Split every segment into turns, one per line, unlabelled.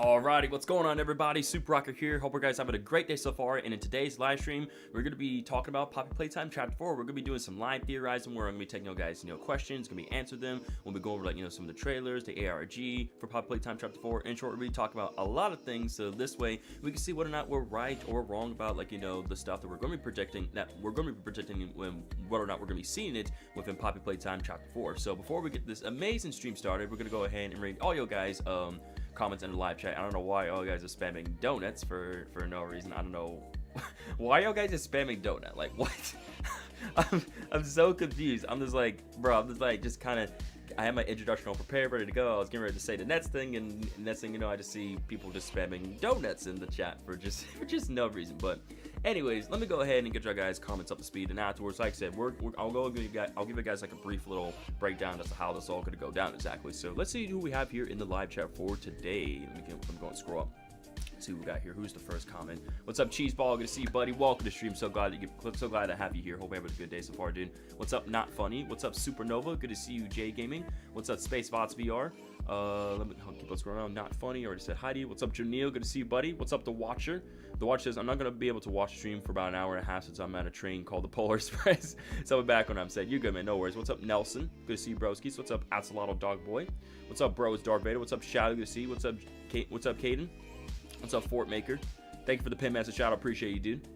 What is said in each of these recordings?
Alrighty, what's going on everybody? Super Rocker here. Hope you guys having a great day so far. And in today's live stream, we're going to be talking about Poppy Playtime Chapter 4. We're going to be doing some live theorizing where I'm going to be taking you guys, questions, going to be answer them. We'll be going over some of the trailers, the ARG for Poppy Playtime Chapter 4. In short, we're going to be talking about a lot of things. So this way, we can see whether or not we're right or wrong about the stuff that we're going to be predicting, whether or not we're going to be seeing it within Poppy Playtime Chapter 4. So before we get this amazing stream started, we're going to go ahead and read all you guys comments in the live chat. I don't know why all you guys are spamming donuts for no reason. I don't know why y'all guys are spamming donut. Like what? I'm so confused. I'm just like, bro. I'm just like, I had my introduction all prepared, ready to go. I was getting ready to say the next thing, and next thing you know, I just see people just spamming donuts in the chat for just no reason. But anyways, let me go ahead and get your guys' comments up to speed, and afterwards, like I said, I'll give you guys like a brief little breakdown as to how this all going to go down exactly. So let's see who we have here in the live chat for today. I'm going to scroll up. See who we got here. Who's the first comment? What's up, Cheeseball? Good to see you, buddy. Welcome to the stream. So glad to have you here. Hope you're having a good day so far, dude. What's up, Not Funny? What's up, Supernova? Good to see you, J Gaming. What's up, Spacevots VR? Let me keep on scrolling around. Not Funny. Already said hi to you. What's up, Janelle? Good to see you, buddy. What's up, The Watcher? The Watcher says, I'm not going to be able to watch the stream for about an hour and a half since I'm at a train called the Polar Express. So I'm back when I'm saying, you're good, man. No worries. What's up, Nelson? Good to see you, broskies. What's up, Axolotl Dog Boy? What's up, bro? It's Darth Vader. What's up, Shadow? Good to see you. What's up, Caden? What's up, Fort Maker? Thank you for the pin master shout. I appreciate you, dude.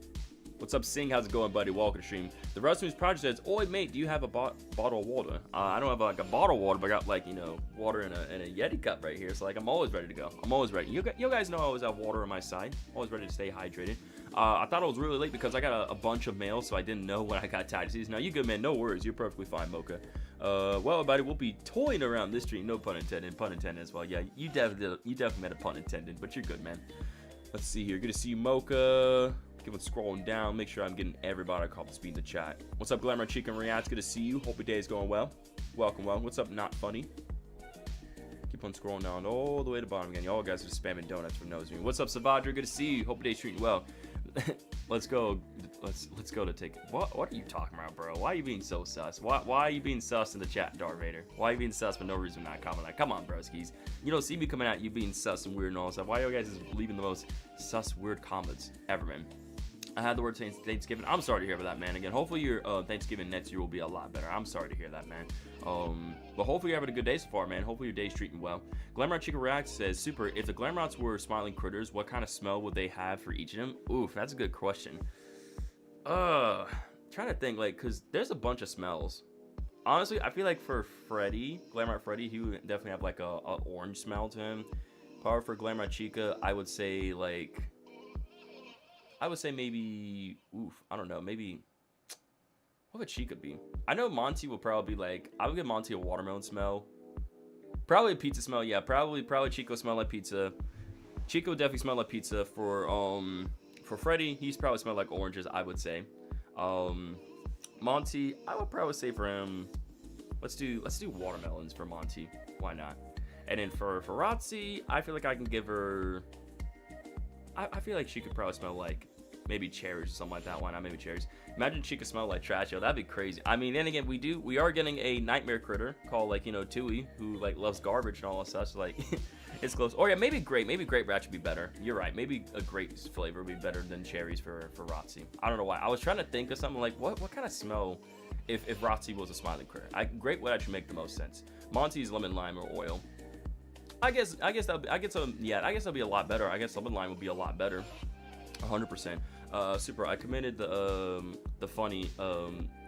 What's up, Sing? How's it going, buddy? Welcome to stream. The Russell's Project says, "Oi, mate, do you have a bottle of water?" I don't have like a bottle of water, but I got water in a Yeti cup right here. So I'm always ready to go. I'm always ready. You guys know I always have water on my side. Always ready to stay hydrated. I thought it was really late because I got a bunch of mail, so I didn't know when I got taxis. Now you good, man? No worries. You're perfectly fine, Mocha. Well, everybody, we'll be toying around this stream. No pun intended. Pun intended as well. Yeah, you definitely made a pun intended, but you're good, man. Let's see here. Good to see you, Mocha. Keep on scrolling down. Make sure I'm getting everybody caught up to speed in the chat. What's up, Glamour Chicken Reacts? Good to see you. Hope your day is going well. Welcome. What's up, Not Funny? Keep on scrolling down all the way to the bottom again. Y'all guys are spamming donuts for no reason. What's up, Savadra? Good to see you. Hope your day's treating well. Let's go. Let's go to take. What are you talking about, bro? Why are you being so sus? Why are you being sus in the chat, Darth Vader? Why are you being sus for no reason? Not commenting. Come on, broskies. You don't see me coming at you being sus and weird and all that stuff. Why are you guys just leaving the most sus weird comments ever, man? I had the word Thanksgiving. I'm sorry to hear about that, man. Again, hopefully your Thanksgiving next year will be a lot better. I'm sorry to hear that, man. But hopefully you're having a good day so far, man. Hopefully your day's treating well. Glamrot Chica Reacts says, Super, if the Glamrots were smiling critters, what kind of smell would they have for each of them? Oof, that's a good question. Trying to think, because there's a bunch of smells. Honestly, I feel like for Freddy, Glamrot Freddy, he would definitely have like a orange smell to him. Probably for Glamrot Chica, I would say maybe, I don't know, maybe, what would Chica be? I know Monty will probably be I would give Monty a watermelon smell. Probably a pizza smell, yeah, probably Chico smell like pizza. Chico would definitely smell like pizza. For Freddy, he's probably smell like oranges, I would say. Monty, I would probably say for him, let's do watermelons for Monty, why not? And then for Rotzi, I feel like I can give her, I feel like she could probably smell like maybe cherries or something like that. Why not maybe cherries? Imagine she could smell like trash, yo. That'd be crazy. I mean, then again, we are getting a nightmare critter called Tui, who loves garbage and all that stuff. So it's close. Or yeah, maybe grape rat should be better. You're right. Maybe a grape flavor would be better than cherries for Rotzi. I don't know why. I was trying to think of something what kind of smell if Rotzi was a smiling critter. Grape would actually make the most sense. Monty's lemon lime or oil. I guess that'll be a lot better. I guess lemon lime would be a lot better. 100%. Super. I committed the funny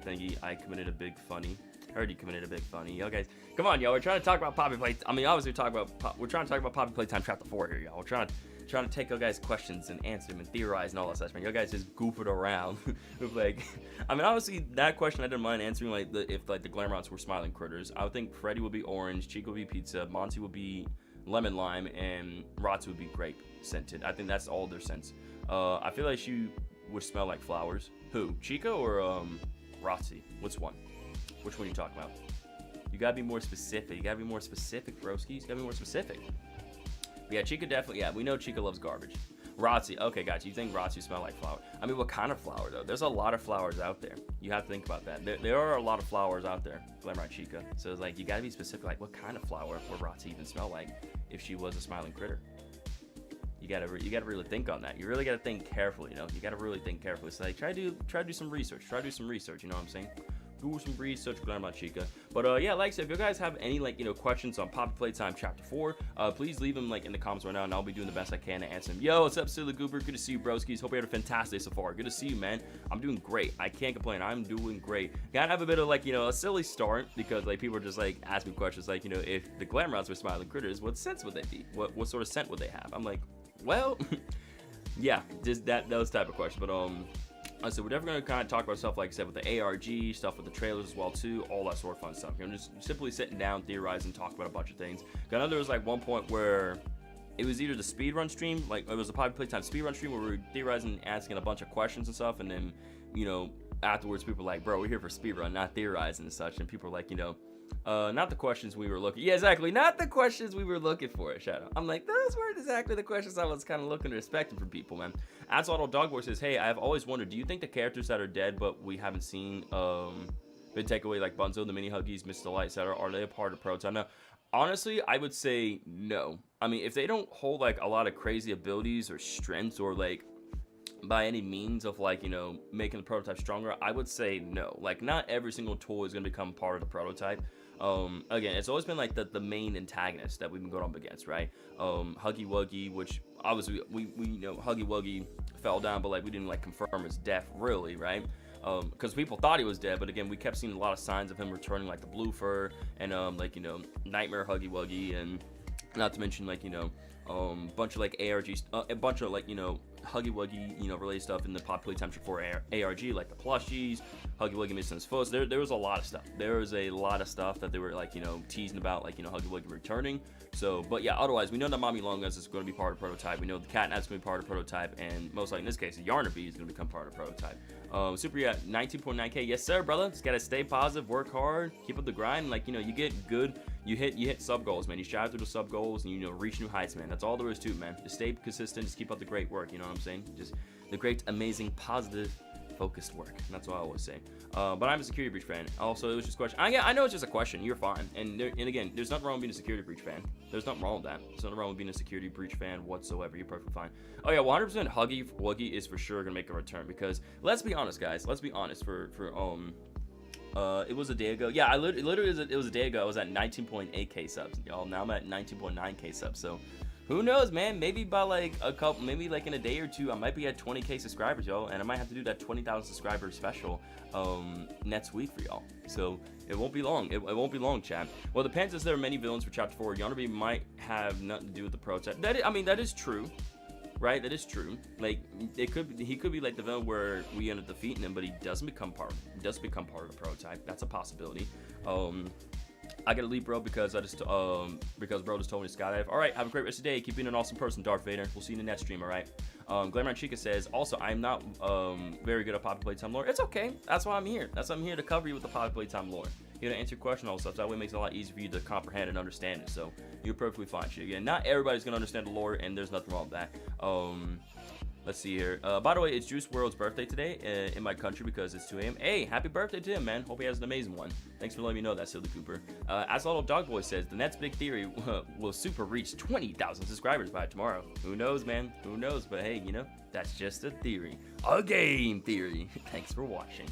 thingy. I committed a big funny. I already committed a big funny. Yo, guys, come on, y'all. We're trying to talk about Poppy Play. I mean, obviously we're trying to talk about Poppy Playtime Chapter 4 here, y'all. We're trying to take your guys' questions and answer them and theorize and all that stuff, man. You guys just goofing around with I mean, obviously that question I didn't mind answering if the Glamrots were smiling critters. I would think Freddy would be orange, Chico would be pizza, Monty would be lemon lime, and Rotzi would be grape scented. I think that's all their scents. I feel like she would smell like flowers. Who? Chico or Rotzi? Which one are you talking about? You gotta be more specific. You gotta be more specific, broskies. You gotta be more specific. But yeah, Chica definitely. Yeah, we know Chica loves garbage. Rotzi. Okay, gotcha. You think Rotzi smell like flower? I mean, what kind of flower though? There's a lot of flowers out there. You have to think about that. There are a lot of flowers out there. Glamrot Chica. So it's you gotta be specific. What kind of flower would Rotzi even smell like if she was a smiling critter? you gotta really think on that. You really gotta think carefully, you know. You gotta really think carefully. So like, try to do some research. Try to do some research. You know what I'm saying? Do some research, Grandma Chica. But yeah, like I said, if you guys have any like, you know, questions on Poppy Playtime Chapter 4, please leave them like in the comments right now, and I'll be doing the best I can to answer them. Yo, what's up, Silly Goober? Good to see you, broskies. Hope you had a fantastic day so far. Good to see you, man. I'm doing great. I can't complain. I'm doing great. Gotta have a bit of like, you know, a silly start, because like people are just like asking me questions like, you know, if the Glamrods were smiling critters, what scents would they be? What sort of scent would they have? I'm like, well, yeah, just those type of questions. But so we're definitely going to kind of talk about stuff, like I said, with the ARG, stuff with the trailers as well, too, all that sort of fun stuff. You know, just simply sitting down, theorizing, talking about a bunch of things. I know there was, like, one point where it was either the speedrun stream, like, it was a Poppy Playtime speedrun stream where we were theorizing, asking a bunch of questions and stuff, and then, you know, afterwards people were like, bro, we're here for speedrun, not theorizing and such, and people were like, you know, not the questions we were looking. Yeah, exactly. Not the questions we were looking for, Shadow. I'm like, those weren't exactly the questions I was kind of looking and expecting from people, man. Axolotl Dogboy says, hey, I've always wondered, do you think the characters that are dead but we haven't seen been taken away, like Bunzo, the Mini Huggies, Mr. Light, etc., are they a part of prototype? Now, honestly, I would say no. I mean, if they don't hold like a lot of crazy abilities or strengths, or like by any means of like, you know, making the prototype stronger, I would say no. Like, not every single toy is going to become part of the prototype. Again, it's always been like the main antagonist that we've been going up against, right? Huggy Wuggy, which obviously we know Huggy Wuggy fell down, but like we didn't like confirm his death really, right? Because people thought he was dead, but again, we kept seeing a lot of signs of him returning, like the blue fur and like, you know, Nightmare Huggy Wuggy, and not to mention like, you know, bunch of like ARGs, a bunch of like, you know, Huggy Wuggy, you know, related stuff in the Poppy Playtime Chapter 4 ARG, like the plushies, Huggy Wuggy missing his foot. There was a lot of stuff. There was a lot of stuff that they were like, you know, teasing about, like, you know, Huggy Wuggy returning. So, but yeah, otherwise, we know that Mommy Longlegs is going to be part of the prototype. We know the Catnap's going to be part of the prototype, and most likely in this case, the Yarnabee is going to become part of the prototype. Super, yeah, 19.9K. Yes, sir, brother. Just got to stay positive, work hard, keep up the grind. Like, you know, you get good. You hit sub goals, man. You strive through the sub goals, and, you know, reach new heights, man. That's all there is to it, man. Just stay consistent. Just keep up the great work. You know what I'm saying? Just the great, amazing, positive, focused work. And that's what I always say. But I'm a security breach fan. Also, it was just a question. Yeah, I know it's just a question. You're fine. And again, there's nothing wrong with being a security breach fan. There's nothing wrong with that. There's nothing wrong with being a security breach fan whatsoever. You're perfectly fine. Oh yeah, 100% Huggy Wuggy is for sure gonna make a return, because let's be honest, guys. Let's be honest. It was a day ago. Yeah, it was a day ago. I was at 19.8K subs, y'all. Now I'm at 19.9K subs. So who knows, man? Maybe by like maybe like in a day or two, I might be at 20K subscribers, y'all, and I might have to do that 20,000 subscriber special next week for y'all. So it won't be long. It won't be long, chat. Well, the depends, as there are many villains for Chapter 4. Yarnabee might have nothing to do with the prototype. That is true. Right, that is true. Like, he could be like the villain where we end up defeating him, but he doesn't become part of the prototype. That's a possibility. I gotta leave, bro, because bro just told me to skydive. All right, have a great rest of the day. Keep being an awesome person, Darth Vader. We'll see you in the next stream. All right. Glamour Chica says, also, I'm not very good at Poppy Playtime lore. It's okay. That's why I'm here. That's why I'm here to cover you with the Poppy Playtime lore. Here to answer your question, all stuff. That way it makes it a lot easier for you to comprehend and understand it. So you're perfectly fine, Chica. Again, not everybody's gonna understand the lore, and there's nothing wrong with that. Let's see here. By the way, it's Juice WRLD's birthday today in my country, because it's 2 a.m. Hey, happy birthday to him, man. Hope he has an amazing one. Thanks for letting me know that, Silly Cooper. Axolotl Dogboy says, the Nets' big theory will super reach 20,000 subscribers by tomorrow. Who knows, man? Who knows? But hey, you know, that's just a theory. A game theory. Thanks for watching.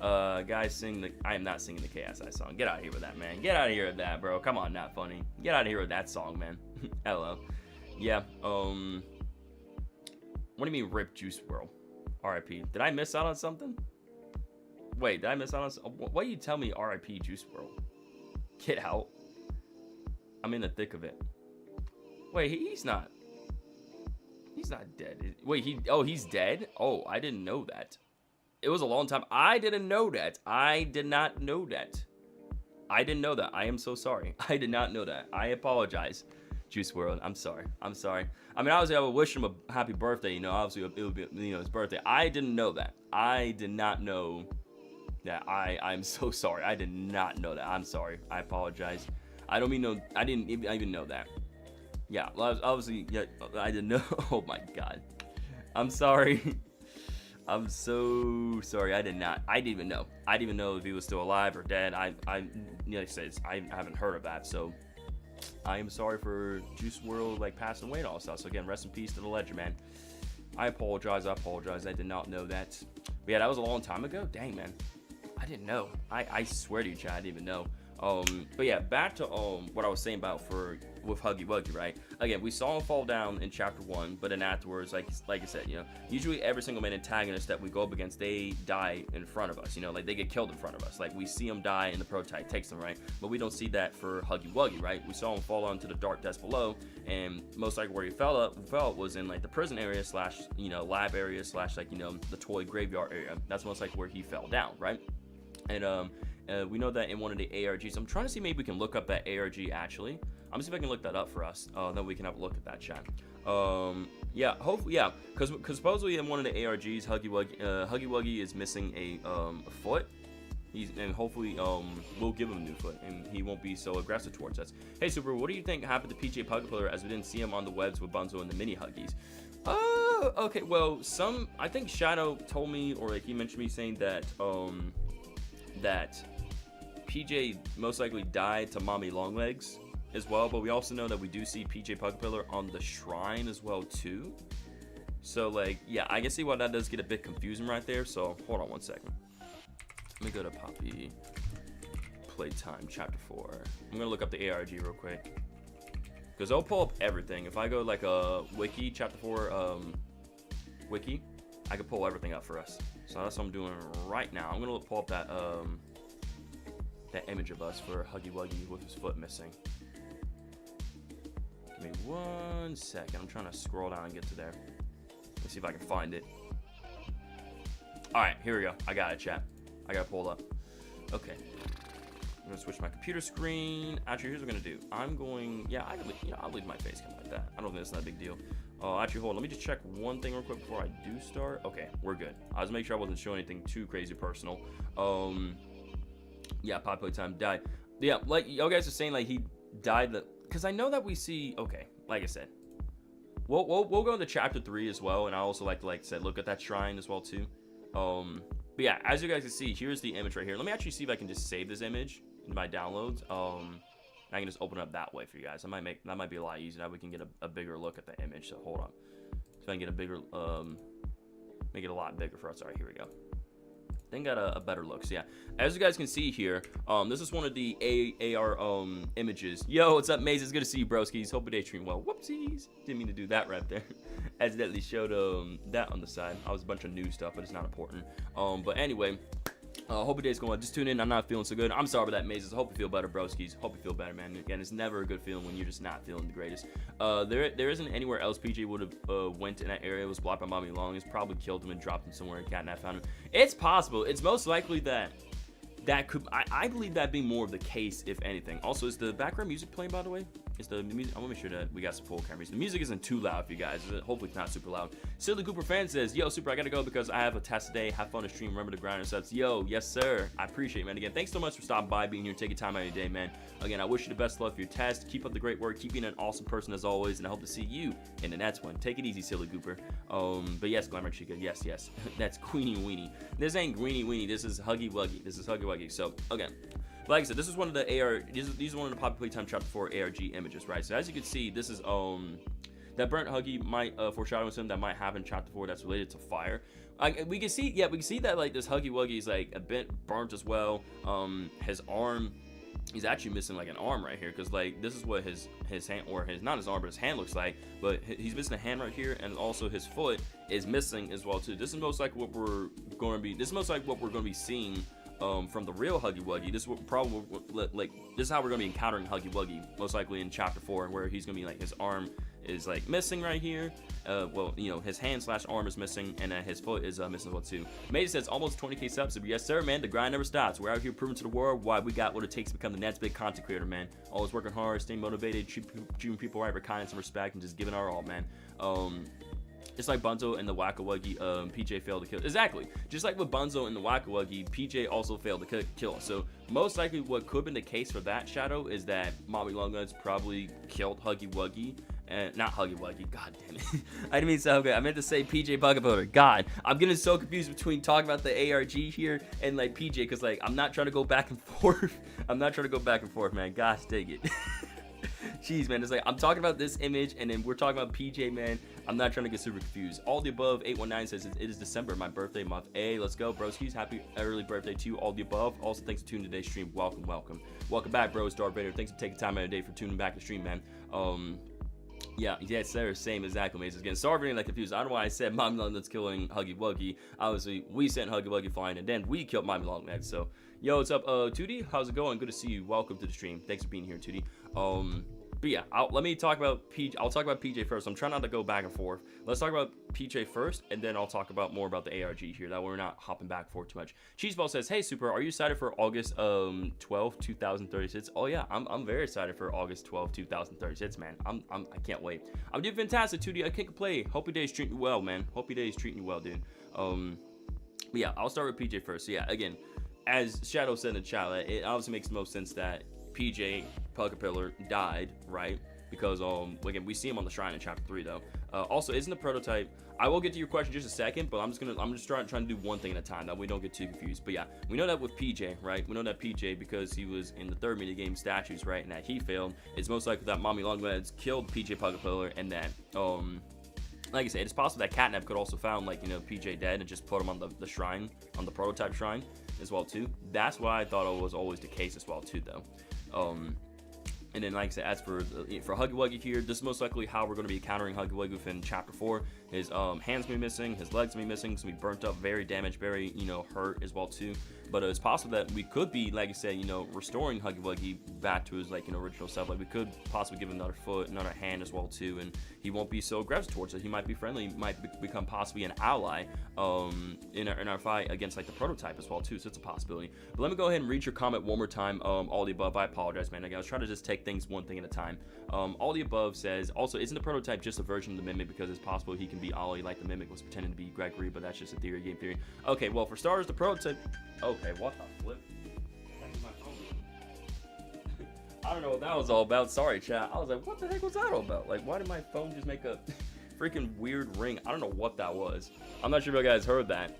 Guys, I am not singing the KSI song. Get out of here with that, man. Get out of here with that, bro. Come on, not funny. Get out of here with that song, man. Hello. Yeah, what do you mean, RIP Juice WRLD? RIP. Did I miss out on something? Wait, did I miss out on something? Why do you tell me RIP Juice WRLD? Get out. I'm in the thick of it. Wait, he's not dead. Wait, he's dead? Oh, I didn't know that. It was a long time. I didn't know that. I did not know that. I didn't know that. I am so sorry. I did not know that. I apologize, Juice WRLD. I'm sorry. I'm sorry. I mean, obviously, I would wish him a happy birthday. You know, obviously, it would be, you know, his birthday. I didn't know that. I did not know that. I'm so sorry. I did not know that. I'm sorry. I apologize. I don't mean no. I didn't even know that. Yeah, obviously, yeah, I didn't know. Oh my God. I'm sorry. I'm so sorry. I didn't even know. I didn't even know if he was still alive or dead. Like I said, I haven't heard of that. So I am sorry for Juice WRLD like passing away and all stuff. So again, rest in peace to the legend, man. I apologize. I did not know that. But yeah, that was a long time ago. Dang, man. I didn't know. I swear to you, Chad, I didn't even know. But yeah, back to what I was saying about with Huggy Wuggy, right? Again, we saw him fall down in chapter 1, but then afterwards, like I said, you know, usually every single main antagonist that we go up against, they die in front of us, you know, like they get killed in front of us. Like we see them die and the prototype takes them, right? But we don't see that for Huggy Wuggy, right? We saw him fall onto the dark depths below, and most likely where he fell was in like the prison area slash, you know, lab area slash like, you know, the toy graveyard area. That's most likely where he fell down, right? And we know that in one of the ARGs. I'm trying to see maybe we can look up that ARG actually. I'm gonna see if I can look that up for us. Then we can have a look at that, chat. Yeah, hopefully, yeah, because supposedly in one of the ARGs, Huggy Wuggy is missing a foot. And hopefully we'll give him a new foot and he won't be so aggressive towards us. Hey Super, what do you think happened to PJ Pugapillar as we didn't see him on the webs with Bunzo and the mini Huggies? Okay, well, I think Shadow told me, or like he mentioned me saying that that PJ most likely died to Mommy Longlegs as well, but we also know that we do see PJ Pugapillar on the shrine as well too. So like, yeah, I can see why that does get a bit confusing right there. So hold on one second. Let me go to Poppy Playtime Chapter 4. I'm gonna look up the ARG real quick because I'll pull up everything. If I go like a wiki Chapter 4 wiki, I can pull everything up for us. So that's what I'm doing right now. I'm gonna pull up that that image of us for Huggy Wuggy with his foot missing. Give me 1 second. I'm trying to scroll down and get to there. Let's see if I can find it. All right, here we go. I got it, chat. I got it pulled up. Okay. I'm gonna switch my computer screen. Actually, here's what I'm gonna do. I'm going. Yeah, I'll leave my face cam like that. I don't think it's not a big deal. Actually, hold on. Let me just check one thing real quick before I do start. Okay, we're good. I was making sure I wasn't showing anything too crazy personal. Yeah, Poppy Playtime died. Yeah, like y'all guys are saying, like he died. Because I know that we see. Okay, like I said, we'll go into chapter 3 as well, and I also like I said, look at that shrine as well too. But yeah, as you guys can see, here's the image right here. Let me actually see if I can just save this image in my downloads. I can just open it up that way for you guys. That might be a lot easier. Now we can get a bigger look at the image. So hold on. So I can get a bigger, make it a lot bigger for us. All right, here we go. Then got a better look. So yeah, as you guys can see here, this is one of the AR images. Yo, what's up, Maze? It's good to see you, broskies. Hope your day treating well. Whoopsies, didn't mean to do that right there. Accidentally showed that on the side. I was a bunch of new stuff, but it's not important. But anyway, hope your day's going well. Just tune in. I'm not feeling so good. I'm sorry about that, Mazes. I hope you feel better, broskies. Hope you feel better, man. Again, it's never a good feeling when you're just not feeling the greatest. There isn't anywhere else PJ would have went in that area. It was blocked by Mommy Long. It's probably killed him and dropped him somewhere and Catnap found him. It's possible. It's most likely that could. I believe that being more of the case, if anything. Also, is the background music playing, by the way? Is the music? I want to make sure that we got some full cameras. The music isn't too loud for you guys. Hopefully, it's not super loud. Silly Cooper fan says, "Yo, Super, I gotta go because I have a test today. Have fun to stream. Remember to grind yourselves." Yo, yes, sir. I appreciate it, man. Again, thanks so much for stopping by, being here, taking time out of your day, man. Again, I wish you the best of luck for your test. Keep up the great work. Keep being an awesome person as always, and I hope to see you in the next one. Take it easy, Silly Cooper. But yes, Glamour Chica. Yes. That's Queenie Weenie. This ain't Greenie Weenie. This is Huggy Wuggy. This is Huggy Wuggy. So again. Like I said, this is one of the AR. These are one of the Poppy Playtime Chapter 4 ARG images, right? So as you can see, this is that burnt Huggy might foreshadowing something that might happen in Chapter 4 that's related to fire. We can see that like this Huggy Wuggy is like a bit burnt as well. His arm, he's actually missing like an arm right here because like this is what his hand, or his, not his arm, but his hand looks like. But he's missing a hand right here, and also his foot is missing as well too. This is most likely what we're going to be. This is most likely what we're going to be seeing. From the real Huggy Wuggy. This is what probably this is how we're gonna be encountering Huggy Wuggy most likely in Chapter 4, where he's gonna be like his arm is like missing right here. Well, you know, his hand / arm is missing, and his foot is missing as well too. Maze says almost 20k subs. Yes sir, man. The grind never stops. We're out here proving to the world why we got what it takes to become the next big content creator, man. Always working hard, staying motivated, treating people right with kindness and respect, and just giving our all, man. Just like Bunzo and the Wacka Wuggy, PJ failed to kill. Exactly. Just like with Bunzo and the Wacka Wuggy, PJ also failed to kill. So most likely what could have been the case for that Shadow is that Mommy Longlegs probably killed Huggy Wuggy. And not Huggy Wuggy. God damn it. I didn't mean to say okay. I meant to say PJ Pugapillar. God, I'm getting so confused between talking about the ARG here and like PJ, because like I'm not trying to go back and forth. I'm not trying to go back and forth, man. Gosh dang it. Jeez, man, it's like I'm talking about this image, and then we're talking about PJ, man. I'm not trying to get super confused. All the above. 819 says it is December, my birthday month. Hey, let's go, broskies. Happy early birthday to you. All the above. Also, thanks for tuning today's stream. Welcome back, bros. Darth Vader. Thanks for taking time out of the day for tuning back to the stream, man. Yeah, sir, same exactly, mates. Again, sorry for getting that confused. I don't know why I said Mommy Long Legs killing Huggy Wuggy. Obviously, we sent Huggy Wuggy flying, and then we killed Mommy Long Legs. So, yo, what's up, Tootie? How's it going? Good to see you. Welcome to the stream. Thanks for being here, Tootie. But yeah, let me talk about PJ. I'll talk about PJ first. I'm trying not to go back and forth. Let's talk about PJ first, and then I'll talk about more about the ARG here. That way we're not hopping back and forth too much. Cheeseball says, "Hey, Super, are you excited for August 12, 2036?" Oh yeah, I'm very excited for August 12, 2036, man. I can't wait. I'm doing fantastic, 2D. I can't complain. Hope your day's treating you well, man. Hope your day's treating you well, dude. But yeah, I'll start with PJ first. So yeah, again, as Shadow said in the chat, it obviously makes the most sense that PJ Pillar died, right? Because again, we see him on the shrine in chapter 3 though. Also, isn't the prototype, I will get to your question in just a second, but I'm just trying to do one thing at a time that we don't get too confused. But yeah, we know that with PJ, right? We know that PJ, because he was in the third mini game statues, right, and that he failed, it's most likely that Mommy Longlegs killed PJ Pillar, and that like I said, it's possible that Catnap could also found, like, you know, PJ dead and just put him on the shrine, on the prototype shrine as well too. That's why I thought it was always the case as well too though. And then, like I said, as for Huggy Wuggy here, this is most likely how we're going to be encountering Huggy Wuggy within chapter 4. His hands going to be missing, his legs going to be missing, he's going to be burnt up, very damaged, very, you know, hurt as well too. But it's possible that we could be, like I said, you know, restoring Huggy Wuggy back to his, like, you know, original self. Like, we could possibly give him another foot, another hand as well too, and he won't be so aggressive towards it. He might be friendly, might become possibly an ally in our fight against, like, the prototype as well too. So it's a possibility. But let me go ahead and read your comment one more time. All the above. I apologize, man. Again, I was trying to just take things one thing at a time. All the above says, also, isn't the prototype just a version of the Mimic, because it's possible he can be Ollie like the Mimic was pretending to be Gregory, but that's just a theory, game theory. Okay, well, for starters, the prototype. Okay, what the flip? I don't know what that was all about. Sorry, chat. I was like, what the heck was that all about? Like, why did my phone just make a freaking weird ring? I don't know what that was. I'm not sure if you guys heard that.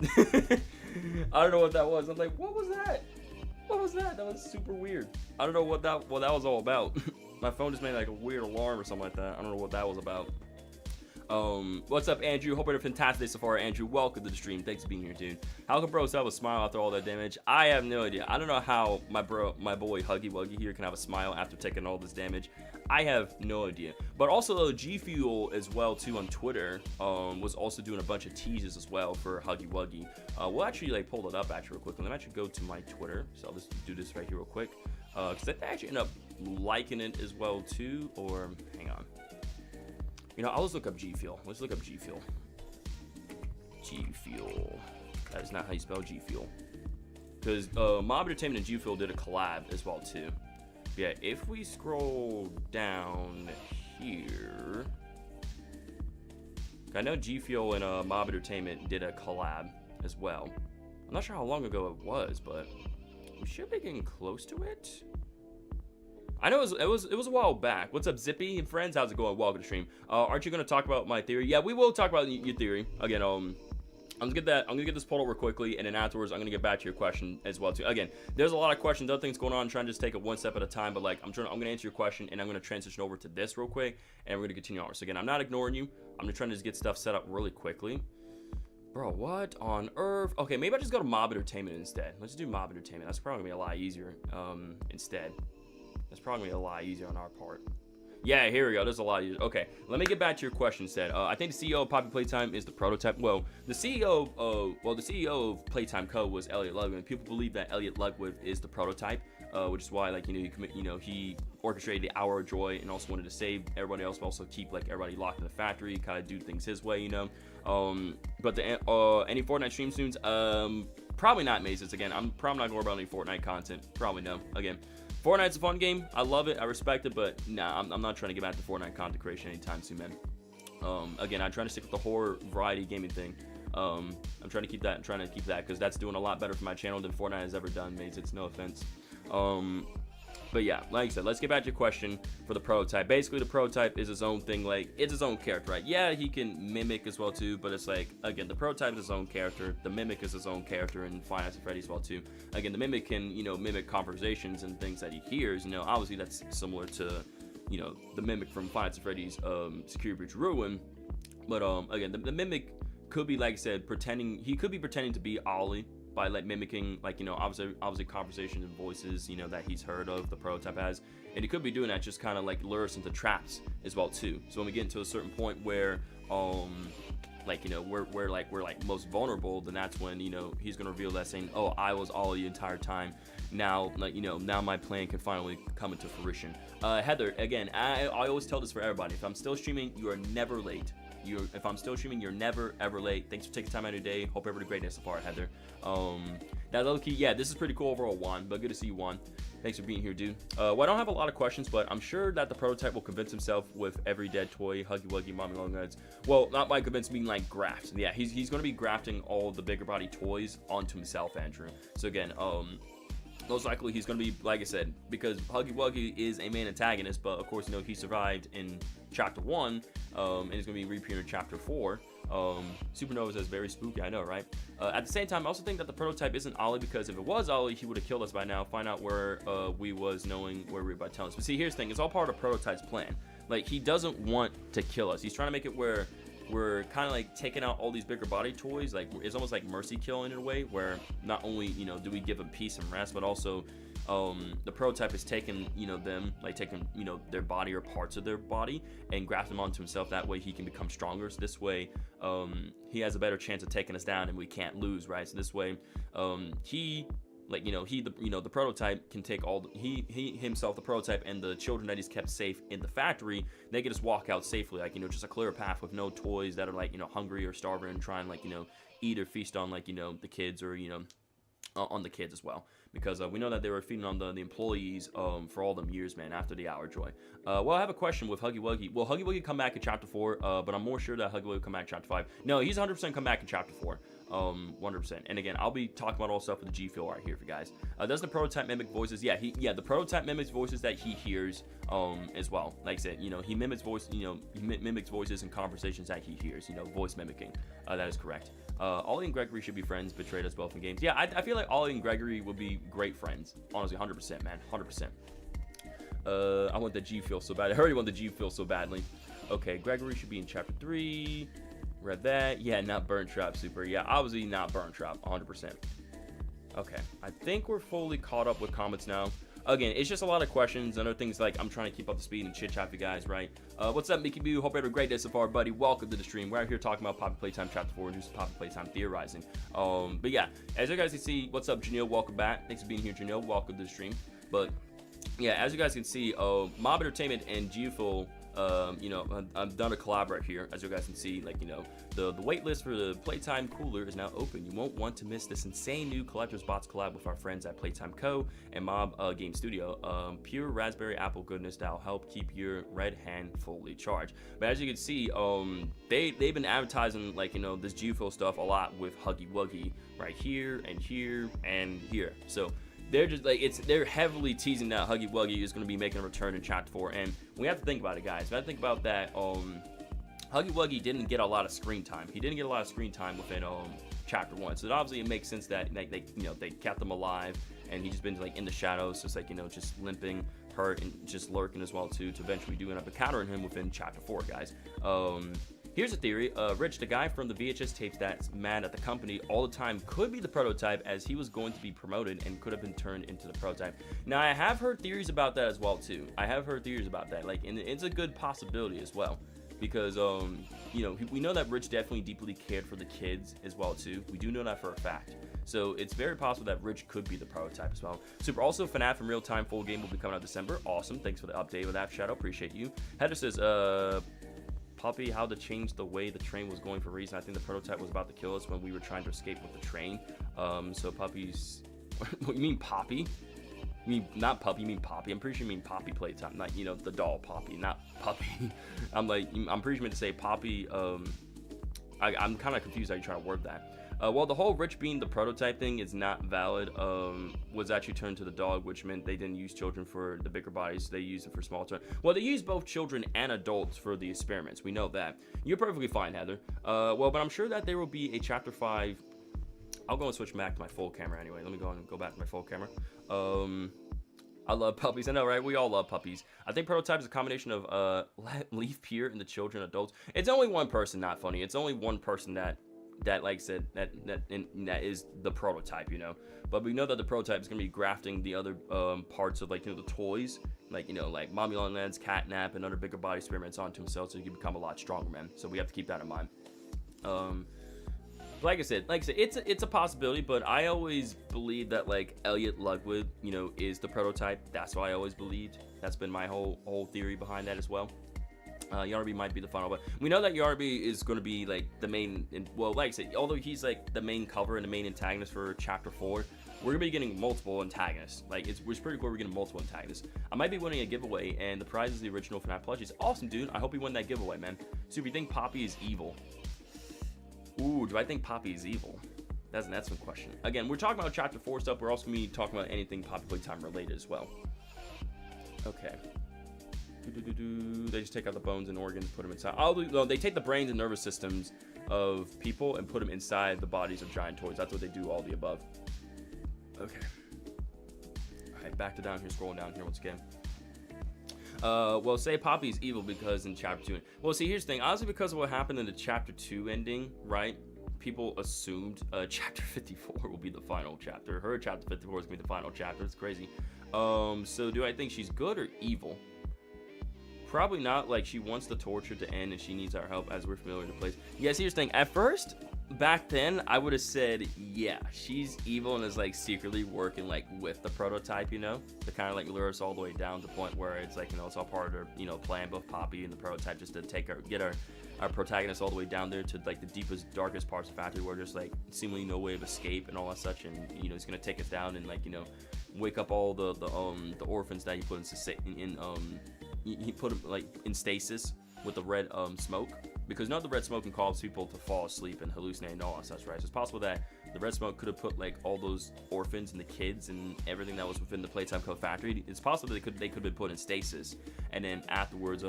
I don't know what that was. I'm like, what was that? What was that? That was super weird. I don't know what that was all about. My phone just made like a weird alarm or something like that. I don't know what that was about. What's up, Andrew? Hope you're having a fantastic day so far, Andrew. Welcome to the stream. Thanks for being here, dude. How can bros have a smile after all that damage? I have no idea. I don't know how my boy Huggy Wuggy here can have a smile after taking all this damage. I have no idea. But also, G Fuel as well too on Twitter was also doing a bunch of teases as well for Huggy Wuggy. We'll actually like pull it up actually real quick. Let me actually go to my Twitter. So I'll just do this right here real quick. Because I actually end up liking it as well too. Or hang on. You know, I'll just look up G Fuel. Let's look up G Fuel. G Fuel. That is not how you spell G Fuel. Because Mob Entertainment and G Fuel did a collab as well too. Yeah, if we scroll down here, I know G Fuel and Mob Entertainment did a collab as well. I'm not sure how long ago it was, but we should be getting close to it. I know it was a while back. What's up, Zippy and friends? How's it going? Welcome to the stream. Aren't you gonna talk about my theory? Yeah, we will talk about your theory again. I'm gonna get this pulled over quickly, and then afterwards I'm gonna get back to your question as well too. Again, there's a lot of questions, other things going on. I'm trying to just take it one step at a time, but like I'm gonna answer your question, and I'm gonna transition over to this real quick, and we're gonna continue on. So again, I'm not ignoring you. I'm just trying to just get stuff set up really quickly. Bro, what on earth? Okay, maybe I just go to Mob Entertainment instead. Let's do Mob Entertainment. That's probably gonna be a lot easier instead. That's probably gonna be a lot easier on our part. Yeah, here we go. There's a lot easier. Okay, let me get back to your question instead. I think the CEO of Poppy Playtime is the prototype. Well, the CEO of Playtime Co. was Elliot Ludwig. People believe that Elliot Ludwig is the prototype, which is why, like, he orchestrated the Hour of Joy and also wanted to save everybody else, but also keep like everybody locked in the factory, kind of do things his way, you know. But any Fortnite stream soon? Probably not, Mazes. Again, I'm probably not going about any Fortnite content. Probably no. Again, Fortnite's a fun game. I love it. I respect it, but nah, I'm not trying to get back to Fortnite content creation anytime soon, man. Again, I'm trying to stick with the horror variety gaming thing. I'm trying to keep that. Because that's doing a lot better for my channel than Fortnite has ever done, mates. It's no offense. But yeah, like I said, let's get back to your question for the prototype. Basically, the prototype is his own thing. Like, it's his own character, right? Yeah, he can mimic as well too, but it's like, again, the prototype is his own character. The mimic is his own character in Five Nights at Freddy's as well too. Again, the mimic can, you know, mimic conversations and things that he hears. You know, obviously that's similar to, the mimic from Five Nights at Freddy's Security Breach Ruin. But again, the mimic could be, like I said, he could be pretending to be Ollie by like mimicking, like, obviously conversations and voices, that he's heard of, the prototype has. And he could be doing that just kind of like lure us into traps as well too. So when we get into a certain point where we're most vulnerable, then that's when he's gonna reveal that, saying, oh, I was Ollie the entire time. Now, now my plan can finally come into fruition. Heather, again, I always tell this for everybody: if I'm still streaming, you are never late. If I'm still streaming, you're never ever late. Thanks for taking time out of your day. Hope everybody had a great day so far, Heather. That low key, yeah, this is pretty cool overall, Juan. But good to see you, Juan. Thanks for being here, dude. Well, I don't have a lot of questions, but I'm sure that the prototype will convince himself with every dead toy, Huggy Wuggy, Mommy Long Legs. Well, not by convince, mean like graft. Yeah, he's going to be grafting all the bigger body toys onto himself, Andrew. So again, most likely he's going to be, like I said, because Huggy Wuggy is a main antagonist, but of course, he survived in Chapter 1, and he's going to be reappearing in Chapter 4. Supernova says very spooky, I know, right? At the same time, I also think that the prototype isn't Ollie, because if it was Ollie, he would have killed us by now. Find out where we was, knowing where we were by telling us. But see, here's the thing: it's all part of prototype's plan. Like, he doesn't want to kill us. He's trying to make it where we're kind of like taking out all these bigger body toys. Like, it's almost like mercy killing in a way, where not only do we give them peace and rest, but also the prototype is taking them, like taking their body or parts of their body and graft them onto himself. That way he can become stronger. So this way he has a better chance of taking us down, and we can't lose, right? So this way the prototype can take all he himself, the prototype, and the children that he's kept safe in the factory, they can just walk out safely, like, just a clear path with no toys that are like hungry or starving and trying like eat or feast on like the kids, or on the kids as well, because we know that they were feeding on the employees for all them years, man, after the Hour Joy. Well, I have a question with Huggy Wuggy. Will Huggy Wuggy come back in Chapter 4? But I'm more sure that Huggy Wuggy will come back in Chapter 5. No, he's 100% come back in Chapter 4. 100%. And again, I'll be talking about all stuff with the G Fuel right here for you guys. Does the prototype mimic voices? Yeah, the prototype mimics voices that he hears as well. Like I said, he mimics voice, he mimics voices and conversations that he hears, voice mimicking. That is correct. Ollie and Gregory should be friends, betrayed us both in games. Yeah, I feel like Ollie and Gregory would be great friends. Honestly, 100%, man, 100%. I want the G Fuel so bad. I already want the G Fuel so badly. Okay, Gregory should be in Chapter 3. Read that. Yeah, not Burn Trap, Super. Yeah, obviously not Burn Trap, 100%. Okay, I think we're fully caught up with comments now. Again, it's just a lot of questions and other things, like I'm trying to keep up the speed and chit chat for you guys, right? What's up, Mickey Boo? Hope you had a great day so far, buddy. Welcome to the stream. We're out here talking about Poppy Playtime Chapter 4 and just Poppy Playtime Theorizing. But yeah, as you guys can see, what's up, Janelle? Welcome back. Thanks for being here, Janelle. Welcome to the stream. But yeah, as you guys can see, Mob Entertainment and Geoful, I've done a collab right here. As you guys can see, like, the wait list for the Playtime Cooler is now open. You won't want to miss this insane new Collector's Box collab with our friends at Playtime Co. and Mob Game Studio. Pure raspberry apple goodness that'll help keep your red hand fully charged. But as you can see, they've been advertising, like, this Geofil stuff a lot with Huggy Wuggy right here and here and here. So they're just like, they're heavily teasing that Huggy Wuggy is going to be making a return in Chapter 4, and we have to think about it, guys. We have to think about that. Huggy Wuggy didn't get a lot of screen time. He didn't get a lot of screen time within Chapter 1, so obviously it makes sense that they kept him alive, and he's just been like in the shadows, just like just limping, hurt, and just lurking as well too. To eventually do end up encountering him within Chapter 4, guys. Here's a theory. Rich, the guy from the VHS tapes that's mad at the company all the time, could be the prototype, as he was going to be promoted and could have been turned into the prototype. Now, I have heard theories about that as well, too. I have heard theories about that. Like, and it's a good possibility as well. Because, we know that Rich definitely deeply cared for the kids as well, too. We do know that for a fact. So it's very possible that Rich could be the prototype as well. Super. Also, FNAF in real time full game will be coming out December. Awesome. Thanks for the update with that, Shadow. Appreciate you. Heather says, Poppy, how to change the way the train was going for a reason. I think the prototype was about to kill us when we were trying to escape with the train. So Poppy's... What, you mean Poppy? You mean not Puppy, you mean Poppy. I'm pretty sure you mean Poppy Playtime. Not, the doll Poppy, not Puppy. I'm pretty sure you meant to say Poppy. I'm kind of confused how you try to word that. Well, the whole Rich being the prototype thing is not valid. Was actually turned to the dog, which meant they didn't use children for the bigger bodies. They used it for small children. Well, they used both children and adults for the experiments. We know that. You're perfectly fine, Heather. Well, but I'm sure that there will be a Chapter 5. I'll go and switch back to my full camera anyway. Let me go back to my full camera. I'll I love puppies. I know, right? We all love puppies. I think Prototype is a combination of Leaf, Pier, and the children, adults. It's only one person, not funny. It's only one person that like I said, that is the Prototype, you know. But we know that the Prototype is gonna be grafting the other parts of, like, you know, the toys, like, you know, like Mommy Long Legs, Catnap, and other bigger body experiments onto himself, so he can become a lot stronger, man. So we have to keep that in mind. Like I said, it's a possibility, but I always believe that, like, Elliot Lugwood, you know, is the Prototype. That's what I always believed. That's been my whole theory behind that as well. Yarby might be the final, but we know that Yarby is going to be, like, the main, well, like I said, although he's, like, the main cover and the main antagonist for Chapter 4, we're going to be getting multiple antagonists. Like, it's pretty cool we're getting multiple antagonists. I might be winning a giveaway, and the prize is the original FNAF plushies. Awesome, dude. I hope you win that giveaway, man. So if you think Poppy is evil. Ooh, do I think Poppy is evil? That's an excellent question. Again, we're talking about Chapter 4 stuff. We're also going to be talking about anything Poppy Playtime related as well. Okay. They just take out the bones and organs, put them inside. No, they take the brains and nervous systems of people and put them inside the bodies of giant toys. That's what they do, all the above. Okay. Alright, back to down here, scrolling down here once again. Well, say Poppy's evil because in Chapter 2. Well, see, here's the thing. Honestly, because of what happened in the Chapter 2 ending, right? People assumed Chapter 54 will be the final chapter. Her Chapter 54 is going to be the final chapter. It's crazy. So do I think she's good or evil? Probably not. Like, she wants the torture to end and she needs our help, as we're familiar with the place. Yes, here's the thing. At first, back then, I would have said, yeah, she's evil and is, like, secretly working, like, with the Prototype, you know, to kind of, like, lure us all the way down to the point where it's like, you know, it's all part of their, you know, plan, both Poppy and the Prototype, just to get our protagonist all the way down there to, like, the deepest, darkest parts of the factory where there's, like, seemingly no way of escape and all that such, and, you know, he's gonna take us down and, like, you know, wake up all the orphans that he put he put them, like, in stasis with the red smoke, because none of the red smoke can cause people to fall asleep and hallucinate and all that such, right? So it's possible that the red smoke could have put, like, all those orphans and the kids and everything that was within the Playtime Co. factory. It's possible they could have been put in stasis and then afterwards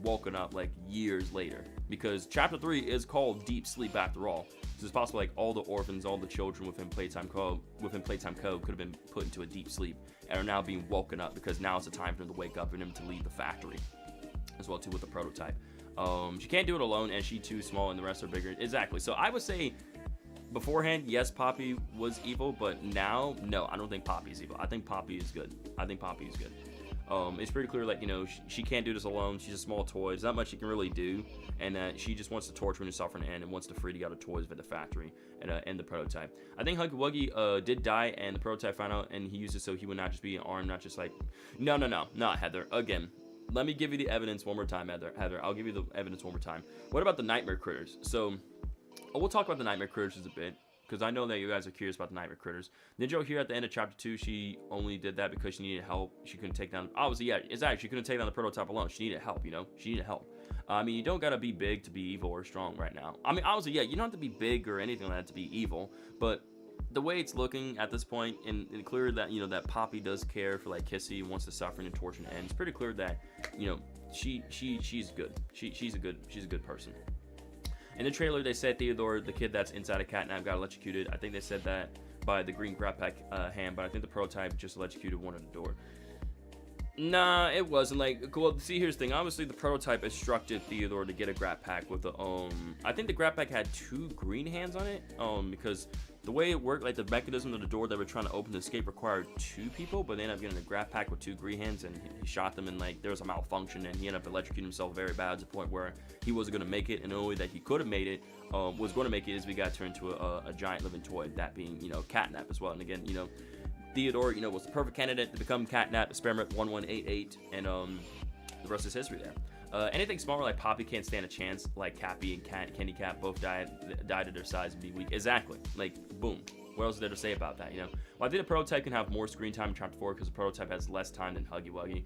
woken up, like, years later, because Chapter 3 is called Deep Sleep after all. So it's possible, like, all the orphans, all the children within Playtime Co. could have been put into a deep sleep and are now being woken up, because now it's the time for them to wake up and them to leave the factory as well too with the Prototype. She can't do it alone, and she too small and the rest are bigger. Exactly. So I would say beforehand, yes, Poppy was evil, but now, no, I don't think Poppy's evil. I think Poppy is good. It's pretty clear, like, you know, she can't do this alone. She's a small toy. There's not much she can really do, and she just wants to torture and suffer and end, and wants to free the other toys with the factory and end the Prototype. I think Huggy Wuggy did die, and the Prototype found out, and he used it so he would not just be an arm, not just like, no, Heather. Again, let me give you the evidence one more time, Heather. I'll give you the evidence one more time. What about the Nightmare Critters? So, we'll talk about the Nightmare Critters a bit, because I know that you guys are curious about the Nightmare Critters. Ninja here at the end of Chapter 2, she only did that because she needed help. She couldn't take down, obviously, yeah, exactly, she couldn't take down the Prototype alone. She needed help, you know? She needed help. I mean, you don't gotta be big to be evil or strong right now. I mean, obviously, yeah, you don't have to be big or anything like that to be evil, but the way it's looking at this point, and clear that, you know, that Poppy does care for, like, Kissy, wants to suffer and torture and end. It's pretty clear that, you know, she's good. She's a good person. In the trailer, they said Theodore, the kid that's inside a catnap, got electrocuted. I think they said that by the green grab pack hand, but I think the Prototype just electrocuted one at the door. Nah, it wasn't. Like, well, see, here's the thing. Obviously, the Prototype instructed Theodore to get a grab pack with the I think the grab pack had 2 green hands on it. Because the way it worked, like, the mechanism of the door that we're trying to open to escape required 2 people, but they ended up getting a grab pack with 2 green hands, and he shot them, and, like, there was a malfunction, and he ended up electrocuting himself very bad to the point where he wasn't going to make it, and the only way that he could have made it, was going to make it, is we got turned into a giant living toy, that being, you know, Catnap as well. And again, you know, Theodore, you know, was the perfect candidate to become Catnap, Experiment 1188, and the rest is history there. Anything smaller like Poppy can't stand a chance, like Cappy and Candy Cat both died at their size and be weak. Exactly. Like, boom. What else is there to say about that, you know? Well, I think the Prototype can have more screen time in Chapter 4 because the Prototype has less time than Huggy Wuggy.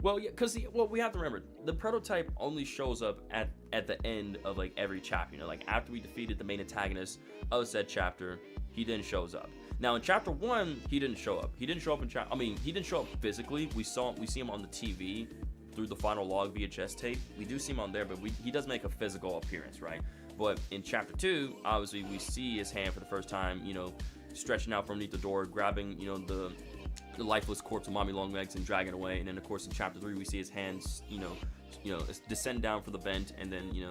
Well, yeah, because, well, we have to remember, the Prototype only shows up at the end of, like, every chapter, you know? Like, after we defeated the main antagonist of said chapter, he then shows up. Now, in Chapter 1, he didn't show up. He didn't show up he didn't show up physically. We see him on the TV through the final log VHS tape. We do see him on there, but he does make a physical appearance, right? But in Chapter 2, obviously, we see his hand for the first time, you know, stretching out from underneath the door, grabbing, you know, the the lifeless corpse of Mommy Longlegs and drag it away. And then of course in chapter 3 we see his hands, descend down for the vent, and then he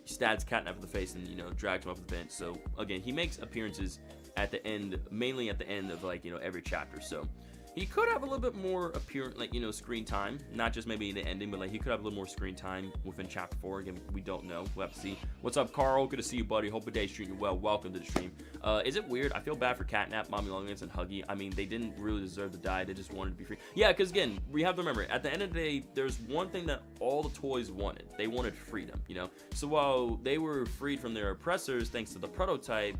stabs Catnap in the face and drags him off the vent. So again, he makes appearances at the end, mainly at the end of every chapter. So he could have a little bit more screen time, not just maybe in the ending, but he could have a little more screen time within chapter 4. Again, we don't know. We'll have to see. What's up, Carl? Good to see you, buddy. Hope the day's treating you well. Welcome to the stream. Is it weird? I feel bad for Catnap, Mommy Longlegs, and Huggy. I mean, they didn't really deserve to die. They just wanted to be free. Yeah, because again, we have to remember, at the end of the day, there's one thing that all the toys wanted. They wanted freedom, So while they were freed from their oppressors thanks to the prototype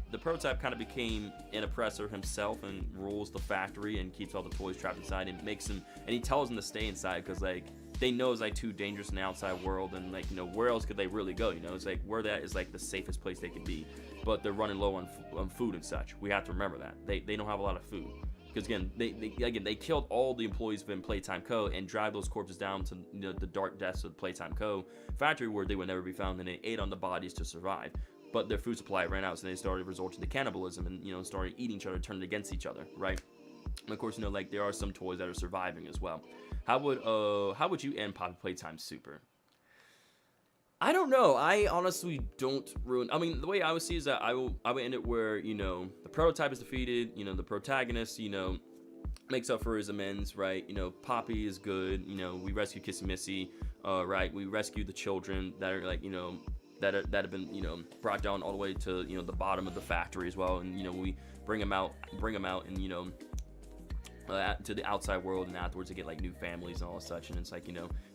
kind of became an oppressor himself and rules the factory and keeps all the toys trapped inside and makes them, and he tells them to stay inside because they know it's too dangerous in the outside world, and where else could they really go? It's where that is the safest place they can be, but they're running low on food and such. We have to remember that they don't have a lot of food because again they killed all the employees within Playtime Co. and dragged those corpses down to the dark depths of the Playtime Co. factory where they would never be found, and they ate on the bodies to survive. But their food supply ran out, so they started resorting to cannibalism and started eating each other, turning against each other, right? And of course, there are some toys that are surviving as well. How would you end Poppy Playtime Super? I don't know. I honestly don't ruin. I mean, the way I would see is that I would end it where the prototype is defeated. The protagonist makes up for his amends, right? Poppy is good. We rescue Kissy Missy, right? We rescue the children that are that have been brought down all the way to the bottom of the factory as well, and we bring them out and to the outside world, and afterwards they get new families and all such, and it's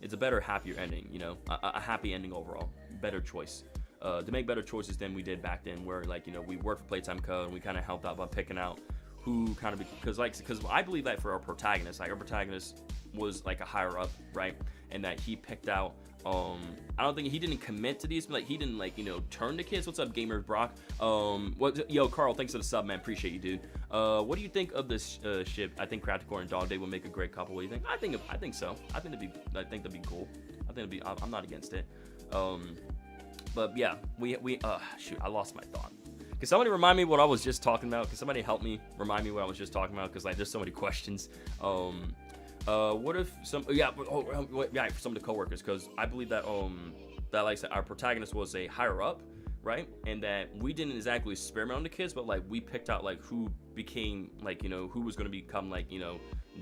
it's a better, happier ending, a happy ending overall, better choice, to make better choices than we did back then, where we worked for Playtime Co. and we kind of helped out by picking out who kind of, because I believe that for our protagonist, our protagonist was a higher up, right, and that he picked out I don't think he didn't commit to these, but he didn't turn to kids. What's up, Gamers Brock? Yo, Carl, thanks for the sub, man. Appreciate you, dude. What do you think of this ship? I think Crafticore and Dog Day would make a great couple. What do you think? I think so. I think that'd be cool. I'm not against it. But yeah, shoot, I lost my thought. Can somebody remind me what I was just talking about? Can somebody help me remind me what I was just talking about? Because there's so many questions. What if for some of the coworkers, because I believe that that I said, our protagonist was a higher up, right, and that we didn't exactly experiment on the kids, but we picked out who became who was going to become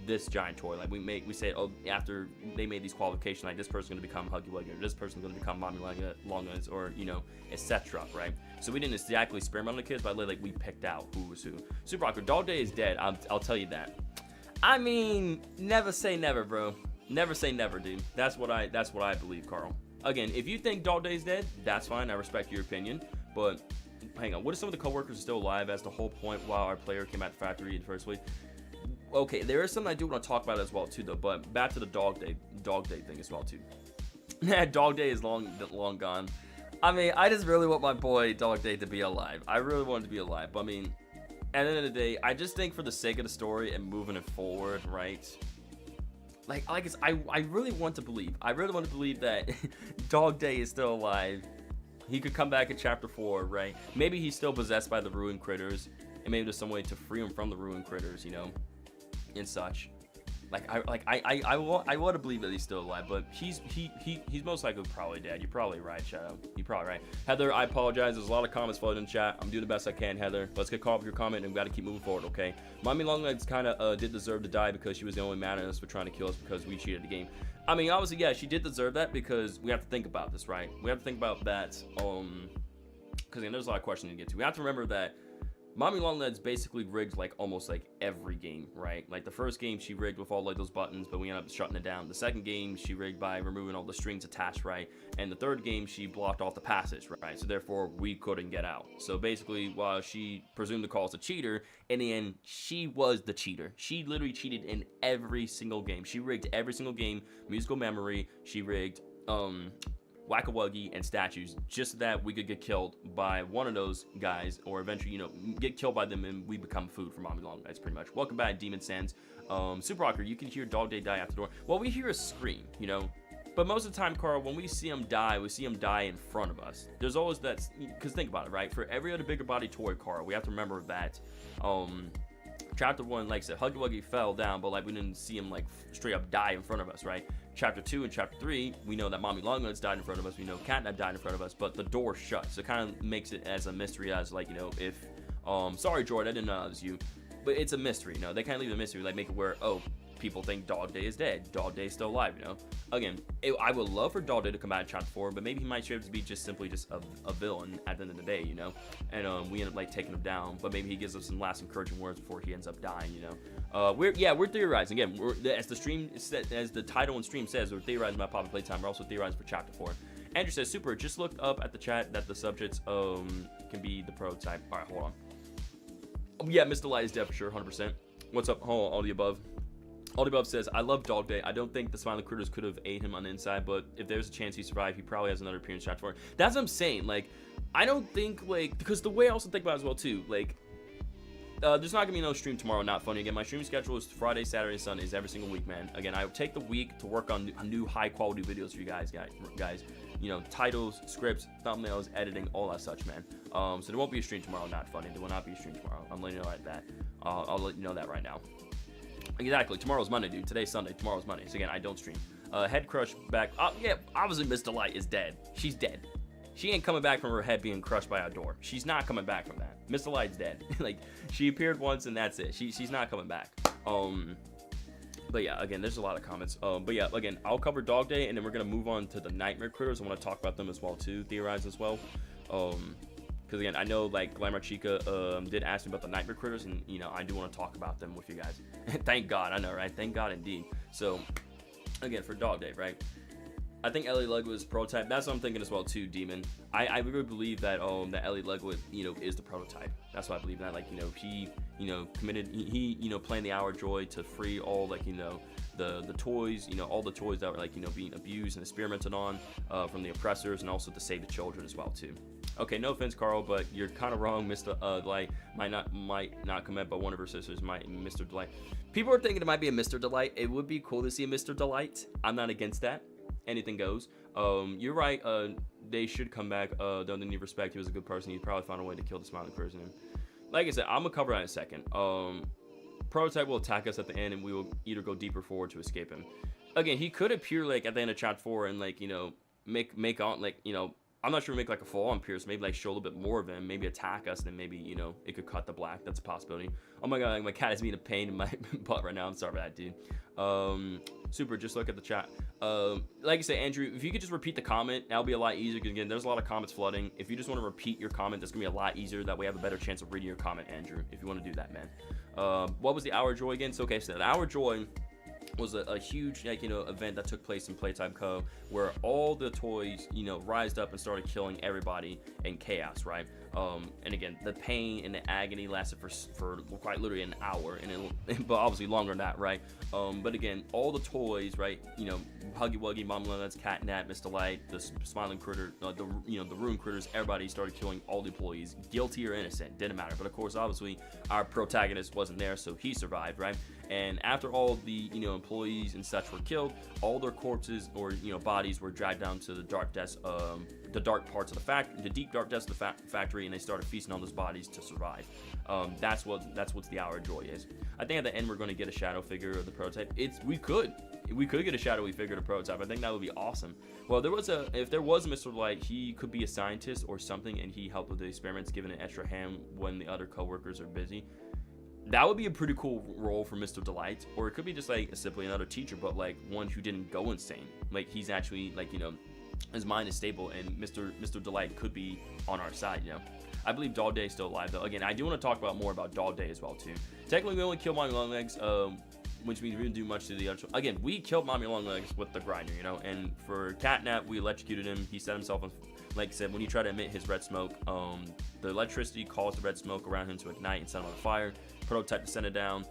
this giant toy. We said, after they made these qualifications, this person's going to become Huggy Wuggy, or this person's going to become Mommy Longlegs, or etc., right? So we didn't exactly experiment on the kids, but we picked out who was who. Super Rocker, Dog Day is dead. I'll tell you that. I mean, never say never, bro. Never say never, dude. That's what I believe, Carl. Again, if you think Dog Day's dead, that's fine. I respect your opinion. But hang on, what if some of the coworkers are still alive? That's the whole point while our player came at the factory in the first place. Okay, there is something I do want to talk about as well too, though. But back to the Dog Day thing as well too. Yeah, Dog Day is long gone. I mean, I just really want my boy Dog Day to be alive. I really want him to be alive. But I mean, at the end of the day, I just think for the sake of the story and moving it forward, right? I really want to believe. I really want to believe that Dog Day is still alive. He could come back in chapter 4, right? Maybe he's still possessed by the ruined critters, and maybe there's some way to free him from the ruined critters, and such. I want to believe that he's still alive, but he's most likely probably dead. You're probably right, Shadow. You're probably right. Heather, I apologize. There's a lot of comments floating in chat. I'm doing the best I can, Heather. Let's get caught up with your comment, and we got to keep moving forward, okay? Mommy Longlegs kind of did deserve to die because she was the only mad at us for trying to kill us because we cheated the game. I mean, obviously, yeah, she did deserve that because we have to think about this, right? We have to think about that, because there's a lot of questions to get to. We have to remember that Mommy Longlegs basically rigged almost every game, right? The first game she rigged with all those buttons, but we ended up shutting it down. The second game she rigged by removing all the strings attached, right? And the third game she blocked off the passage, right? So therefore we couldn't get out. So basically, while she presumed to call us a cheater, in the end she was the cheater. She literally cheated in every single game. She rigged every single game. Musical memory. She rigged Whack-a-Wuggy and statues, just so that we could get killed by one of those guys, or eventually, get killed by them and we become food for Mommy Longlegs, pretty much. Welcome back, Demon Sands. Super Rocker, you can hear Dog Day die after the door. Well, we hear a scream, but most of the time, Carl, when we see him die, we see him die in front of us. There's always that, because think about it, right? For every other bigger body toy, Carl, we have to remember that, Chapter 1, like I said, Huggy Wuggy fell down, but like we didn't see him like straight up die in front of us, right? Chapter 2 and Chapter 3, we know that Mommy Longlegs died in front of us. We know Catnap died in front of us, but the door shut. So it kind of makes it as a mystery as like, you know, if, sorry, Jordan, I didn't know it was you. But it's a mystery, you know? They kind of leave the mystery, like make it where, oh, people think Dog Day is dead. Dog Day is still alive, you know? Again, I would love for Dog Day to come out in Chapter 4, but maybe he might show up to be just simply just a villain at the end of the day, you know? And we end up like taking him down, but maybe he gives us some last encouraging words before he ends up dying, you know? We're theorizing. Again, as the title and stream says, we're theorizing about Poppy Playtime. We're also theorizing for Chapter 4. Andrew says, Super, just looked up at the chat that the subjects can be the prototype. All right, hold on. Yeah, Mr. Light is dead for sure, 100%. What's up? Hold on, all the above. All the above says, I love Dog Day. I don't think the Smiling Critters could have ate him on the inside, but if there's a chance he survived, he probably has another appearance in Chapter 4. That's what I'm saying. Like, I don't think, like, because the way I also think about it as well, too, like, there's not gonna be no stream tomorrow, not funny. Again, my stream schedule is Friday, Saturday, and Sundays every single week, man. Again, I take the week to work on new high-quality videos for you guys. You know, titles, scripts, thumbnails, editing, all that such, man. So there won't be a stream tomorrow, not funny. There will not be a stream tomorrow. I'm letting you know like that. I'll let you know that right now. Exactly. Tomorrow's Monday, dude. Today's Sunday. Tomorrow's Monday. So again, I don't stream. Head crush back. Yeah, obviously Mr. Light is dead. She's dead. She ain't coming back from her head being crushed by a door. She's not coming back from that. Mr. Light's dead. Like, she appeared once and that's it. She's not coming back. But yeah, again, there's a lot of comments. But yeah, again, I'll cover Dog Day, and then we're gonna move on to the Nightmare Critters. I want to talk about them as well too, theorize as well. Because again, I know like Glamour Chica did ask me about the Nightmare Critters, and you know I do want to talk about them with you guys. Thank God, I know, right? Thank God indeed. So again, for Dog Day, right? I think Ellie Ludwig's prototype. That's what I'm thinking as well too, Demon. I really believe that that Ellie Ludwig, you know, is the prototype. That's why I believe that. Like, you know, he, you know, committed. He you know, planned the Hour Joy to free all, like, you know, the toys. You know, all the toys that were, like, you know, being abused and experimented on from the oppressors, and also to save the children as well too. Okay, no offense, Carl, but you're kind of wrong. Mr. Delight might not commit, but one of her sisters might. Mr. Delight. People are thinking it might be a Mr. Delight. It would be cool to see a Mr. Delight. I'm not against that. Anything goes. You're right. They should come back. Don't need respect. He was a good person. He probably found a way to kill the Smiling Critters in him. Like I said, I'm gonna cover that in a second. Prototype will attack us at the end, and we will either go deeper forward to escape him. Again, he could appear like at the end of Chapter 4 and like, you know, make on, like, you know, I'm not sure, make like a full on pierce, maybe like show a little bit more of him, maybe attack us, and then maybe, you know, it could cut the black. That's a possibility. Oh my god, like, my cat is being a pain in my butt right now. I'm sorry for that, dude. Super, just look at the chat. Like I said, Andrew, if you could just repeat the comment, that'll be a lot easier, because again, there's a lot of comments flooding. If you just want to repeat your comment, that's gonna be a lot easier. That way I have a better chance of reading your comment, Andrew, if you want to do that, man. What was the Hour Joy again? So okay, so the Hour Joy was a huge, like, you know, event that took place in Playtime Co, where all the toys, you know, rised up and started killing everybody in chaos, right? And again, the pain and the agony lasted for quite literally an hour, but obviously longer than that, right? But again, all the toys, right? You know, Huggy Wuggy, Mom Leonard's, Catnap, Mr. Light, the Smiling Critter, the Ruin Critters, everybody started killing all the employees, guilty or innocent, didn't matter. But of course, obviously, our protagonist wasn't there, so he survived, right? And after all the, you know, employees and such were killed, all their corpses or, you know, bodies were dragged down to the dark depths, the dark parts of the factory, the deep dark depths of the factory, and they started feasting on those bodies to survive. That's what the Hour of Joy is. I think at the end we're going to get a shadow figure of the prototype. We could get a shadowy figure of the prototype. I think that would be awesome. Well, if there was a Mr. Light, he could be a scientist or something, and he helped with the experiments, giving an extra hand when the other coworkers are busy. That would be a pretty cool role for Mr. Delight. Or it could be just like simply another teacher, but like one who didn't go insane. Like, he's actually, like, you know, his mind is stable, and Mr. Delight could be on our side, you know. I believe Dog Day is still alive, though. Again, I do want to talk about more about Dog Day as well, too. Technically, we only killed Mommy Longlegs, which means we didn't do much to the other. Again, we killed Mommy Longlegs with the grinder, you know. And for Catnap, we electrocuted him. He set himself on, like I said, when he tried to emit his red smoke, the electricity caused the red smoke around him to ignite and set him on fire. Prototype descended down.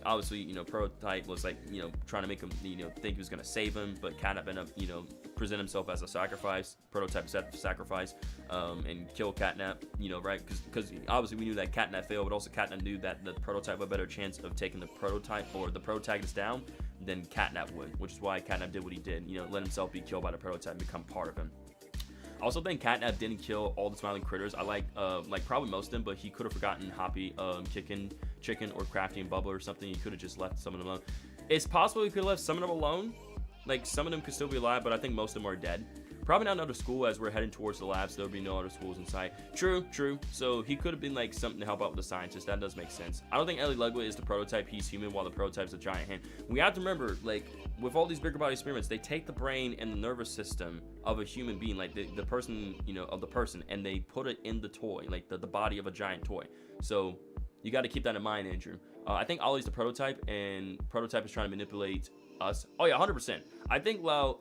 Obviously, you know, Prototype was like, you know, trying to make him, you know, think he was gonna save him, but Catnap ended up, you know, present himself as a sacrifice. Prototype set the sacrifice, and kill Catnap, you know, right? Because obviously we knew that Catnap failed, but also Catnap knew that the Prototype had a better chance of taking the prototype or the protagonist down than Catnap would, which is why Catnap did what he did. You know, let himself be killed by the Prototype and become part of him. I also think Catnap didn't kill all the Smiling Critters. I like probably most of them, but he could have forgotten Hoppy kicking Chicken or Crafty and Bubba or something, you could have just left some of them alone. It's possible you could have left some of them alone. Like, some of them could still be alive, but I think most of them are dead. Probably not another school, as we're heading towards the lab, so there'll be no other schools in sight. True. So he could have been like something to help out with the scientists. That does make sense. I don't think Ellie Legwa is the prototype. He's human, while the prototype's a giant hand. We have to remember, like, with all these bigger body experiments, they take the brain and the nervous system of a human being, like the person, you know, of the person, and they put it in the toy, like the body of a giant toy. So you got to keep that in mind, Andrew. I think Ollie's the prototype, and prototype is trying to manipulate us. Oh yeah, 100%. I while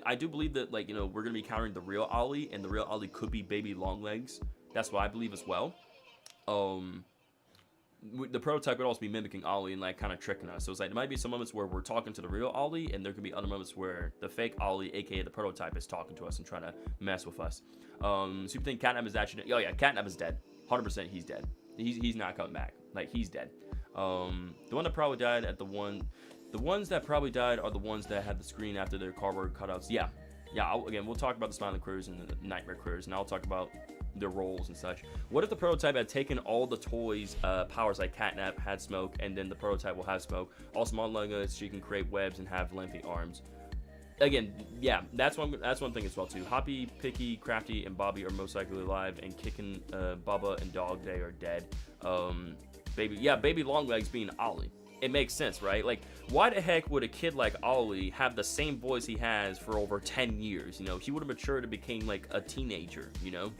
I do believe that, like, you know, we're gonna be countering the real Ollie, and the real Ollie could be baby Longlegs. That's what I believe as well. The prototype would also be mimicking Ollie and, like, kind of tricking us. So it's like there might be some moments where we're talking to the real Ollie, and there could be other moments where the fake Ollie, aka the prototype, is talking to us and trying to mess with us. Super thing, Catnap is actually, oh yeah, Catnap is dead. 100% he's dead. He's not coming back. Like, he's dead. The one that probably died at the ones that probably died are the ones that had the screen after their cardboard cutouts. Yeah. Again, we'll talk about the Smiling Critters and the Nightmare Critters, and I'll talk about their roles and such. What if the prototype had taken all the toys' powers, like Catnap had Smoke, and then the prototype will have Smoke. Also, Monolunga, she can create webs and have lengthy arms. Again, yeah, that's one thing as well too. Hoppy, Picky, Crafty, and Bobby are most likely alive, and Kickin', Bubba, and Dog Day are dead. Baby Longlegs being Ollie. It makes sense, right? Like, why the heck would a kid like Ollie have the same voice he has for over 10 years? You know, he would have matured and became like a teenager, you know?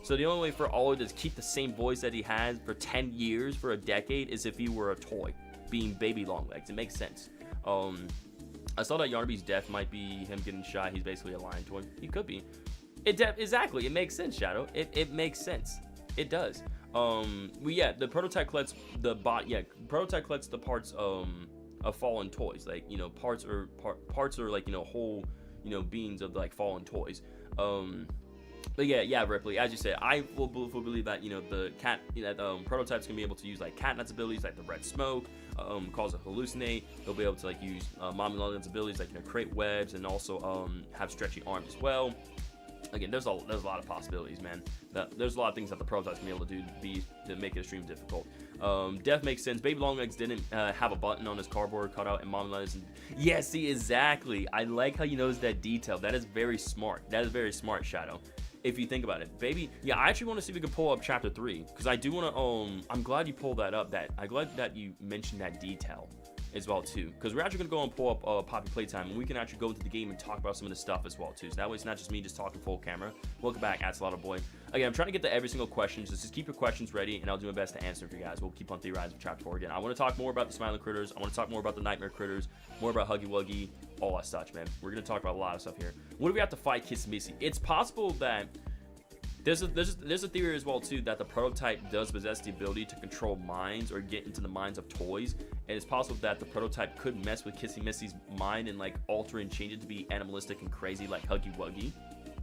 So the only way for Ollie to keep the same voice that he has for 10 years, for a decade, is if he were a toy, being baby Longlegs. It makes sense. I saw that Yarby's death might be him getting shot. He's basically a lion toy. He could be. Exactly. It makes sense, Shadow. It makes sense. It does. The prototype collects prototype collects the parts of fallen toys, like, you know, parts are like, you know, whole, you know, beings of, like, fallen toys. But yeah, Ripley, as you said, I will believe that, you know, the cat, you know, prototypes can be able to use, like, Catnap's abilities, like the red smoke, cause it hallucinate. They'll be able to, like, use Mommy Longlegs' abilities, like, you know, create webs, and also have stretchy arms as well. Again, there's a lot of possibilities, man. There's a lot of things that the prototypes can be able to do to make it extremely difficult. Death makes sense. Baby Longlegs didn't have a button on his cardboard cutout, and Mommy Longlegs. Yeah, see, exactly. I like how you notice that detail. That is very smart. That is very smart, Shadow. If you think about it, baby. Yeah, I actually want to see if we can pull up chapter 3, because I do want to. I'm glad you pulled that up. I'm glad that you mentioned that detail as well too, because we're actually gonna go and pull up Poppy Playtime, and we can actually go into the game and talk about some of the stuff as well too. So that way it's not just me just talking full camera. Welcome back, Axolotl Boy. Again, I'm trying to get to every single question, so just keep your questions ready, and I'll do my best to answer for you guys. We'll keep on theorizing for chapter 4 again. I want to talk more about the Smiling Critters. I want to talk more about the Nightmare Critters, more about Huggy Wuggy, all that such, man. We're gonna talk about a lot of stuff here. What do we have to fight Kiss Missy? It's possible that there's a theory as well too that the prototype does possess the ability to control minds or get into the minds of toys, and it's possible that the prototype could mess with Kissy Missy's mind and, like, alter and change it to be animalistic and crazy like Huggy Wuggy.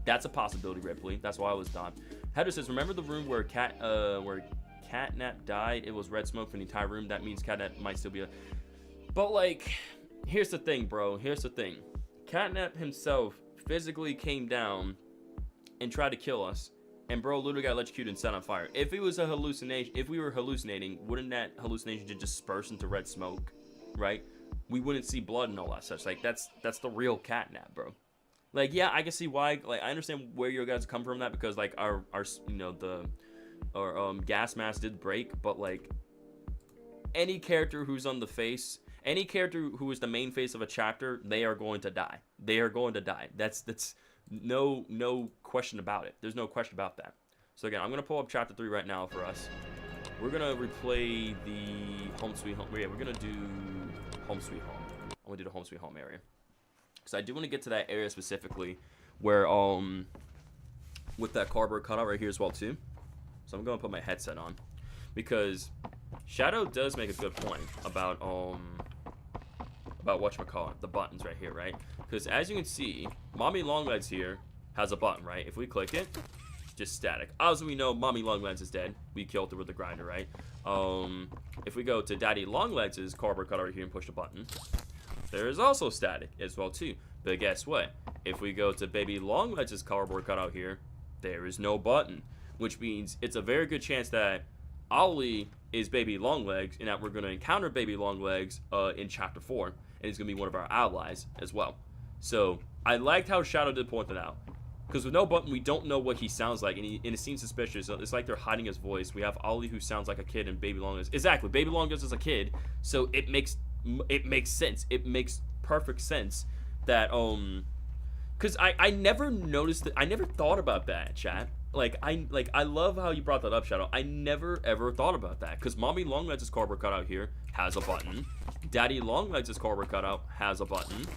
That's a possibility, Ripley. That's why I was done. Heather says, remember the room where Catnap died? It was red smoke for the entire room. That means Catnap might still be a... But, like, here's the thing, bro. Here's the thing. Catnap himself physically came down and tried to kill us. And bro literally got electrocuted and set on fire. If it was a hallucination, if we were hallucinating, wouldn't that hallucination just disperse into red smoke, right? We wouldn't see blood and all that such. Like, that's the real Catnap, bro. Like, yeah, I can see why. Like, I understand where you guys come from that, because, like, our you know, our gas mask did break, but, like, any character who's on the face, any character who is the main face of a chapter, they are going to die. They are going to die. That's no question about it. There's no question about that. So again, I'm gonna pull up chapter 3 right now for us. We're gonna replay the Home Sweet Home. Yeah, we're gonna do Home Sweet Home. I'm gonna do the Home Sweet Home area, because I do want to get to that area specifically where with that cardboard cutout right here as well too. So I'm gonna put my headset on, because Shadow does make a good point about whatchamacallit, the buttons right here, right? Because as you can see, Mommy Longlegs here has a button, right? If we click it, just static. As we know, Mommy Longlegs is dead. We killed her with the grinder, right? If we go to Daddy Longlegs' cardboard cutout right here and push the button, there is also static as well too. But guess what? If we go to Baby Longlegs' cardboard cutout here, there is no button, which means it's a very good chance that Ollie is Baby Longlegs, and that we're going to encounter Baby Longlegs in Chapter 4, and he's going to be one of our allies as well. So I liked how Shadow did point that out. Because with no button, we don't know what he sounds like, and it seems suspicious. It's like they're hiding his voice. We have Ollie, who sounds like a kid, and Baby Longlegs. Exactly, Baby Longlegs is a kid, so it makes sense. It makes perfect sense that because I never noticed that. I never thought about that, chat. I love how you brought that up, Shadow. I never ever thought about that, because Mommy Longlegs' cardboard cutout here has a button. Daddy Longlegs' cardboard cutout has a button.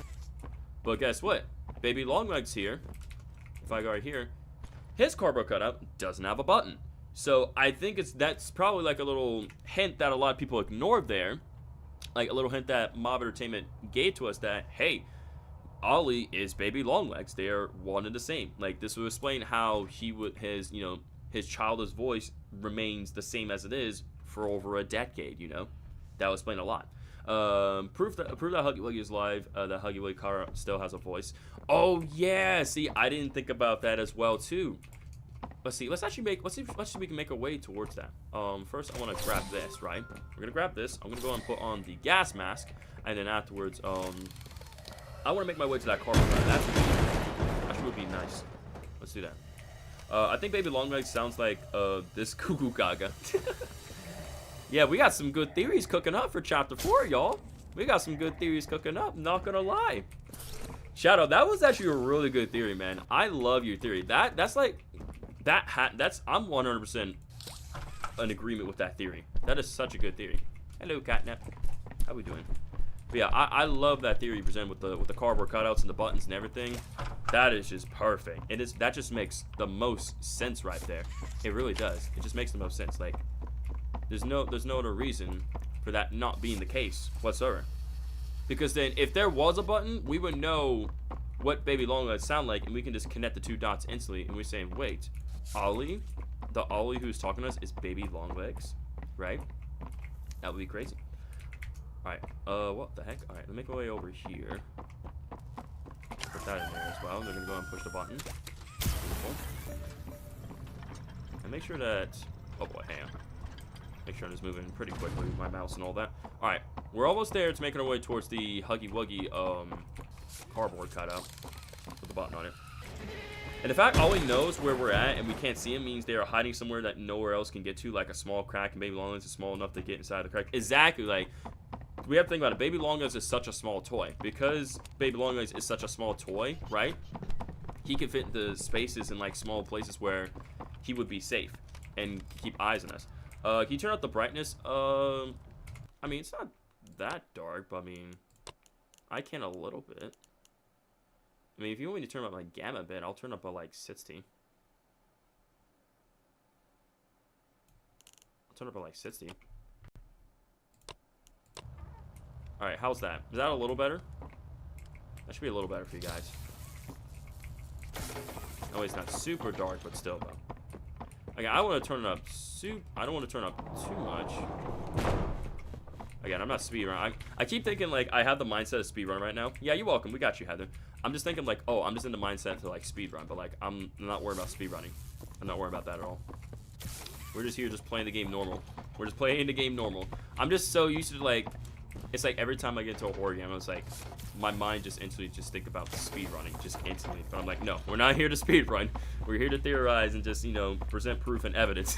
But guess what? Baby Longlegs here, if I go right here, his cardboard cutout doesn't have a button. So I think that's probably like a little hint that a lot of people ignored there. Like a little hint that Mob Entertainment gave to us that, hey, Ollie is Baby Longlegs. They are one and the same. Like, this will explain how his childish voice remains the same as it is for over a decade, That will explain a lot. Proof that Huggy Wuggy is live, that Huggy Wuggy car still has a voice. Oh yeah, see, I didn't think about that as well too. Let's see if we can make our way towards that. First I want to grab this, right? We're gonna grab this. I'm gonna go and put on the gas mask, and then afterwards, I want to make my way to that car. That would be nice. Let's do that. I think Baby Longlegs sounds like this Cuckoo Gaga. Yeah, we got some good theories cooking up for Chapter 4, y'all. We got some good theories cooking up, not gonna lie. Shadow, that was actually a really good theory, man. I love your theory. I'm 100% in agreement with that theory. That is such a good theory. Hello, Catnap. How we doing? But yeah, I love that theory you present with the cardboard cutouts and the buttons and everything. That is just perfect. That just makes the most sense right there. It really does. It just makes the most sense. Like, there's no other reason for that not being the case whatsoever. Because then, if there was a button, we would know what Baby Longlegs sound like, and we can just connect the two dots instantly, and we're saying, wait, Ollie, the Ollie who's talking to us is Baby Longlegs, right? That would be crazy. Alright, what the heck? Alright, let me make my way over here. Put that in there as well. They're gonna go and push the button. Beautiful. And make sure that, oh boy, hang on. Make sure I'm just moving pretty quickly with my mouse and all that. Alright, we're almost there to making our way towards the Huggy Wuggy cardboard cutout with the button on it. And the fact Ollie knows where we're at and we can't see him means they are hiding somewhere that nowhere else can get to, like a small crack, and Baby Longlegs is small enough to get inside the crack. Exactly, like, we have to think about it. Baby Longlegs is such a small toy. Because Baby Longlegs is such a small toy, right? He can fit into spaces in like small places where he would be safe and keep eyes on us. Can you turn up the brightness? I mean, it's not that dark, but I mean, I can a little bit. I mean, if you want me to turn up my gamma a bit, I'll turn up by like 60. I'll turn up by like 60. Alright, how's that? Is that a little better? That should be a little better for you guys. Oh, it's not super dark, but still though. Okay, I want to turn it up I don't want to turn up too much. Again, I'm not speedrunning. I keep thinking like I have the mindset of speedrun right now. Yeah, you're welcome. We got you, Heather. I'm just thinking like, oh, I'm just in the mindset to like speedrun, but like I'm not worried about speedrunning. I'm not worried about that at all. We're just here just playing the game normal. We're just playing the game normal. I'm just so used to like, it's like every time I get into a horror game, I was like, my mind just instantly just think about speedrunning, just instantly. But I'm like, no, we're not here to speedrun. We're here to theorize and just, present proof and evidence.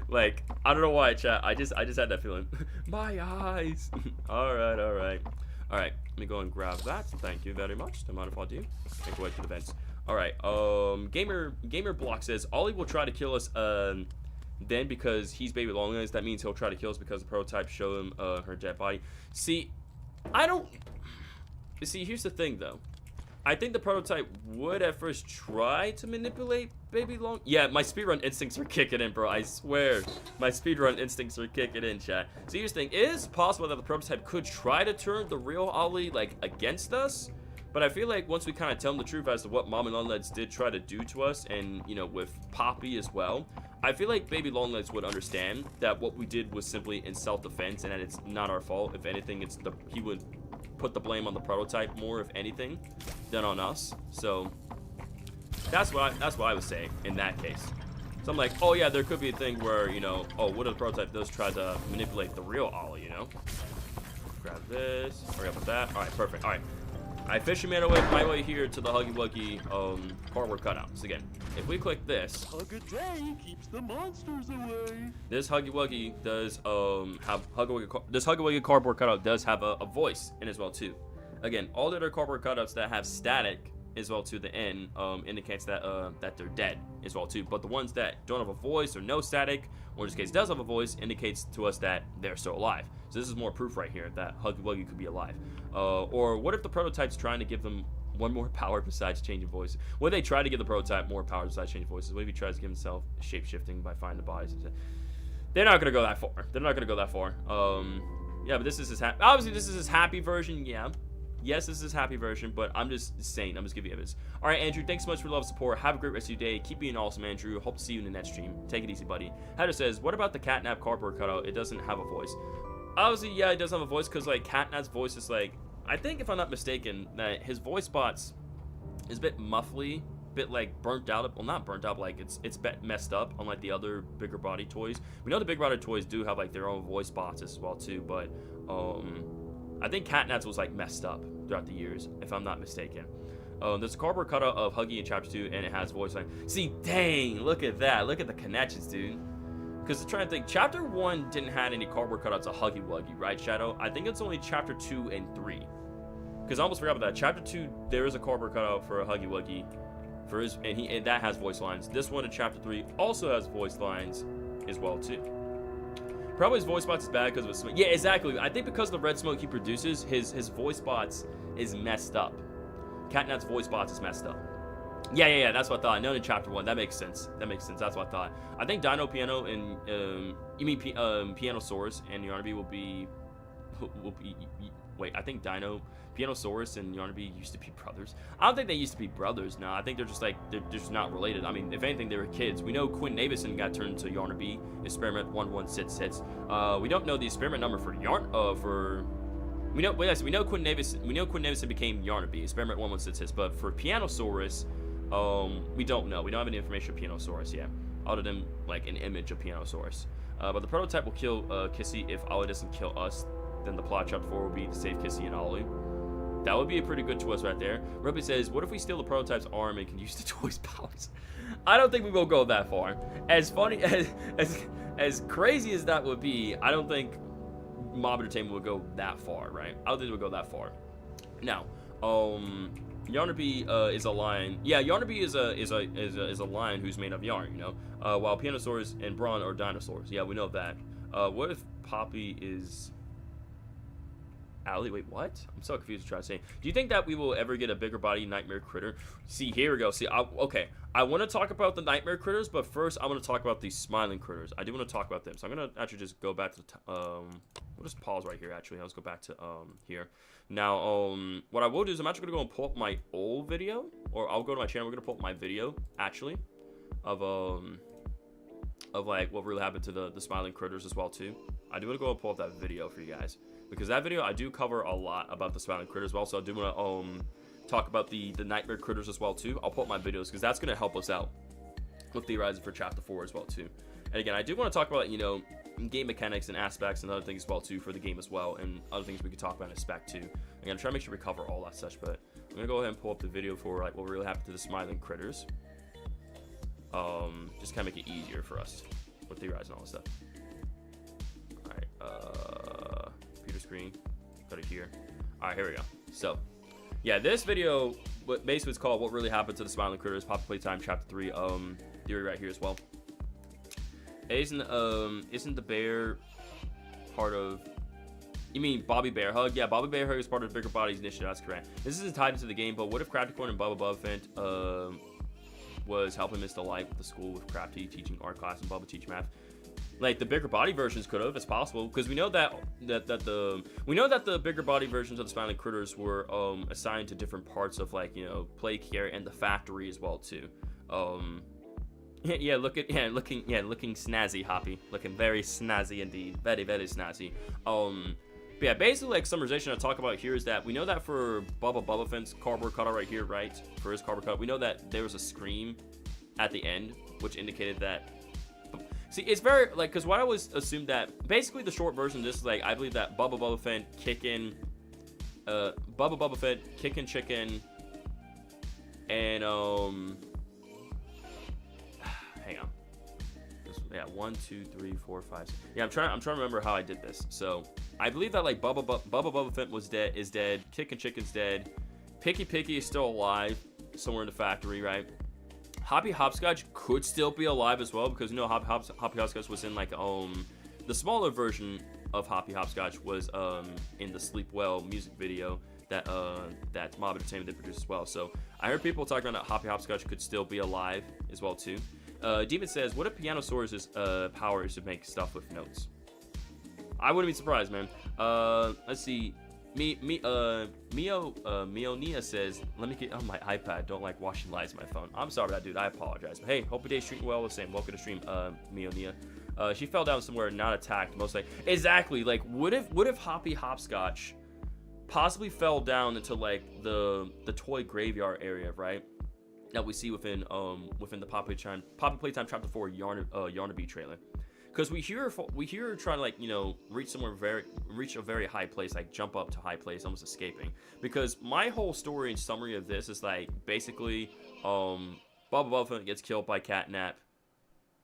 Like, I don't know why, chat. I just had that feeling. My eyes. All right. Let me go and grab that. Thank you very much. Don't mind if I do. Make way to the vents. All right. Gamer Block says Ollie will try to kill us. Then because he's Baby Longlegs, that means he'll try to kill us because the prototype showed him her dead body. See, here's the thing though. I think the prototype would at first try to manipulate Baby Long. Yeah, my speedrun instincts are kicking in, bro. I swear, my speedrun instincts are kicking in, chat. So here's the thing: it is possible that the prototype could try to turn the real Ollie like against us. But I feel like once we kind of tell them the truth as to what Mom and Longlegs did try to do to us, and with Poppy as well, I feel like Baby Longlegs would understand that what we did was simply in self-defense, and that it's not our fault. If anything, he would put the blame on the prototype more, if anything, than on us. So that's what I would say in that case. So I'm like, oh yeah, there could be a thing where, you know, oh, what if the prototype does try to manipulate the real Ollie, you know? Grab this, hurry up with that. All right, perfect. All right, I officially made my way here to the Huggy Wuggy cardboard cutouts. Again, if we click this,
Hug a day keeps the monsters away.
this Huggy Wuggy does this Huggy Wuggy cardboard cutout does have a voice in as well too. Again, all the other cardboard cutouts that have static as well to the end indicates that that they're dead as well too. But the ones that don't have a voice or no static, or in this case does have a voice, indicates to us that they're still alive. So this is more proof right here that Huggy Wuggy could be alive. Or what if the prototype's trying to give them one more power besides changing voices? What if they try to give the prototype more power besides changing voices? What if he tries to give himself shape-shifting by finding the bodies? They're not gonna go that far. They're not gonna go that far. Yeah, but this is his obviously this is his happy version. Yeah. Yes, this is his happy version, but I'm just saying. I'm just giving you evidence. All right, Andrew, thanks so much for the love and support. Have a great rest of your day. Keep being awesome, Andrew. Hope to see you in the next stream. Take it easy, buddy. Heather says, what about the catnap cardboard cutout? It doesn't have a voice. Obviously, yeah, it does have a voice because, like, Catnap's voice is, like, I think, if I'm not mistaken, that his voice box is a bit muffly, a bit, like, burnt out. Well, not burnt out, like, it's messed up, unlike the other bigger body toys. We know the big body toys do have, like, their own voice boxes as well, too, but, I think Catnap's was, like, messed up throughout the years, if I'm not mistaken. There's a cardboard cutout of Huggy in Chapter 2, and it has voice line. See, dang, look at that. Look at the connections, dude. Because I'm trying to think, Chapter 1 didn't have any cardboard cutouts of Huggy Wuggy, right, Shadow? I think it's only Chapter 2 and 3. Because I almost forgot about that. Chapter 2, there is a cardboard cutout for a Huggy Wuggy, for his, and that has voice lines. This one in Chapter 3 also has voice lines as well, too. Probably his voice box is bad because of his smoke. Yeah, exactly. I think because of the red smoke he produces, his voice box is messed up. Catnap's voice box is messed up. Yeah, that's what I thought. Known in Chapter 1. That makes sense. That's what I thought. I think Dino Piano and Pianosaurus and Yarnaby will be wait, I think Pianosaurus and Yarnaby used to be brothers. I don't think they used to be brothers. No, I think they're just not related. I mean, if anything, they were kids. We know Quinn Davison got turned into Yarnaby. Experiment 1166. We don't know the experiment number for we know Quinn Davison became Yarnaby. Experiment 1166. But for Pianosaurus, we don't know. We don't have any information of Pianosaurus yet, other than like an image of Pianosaurus. But the prototype will kill Kissy if Ollie doesn't kill us. Then the plot Chapter 4 will be to save Kissy and Ollie. That would be a pretty good twist right there. Ruby says, what if we steal the prototype's arm and can use the toy's powers? I don't think we will go that far. As funny as crazy as that would be, I don't think Mob Entertainment would go that far, right? I don't think it would go that far. Now, Yarnaby is a lion. Yeah, Yarnaby is a lion who's made of yarn, you know. While Pianosaurus and Brawn are dinosaurs. Yeah, we know that. What if Poppy is Allie? Wait, what? I'm so confused to try to say. Do you think that we will ever get a bigger body nightmare critter? See, here we go. See, okay. I want to talk about the nightmare critters, but first I want to talk about these smiling critters. I do want to talk about them. So I'm going to actually just go back to we'll just pause right here, actually. Let's go back to here. Now, what I will do is I'm actually going to go and pull up my old video, or I'll go to my channel. We're going to pull up my video, actually, of like what really happened to the smiling critters as well, too. I do want to go and pull up that video for you guys. Because that video, I do cover a lot about the smiling critters. But also, I do want to talk about the nightmare critters as well, too. I'll pull up my videos because that's going to help us out with theorizing for Chapter 4 as well, too. And again, I do want to talk about, you know, game mechanics and aspects and other things as well, too, for the game as well. And other things we could talk about in spec, too. Again, try to make sure we cover all that such. But I'm going to go ahead and pull up the video for, like, what really happened to the smiling critters. Just kind of make it easier for us with theorizing all this stuff. Alright, computer screen, go to here. Alright, here we go. So, yeah, this video, basically it's called What Really Happened to the Smiling Critters, Poppy Playtime Chapter 3, theory right here as well. Isn't the bear part of, you mean Bobby Bear Hug? Yeah, Bobby Bear Hug is part of the Bigger Bodies initiative, that's correct. This isn't tied into the game, but what if Craftycorn and Bubba Buffant, was helping Miss Delight with the school with Crafty teaching art class and Bubba teach math? Like, the bigger body versions could have, it's possible, because we know that the bigger body versions of the smiling critters were assigned to different parts of, like, you know, play care and the factory as well too. Looking snazzy, Hoppy, looking very snazzy indeed, very snazzy. But yeah, basically, like, summarization I talk about here is that we know that for Bubba Finn's cardboard cutout right here, right, for his cardboard cutout, we know that there was a scream at the end, which indicated that See, it's very, like, because what I always assumed that, basically the short version of this is, like, I believe that Bubba Fett kicking, Bubba Fett kicking chicken, and, hang on. Yeah, 1, 2, 3, 4, 5, 6. Yeah, I'm trying to remember how I did this. So, I believe that, like, Bubba Fett is dead, Kickin' Chicken's dead, Picky is still alive, somewhere in the factory, right? Hoppy Hopscotch could still be alive as well, because you know Hoppy Hopscotch was in like the smaller version of Hoppy Hopscotch was in the Sleep Well music video that Mob Entertainment did produce as well. So I heard people talking about that Hoppy Hopscotch could still be alive as well too. Demon says, what if Pianosaurus' power is to make stuff with notes? I wouldn't be surprised, man. Let's see. Mio Nia says, let me get on my iPad. Don't like watching lights on my phone. I'm sorry about that, dude. I apologize. But hey, hope your day's streaming well. The same. Welcome to stream, Mio Nia. She fell down somewhere, not attacked. Most like exactly. Like, what if Hoppy Hopscotch possibly fell down into like the toy graveyard area, right? That we see within the Poppy Playtime Chapter 4 Yarnaby trailer. Because we hear her trying to, like, you know, reach a very high place, like jump up to high place, almost escaping. Because my whole story and summary of this is like basically, Bubba Fett gets killed by Catnap,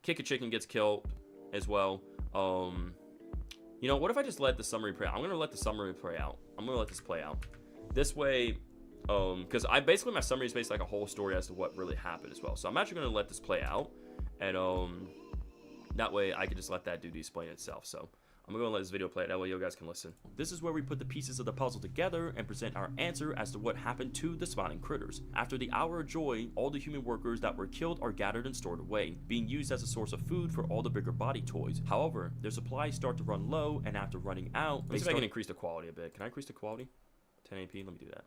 Kickin' Chicken gets killed as well. You know, what if I just let the summary play out? I'm gonna let the summary play out. I'm gonna let this play out. This way, because my summary is basically like a whole story as to what really happened as well. So I'm actually gonna let this play out, and that way I can just let that dude explain itself. So I'm gonna let this video play. That way you guys can listen. This is where we put the pieces of the puzzle together and present our answer as to what happened to the smiling critters. After the hour of joy, all the human workers that were killed are gathered and stored away, being used as a source of food for all the bigger body toys. However, their supplies start to run low, and after running out, let me see if I can increase the quality a bit. Can I increase the quality? 1080p, let me do that.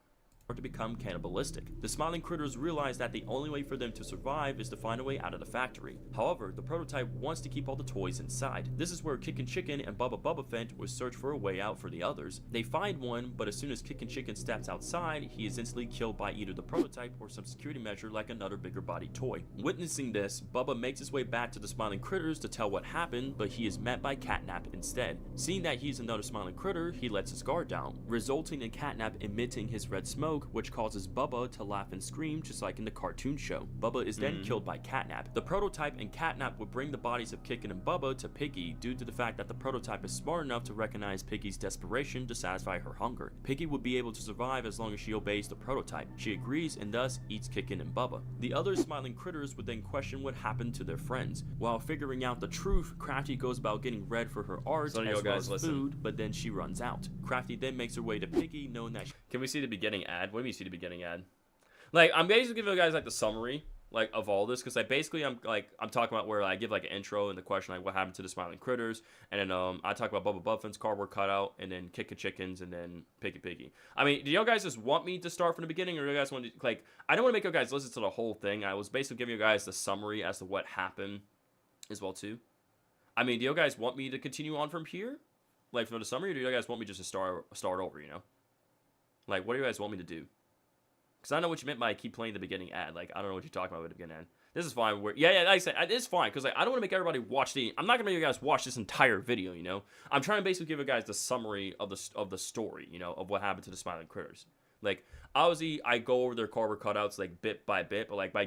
Or to become cannibalistic. The smiling critters realize that the only way for them to survive is to find a way out of the factory. However, the prototype wants to keep all the toys inside. This is where Kickin' Chicken and Bubba Fett will search for a way out for the others. They find one, but as soon as Kickin' Chicken steps outside, he is instantly killed by either the prototype or some security measure like another bigger body toy. Witnessing this, Bubba makes his way back to the smiling critters to tell what happened, but he is met by Catnap instead. Seeing that he's another smiling critter, he lets his guard down, resulting in Catnap emitting his red smoke, which causes Bubba to laugh and scream just like in the cartoon show. Bubba is then killed by Catnap. The prototype and Catnap would bring the bodies of Kickin' and Bubba to Piggy due to the fact that the prototype is smart enough to recognize Piggy's desperation to satisfy her hunger. Piggy would be able to survive as long as she obeys the prototype. She agrees and thus eats Kickin' and Bubba. The other smiling critters would then question what happened to their friends. While figuring out the truth, Crafty goes about getting red for her art as well as food, but then she runs out. Crafty then makes her way to Piggy, knowing that Can we see the beginning ad? What do you see the beginning ad? Like, I'm basically giving you guys like the summary like of all this, because like basically I'm talking about where I give like an intro and the question like what happened to the smiling critters, and then I talk about Bubba Fett's cardboard cutout, and then Kickin' Chickens, and then Piggy. I mean, do y'all guys just want me to start from the beginning, or do you guys want to, like, I don't want to make you guys listen to the whole thing. I was basically giving you guys the summary as to what happened as well too. I mean, do you guys want me to continue on from here, like from the summary, or do you guys want me just to start over, you know? Like, what do you guys want me to do? Because I know what you meant by keep playing the beginning ad. Like, I don't know what you're talking about with the beginning ad. This is fine. Yeah, like I said, it's fine. Because like, I don't want to make everybody watch I'm not going to make you guys watch this entire video, you know? I'm trying to basically give you guys the summary of the story, you know, of what happened to the smiling critters. Like, obviously, I go over their cardboard cutouts, like, bit by bit. But, like, by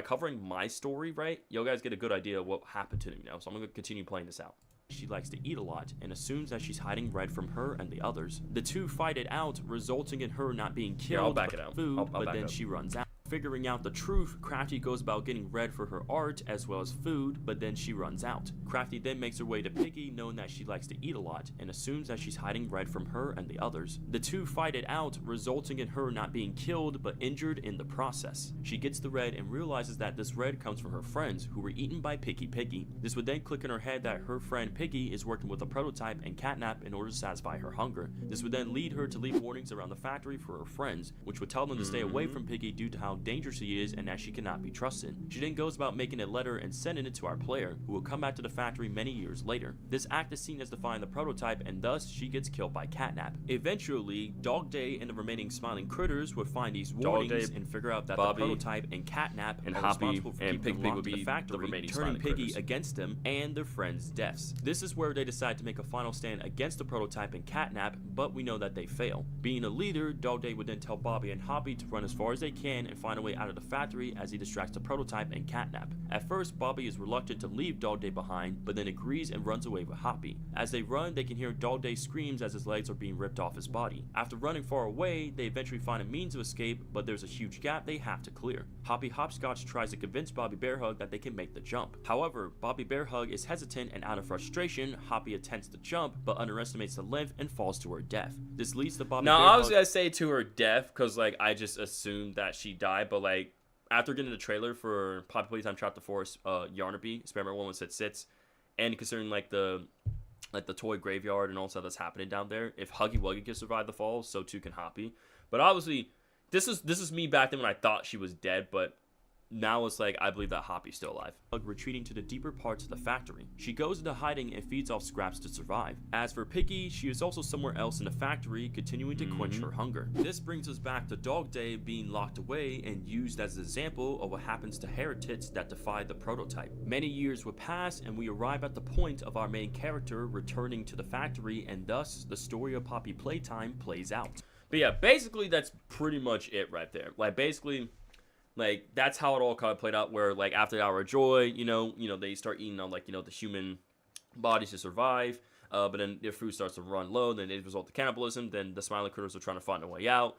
covering my story, right, you guys get a good idea of what happened to them, you know? So I'm going to continue playing this out. She likes to eat a lot and assumes that she's hiding red from her and the others. The two fight it out, resulting in her not being killed.
I'll back it out.
But then she runs out. Figuring out the truth, Crafty goes about getting red for her art as well as food, but then she runs out. Crafty then makes her way to Piggy, knowing that she likes to eat a lot, and assumes that she's hiding red from her and the others. The two fight it out, resulting in her not being killed, but injured in the process. She gets the red and realizes that this red comes from her friends, who were eaten by Piggy. This would then click in her head that her friend Piggy is working with a prototype and Catnap in order to satisfy her hunger. This would then lead her to leave warnings around the factory for her friends, which would tell them to stay away from Piggy due to how dangerous he is and that she cannot be trusted. She then goes about making a letter and sending it to our player, who will come back to the factory many years later. This act is seen as defying the prototype, and thus she gets killed by Catnap. Eventually, Dog Day and the remaining smiling critters would find these warnings and figure out that
Bobby,
the prototype and Catnap
and
are
Hoppy
responsible for
and
keeping them
Piggy
locked
would
in the
be
factory,
the remaining
turning
smiling
Piggy
critters.
against them and their friends' deaths. This is where they decide to make a final stand against the prototype and Catnap, but we know that they fail. Being a leader, Dog Day would then tell Bobby and Hoppy to run as far as they can and find a way out of the factory as he distracts the prototype and Catnap. At first, Bobby is reluctant to leave Dog Day behind, but then agrees and runs away with Hoppy. As they run, they can hear Dog Day screams as his legs are being ripped off his body. After running far away, they eventually find a means to escape, but there's a huge gap they have to clear. Hoppy Hopscotch tries to convince Bobby Bearhug that they can make the jump. However, Bobby Bearhug is hesitant, and out of frustration, Hoppy attempts to jump, but underestimates the length and falls to her death. This leads to Bobby
Now,
Bearhug.
I was gonna say to her death, because, like, I just assumed that she died, but, like, after getting the trailer for Poppy Playtime Chapter 4, Yarnaby, Experiment 1 said sits, and considering, like, the toy graveyard and all stuff that's happening down there, if Huggy Wuggy can survive the fall, so too can Hoppy. But obviously, this is me back then when I thought she was dead, but now it's like I believe that Hoppy's still alive.
Retreating to the deeper parts of the factory. She goes into hiding and feeds off scraps to survive. As for Piggy, she is also somewhere else in the factory, continuing to quench her hunger. This brings us back to Dog Day being locked away and used as an example of what happens to heretics that defy the prototype. Many years would pass and we arrive at the point of our main character returning to the factory, and thus the story of Poppy Playtime plays out.
But yeah, basically that's pretty much it right there. Like, basically, like, that's how it all kind of played out, where, like, after the Hour of Joy, you know, they start eating on, like, you know, the human bodies to survive, but then their food starts to run low, then it results in cannibalism, then the smiling critters are trying to find a way out,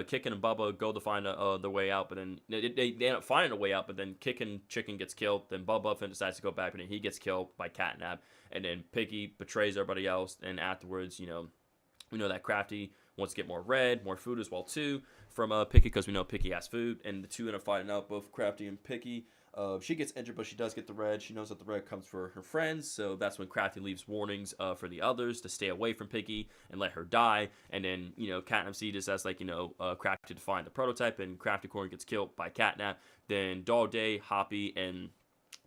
Chicken and Bubba go to find the way out, but then they end up finding a way out, but then Chicken gets killed, then Bubba decides to go back, but then he gets killed by Catnap, and then Piggy betrays everybody else, and afterwards, we know that Crafty wants to get more red, more food as well too, from Picky, because we know Picky has food, and the two end up fighting out, both Crafty and Picky. She gets injured, but she does get the red. She knows that the red comes for her friends, so that's when Crafty leaves warnings for the others to stay away from Picky and let her die. And then, Catnap sees this as, like, Crafty to find the prototype, and Crafty Corn gets killed by Catnap. Then Dog Day, Hoppy, and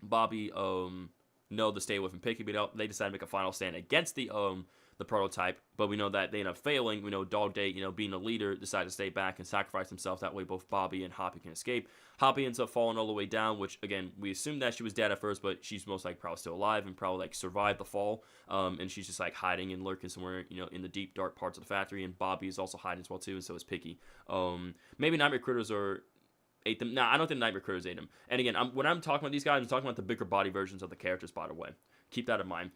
Bobby know to stay away from Picky, but they decide to make a final stand against the prototype, but we know that they end up failing. We know Dog Day, being a leader, decided to stay back and sacrifice himself. That way both Bobby and Hoppy can escape. Hoppy ends up falling all the way down, which, again, we assumed that she was dead at first, but she's most likely probably still alive and probably, like, survived the fall, and she's just, like, hiding and lurking somewhere, in the deep, dark parts of the factory, and Bobby is also hiding as well, too, and so is Picky. Maybe Nightmare Critters ate them. No, I don't think Nightmare Critters ate them. And again, when I'm talking about these guys, I'm talking about the bigger body versions of the characters, by the way. Keep that in mind.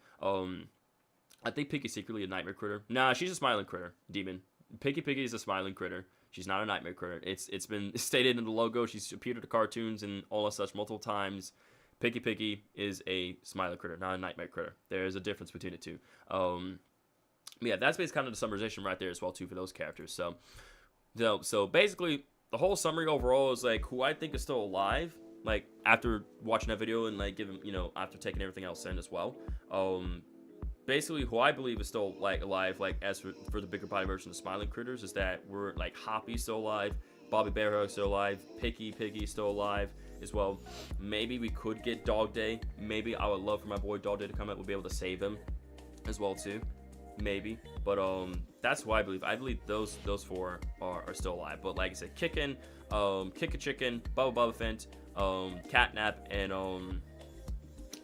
I think Piggy's secretly a Nightmare Critter. Nah, she's a smiling critter, demon. Piggy is a smiling critter. She's not a Nightmare Critter. It's been stated in the logo. She's appeared in the cartoons and all of such multiple times. Piggy is a smiling critter, not a Nightmare Critter. There is a difference between the two. Yeah, that's basically kind of the summarization right there as well too for those characters. So basically, the whole summary overall is, like, who I think is still alive, like, after watching that video and, like, giving, after taking everything else in as well. Basically, who I believe is still, like, alive, like, as for the bigger body version of Smiling Critters, is that we're, like, Hoppy's still alive, Bobby Bearhug's still alive, Piggy's still alive as well. Maybe we could get Dog Day. Maybe I would love for my boy Dog Day to come out. We'll be able to save him as well too. Maybe, but that's what I believe. I believe those four are still alive. But like I said, Chicken, Chicken, Bubba Fent, Catnap, and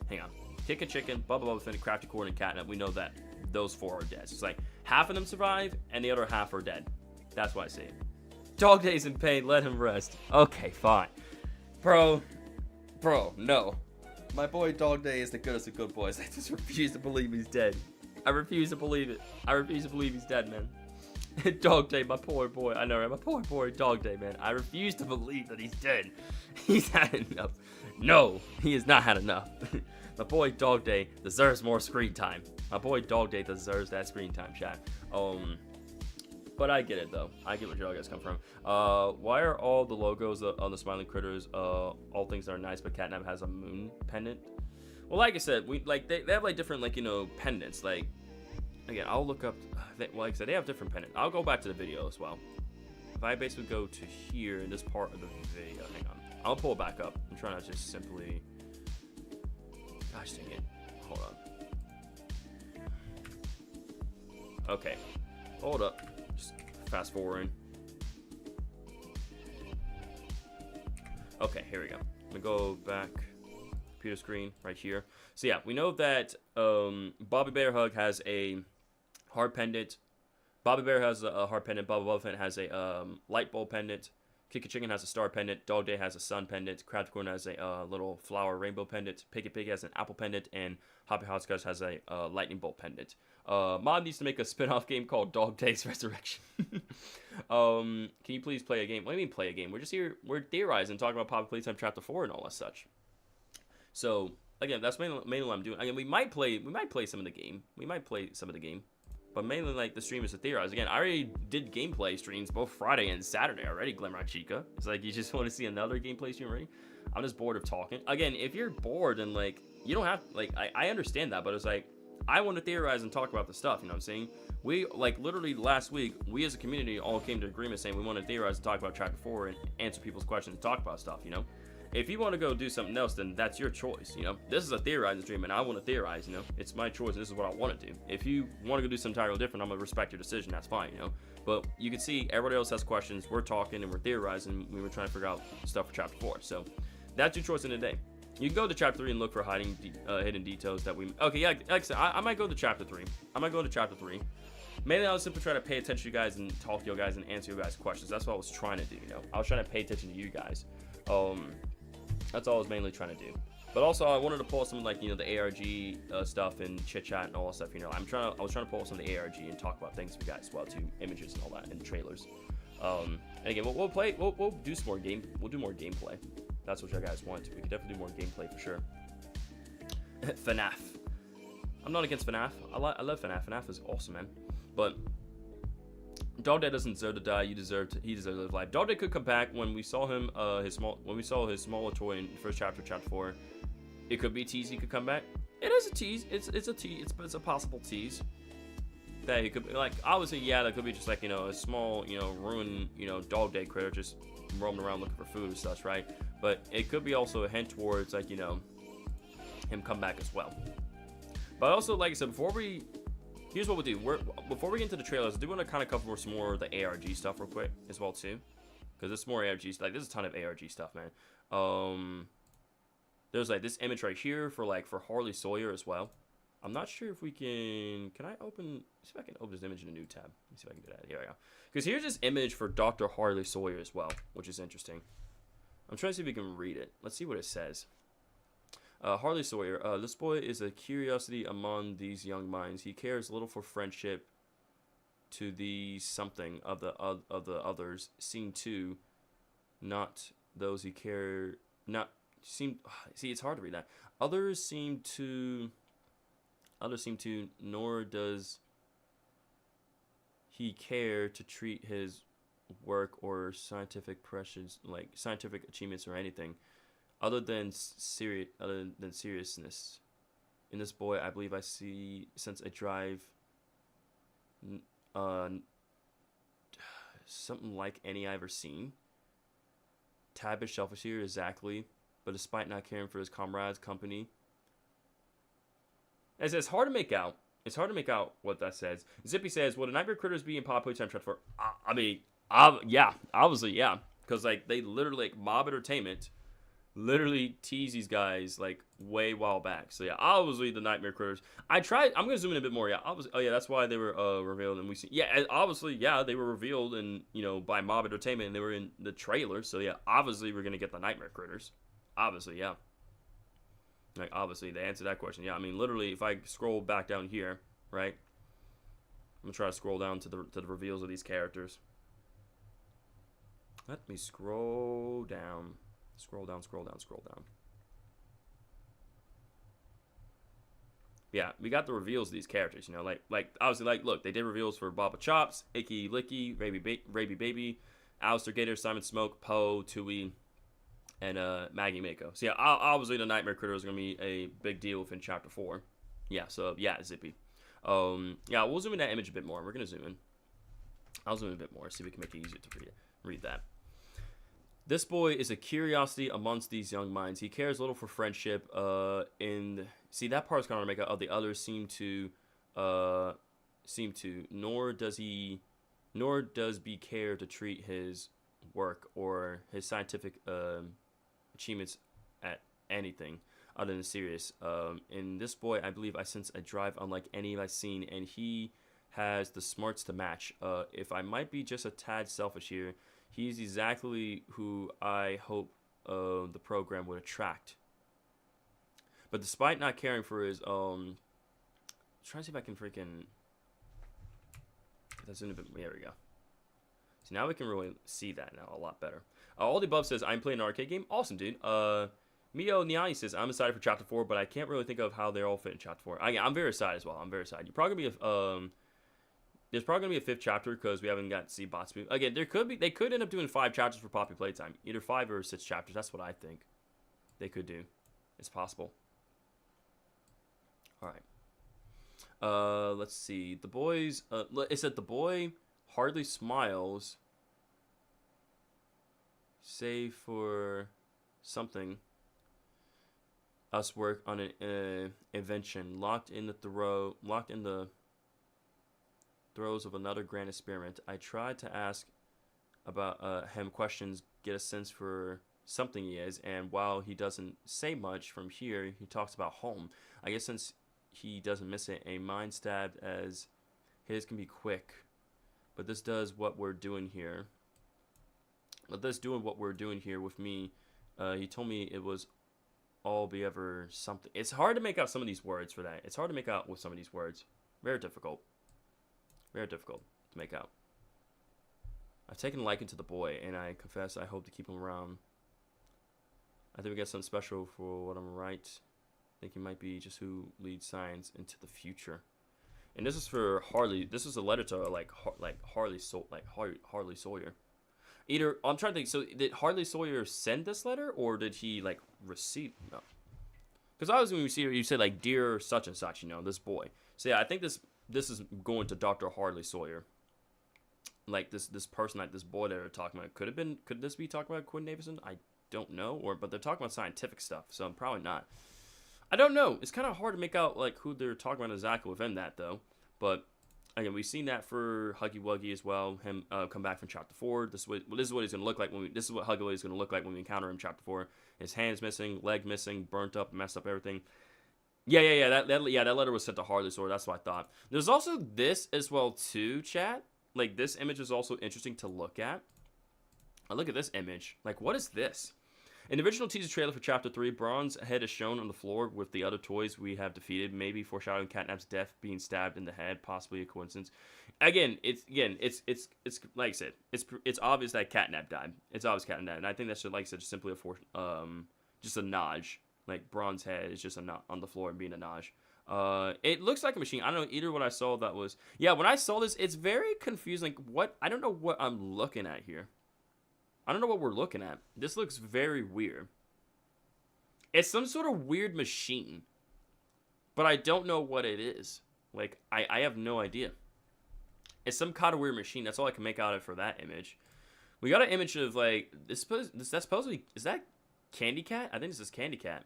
hang on. Chicken, Bubba Fent, Crafty Corn, and Catnap. We know that those four are dead. So it's like half of them survive, and the other half are dead. That's what I say. Dog Day's in pain. Let him rest. Okay, fine. Bro, no. My boy Dog Day is the goodest of good boys. I just refuse to believe he's dead. I refuse to believe it. I refuse to believe he's dead, man. Dog Day, my poor boy. I know, right? My poor boy, Dog Day, man. I refuse to believe that he's dead. He's had enough. No, he has not had enough. My boy Dog Day deserves more screen time. My boy Dog Day deserves that screen time, chat. But I get it, though. I get where y'all guys come from. Why are all the logos on the Smiling Critters all things that are nice, but Catnap has a moon pendant? Well, like I said, they have, like, different, like, pendants. Like, again, I'll look up, like I said, they have different pendants. I'll go back to the video as well. if I basically go to here in this part of the video, hang on, I'll pull it back up. I'm trying to just simply, gosh dang it, hold on. Okay, hold up, just fast forwarding. Okay, here we go. I'm gonna go back, computer screen right here. So yeah, we know that Bobby Bear Hug has a heart pendant. Bobby Bear has a heart pendant. Bubba Buffett has a light bulb pendant. Kiki Chicken has a star pendant. Dog Day has a sun pendant. Crabcorn has a little flower rainbow pendant. Piggy Pig has an apple pendant. And Hoppy Hopscotch has a lightning bolt pendant. Mom needs to make a spin-off game called Dog Day's Resurrection. Can you please play a game? What do you mean play a game? We're just here. We're theorizing, talking about Poppy Playtime Chapter 4 and all that such. So again, that's mainly what I'm doing. Again, we might play some of the game. But mainly, like, the stream is to theorize. Again, I already did gameplay streams both Friday and Saturday already, Glimrock Chica. It's like, you just want to see another gameplay stream already? I'm just bored of talking. Again, if you're bored and, like, you don't have, like, I understand that, but it's like, I want to theorize and talk about the stuff, you know what I'm saying? We, like, literally last week, we as a community all came to agreement saying we want to theorize and talk about Chapter 4 and answer people's questions and talk about stuff, you know? If you want to go do something else, then that's your choice, you know? This is a theorizing stream, and I want to theorize, you know? It's my choice, and this is what I want to do. If you want to go do something entirely different, I'm going to respect your decision, that's fine, you know? But you can see everybody else has questions, we're talking, and we're theorizing, we were trying to figure out stuff for Chapter 4. So, that's your choice in the day. You can go to Chapter 3 and look for hidden details that we... Okay, yeah, like I said, I might go to Chapter 3. Mainly, I was simply trying to pay attention to you guys and talk to you guys and answer you guys' questions. That's what I was trying to do, you know? I was trying to pay attention to you guys. That's all I was mainly trying to do. But also, I wanted to pull some, like, you know, the ARG stuff and chit chat and all that stuff. You know, I was trying to pull some of the ARG and talk about things for you guys as well, too, images and all that, and trailers. And again, we'll do some more we'll do more gameplay. That's what you guys want. We could definitely do more gameplay for sure. FNAF. I'm not against FNAF. I love FNAF. FNAF is awesome, man. But Dog Day doesn't deserve to die. He deserves to live life. Dog Day could come back when we saw him. When we saw his smaller toy in first chapter, chapter 4. It could be a tease. He could come back. It is a tease. It's a tease. It's a possible tease. That he could be like, obviously, yeah, that could be just like, you know, a small, you know, ruined, you know, Dog Day critter just roaming around looking for food and such, right? But it could be also a hint towards, like, you know, him come back as well. But also, like I said, here's what we'll do. Before we get into the trailers, I do want to kind of cover some more of the ARG stuff real quick as well too, because there's more ARG stuff. Like, there's a ton of ARG stuff, man. There's like this image right here for Harley Sawyer as well. I'm not sure if we can. Can I open? See if I can open this image in a new tab. Let me see if I can do that. Here I go. Because here's this image for Dr. Harley Sawyer as well, which is interesting. I'm trying to see if we can read it. Let's see what it says. Harley Sawyer. This boy is a curiosity among these young minds. He cares little for friendship. To the something of the others seem to, not those he care. Not seem. See, it's hard to read that. Others seem to. Nor does he care to treat his work or scientific pressures, like scientific achievements or anything, other than seriousness. In this boy, I believe I sense a drive, something like any I've ever seen. Tad bit selfish here, exactly, but despite not caring for his comrades' company. It's hard to make out. It's hard to make out what that says. Zippy says, "Would a Nightmare Critters be in Poppy Playtime Chapter 4?" I mean, yeah, obviously, yeah, because like they literally, like, Mob Entertainment literally tease these guys like way while back. So yeah, obviously the Nightmare Critters. I'm gonna zoom in a bit more. Yeah, obviously, oh yeah, that's why they were revealed, and we see. Yeah, obviously, yeah, they were revealed and by Mob Entertainment, and they were in the trailer. So yeah, obviously we're gonna get the Nightmare Critters. Obviously, yeah. Like, obviously, they answer that question. Yeah, I mean, literally, if I scroll back down here, right? I'm gonna try to scroll down to the reveals of these characters. Let me scroll down. Scroll down. Yeah, we got the reveals of these characters, like obviously, like, look, they did reveals for Baba Chops, Icky Licky, Raby Baby, Alistair Gator, Simon Smoke, Poe, Tui, and Maggie Mako. So yeah, obviously the Nightmare Critter is gonna be a big deal within Chapter 4. Yeah, so yeah, Zippy. Yeah, we'll zoom in that image a bit more. We're gonna zoom in. I'll zoom in a bit more, see if we can make it easier to read it. read that. This boy is a curiosity amongst these young minds. He cares little for friendship. See, that part's kind of make out. The others seem to. Nor does he care to treat his work or his scientific achievements at anything other than serious. In this boy, I believe I sense a drive unlike any I've seen, and he has the smarts to match. If I might be just a tad selfish here, he's exactly who I hope the program would attract. But despite not caring for his I'm trying to see if I can freaking. That's in a bit. There we go. So now we can really see that now a lot better. All the above says I'm playing an arcade game. Awesome, dude. Mio Nyai says I'm excited for Chapter 4, but I can't really think of how they all fit in Chapter 4. I'm very excited as well. I'm very excited. You're probably gonna be there's probably gonna be a 5th chapter because we haven't got to see bots move. Again, they could end up doing 5 chapters for Poppy Playtime, either 5 or 6 chapters. That's what I think they could do. It's possible. All right. Let's see. The boys. It said the boy hardly smiles. Save for something. Us work on an invention locked in the throes of another grand experiment. I tried to ask about him questions, get a sense for something he is, and while he doesn't say much from here, he talks about home. I guess since he doesn't miss it, a mind stabbed as his can be quick, but this does what we're doing here. With me. He told me it was all be ever something. It's hard to make out some of these words for that. It's hard to make out with some of these words. Very difficult. Very difficult to make out. I've taken a liking to the boy, and I confess I hope to keep him around. I think we got something special for what I'm right. I think he might be just who leads science into the future. And this is for Harley. This is a letter to Harley Sawyer. Either I'm trying to think. So did Harley Sawyer send this letter, or did he receive? No. Because I was when you said dear such and such. This boy. So yeah, I think this is going to Dr. Harley Sawyer. This person, this boy that they're talking about. Could this be talking about Quinn Davison? I don't know. But they're talking about scientific stuff, so I'm probably not. I don't know. It's kind of hard to make out who they're talking about exactly within that though. But again, we've seen that for Huggy Wuggy as well. Him come back from Chapter 4. This is what he's going to look like this is what Huggy Wuggy is going to look like when we encounter him in Chapter 4. His hands missing, leg missing, burnt up, messed up everything. Yeah. That letter was sent to Harley Sawyer. That's what I thought. There's also this as well too, chat. This image is also interesting to look at. Look at this image. What is this? In the original teaser trailer for Chapter 3, Braun's head is shown on the floor with the other toys we have defeated, maybe foreshadowing Catnap's death, being stabbed in the head, possibly a coincidence. It's like I said, it's obvious that Catnap died. It's obvious Catnap died, and I think that's just, like I said, just simply just a notch. Braun's head is just on the floor and being a notch. It looks like a machine. I don't know either what I saw that was. Yeah, when I saw this, it's very confusing. I don't know what I'm looking at here. I don't know what we're looking at. This looks very weird. It's some sort of weird machine. But I don't know what it is. I have no idea. It's some kind of weird machine. That's all I can make out of for that image. We got an image of, that's supposedly, is that Candy Cat? I think this is Candy Cat.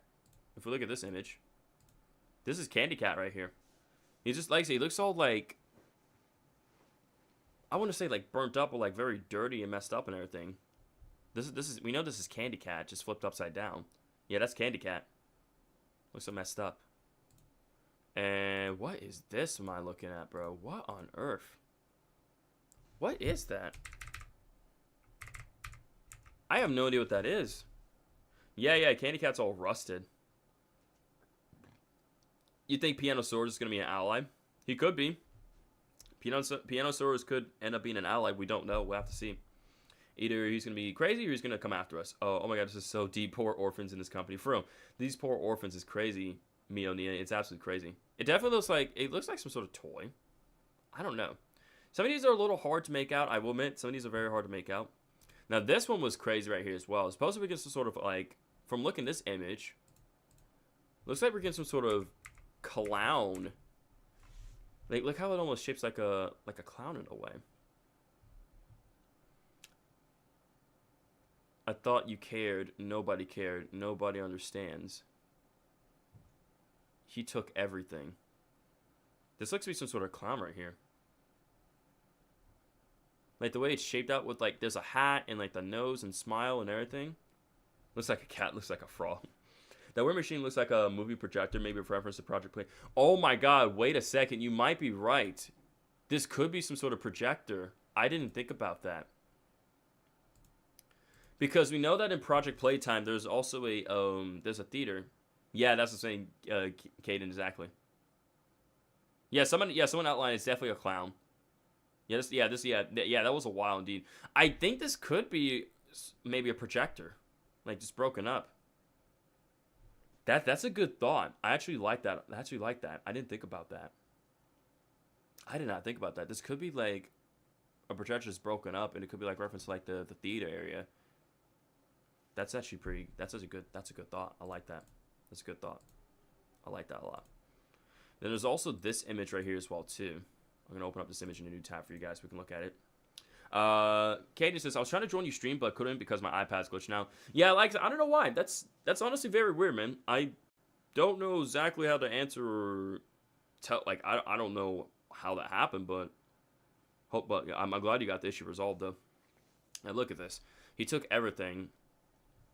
If we look at this image. This is Candy Cat right here. He's just, he looks all, I want to say, burnt up or, very dirty and messed up and everything. We know this is Candy Cat, just flipped upside down. Yeah, that's Candy Cat. Looks so messed up. And what is this am I looking at, bro? What on earth? What is that? I have no idea what that is. Yeah, Candy Cat's all rusted. You think Pianosaurus is going to be an ally? He could be. Pianosaurus could end up being an ally. We don't know. We'll have to see. Either he's going to be crazy or he's going to come after us. Oh my god, this is so deep. Poor orphans in this company. For real. These poor orphans is crazy, Mio Nia. It's absolutely crazy. It definitely looks like some sort of toy. I don't know. Some of these are a little hard to make out. I will admit, some of these are very hard to make out. Now, this one was crazy right here as well. It's supposed to be some sort of, from looking at this image, looks like we're getting some sort of clown. Look how it almost shapes like a clown in a way. I thought you cared. Nobody cared. Nobody understands. He took everything. This looks to be some sort of clown right here. Like the way it's shaped out with like there's a hat and like the nose and smile and everything. Looks like a cat, looks like a frog. That weird machine looks like a movie projector, maybe a reference to Project Play. Oh my god, wait a second, you might be right. This could be some sort of projector. I didn't think about that. Because we know that in Project Playtime there's also there's a theater. Yeah, that's the same Caden, exactly. Yeah, someone outlined it's definitely a clown. Yeah, that was a while indeed. I think this could be maybe a projector, like just broken up. That's a good thought. I actually like that. I didn't think about that. I did not think about that. This could be like a projector just broken up, and it could be like reference to like the theater area. That's actually pretty. That's a good thought. I like that. That's a good thought. I like that a lot. Then there's also this image right here as well too. I'm gonna open up this image in a new tab for you guys so we can look at it. Katie says, I was trying to join you stream, but couldn't because my iPad's glitched now. Yeah, like, I don't know why. That's honestly very weird, man. I don't know exactly how to answer or tell, like, I don't know how that happened, but I'm glad you got the issue resolved, though. Now, look at this. He took everything.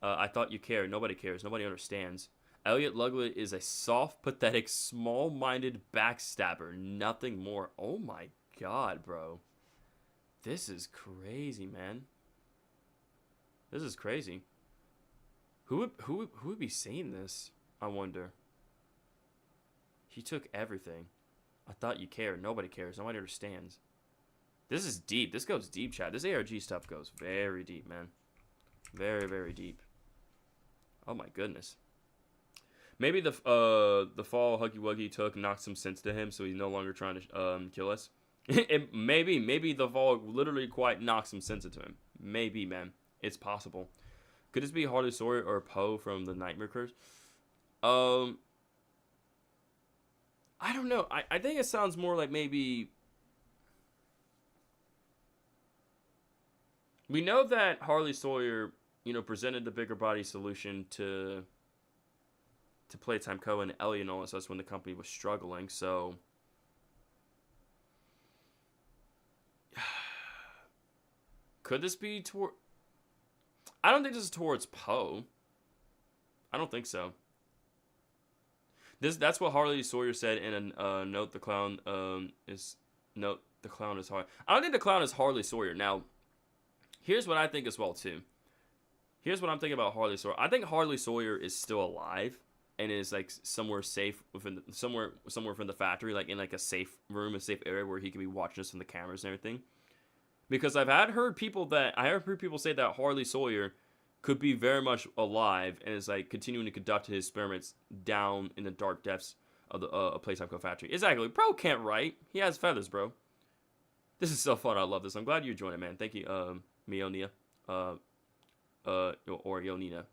I thought you cared. Nobody cares. Nobody understands. Elliot Lugwood is a soft, pathetic, small-minded backstabber. Nothing more. Oh, my God, bro. This is crazy, man. This is crazy. Who would be saying this? I wonder. He took everything. I thought you cared. Nobody cares. Nobody understands. This is deep. This goes deep, chat. This ARG stuff goes very deep, man. Very, very deep. Oh my goodness. Maybe the fall Huggy Wuggy took knocked some sense to him, so he's no longer trying to kill us. maybe the fall literally quite knocked some sense into him. Maybe, man. It's possible. Could this be Harley Sawyer or Poe from the Nightmare Curse? I don't know. I think it sounds more like maybe... We know that Harley Sawyer, presented the bigger body solution to Playtime Co. and Ellie and all this when the company was struggling, so... Could this be toward... I don't think this is towards Poe. I don't think so. That's what Harley Sawyer said in a note. The clown is Harley. I don't think the clown is Harley Sawyer. Now, here's what I think as well too. Here's what I'm thinking about Harley Sawyer. I think Harley Sawyer is still alive and is like somewhere safe somewhere from the factory, like in like a safe room, a safe area where he can be watching us from the cameras and everything. Because I've heard people say that Harley Sawyer could be very much alive and is like continuing to conduct his experiments down in the dark depths of the Playtime Co. factory. Exactly. Bro can't write. He has feathers, bro. This is so fun. I love this. I'm glad you joined it, man. Thank you, Mionia. Or Yonina.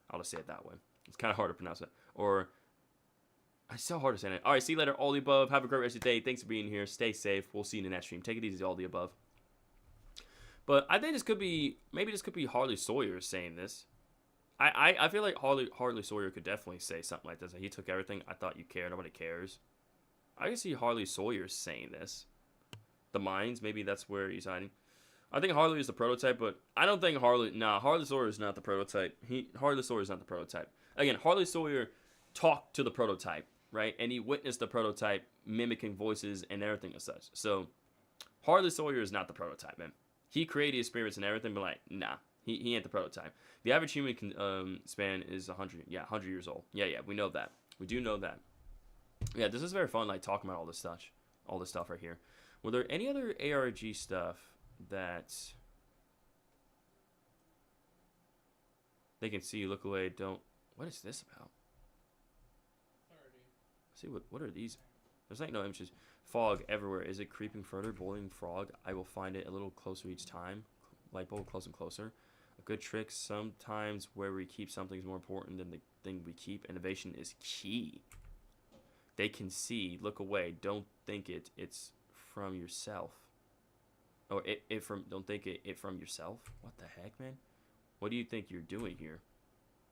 I'll just say it that way. It's kind of hard to pronounce it. Or, it's so hard to say it. All right, see you later, all the above. Have a great rest of the day. Thanks for being here. Stay safe. We'll see you in the next stream. Take it easy, all the above. But I think maybe this could be Harley Sawyer saying this. I feel like Harley Sawyer could definitely say something like this. Like, he took everything. I thought you cared. Nobody cares. I can see Harley Sawyer saying this. The mines, maybe that's where he's hiding. I think Harley is the prototype, but I don't think Harley Sawyer is not the prototype. Harley Sawyer is not the prototype. Again, Harley Sawyer talked to the prototype, right? And he witnessed the prototype mimicking voices and everything as such. So, Harley Sawyer is not the prototype, man. He created experience and everything, but like, nah, he ain't the prototype. The average human span is 100 years old. Yeah, we know that. We do know that. Yeah, this is very fun, like, talking about all this stuff right here. Were there any other ARG stuff that they can see, look away, don't... What is this about? See, what are these? There's like no images. Fog everywhere. Is it creeping further? Boiling frog. I will find it a little closer each time. Light bulb close and closer. A good trick. Sometimes where we keep something is more important than the thing we keep. Innovation is key. They can see. Look away. Don't think it. It's from yourself. Or don't think it from yourself. What the heck, man? What do you think you're doing here?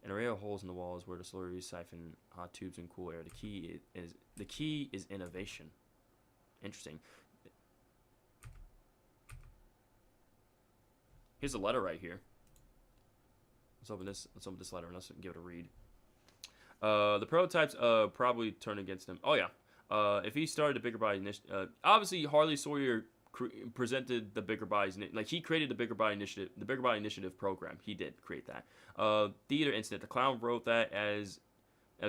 An array of holes in the walls where the slurries siphon hot tubes and cool air. The key is innovation. Interesting. Here's a letter right here. Let's open this letter and let's give it a read. The prototypes probably turn against him. Oh yeah. If he started the bigger body initiative, obviously Harley Sawyer presented the bigger bodies, like he created the bigger body initiative program. He did create that. Theater incident. The clown wrote that as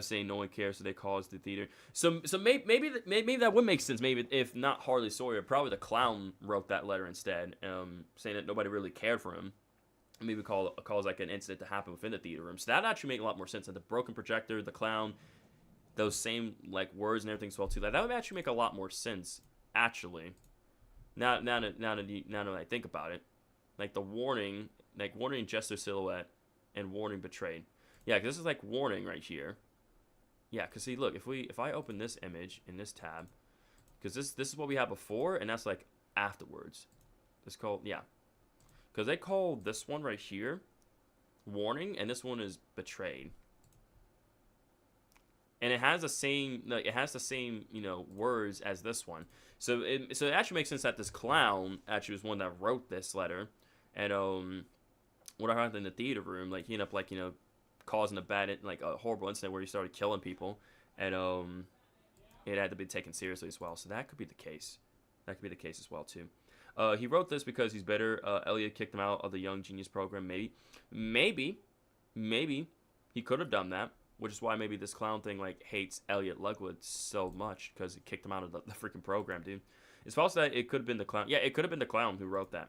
saying no one cares, so they caused the theater. So maybe that would make sense. Maybe if not Harley Sawyer, probably the clown wrote that letter instead, saying that nobody really cared for him. Maybe cause like an incident to happen within the theater room. So that actually make a lot more sense. That the broken projector, the clown, those same like words and everything as well too. Like that would actually make a lot more sense. Actually, now that I think about it, like the warning, jester silhouette, and warning betrayed. Yeah, because this is like warning right here. Yeah, because see, look, if I open this image in this tab, because this is what we had before, and that's like afterwards. It's called, yeah. Because they call this one right here warning, and this one is betrayed. And it has the same, words as this one. So it actually makes sense that this clown actually was one that wrote this letter. And what happened in the theater room, like he ended up causing a horrible incident where he started killing people, and it had to be taken seriously as well. So that could be the case. That could be the case as well too. He wrote this because he's bitter. Elliot kicked him out of the Young Genius program. Maybe he could have done that, which is why maybe this clown thing hates Elliot Lugwood so much, because he kicked him out of the freaking program, dude. It's possible that it could have been the clown. Yeah, it could have been the clown who wrote that.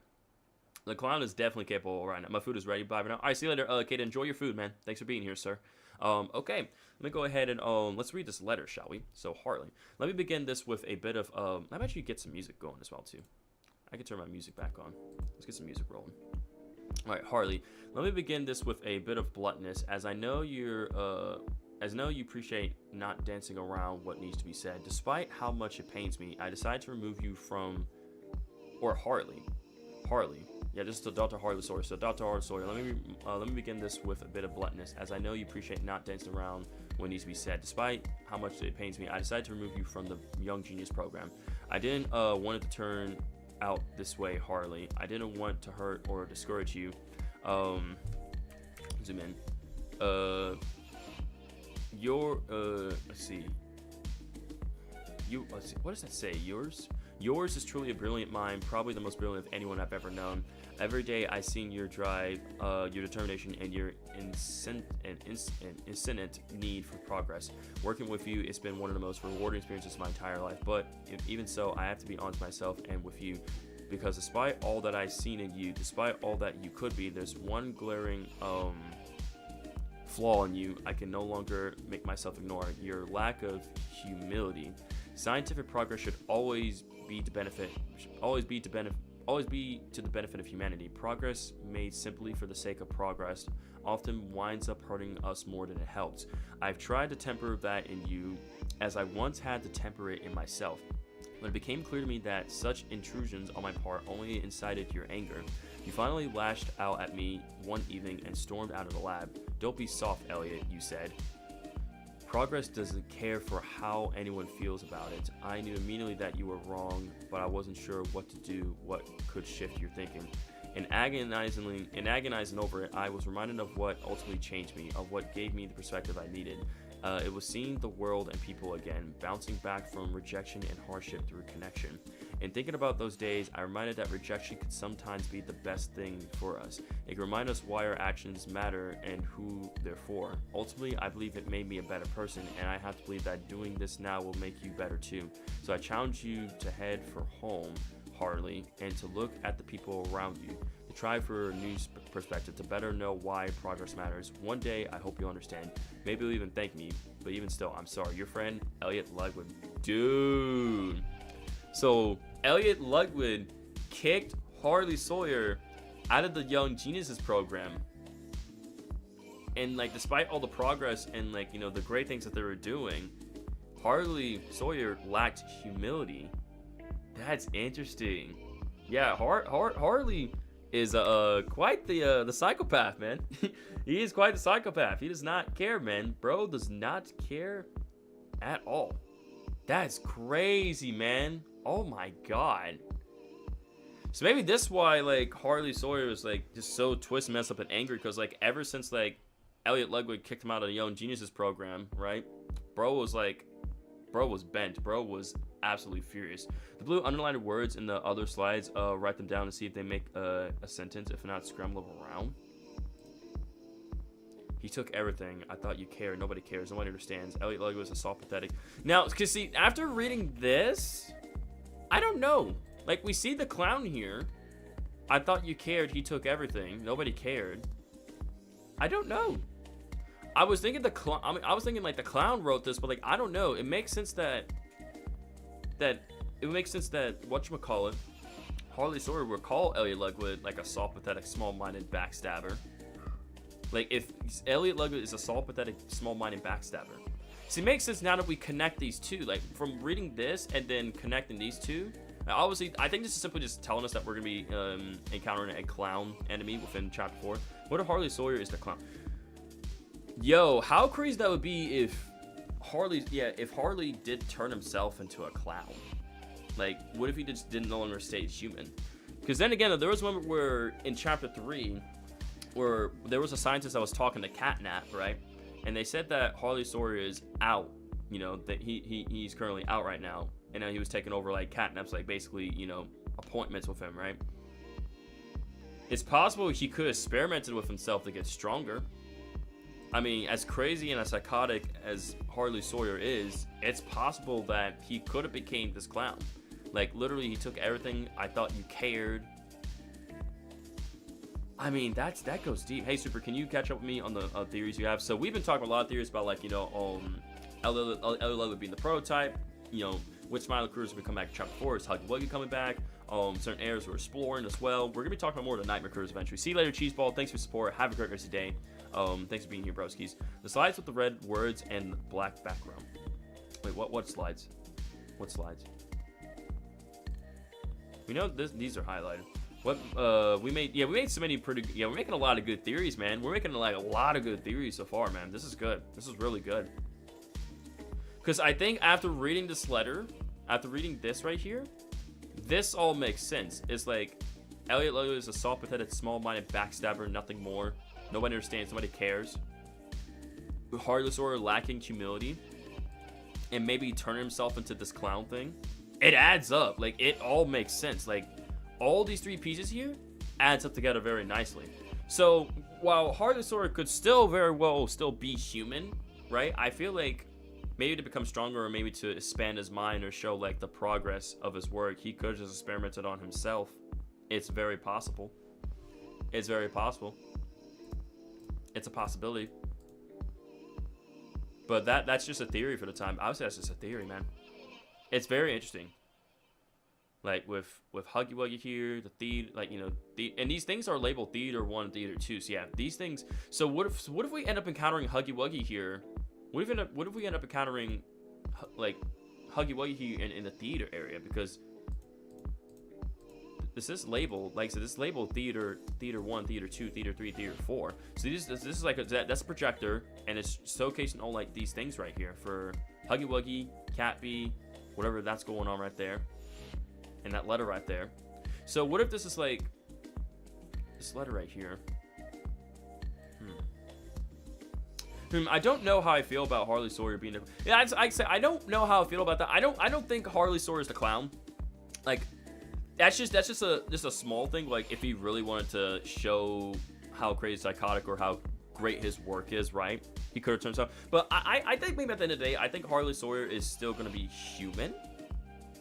The clown is definitely capable right now. My food is ready. Bye for now. All right, see you later. Kate, enjoy your food, man. Thanks for being here, sir. Okay, let me go ahead and let's read this letter, shall we? So Harley, let me begin this with a bit of I bet you get some music going as well too. I can turn my music back on. Let's get some music rolling. All right, Harley, let me begin this with a bit of bluntness, as I know you appreciate not dancing around what needs to be said. Despite how much it pains me, I decided to remove you from, or Harley. Yeah, this is to Dr. Harley Sawyer. So Dr. Harley Sawyer, let me begin this with a bit of bluntness, as I know you appreciate not dancing around what needs to be said. Despite how much it pains me, I decided to remove you from the Young Genius program. I didn't want it to turn out this way, Harley. I didn't want to hurt or discourage you. Zoom in. Let's see. What does that say? Yours is truly a brilliant mind, probably the most brilliant of anyone I've ever known. Every day I seen your drive, your determination, and your instant need for progress. Working with you, it's been one of the most rewarding experiences of my entire life. But even so, I have to be honest with myself and with you, because despite all that I've seen in you, despite all that you could be, there's one glaring flaw in you I can no longer make myself ignore: your lack of humility. Scientific progress should always be to the benefit of humanity. Progress made simply for the sake of progress often winds up hurting us more than it helps. I've tried to temper that in you, as I once had to temper it in myself. When it became clear to me that such intrusions on my part only incited your anger, you finally lashed out at me one evening and stormed out of the lab. "Don't be soft, Elliot," you said. "Progress doesn't care for how anyone feels about it." I knew immediately that you were wrong, but I wasn't sure what to do, what could shift your thinking. In agonizing over it, I was reminded of what ultimately changed me, of what gave me the perspective I needed. It was seeing the world and people again, bouncing back from rejection and hardship through connection. In thinking about those days, I reminded that rejection could sometimes be the best thing for us. It can remind us why our actions matter and who they're for. Ultimately, I believe it made me a better person, and I have to believe that doing this now will make you better too. So I challenge you to head for home, Harley, and to look at the people around you, to try for a new perspective, to better know why progress matters. One day, I hope you'll understand. Maybe you'll even thank me, but even still, I'm sorry. Your friend, Elliot Lugwood. Dude. So, Elliot Lugwood kicked Harley Sawyer out of the Young Geniuses program. And, despite all the progress and, the great things that they were doing, Harley Sawyer lacked humility. That's interesting. Yeah, Harley is quite the psychopath, man. He is quite the psychopath. He does not care, man. Bro does not care at all. That's crazy, man. Oh my god. So maybe this why like Harley Sawyer is like just so twisted, messed up, and angry, because like ever since like Elliot Ludwig kicked him out of the Young Geniuses program, right? Bro was bent. Bro was absolutely furious. The blue underlined words in the other slides, write them down to see if they make a sentence. If not, scramble them around. He took everything. I thought you cared. Nobody cares. Nobody understands. Elliot Ludwig was a soft, pathetic. Now, because see, after reading this, I don't know. Like, we see the clown here. I thought you cared. He took everything. Nobody cared. I don't know. I was thinking I was thinking like the clown wrote this, but like I don't know. It makes sense that whatchamacallit, Harley Sawyer would call Elliot Ludwig like a soft, pathetic, small-minded backstabber. Like if Elliot Ludwig is a soft, pathetic, small-minded backstabber. See, it makes sense now that we connect these two. Like from reading this and then connecting these two. Now, obviously, I think this is simply just telling us that we're gonna be encountering a clown enemy within chapter 4. What if Harley Sawyer is the clown? Yo, how crazy that would be if Harley did turn himself into a clown. Like, what if he just didn't no longer stay human? Because then again, there was one where in chapter 3, where there was a scientist that was talking to Catnap, right? And they said that Harley Sawyer is out. You know, that he's currently out right now, and now he was taking over like Catnap's like basically, you know, appointments with him, right? It's possible he could have experimented with himself to get stronger. I mean, as crazy and as psychotic as Harley Sawyer is, it's possible that he could have became this clown. Like, literally, he took everything. I thought you cared. I mean, that goes deep. Hey, Super, can you catch up with me on the theories you have? So we've been talking a lot of theories about, like, you know, Elliot Ludwig being the prototype. You know, which Smiley Cruise will come back in chapter 4. Is Huggy Wuggy coming back? Certain areas we're exploring as well. We're gonna be talking about more of the Nightmare Cruise eventually. See you later, Cheeseball. Thanks for your support. Have a great rest of the day. Thanks for being here, broskies. The slides with the red words and black background. Wait, what slides? What slides? We know these are highlighted. What we made so many we're making a lot of good theories, man. We're making like a lot of good theories so far, man. This is good. This is really good. Because I think after reading this letter, after reading this right here, this all makes sense. It's like Elliot Ludwig is a soft, pathetic, small-minded backstabber, nothing more. Nobody understands, nobody cares. Harley Sawyer lacking humility, and maybe turn himself into this clown thing. It adds up. Like, it all makes sense. Like, all these three pieces here adds up together very nicely. So, while Harley Sawyer could still very well still be human, right? I feel like maybe to become stronger, or maybe to expand his mind or show, like, the progress of his work, he could have just experimented on himself. It's very possible. It's very possible. It's a possibility. But that's just a theory for the time. I would say that's just a theory, man. It's very interesting. Like with Huggy Wuggy here, the theater, like, you know, and these things are labeled Theater 1, Theater 2. So yeah, these things. So what if we end up encountering Huggy Wuggy here? What if we end up encountering like Huggy Wuggy here in the theater area? Because this is labeled, like, so this is labeled Theater 1, Theater 2, Theater 3, Theater 4. So this is like that's a projector, and it's showcasing all like these things right here for Huggy Wuggy, Catbee, whatever that's going on right there, and that letter right there. So what if this is like this letter right here? I don't know how I feel about Harley Sawyer being the. Yeah, I say I don't know how I feel about that. I don't think Harley Sawyer is the clown. Like, that's just a small thing. Like, if he really wanted to show how crazy psychotic or how great his work is, right? He could have turned himself. But I think maybe at the end of the day, I think Harley Sawyer is still gonna be human,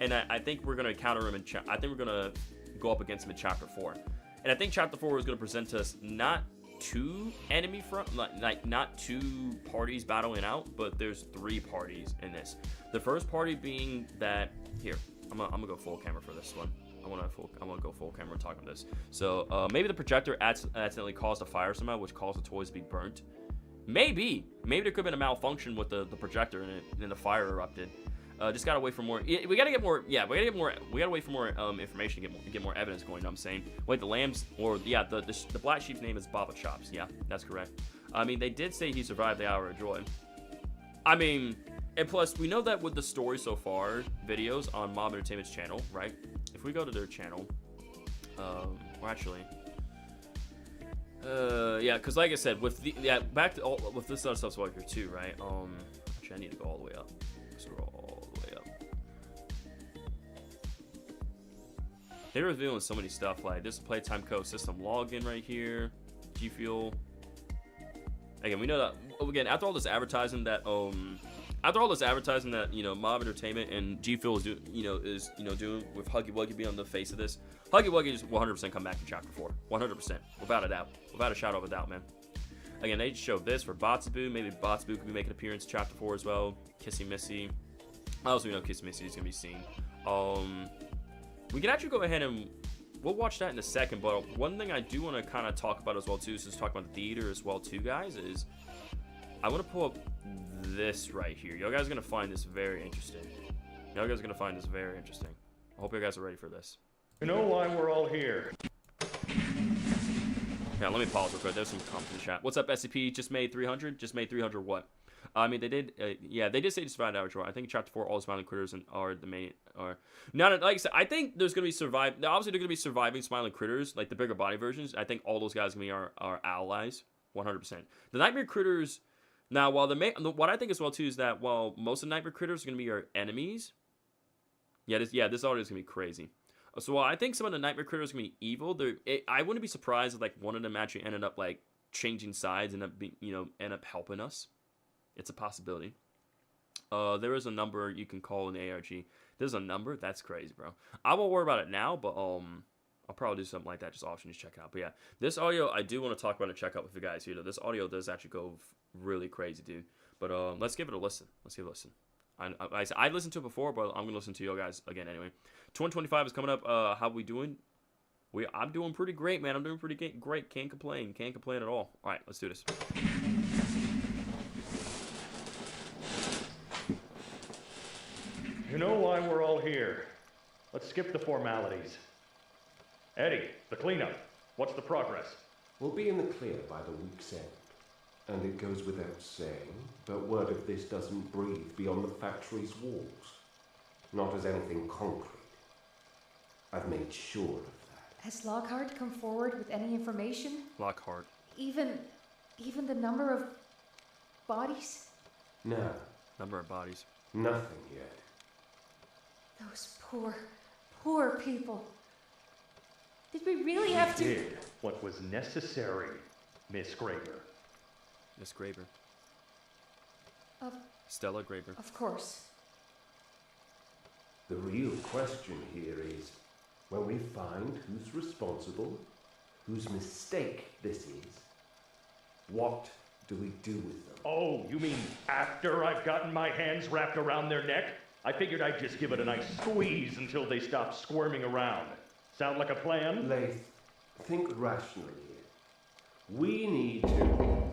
and I think we're gonna encounter him I think we're gonna go up against him in chapter 4, and I think chapter 4 is gonna present us not two enemy front, like not two parties battling out, but there's 3 parties in this. The first party being that here. I'm gonna go full camera for this one. I want to go full camera talking about this. So maybe the projector accidentally caused a fire somehow, which caused the toys to be burnt. Maybe there could have been a malfunction with the projector and then the fire erupted. Just gotta wait for more. We gotta get more. Yeah, we gotta get more. We gotta wait for more information to get more evidence going. You know what I'm saying. Wait, the lambs or yeah, the black sheep's name is Baba Chops. Yeah, that's correct. I mean, they did say he survived the Hour of Joy. I mean, and plus we know that with the story so far, videos on Mob Entertainment's channel, right? If we go to their channel, or actually. Yeah, because like I said, with the back to with this other stuff's over here too, right? Actually, I need to go all the way up. Scroll all the way up. They're revealing so many stuff. Like there's a Playtime Code system login right here. G Fuel. Again, we know that. Again, after all this advertising that you know Mob Entertainment and G Fuel is doing with Huggy Wuggy being on the face of this, Huggy Wuggy is 100% come back in Chapter 4, 100%, without a doubt, without a shadow of a doubt, man. Again, they showed this for Botsaboo. Maybe Botsaboo could be making an appearance in Chapter 4 as well. Kissy Missy. Also, we know Kissy Missy is gonna be seen. We can actually go ahead and we'll watch that in a second. But one thing I do want to kind of talk about as well too, is just talk about the theater as well too, guys. Is I want to pull up this right here. Y'all guys are gonna find this very interesting. I hope you guys are ready for this.
You know why we're all here.
Yeah, let me pause real quick. There's some comments in the chat. What's up, SCP? Just made 300? Just made 300 what? I mean, they did, yeah, they did say to survive the Hour of Joy. I think in Chapter 4, all Smiling Critters are the main, not, like I said, I think there's going to be obviously they're going to be surviving Smiling Critters, like the bigger body versions. I think all those guys are going to be our allies, 100%. The Nightmare Critters, now, while what I think as well, too, is that while most of the Nightmare Critters are going to be our enemies, this audio is going to be crazy. So while I think some of the Nightmare Critters are going to be evil, I wouldn't be surprised if, like, one of them actually ended up, like, changing sides and end up helping us. It's a possibility. There is a number you can call in the ARG. There's a number? That's crazy, bro. I won't worry about it now, but I'll probably do something like that. Just option, just check it out. But yeah, this audio I do want to talk about and check out with you guys here. Though. This audio does actually go really crazy, dude. But let's give it a listen. I listened to it before, but I'm gonna listen to you guys again anyway. 2025 is coming up. How we doing? I'm doing pretty great, man. I'm doing pretty great. Can't complain. Can't complain at all. All right, let's do this.
You know why we're all here. Let's skip the formalities. Eddie, the cleanup. What's the progress?
We'll be in the clear by the week's end. And it goes without saying, but word of this doesn't breathe beyond the factory's walls. Not as anything concrete. I've made sure of that.
Has Lockhart come forward with any information?
Lockhart.
Even the number of bodies?
No.
Number of bodies.
Nothing yet.
Those poor people. Did we really have to...
Did what was necessary, Miss Graber.
Miss Graber.
Of...
Stella Graber.
Of course.
The real question here is, when we find who's responsible, whose mistake this is, what do we do with them?
Oh, you mean after I've gotten my hands wrapped around their neck? I figured I'd just give it a nice squeeze until they stop squirming around. Sound like a plan?
Lath, think rationally here. We need to...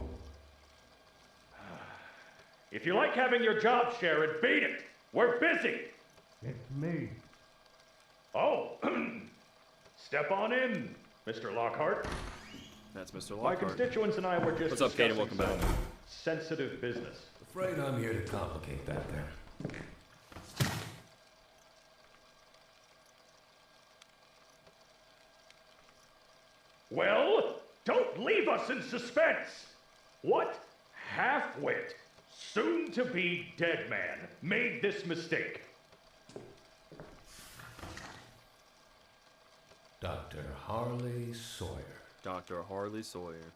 If you like having your job, Sharon, beat it! We're busy!
It's me.
Oh, step on in, Mr. Lockhart.
That's Mr.
My
Lockhart.
constituents and I were just
What's up, Kaden?
discussing
Welcome back.
some sensitive business.
Afraid I'm here to complicate that then.
Well, don't leave us in suspense! What half-wit, soon-to-be dead man made this mistake?
Dr. Harley Sawyer.
Dr. Harley Sawyer.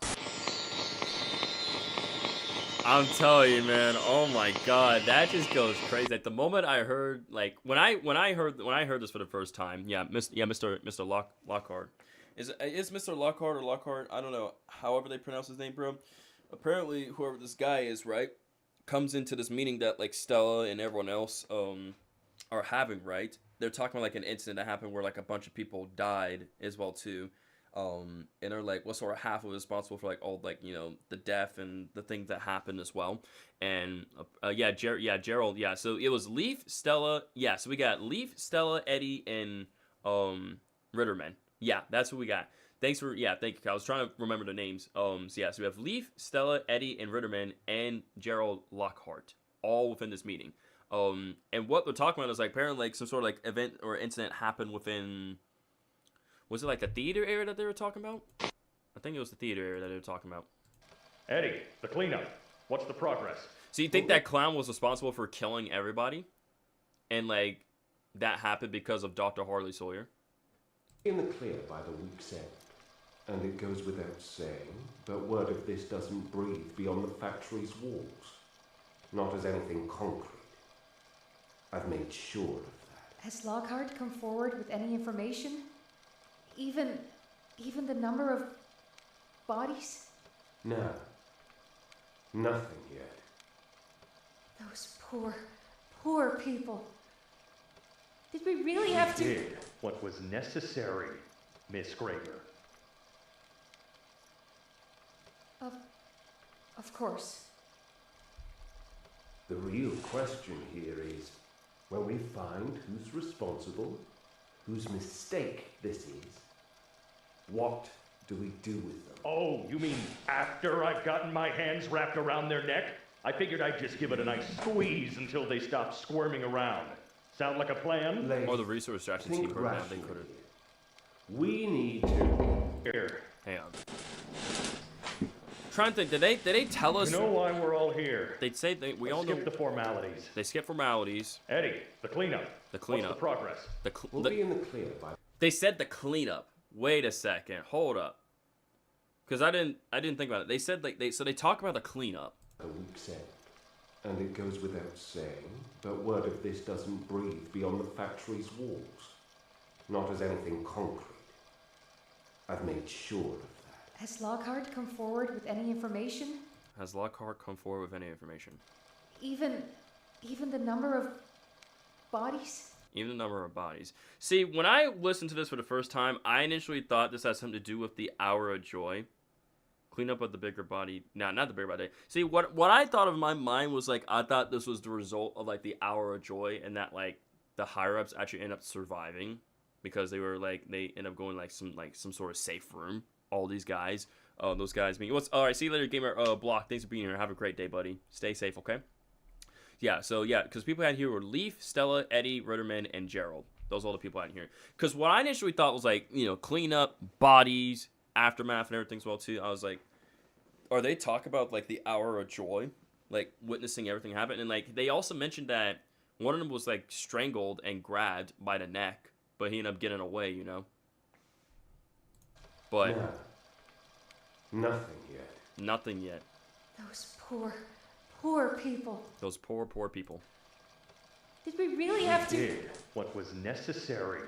I'm telling you, man. Oh my God, that just goes crazy. At the moment I heard, like, when I heard this for the first time, Mr. Lockhart. Is Mr. Lockhart or Lockhart? I don't know. However they pronounce his name, bro. Apparently, whoever this guy is, right, comes into this meeting that like Stella and everyone else are having, right? They're talking about like an incident that happened where like a bunch of people died as well too. And they're like, what sort of half was responsible for like all like the death and the things that happened as well. And Gerald, yeah. So it was Leaf, Stella, yeah. So we got Leaf, Stella, Eddie, and Ritterman. Yeah, that's what we got. Thank you. I was trying to remember the names. So we have Leaf, Stella, Eddie, and Ritterman, and Gerald Lockhart, all within this meeting. And what they're talking about is like apparently like some sort of like event or incident happened within. Was it like the theater area that they were talking about? I think it was the theater area that they were talking about.
Eddie, the cleanup. What's the progress?
So you think that clown was responsible for killing everybody, and like that happened because of Dr. Harley Sawyer?
In the clear by the week's end. And it goes without saying, but word of this doesn't breathe beyond the factory's walls. Not as anything concrete. I've made sure of that.
Has Lockhart come forward with any information? Even the number of bodies?
No. Nothing yet.
Those poor people. Did we really have to?
Did what was necessary, Miss Granger.
Of course.
The real question here is, when we find who's responsible, whose mistake this is, what do we do with them?
Oh, you mean after I've gotten my hands wrapped around their neck? I figured I'd just give it a nice squeeze until they stopped squirming around. Sound like a plan?
Or the resource strategy
Think
team program they
rationally
could have.
here. We need to...
Here.
Hang on. Trying to think, did they tell us?
You know why we're all here?
They'd say we all know.
Skip the formalities.
They skip formalities.
Eddie, the cleanup.
The cleanup.
What's the progress?
We'll be in the clear by...
They said the cleanup. Wait a second. Hold up. Because I didn't think about it. They said like they talk about the cleanup.
the week's end. And it goes without saying, but word of this doesn't breathe beyond the factory's walls. Not as anything concrete. I've made sure of that.
Has Lockhart come forward with any information?
Has Lockhart come forward with any information?
Even the number of bodies?
Even the number of bodies. See, when I listened to this for the first time, I initially thought this had something to do with the Hour of Joy. Clean up of the bigger body. No, not the bigger body. See, what I thought of in my mind was, like, I thought this was the result of, like, the Hour of Joy, and that, like, the higher-ups actually end up surviving. Because they were, like, they end up going, like, some sort of safe room. All these guys. Those guys mean... Alright, see you later, Gamer Block. Thanks for being here. Have a great day, buddy. Stay safe, okay? Yeah, so, yeah, because people out here were Leaf, Stella, Eddie, Ritterman, and Gerald. Those are all the people out here. Because what I initially thought was, like, you know, cleanup, bodies, aftermath, and everything as well, too. I was like, are they talking about, like, the Hour of Joy? Like, witnessing everything happen? And, like, they also mentioned that one of them was, like, strangled and grabbed by the neck. But he ended up getting away, you know? But...
No. Nothing yet.
Nothing yet.
Those poor people.
Those poor people.
Did we really have to?
Did what was necessary,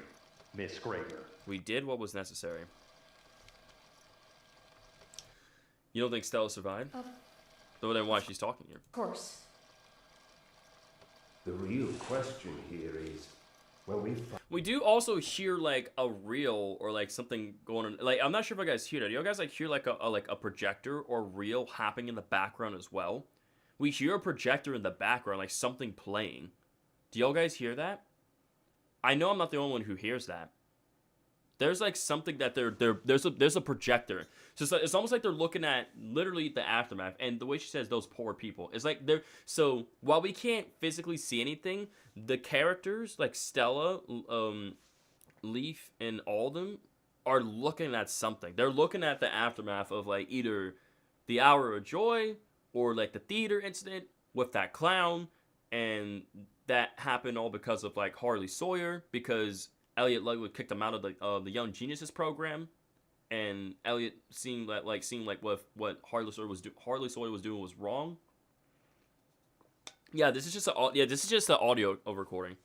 Miss Granger.
We did what was necessary. You don't think Stella survived? Though then why she's talking here?
Of course.
The real question here is, when
we do also hear like a reel or like something going on. Like I'm not sure if you guys hear that. Do you guys like hear like a projector or reel happening in the background as well? We hear a projector in the background, like something playing. Do y'all guys hear that? I know I'm not the only one who hears that. There's like something that there's a projector. So it's almost like they're looking at literally the aftermath. And the way she says those poor people, it's like they're so while we can't physically see anything, the characters like Stella, Leaf, and all of them are looking at something. They're looking at the aftermath of like either the Hour of Joy or like the theater incident with that clown, and that happened all because of like Harley Sawyer, because Elliot Ludwig kicked him out of the Young Geniuses program, and Elliot seeing like what Harley Sawyer was doing was wrong. Yeah, this is just an audio recording,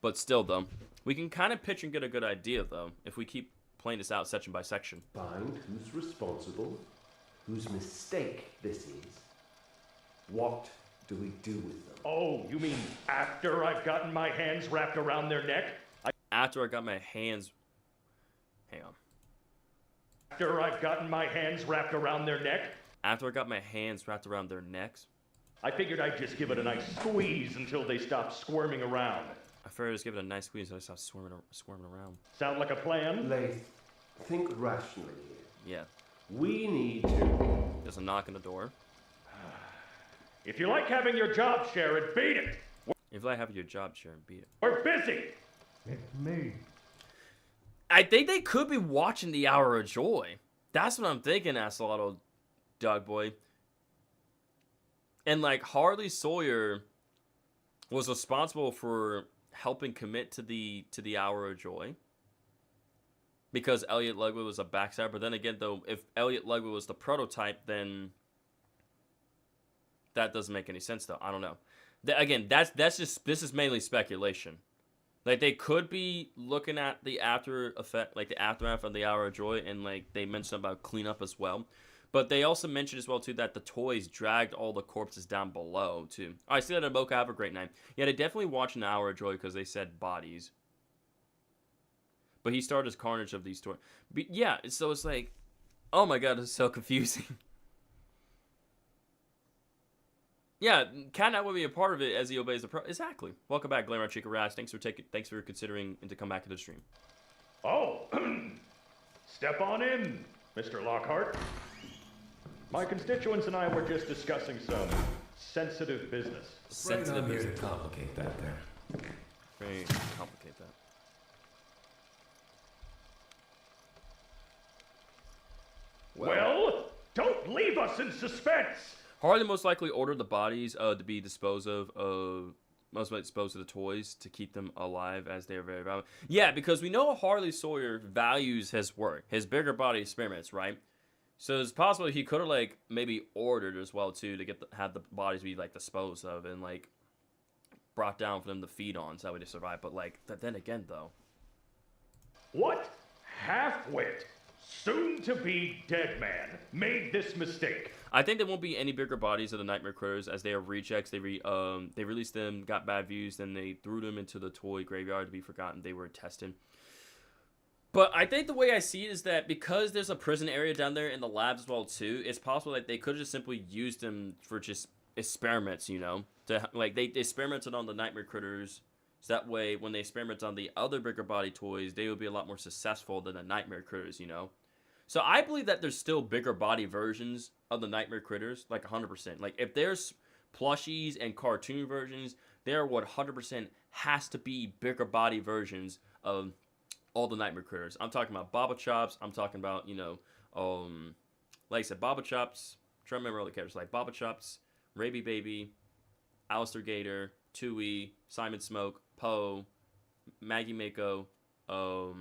but still though, we can kind of picture and get a good idea though if we keep playing this out section by section.
Find who's responsible, whose mistake this is. What do we do with them?
Oh, you mean after I've gotten my hands wrapped around their neck?
After I got my hands... Hang on.
After I've gotten my hands wrapped around their neck,
After I got my hands wrapped around their necks,
I figured I'd just give it a nice squeeze until they stopped squirming around.
I figured I'd just give it a nice squeeze so I stopped squirming around.
Sound like a plan?
Lath, think rationally here.
Yeah.
We need to...
There's a knock on the door.
If you like having your job, Sharon, beat it.
If I have your job, Sharon, beat it.
We're busy.
It's me.
I think they could be watching the Hour of Joy. That's what I'm thinking, Axolotl Dog Boy. And like Harley Sawyer was responsible for helping commit to the Hour of Joy. Because Elliot Ludwig was a backstabber. But then again, though, if Elliot Ludwig was the prototype, then that doesn't make any sense, though. I don't know. Again, that's just, this is mainly speculation. Like, they could be looking at the after effect, like the aftermath of the Hour of Joy, and like they mentioned about cleanup as well. But they also mentioned as well too that the toys dragged all the corpses down below too. Oh, I see that in Boca. Have a great night. Yeah, they definitely watching the Hour of Joy because they said bodies. But he started his carnage of these toys. But yeah, so it's like, oh my god, it's so confusing. Yeah, Catnap will be a part of it as he obeys the pro. Exactly. Welcome back, Glamour Chica Raz. Thanks for considering to come back to the stream.
Oh, step on in, Mr. Lockhart. My constituents and I were just discussing some sensitive business.
Sensitive
I'm here
business.
to complicate that there.
Very complicate that.
Well, don't leave us in suspense.
Harley most likely ordered the bodies to be disposed of, most likely disposed of the toys to keep them alive as they are very valuable. Yeah, because we know Harley Sawyer values his work, his bigger body experiments, right? So it's possible he could have like maybe ordered as well too to get have the bodies be like disposed of and like brought down for them to feed on, so that way they survive. But like then again though,
What half-wit, soon-to-be dead man made this mistake?
I think there won't be any bigger bodies of the Nightmare Critters as they are rejects. They released them, got bad views, then they threw them into the toy graveyard to be forgotten. They were tested. But I think the way I see it is that because there's a prison area down there in the labs as well too, it's possible that they could have just simply used them for just experiments, you know, to like they experimented on the Nightmare Critters, so that way when they experiment on the other bigger body toys, they would be a lot more successful than the Nightmare Critters, you know. So I believe that there's still bigger body versions of the Nightmare Critters, like 100%. Like if there's plushies and cartoon versions, there 100% has to be bigger body versions of all the Nightmare Critters. I'm talking about Baba Chops. I'm talking about, you know, like I said, Baba Chops. I'm trying to remember all the characters like Baba Chops, Raby Baby, Alistair Gator, Tui, Simon Smoke, Poe, Maggie Mako. Who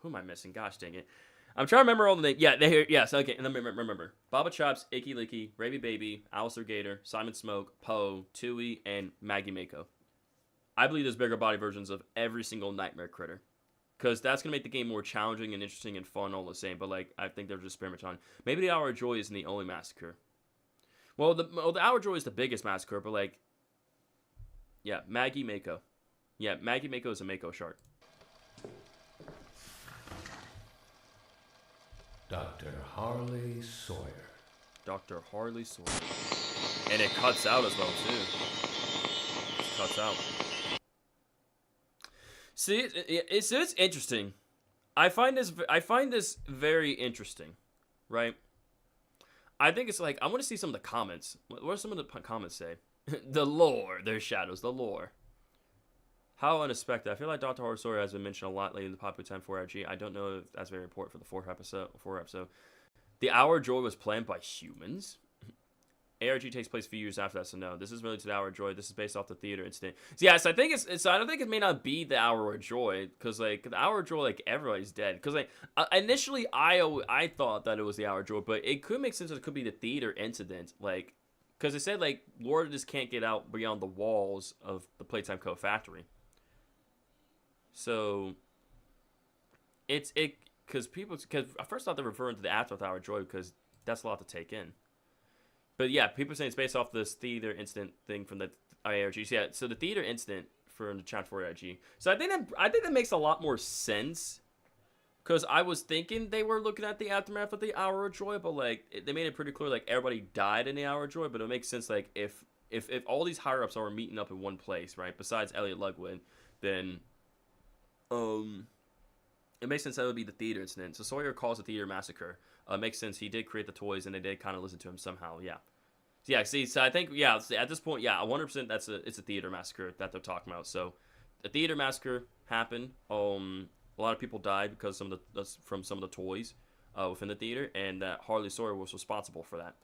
am I missing? Gosh dang it. I'm trying to remember all the names. Yeah, yes, okay. And then remember. Baba Chops, Icky Licky, Raby Baby, Alistair Gator, Simon Smoke, Poe, Tui, and Maggie Mako. I believe there's bigger body versions of every single Nightmare Critter. Because that's going to make the game more challenging and interesting and fun all the same. But, like, I think they're just experimenting on. Maybe the Hour of Joy isn't the only massacre. Well, the Hour of Joy is the biggest massacre, but, like, yeah, Maggie Mako. Yeah, Maggie Mako is a Mako shark.
Dr. Harley Sawyer.
Dr. Harley Sawyer. And it cuts out as well, too. It cuts out. See, it's interesting. I find this very interesting, right? I think it's like, I want to see some of the comments. What do some of the comments say? The lore. There's shadows. The lore. How unexpected. I feel like Dr. Harley Sawyer has been mentioned a lot lately in the Poppy Playtime 4RG. I don't know if that's very important for the fourth episode. The Hour of Joy was planned by humans. ARG takes place a few years after that, so no. This is related to the Hour of Joy. This is based off the theater incident. So yes, I think I don't think it may not be the Hour of Joy, because like the Hour of Joy, like everybody's dead. Because like initially, I thought that it was the Hour of Joy, but it could make sense that it could be the theater incident, like because it said like Lord just can't get out beyond the walls of the Playtime Co. factory. So because I first thought they were referring to the aftermath Hour of Joy because that's a lot to take in. But yeah, people are saying it's based off this theater incident thing from the IARG. So yeah, so the theater incident for the Chapter 4 IARG. So I think that makes a lot more sense Because I was thinking they were looking at the aftermath of the Hour of Joy, but like they made it pretty clear like everybody died in the Hour of Joy. But it makes sense like if all these higher ups are meeting up in one place, right? Besides Elliot Ludwig, then it makes sense that would be the theater incident. So Sawyer calls the theater massacre. Makes sense. He did create the toys, and they did kind of listen to him somehow. Yeah. So yeah. See, so I think at this point, 100% it's a theater massacre that they're talking about. So the theater massacre happened. A lot of people died because from some of the toys within the theater, and that Harley Sawyer was responsible for that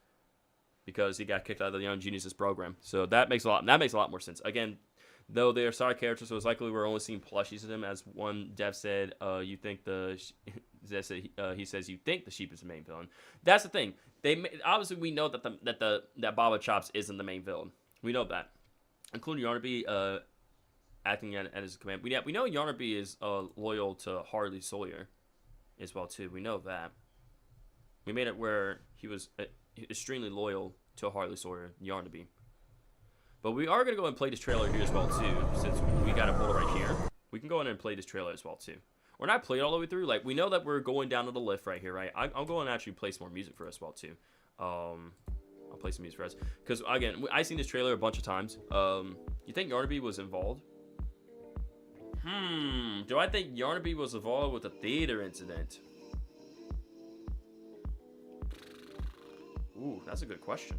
because he got kicked out of the Young Geniuses program. So that makes a lot more sense. Again, though they are side characters, so it's likely we're only seeing plushies of them. As one dev said, he says you think the sheep is the main villain. That's the thing. Obviously we know that Baba Chops isn't the main villain. We know that, including Yarnaby acting at his command. We know Yarnaby is loyal to Harley Sawyer as well too. We know that. We made it where he was extremely loyal to Harley Sawyer, Yarnaby. But we are going to go and play this trailer here as well too, since we got a folder right here. We can go in and play this trailer as well too. We're not playing all the way through. Like, we know that we're going down to the lift right here, right? I'll go and actually play some more music for us as well too. I'll play some music for us. Because, again, I've seen this trailer a bunch of times. You think Yarnaby was involved? Do I think Yarnaby was involved with the theater incident? Ooh, that's a good question.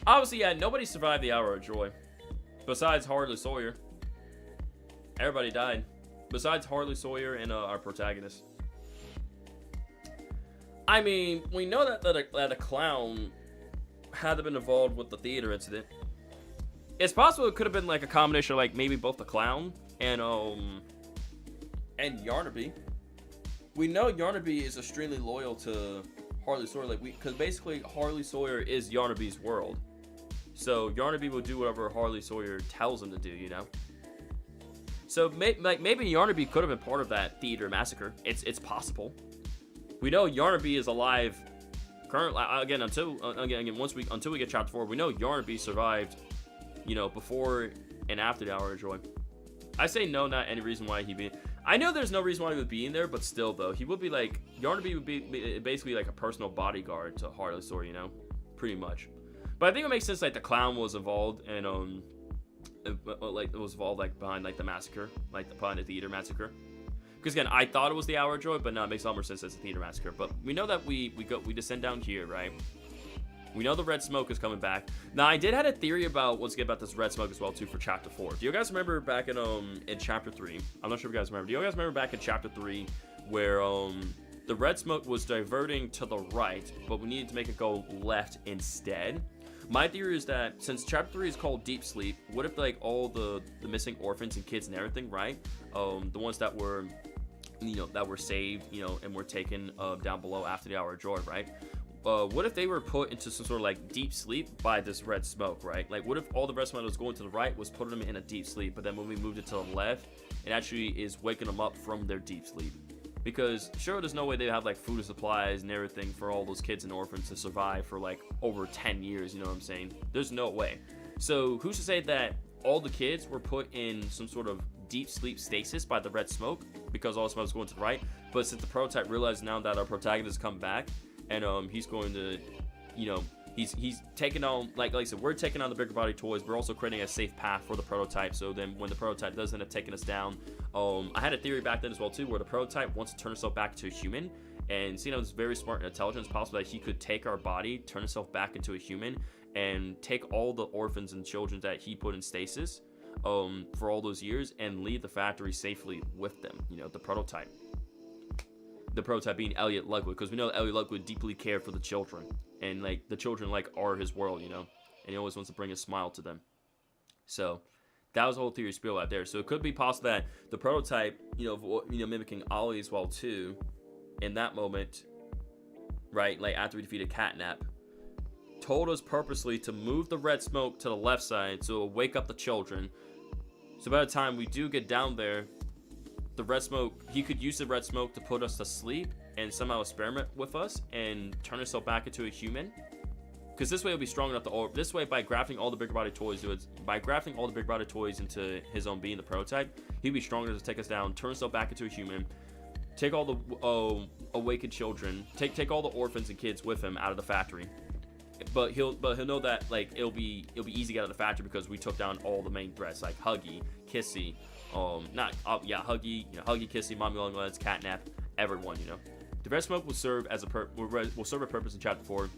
Obviously, yeah, nobody survived the Hour of Joy. Besides Harley Sawyer. Everybody died. Besides Harley Sawyer and our protagonist. I mean, we know that a clown had been involved with the theater incident. It's possible it could have been like a combination of like maybe both the clown and Yarnaby. We know Yarnaby is extremely loyal to Harley Sawyer, because basically Harley Sawyer is Yarnaby's world. So Yarnaby will do whatever Harley Sawyer tells him to do, you know. So maybe Yarnaby could have been part of that theater massacre. It's possible. We know Yarnaby is alive currently. Until we get chapter 4, we know Yarnaby survived, you know, before and after the Hour of Joy. I say no, not any reason why he'd be. I know there's no reason why he would be in there, but still though, he would be like Yarnaby would be basically like a personal bodyguard to Harley Sawyer, you know, pretty much. But I think it makes sense like the clown was involved and like it was involved like behind like the massacre, like behind the theater massacre. Because again, I thought it was the Hour of Joy, but no, it makes a lot more sense as a theater massacre. But we know that we descend down here, right? We know the red smoke is coming back. Now, I did have a theory about this red smoke as well too for chapter 4. Do you guys remember back in chapter 3? I'm not sure if you guys remember. Do you guys remember back in chapter 3 where the red smoke was diverting to the right, but we needed to make it go left instead? My theory is that since chapter 3 is called Deep Sleep, what if like all the missing orphans and kids and everything, right? The ones that were, you know, that were saved, you know, and were taken down below after the Hour of Joy, right? What if they were put into some sort of like deep sleep by this red smoke, right? Like, what if all the red smoke that was going to the right was putting them in a deep sleep, but then when we moved it to the left, it actually is waking them up from their deep sleep? Because sure, there's no way they have like food and supplies and everything for all those kids and orphans to survive for like over 10 years, you know what I'm saying? There's no way. So who's to say that all the kids were put in some sort of deep sleep stasis by the red smoke because all the smoke was going to the right, but since the prototype realized now that our protagonist has come back, and he's going to, you know, he's taking on, like I said, we're taking on the bigger body toys. We're also creating a safe path for the prototype. So then when the prototype does end up taking us down, I had a theory back then as well too, where the prototype wants to turn itself back to a human. And seeing how it's very smart and intelligent, it's possible that he could take our body, turn himself back into a human, and take all the orphans and children that he put in stasis for all those years and leave the factory safely with them, you know, the prototype. The prototype being Elliot Ludwig, because we know Elliot Ludwig deeply cared for the children, and like the children like are his world, you know, and he always wants to bring a smile to them. So that was the whole theory spiel out there. So it could be possible that the prototype, you know, mimicking Ollie as well too, in that moment, right, like after we defeated Catnap, told us purposely to move the red smoke to the left side so it'll wake up the children. So by the time we do get down there, the red smoke, he could use the red smoke to put us to sleep and somehow experiment with us and turn himself back into a human. because this way it'll be strong enough to. This way, by grafting all the bigger body toys into his own being, the prototype, he'd be strong enough to take us down, turn himself back into a human, take all the awakened children, take all the orphans and kids with him out of the factory. But he'll know that like it'll be easy to get out of the factory because we took down all the main threats like Huggy, Kissy, Huggy, Huggy, Kissy, Mommy Longlegs, Catnap, everyone, The red smoke will serve a purpose in Chapter 4,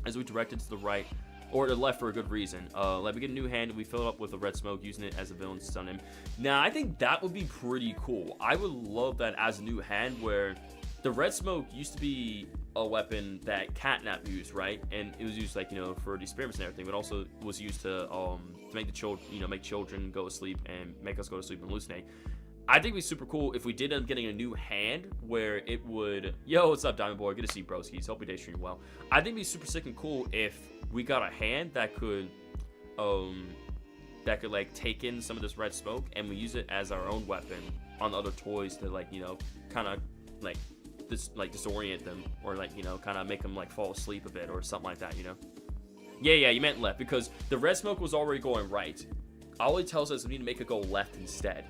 as we direct it to the right or the left for a good reason. Like we get a new hand and we fill it up with the red smoke, using it as a villain to stun him. Now, I think that would be pretty cool. I would love that as a new hand, where the red smoke used to be a weapon that Catnap used, right? And it was used like, for the experiments and everything, but also was used to make the children, make children go to sleep and make us go to sleep and hallucinate. I think it'd be super cool if we did end up getting a new hand where it would... Yo, what's up, Diamond Boy? Good to see you, broskies. Hope your day stream well. I think it'd be super sick and cool if we got a hand that could like take in some of this red smoke and we use it as our own weapon on the other toys to like, kind of like disorient them, or like, kind of make them like fall asleep a bit or something like that, Yeah, you meant left, because the red smoke was already going right. All it tells us is we need to make it go left instead.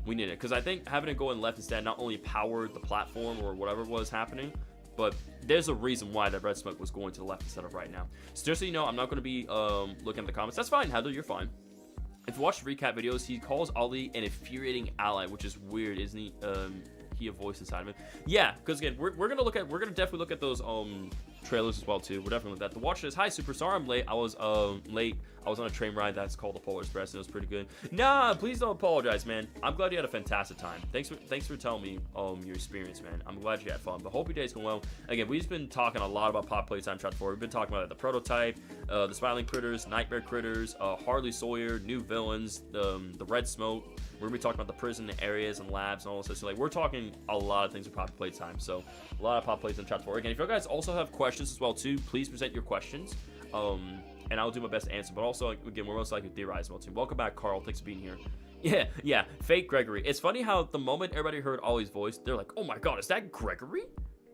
We need it, because I think having it go in left instead not only powered the platform or whatever was happening, but there's a reason why that red smoke was going to the left instead of right now. So just so you know, I'm not going to be looking at the comments. That's fine, Heather, you're fine. If you watch the recap videos, he calls Ollie an infuriating ally, which is weird, isn't he? He a voice inside of him. Yeah, because again, we're gonna definitely look at those trailers as well too. We're definitely look at that. The watch says, "Hi, Super. Sorry I'm late. I was late. I was on a train ride that's called the Polar Express, and it was pretty good." Nah, please don't apologize, man. I'm glad you had a fantastic time. Thanks for telling me your experience, man. I'm glad you had fun. But hope your day's going well. Again, we've just been talking a lot about Poppy Playtime Chapter 4. We've been talking about the prototype, the smiling critters, nightmare critters, Harley Sawyer, new villains, the red smoke. We're gonna be talking about the prison areas and labs and all this. So like, we're talking a lot of things with Poppy Playtime. So a lot of Poppy Playtime Chapter 4. Again, if you guys also have questions as well too, please present your questions. And I'll do my best to answer. But also, again, we're most likely theorize as well too. Welcome back, Carl. Thanks for being here. Yeah. Fake Gregory. It's funny how the moment everybody heard Ollie's voice, they're like, "Oh my God, is that Gregory?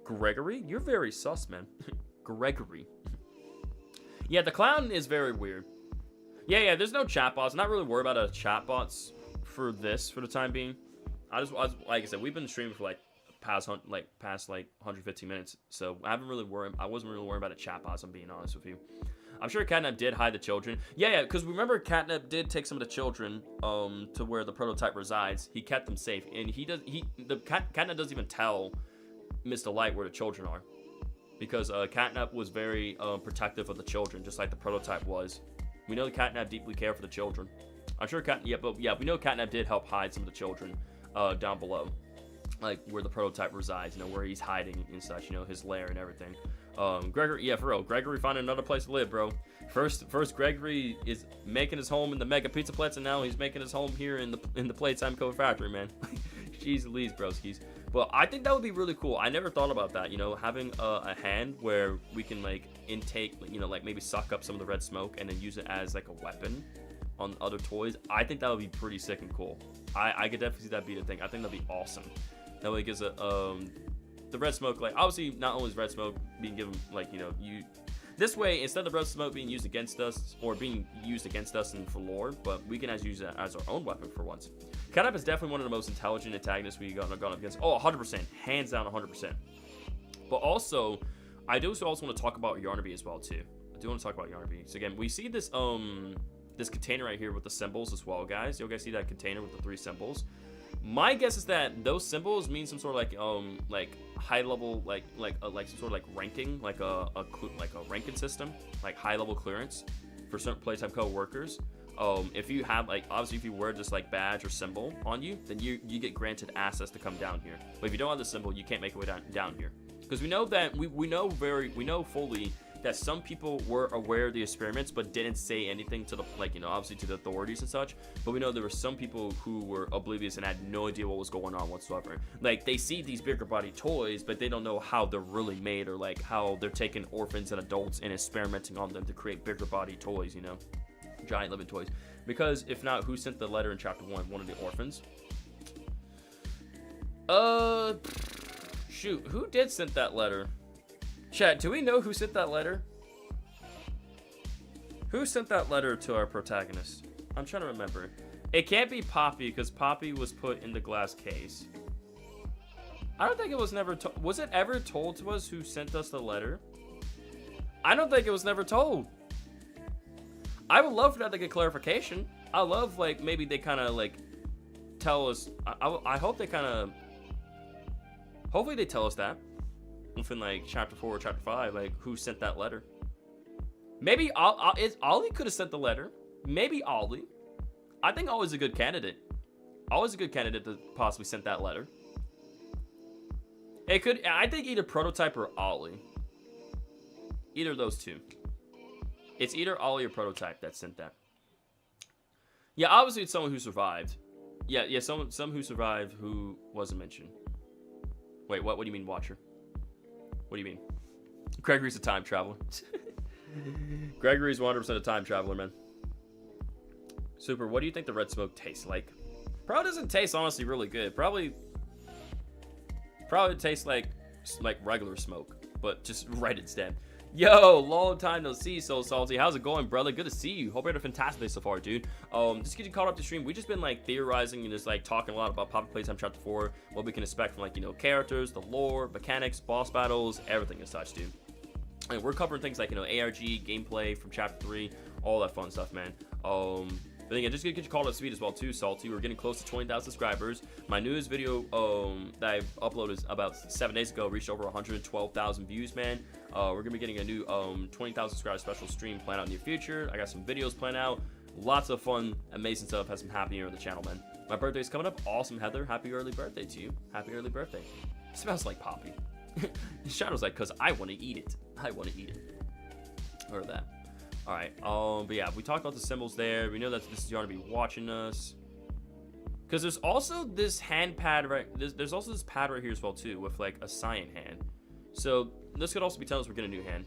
Gregory? You're very sus, man." Gregory. Yeah, the clown is very weird. Yeah. There's no chatbots. I'm not really worried about chatbots for the time being. I was like I said, we've been streaming for like past 115 minutes, so I wasn't really worried about a chatbot. I'm being honest with you. I'm sure Catnap did hide the children. Yeah, because remember, Catnap did take some of the children to where the prototype resides. He kept them safe, and Catnap doesn't even tell Mr. Light where the children are, because Catnap was very protective of the children, just like the prototype was. We know Catnap deeply cared for the children. I'm sure we know Catnap did help hide some of the children down below, like where the prototype resides, where he's hiding and such, his lair and everything. Gregory, yeah, for real, Gregory found another place to live, bro. First Gregory is making his home in the Mega Pizza Plex, and now he's making his home here in the Playtime Code Factory, man. Jeez Louise, broskies. But I think that would be really cool. I never thought about that, having a hand where we can like intake, like maybe suck up some of the red smoke and then use it as like a weapon on other toys. I think that would be pretty sick and cool. I could definitely see that being a thing. I think that'd be awesome. That way it gives the red smoke, like obviously not only is red smoke being given, like this way, instead of red smoke being used against us or being used against us and for lore, but we can use it as our own weapon for once. Catnap is definitely one of the most intelligent antagonists we've gone up against. Oh, 100%, hands down, 100%. But also, I do also want to talk about Yarnaby as well too. I do want to talk about Yarnaby. So again, we see this this container right here with the symbols as well, guys. You guys see that container with the 3 symbols? My guess is that those symbols mean some sort of like high level, like some sort of like ranking, like a ranking system, like high level clearance for certain Playtime Co workers. If you have obviously if you wear this like badge or symbol on you, then you get granted access to come down here. But if you don't have the symbol, you can't make your way down here, because we know that we know fully that some people were aware of the experiments but didn't say anything to the obviously to the authorities and such. But we know there were some people who were oblivious and had no idea what was going on whatsoever. Like, they see these bigger body toys, but they don't know how they're really made, or like how they're taking orphans and adults and experimenting on them to create bigger body toys, giant living toys. Because if not, who sent the letter in Chapter 1? One of the orphans? Shoot, who did send that letter? Chat, do we know who sent that letter? Who sent that letter to our protagonist? I'm trying to remember. It can't be Poppy, because Poppy was put in the glass case. I don't think it was never told. Was it ever told to us who sent us the letter? I don't think it was never told. I would love for that to get clarification. I love, like, maybe they kind of, like, tell us. I hope they kind of. Hopefully they tell us that. Within, like, chapter 4 or chapter 5, like, who sent that letter. Maybe Ollie could have sent the letter. Maybe Ollie. I think Ollie's a good candidate. Ollie's a good candidate to possibly sent that letter. It could. I think either Prototype or Ollie. Either of those two. It's either Ollie or Prototype that sent that. Yeah, obviously it's someone who survived. Yeah, some who survived who wasn't mentioned. Wait, what do you mean, Watcher? What do you mean? Gregory's a time traveler. Gregory's 100% a time traveler, man. Super, what do you think the red smoke tastes like? Probably doesn't taste honestly really good. Probably tastes like regular smoke, but just right instead. Yo, long time no see, So Salty. How's it going, brother? Good to see you. Hope you had a fantastic day so far, dude. Just to get you caught up to stream, we just been like theorizing and just like talking a lot about Poppy Playtime Chapter 4, what we can expect from like, you know, characters, the lore, mechanics, boss battles, everything as such, dude. And we're covering things like, you know, ARG, gameplay from Chapter 3, all that fun stuff, man. But again, just to get you caught up to speed as well too, Salty. We're getting close to 20,000 subscribers. My newest video that I uploaded about 7 days ago reached over 112,000 views, man. We're gonna be getting a new 20,000 subscriber special stream planned out in the future. I got some videos planned out. Lots of fun, amazing stuff has been happening here on the channel, man. My birthday's coming up. Awesome, Heather. Happy early birthday to you. Happy early birthday. It smells like Poppy. Shadow's like, cause I want to eat it. I want to eat it. Or that. All right. But yeah, we talked about the symbols there. We know that this is going to be watching us. Cause there's also this hand pad right. There's also this pad right here as well too, with like a cyan hand. So this could also be telling us we're getting a new hand.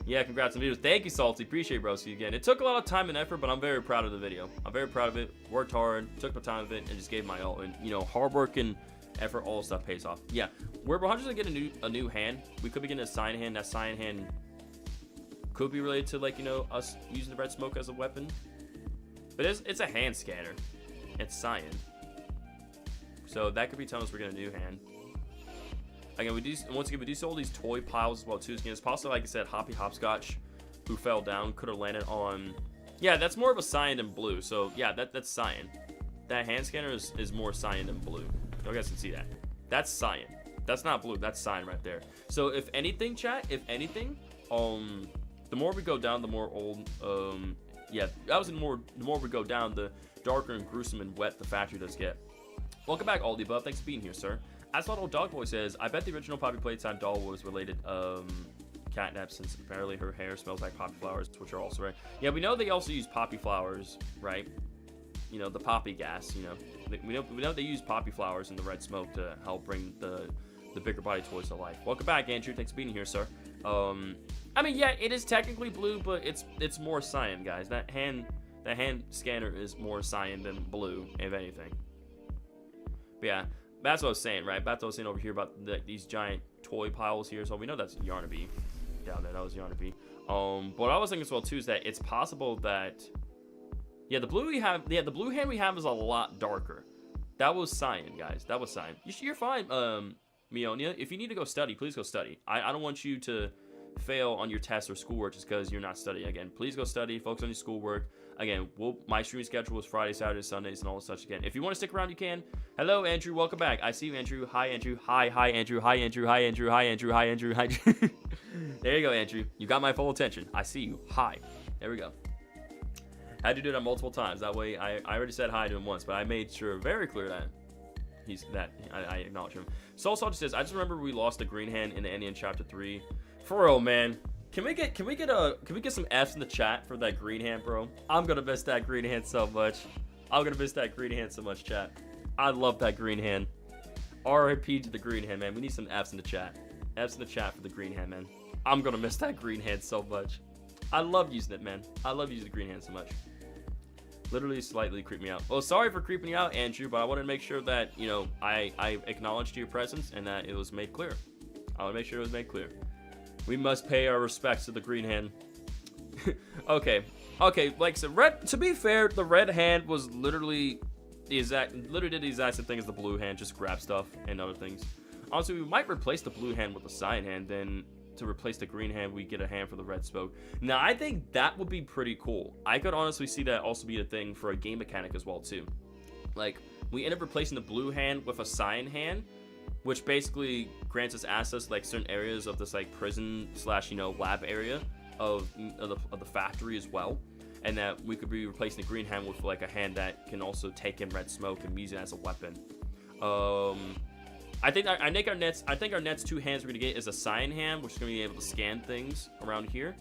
Yeah, congrats on the videos. Thank you, Salty. Appreciate it, bro. See you again. It took a lot of time and effort, but I'm very proud of the video. I'm very proud of it. Worked hard, took my time of it, and just gave my all. And you know, hard work and effort, all stuff pays off. Yeah, we're 100% getting a new hand. We could be getting a cyan hand. That cyan hand could be related to, like, you know, us using the red smoke as a weapon. But it's a hand scanner. It's cyan. So that could be telling us we're getting a new hand. Again, once again, we do see all these toy piles as well too. Again, it's possible, like I said, Hoppy Hopscotch, who fell down, could have landed on. Yeah, that's more of a cyan than blue. So yeah, that's cyan. That hand scanner is more cyan than blue. You guys can see that. That's cyan. That's not blue. That's cyan right there. So if anything, chat, if anything, the more we go down, the more old. Yeah, that was the more we go down, the darker and gruesome and wet the factory does get. Welcome back, Aldi Buff. Thanks for being here, sir. As Little Dog Boy says, I bet the original Poppy Playtime doll was related catnap, since apparently her hair smells like poppy flowers, which are also right. Yeah, we know they also use poppy flowers, right? You know, the poppy gas, you know. We know they use poppy flowers in the red smoke to help bring the bigger body toys to life. Welcome back, Andrew. Thanks for being here, sir. I mean, yeah, it is technically blue, but it's more cyan, guys. That hand scanner is more cyan than blue, if anything. But yeah, that's what I was saying, right? That's what I was saying over here about these giant toy piles here. So we know that's Yarnaby down there. That was Yarnaby. But what I was thinking as well too is that it's possible that, yeah, the blue hand we have is a lot darker. That was cyan, guys. That was cyan. You're fine, Mionia. If you need to go study, please go study. I don't want you to fail on your tests or schoolwork just because you're not studying. Again, please go study, focus on your schoolwork. Again, my streaming schedule is Friday, Saturday, Sundays, and all such. Again, if you want to stick around, you can. Hello, Andrew. Welcome back. I see you, Andrew. Hi, Andrew. Hi, Andrew. Hi, Andrew. Hi, Andrew. Hi, Andrew. Hi, Andrew. Hi. There you go, Andrew. You got my full attention. I see you. Hi. There we go. Had to do that multiple times. That way, I already said hi to him once, but I made sure very clear that I acknowledge him. Soul Soldier says, I just remember we lost the green hand in the end in Chapter 3. For real, man. Can we get some F's in the chat for that green hand, bro? I'm gonna miss that green hand so much. I'm gonna miss that green hand so much, chat. I love that green hand. RIP to the green hand, man. We need some F's in the chat. F's in the chat for the green hand, man. I'm gonna miss that green hand so much. I love using it, man. I love using the green hand so much. Literally slightly creeped me out. Well, sorry for creeping you out, Andrew, but I wanted to make sure that, you know, I acknowledged your presence and that it was made clear. I want to make sure it was made clear. We must pay our respects to the green hand. Okay, like so red, to be fair, the red hand was literally did the exact same thing as the blue hand, just grab stuff and other things. Honestly, we might replace the blue hand with the cyan hand, then to replace the green hand, we get a hand for the red smoke. Now, I think that would be pretty cool. I could honestly see that also be a thing for a game mechanic as well, too. Like, we end up replacing the blue hand with a cyan hand, which basically grants us access to, like, certain areas of this, like, prison slash, you know, lab area of the factory as well. And that we could be replacing the green hand with, like, a hand that can also take in red smoke and use it as a weapon. I think our next two hands we're gonna get is a cyan hand, which is gonna be able to scan things around here,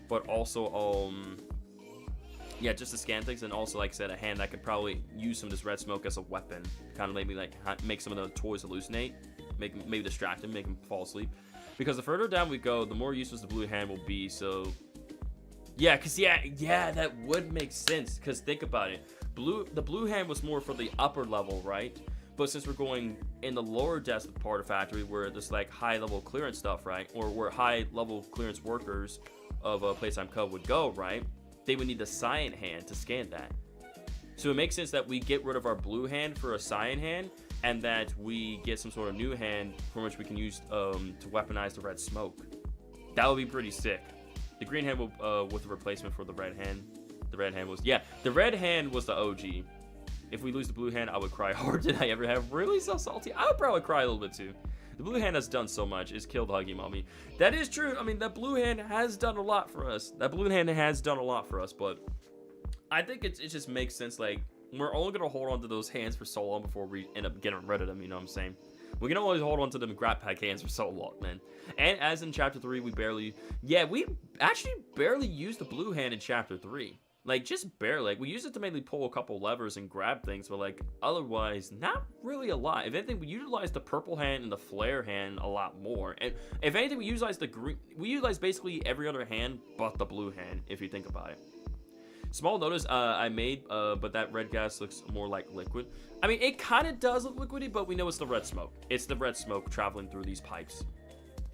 but also yeah, just to scan things, and also, like I said, a hand that could probably use some of this red smoke as a weapon, kind of maybe like make some of the toys hallucinate, maybe distract them, make them fall asleep. Because the further down we go, the more useless the blue hand will be. So yeah, that would make sense. Because think about it, the blue hand was more for the upper level, right? But since we're going in the lower depths part of factory, where there's like high level clearance stuff, right? Or where high level clearance workers of Playtime Cub would go, right? They would need the cyan hand to scan that. So it makes sense that we get rid of our blue hand for a cyan hand, and that we get some sort of new hand from which we can use to weaponize the red smoke. That would be pretty sick. The green hand will, with the replacement for the red hand. The red hand was the OG. If we lose the blue hand, I would cry hard. Did I ever have? Really? So salty? I would probably cry a little bit too. The blue hand has done so much. It's killed Huggy Mommy. That is true. I mean, that blue hand has done a lot for us. But I think it just makes sense. Like, we're only going to hold on to those hands for so long before we end up getting rid of them. You know what I'm saying? We can always hold on to them grab pack hands for so long, man. And as in Chapter 3, we actually barely used the blue hand in Chapter 3. Like, just barely. Like, we used it to mainly pull a couple levers and grab things, but, like, otherwise, not really a lot. If anything, we utilized the purple hand and the flare hand a lot more. And if anything, we utilized basically every other hand but the blue hand, if you think about it. Small notice I made, but that red gas looks more like liquid. I mean, it kind of does look liquidy, but we know it's the red smoke. It's the red smoke traveling through these pipes.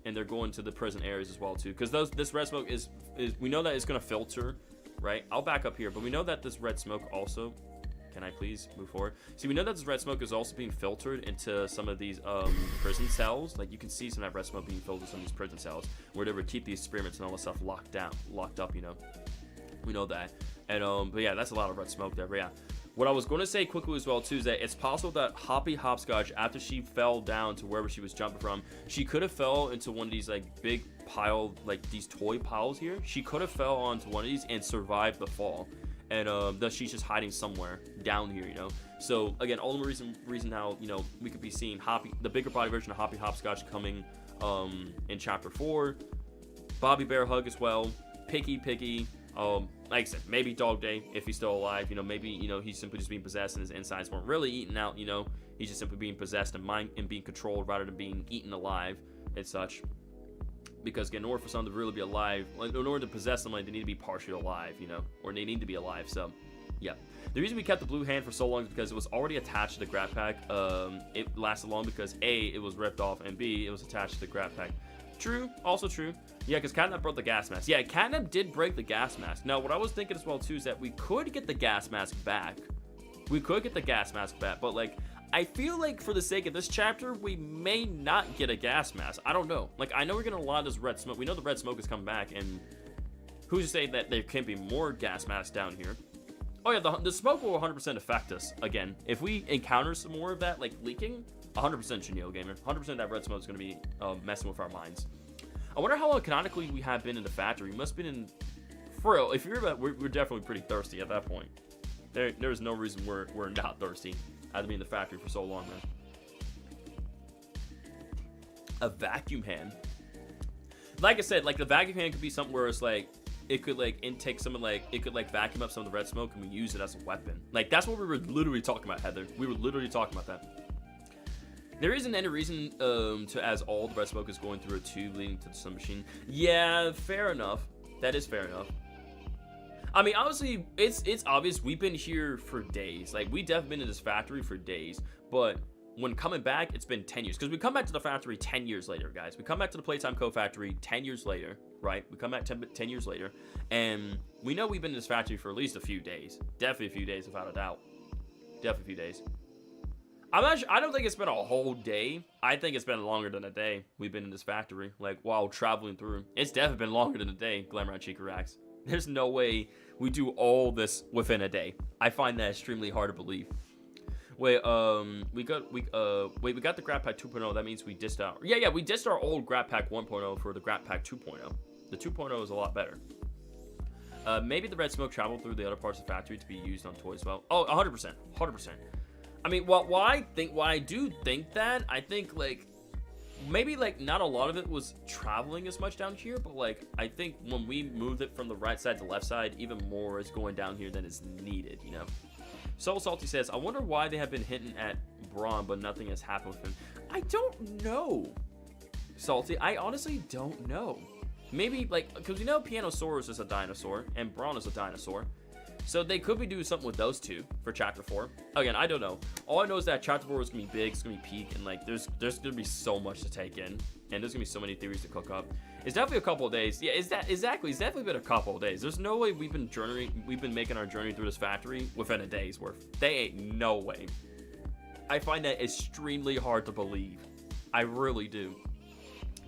And they're going to the prison areas as well, too. Because this red smoke is we know that it's going to filter. Right, I'll back up here, but we know that this red smoke also, can I please move forward? See, we know that this red smoke is also being filtered into some of these prison cells. Like, you can see some of that red smoke being filtered in some of these prison cells where they would keep these experiments and all this stuff locked up, you know. We know that. And but yeah, that's a lot of red smoke there. But yeah, what I was going to say quickly as well too is that it's possible that Hoppy Hopscotch, after she fell down to wherever she was jumping from, she could have fell into one of these like big pile, like these toy piles here. She could have fell onto one of these and survived the fall, and thus she's just hiding somewhere down here, you know. So again, all the reason how, you know, we could be seeing the bigger body version of Hoppy Hopscotch coming in Chapter 4. Bobby Bear Hug as well. Piggy. Like I said, maybe Dog Day if he's still alive. You know, maybe, you know, he's simply just being possessed and his insides weren't really eaten out. You know, he's just simply being possessed and being controlled rather than being eaten alive and such. Because again, in order for someone to really be alive, like, in order to possess someone, they need to be partially alive, you know, or they need to be alive. So, yeah. The reason we kept the blue hand for so long is because it was already attached to the grab pack. It lasted long because A, it was ripped off, and B, it was attached to the grab pack. True, also true. Yeah, because Catnap broke the gas mask. Yeah, Catnap did break the gas mask. Now, what I was thinking as well, too, is that we could get the gas mask back. But, like, I feel like for the sake of this chapter, we may not get a gas mask. I don't know. Like, I know we're getting a lot of this red smoke. We know the red smoke is coming back, and who's to say that there can't be more gas masks down here? Oh, yeah, the smoke will 100% affect us. Again, if we encounter some more of that, like, leaking, 100% Chenille Gamer. 100% that red smoke is going to be messing with our minds. I wonder how long canonically we have been in the factory. We must have been in... For real, if you're about... We're definitely pretty thirsty at that point. There's no reason we're not thirsty. I've been in the factory for so long, man. A vacuum hand. Like I said, like, the vacuum hand could be something where it's like... It could, like, intake some of, like... It could, like, vacuum up some of the red smoke and we use it as a weapon. Like, that's what we were literally talking about, Heather. We were literally talking about that. There isn't any reason as all the red smoke is going through a tube leading to the sun machine. Yeah, fair enough. That is fair enough. I mean, honestly, it's obvious we've been here for days. Like, we definitely been in this factory for days. But when coming back, it's been 10 years. Because we come back to the factory 10 years later, guys. We come back to the Playtime Co. factory 10 years later, right? We come back 10 years later. And we know we've been in this factory for at least a few days. Definitely a few days, without a doubt. Definitely a few days. I'm not sure, I don't think it's been a whole day. I think it's been longer than a day we've been in this factory. Like, while traveling through. It's definitely been longer than a day, Glamour Chica Racks. There's no way we do all this within a day. I find that extremely hard to believe. Wait, we got the Grab Pack 2.0. That means we ditched out. Yeah, we ditched our old Grab Pack 1.0 for the Grab Pack 2.0. The 2.0 is a lot better. Maybe the red smoke traveled through the other parts of the factory to be used on toys. Well, oh, 100%. I mean, why I do think that, I think, like, maybe, like, not a lot of it was traveling as much down here, but, like, I think when we moved it from the right side to left side, even more is going down here than is needed, you know? Soul Salty says, I wonder why they have been hinting at Braun, but nothing has happened with him. I don't know, Salty. I honestly don't know. Maybe, like, because we know Pianosaurus is a dinosaur, and Braun is a dinosaur. So they could be doing something with those two for Chapter 4. Again, I don't know. All I know is that Chapter 4 is going to be big, it's going to be peak, and, like, there's going to be so much to take in. And there's going to be so many theories to cook up. It's definitely a couple of days. Yeah, exactly. It's definitely been a couple of days. There's no way we've been making our journey through this factory within a day's worth. They ain't no way. I find that extremely hard to believe. I really do.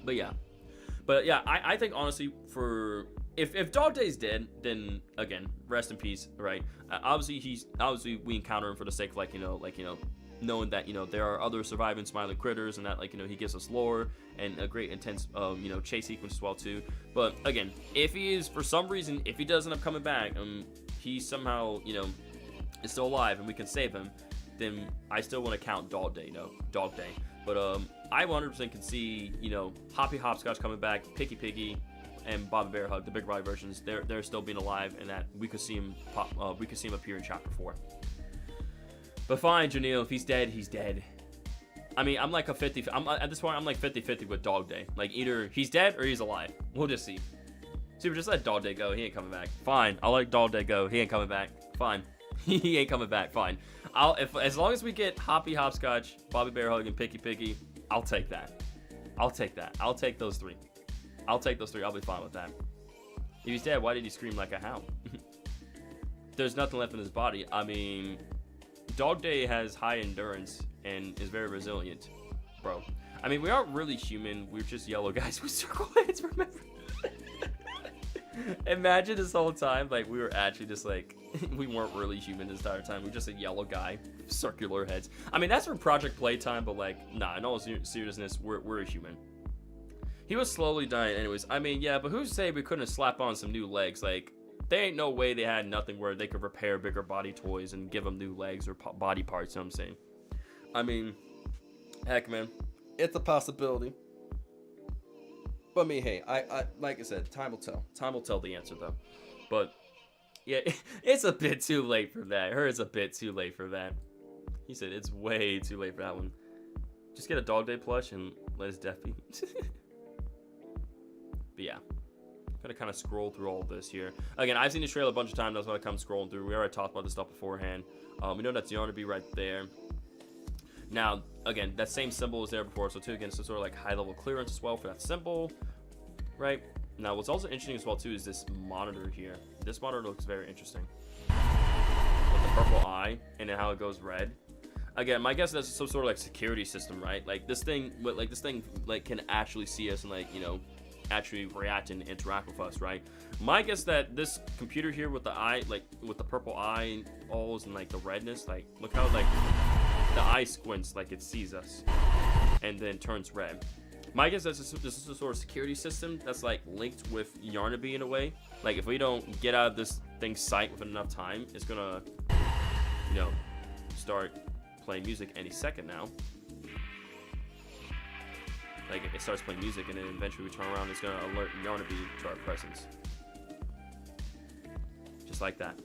But yeah, I think honestly, for if Dog Day's dead, then again, rest in peace, right? Obviously we encounter him for the sake of like knowing that there are other surviving smiling critters, and that he gives us lore and a great intense chase sequence as well too. But again, if he is for some reason, if he does end up coming back, he somehow is still alive and we can save him, then I still want to count Dog Day. But I 100% can see Hoppy Hopscotch coming back, Picky Piggy, and Bobby Bear Hug, the Big Brother versions. They're still being alive, and that we could see him appear in Chapter 4. But fine, Janelle, if he's dead, he's dead. I mean, I'm like at this point, I'm like 50-50 with Dog Day. Like, either he's dead or he's alive. We'll just see. Super, just let Dog Day go. He ain't coming back. Fine. I'll let Dog Day go. He ain't coming back. Fine. He ain't coming back. Fine. As long as we get Hoppy Hopscotch, Bobby Bear Hug, and Picky Piggy, I'll take that. I'll take those three. I'll be fine with that. If he's dead, why did he scream like a hound? There's nothing left in his body. I mean, Dog Day has high endurance and is very resilient, bro. I mean, we aren't really human. We're just yellow guys with circle heads, remember? Imagine this whole time, like, we were actually just like, we weren't really human this entire time. We were just a yellow guy, circular heads. I mean, that's for Project Playtime, but like, nah, in all seriousness, we're a human. He was slowly dying anyways. I mean, yeah, but who's to say we couldn't slap on some new legs? Like, there ain't no way they had nothing where they could repair bigger body toys and give them new legs or body parts, you know what I'm saying? I mean, heck, man, it's a possibility. But I mean, hey, I like I said, time will tell. Time will tell the answer, though. But, yeah, it's a bit too late for that. It's a bit too late for that. He said it's way too late for that one. Just get a Dog Day plush and let his death be. But yeah, gotta kind of scroll through all of this here. Again, I've seen this trailer a bunch of times. That's why I come scrolling through. We already talked about this stuff beforehand. We know that's Yarnaby right there. Now, again, that same symbol was there before. So, too, again, it's sort of like high-level clearance as well for that symbol, right? Now, what's also interesting as well, too, is this monitor here. This monitor looks very interesting. With the purple eye and then how it goes red. Again, my guess is that's some sort of like security system, right? Like this thing can actually see us and actually react and interact with us, right? My guess that this computer here with the eye, with the purple eye alls and the redness, look how the eye squints like it sees us and then turns red. My guess is this is a sort of security system that's linked with Yarnaby in a way. Like if we don't get out of this thing's sight within enough time, it's gonna start playing music any second now. Like it starts playing music and then eventually we turn around and it's gonna alert Yarnaby to our presence. Just like that.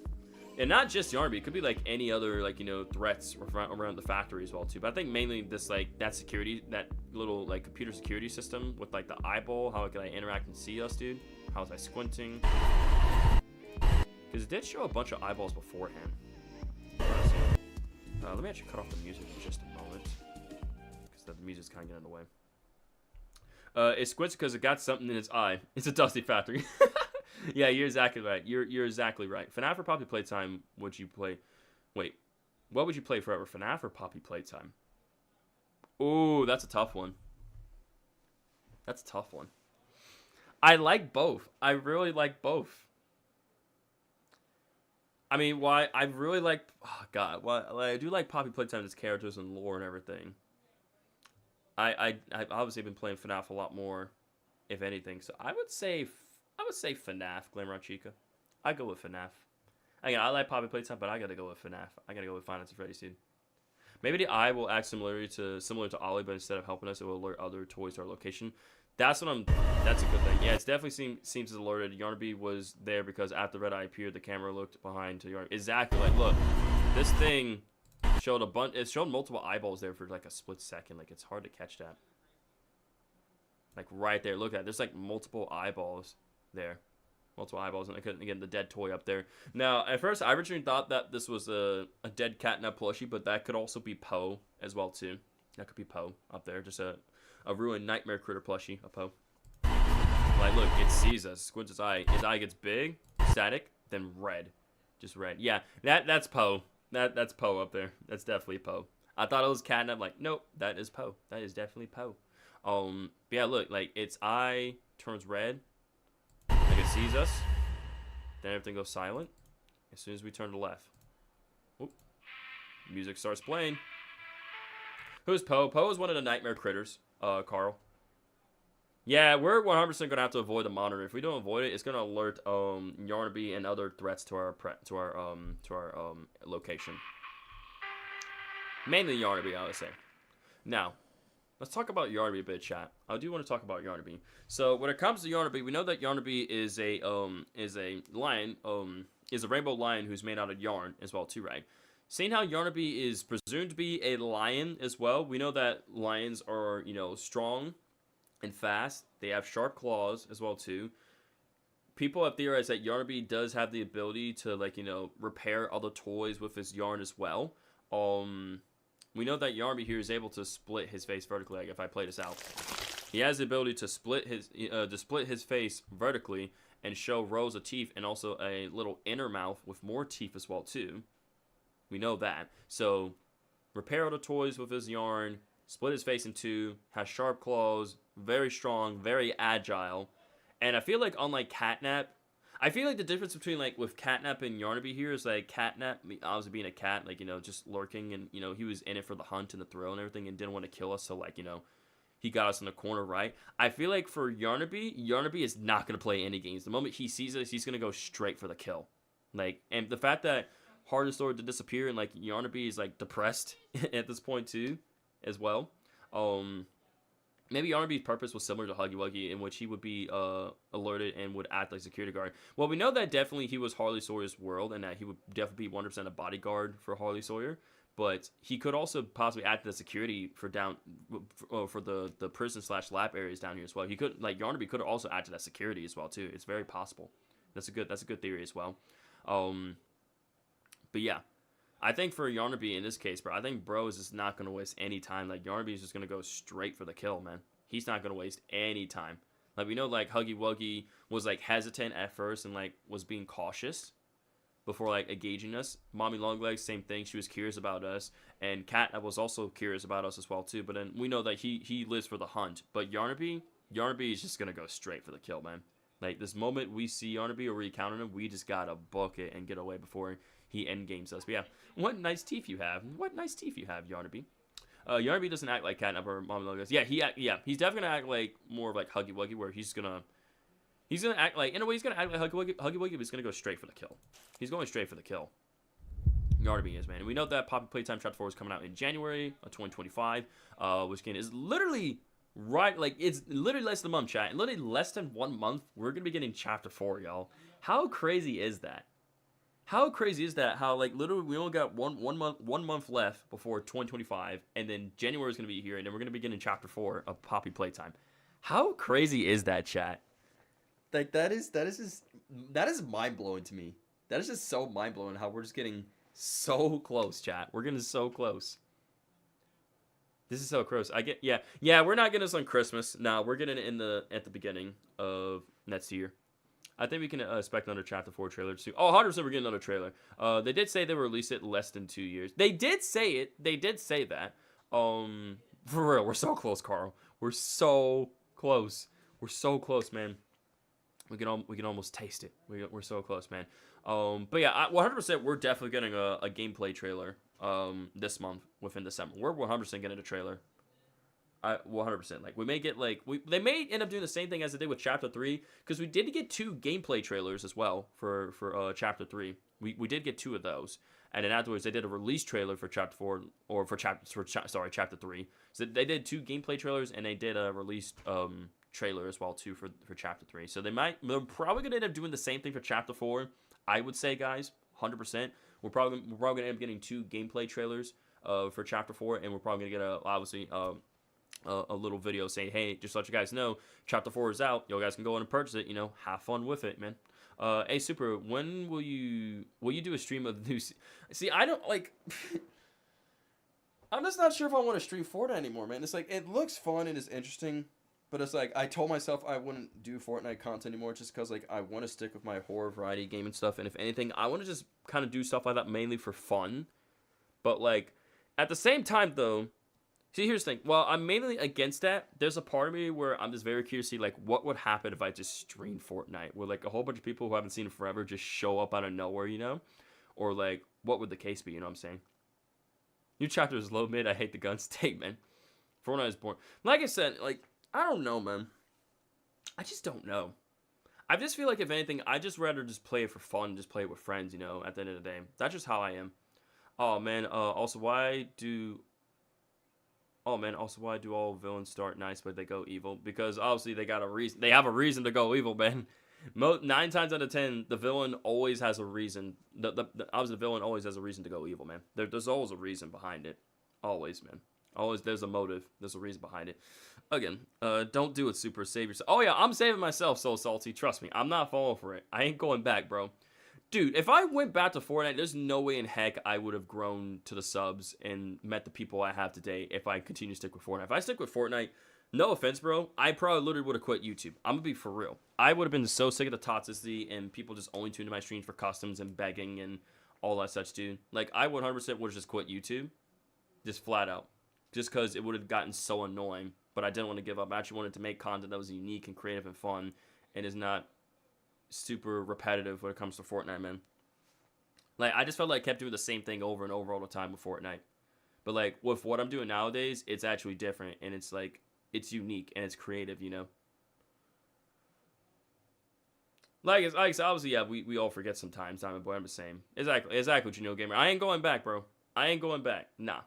And not just Yarnaby, it could be any other threats around the factory as well too. But I think mainly this that security, that little computer security system with the eyeball, how it can interact and see us, dude. How was I squinting? Because it did show a bunch of eyeballs beforehand. Let me actually cut off the music for just a moment. the music's kind of getting in the way. It squints because it got something in its eye. It's a dusty factory. Yeah, you're exactly right. You're exactly right. FNAF or Poppy Playtime would you play? Wait, what would you play forever? FNAF or Poppy Playtime? Ooh, that's a tough one. That's a tough one. I like both. I really like both. I mean, why? I really like... Oh, God. Why, I do like Poppy Playtime, its characters and lore and everything. I've obviously been playing FNAF a lot more, if anything. So I would say FNAF, Glamour Chica. I go with FNAF. Again, I like Poppy Playtime, but I gotta go with FNAF. I gotta go with Finance and Freddy's, dude. Maybe the eye will act similar to Ollie, but instead of helping us, it will alert other toys to our location. That's a good thing. Yeah, it's definitely seems alerted. Yarnaby was there because after Red Eye appeared, the camera looked behind to Yarnaby. Exactly. Like, look, this thing showed it showed multiple eyeballs there for like a split second. Like, it's hard to catch that. Like right there. Look at it. There's like multiple eyeballs there. Multiple eyeballs, and again the dead toy up there. Now, at first, I originally thought that this was a dead catnap plushie, but that could also be Poe as well too. That could be Poe up there, just a ruined nightmare critter plushie, a Poe. Like, look, it sees us, squints its eye. His eye gets big, static, then red, just red. Yeah, that's Poe. That's Poe up there. That's definitely Poe. I thought it was catnap. Like, nope, that is Poe. That is definitely Poe. But yeah, look, like its eye turns red. Like, it sees us, then everything goes silent as soon as we turn to the left. Whoop. Music starts playing. Who's Poe? Poe is one of the nightmare critters, Carl. Yeah, we're 100% gonna have to avoid the monitor. If we don't avoid it, it's gonna alert Yarnaby and other threats to our location. Mainly Yarnaby, I would say. Now, let's talk about Yarnaby a bit, chat. I do want to talk about Yarnaby. So when it comes to Yarnaby, we know that Yarnaby is a lion, is a rainbow lion who's made out of yarn as well too, right? Seeing how Yarnaby is presumed to be a lion as well, we know that lions are, you know, strong and fast. They have sharp claws as well too. People have theorized that Yarnaby does have the ability to, like, you know, repair other toys with his yarn as well. We know that Yarnaby here is able to split his face vertically. Like, if I play this out, he has the ability to split his face vertically and show rows of teeth and also a little inner mouth with more teeth as well too. We know that. So, repair other toys with his yarn, split his face in two, has sharp claws, very strong, very agile. And I feel like unlike Catnap, I feel like the difference between, like, with Catnap and Yarnaby here is, like, Catnap, obviously being a cat, like, you know, just lurking, and, you know, he was in it for the hunt and the thrill and everything and didn't want to kill us, so, like, you know, he got us in the corner, right? I feel like for Yarnaby is not going to play any games. The moment he sees us, he's going to go straight for the kill. Like, and the fact that Hardened Sword did disappear and, like, Yarnaby is, like, depressed at this point, too, as well. Maybe Yarnaby's purpose was similar to Huggy Wuggy, in which he would be alerted and would act like security guard. Well, we know that definitely he was Harley Sawyer's world, and that he would definitely be 100% a bodyguard for Harley Sawyer. But he could also possibly act as security for the prison / lab areas down here as well. He could, like, Yarnaby could have also acted as security as well too. It's very possible. That's a good theory as well. But yeah, I think for Yarnaby in this case, bro, I think bro is just not going to waste any time. Like, Yarnaby is just going to go straight for the kill, man. He's not going to waste any time. Like, we know, like, Huggy Wuggy was, like, hesitant at first and, like, was being cautious before, like, engaging us. Mommy Longlegs, same thing. She was curious about us. And Cat was also curious about us as well, too. But then we know that he lives for the hunt. But Yarnaby is just going to go straight for the kill, man. Like, this moment we see Yarnaby or we encounter him, we just got to book it and get away before he endgames us. But yeah, what nice teeth you have. What nice teeth you have, Yarnaby. Yarnaby doesn't act like Catnap or Mommy Longlegs. Yeah, he's definitely gonna act like more of like Huggy Wuggy, where he's gonna act like, in a way, he's gonna act like Huggy Wuggy, but he's gonna go straight for the kill. He's going straight for the kill. Yarnaby is, man. And we know that Poppy Playtime Chapter 4 is coming out in January of 2025, which again is literally right, like, it's literally less than a month, chat. In literally less than 1 month, we're gonna be getting Chapter 4, y'all. How crazy is that? How crazy is that? How, like, literally we only got one month left before 2025, and then January is gonna be here, and then we're gonna be getting Chapter 4 of Poppy Playtime. How crazy is that, chat? Like, that is mind blowing to me. That is just so mind blowing how we're just getting so close, chat. We're getting so close. This is so gross. Yeah. We're not getting this on Christmas. Nah, we're getting it at the beginning of next year. I think we can expect another Chapter 4 trailer too. Oh, 100% we're getting another trailer. They did say they would release it less than 2 years. They did say it. They did say that. For real, we're so close, Carl. We're so close. We're so close, man. We can almost taste it. We're so close, man. But yeah, 100% we're definitely getting a gameplay trailer this month within December. We're 100% getting a trailer. 100%. Like we may get they may end up doing the same thing as they did with Chapter 3 because we did get 2 gameplay trailers as well for Chapter 3. We did get 2 of those, and then afterwards they did a release trailer for Chapter 4 or Chapter 3. So they did 2 gameplay trailers and they did a release trailer as well too for Chapter 3. So they're probably gonna end up doing the same thing for Chapter 4. I would say, guys, 100%. We're probably gonna end up getting 2 gameplay trailers for Chapter 4, and we're probably gonna get a little video saying, hey, just to let you guys know, Chapter 4 is out. You guys can go in and purchase it. Have fun with it, man. Hey, Super, when will you do a stream of the new? See, I don't like. I'm just not sure if I want to stream Fortnite anymore, man. It's like it looks fun and it's interesting. But it's like, I told myself I wouldn't do Fortnite content anymore just because, like, I want to stick with my horror variety game and stuff. And if anything, I want to just kind of do stuff like that mainly for fun. But, like, at the same time, though, see, here's the thing. While I'm mainly against that, there's a part of me where I'm just very curious to see, like, what would happen if I just stream Fortnite? Where, like, a whole bunch of people who haven't seen it forever just show up out of nowhere, Or, like, what would the case be, you know what I'm saying? New chapter is low mid. I hate the gun statement. Fortnite is boring. Like I said, like, I don't know, man. I just don't know. I just feel like, if anything, I'd just rather just play it for fun, just play it with friends, at the end of the day. That's just how I am. Oh, man. Also, why do all villains start nice, but they go evil? Because, obviously, they got a reason. They have a reason to go evil, man. 9 times out of 10, the villain always has a reason. Obviously, the villain always has a reason to go evil, man. There's always a reason behind it. Always, man. Always, there's a motive. There's a reason behind it. Again, don't do it, Super. Save yourself. Oh, yeah, I'm saving myself, So Salty. Trust me. I'm not falling for it. I ain't going back, bro. Dude, if I went back to Fortnite, there's no way in heck I would have grown to the subs and met the people I have today if I continue to stick with Fortnite. If I stick with Fortnite, no offense, bro, I probably literally would have quit YouTube. I'm going to be for real. I would have been so sick of the toxicity and people just only tuning my streams for customs and begging and all that such, dude. Like, I 100% would have just quit YouTube. Just flat out. Just because it would have gotten so annoying. But I didn't want to give up. I actually wanted to make content that was unique and creative and fun. And is not super repetitive when it comes to Fortnite, man. Like, I just felt like I kept doing the same thing over and over all the time with Fortnite. But, like, with what I'm doing nowadays, it's actually different. And it's, like, it's unique and it's creative, Like I said, obviously, yeah, we all forget sometimes, Diamond Boy. I'm the same. Exactly, Gamer. I ain't going back, bro. I ain't going back. Nah.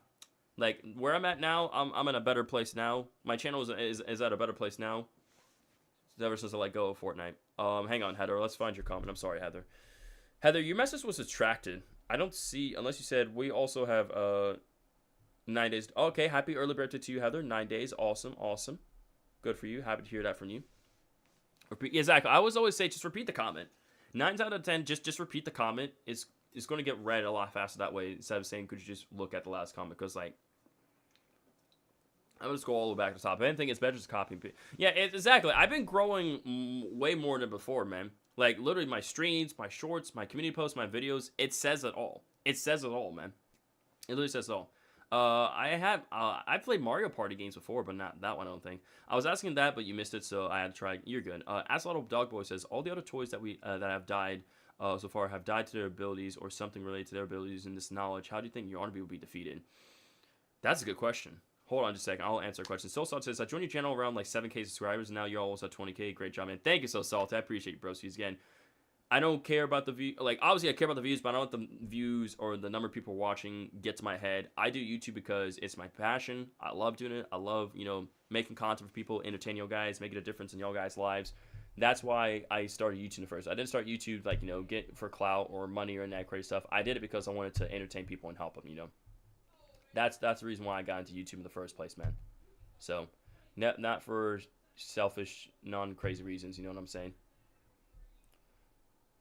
Like, where I'm at now, I'm in a better place now. My channel is at a better place now. Ever since I let go of Fortnite. Hang on, Heather. Let's find your comment. I'm sorry, Heather. Heather, your message was extracted. I don't see, unless you said we also have 9 days. Okay, happy early birthday to you, Heather. 9 days. Awesome. Good for you. Happy to hear that from you. Exactly. I always say just repeat the comment. 9 out of 10, just repeat the comment. It's going to get read a lot faster that way instead of saying, could you just look at the last comment? Because, like, I'm going to scroll all the way back to the top. If anything, it's better just copy and paste. Yeah, exactly. I've been growing way more than before, man. Like, literally, my streams, my shorts, my community posts, my videos, it says it all. It says it all, man. It literally says it all. I played Mario Party games before, but not that one, I don't think. I was asking that, but you missed it, so I had to try. You're good. Axolotl Dog Boy says, all the other toys that have died so far have died to their abilities or something related to their abilities in this knowledge. How do you think your army will be defeated? That's a good question. Hold on just a second. I'll answer a question. So Salt says, I joined your channel around like 7K subscribers, and now you're almost at 20K. Great job, man. Thank you, So Salt. I appreciate you, broskies. Again, I don't care about the view. Like, obviously, I care about the views, but I don't want the views or the number of people watching get to my head. I do YouTube because it's my passion. I love doing it. I love, making content for people, entertaining y'all guys, making a difference in y'all guys' lives. That's why I started YouTube first. I didn't start YouTube, like, get for clout or money or that crazy stuff. I did it because I wanted to entertain people and help them, That's the reason why I got into YouTube in the first place, man. So, not for selfish, non-crazy reasons, you know what I'm saying?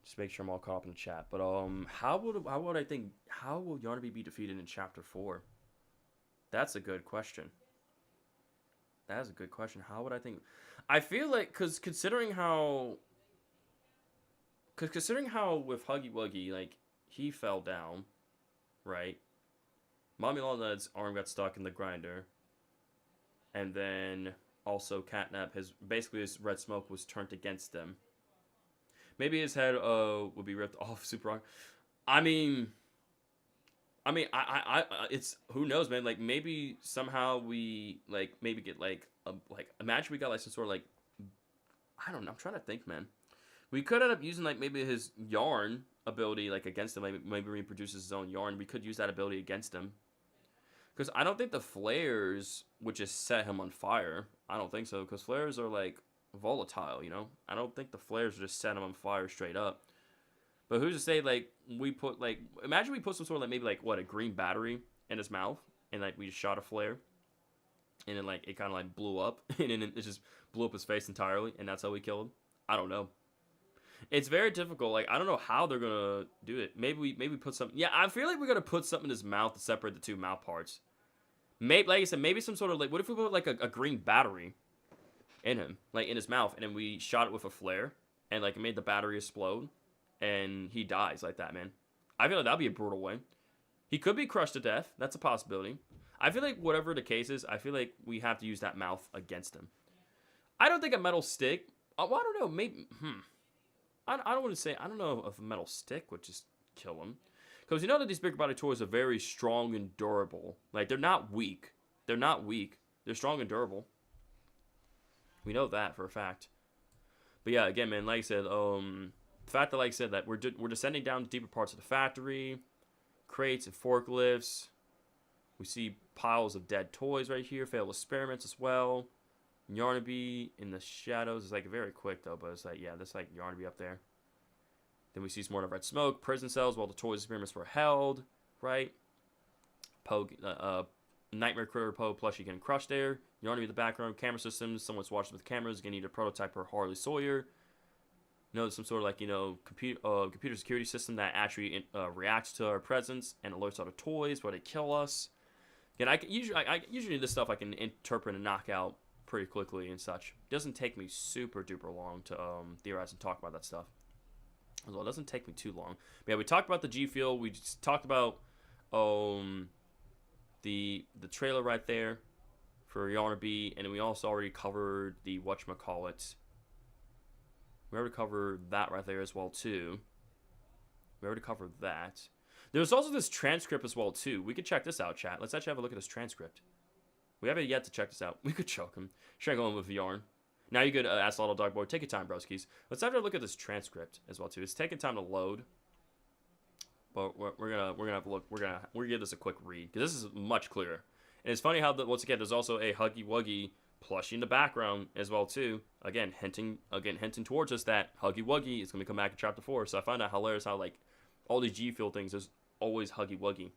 Just make sure I'm all caught up in the chat. But how will Yarnaby be defeated in Chapter 4? That's a good question. That's a good question. How would I think? I feel like, considering how with Huggy Wuggy, like, he fell down, right? Mommy Long Legs' arm got stuck in the grinder. And then also Catnap, his red smoke was turned against them. Maybe his head would be ripped off Super Rock. I mean, it's, who knows, man? Like, maybe somehow we, like, maybe get, like, imagine we got, like, some sort of, like, I don't know, I'm trying to think, man. We could end up using, like, maybe his yarn ability, like, against him. Maybe he produces his own yarn. We could use that ability against him. Because I don't think the flares would just set him on fire. I don't think so, because flares are, like, volatile, you know? I don't think the flares would just set him on fire straight up. But who's to say, like, we put, like, imagine we put some sort of, like, maybe, like, what, a green battery in his mouth, and, like, we just shot a flare, and then, like, it kind of, like, blew up, and then it just blew up his face entirely, and that's how we killed him? I don't know. It's very difficult. Like, I don't know how they're gonna do it. Maybe we put something. Yeah, I feel like we're gonna put something in his mouth to separate the two mouth parts. Maybe, like I said, maybe some sort of, like, what if we put, like, a green battery in him, like, in his mouth, and then we shot it with a flare, and, like, it made the battery explode, and he dies like that, man. I feel like that'd be a brutal way. He could be crushed to death. That's a possibility. I feel like whatever the case is, I feel like we have to use that mouth against him. I don't think a metal stick. Well, I don't know. Maybe. I don't want to say. I don't know if a metal stick would just kill him, because you know that these bigger body toys are very strong and durable. Like, they're not weak. They're not weak. They're strong and durable. We know that for a fact. But yeah, again, man, like I said, the fact that, like I said, that we're descending down to deeper parts of the factory, crates and forklifts. We see piles of dead toys right here, failed experiments as well. Yarnaby in the shadows is, like, very quick though, but it's like, yeah, that's like Yarnaby up there. Then we see some more red smoke, prison cells while the toys experiments were held, right? Poe, Nightmare Critter Poe plushie getting crushed there. Yarnaby in the background, camera systems, someone's watching with cameras, getting either prototype or Harley Sawyer. You know, some sort of, like, you know, computer security system that actually reacts to our presence and alerts other toys where they kill us. Again, I usually this stuff I can interpret and knock out pretty quickly and such. It doesn't take me super duper long to theorize and talk about that stuff. As well, it doesn't take me too long. But yeah, we talked about the G Fuel. We just talked about the trailer right there for Yarnaby, and then we also already covered the whatchamacallit. We already covered that right there as well too. We already covered that. There's also this transcript as well too. We could check this out, chat. Let's actually have a look at this transcript. We haven't yet to check this out. We could choke him. Should I go in with yarn? Now you could ask Little Dog Boy. Take your time, broskies. Let's have a look at this transcript as well too. It's taking time to load, but we're gonna have a look. We're gonna give this a quick read because this is much clearer. And it's funny how once again there's also a Huggy Wuggy plushie in the background as well too. Again hinting towards us that Huggy Wuggy is gonna come back in chapter 4. So I find that hilarious how, like, all these G Fuel things, there's always Huggy Wuggy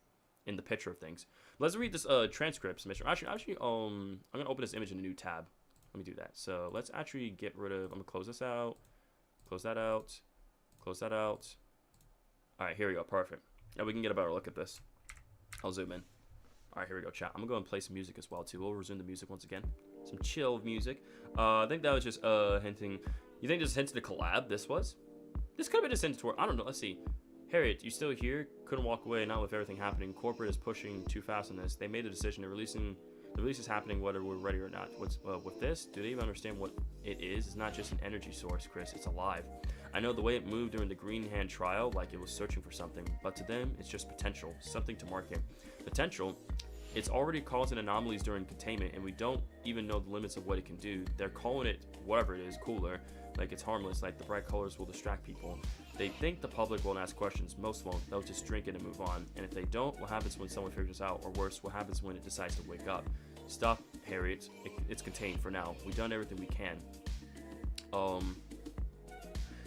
in the picture of things. Let's read this transcript submission. Actually, I'm gonna open this image in a new tab. Let me do that. So let's actually get rid of. I'm gonna close this out. Close that out. Close that out. All right, here we go. Perfect. Now we can get a better look at this. I'll zoom in. All right, here we go, chat. I'm gonna go and play some music as well too. We'll resume the music once again. Some chill music. I think that was just hinting. You think this hinted to collab? This was. This could have been just hinted toward. I don't know. Let's see. Harriet, you still here? Couldn't walk away. Not with everything happening. Corporate is pushing too fast on this. They made the decision to releasing. The release is happening whether we're ready or not. What's with this? Do they even understand what it is? It's not just an energy source, Chris. It's alive. I know the way it moved during the Green Hand trial, like it was searching for something. But to them, it's just potential. Something to market. Potential. It's already causing anomalies during containment, and we don't even know the limits of what it can do. They're calling it whatever it is, cooler. Like it's harmless. Like the bright colors will distract people. They think the public won't ask questions. Most won't. They'll just drink it and move on. And if they don't, what happens when someone figures out? Or worse, what happens when it decides to wake up? Stop, Harriet. It's contained for now. We've done everything we can.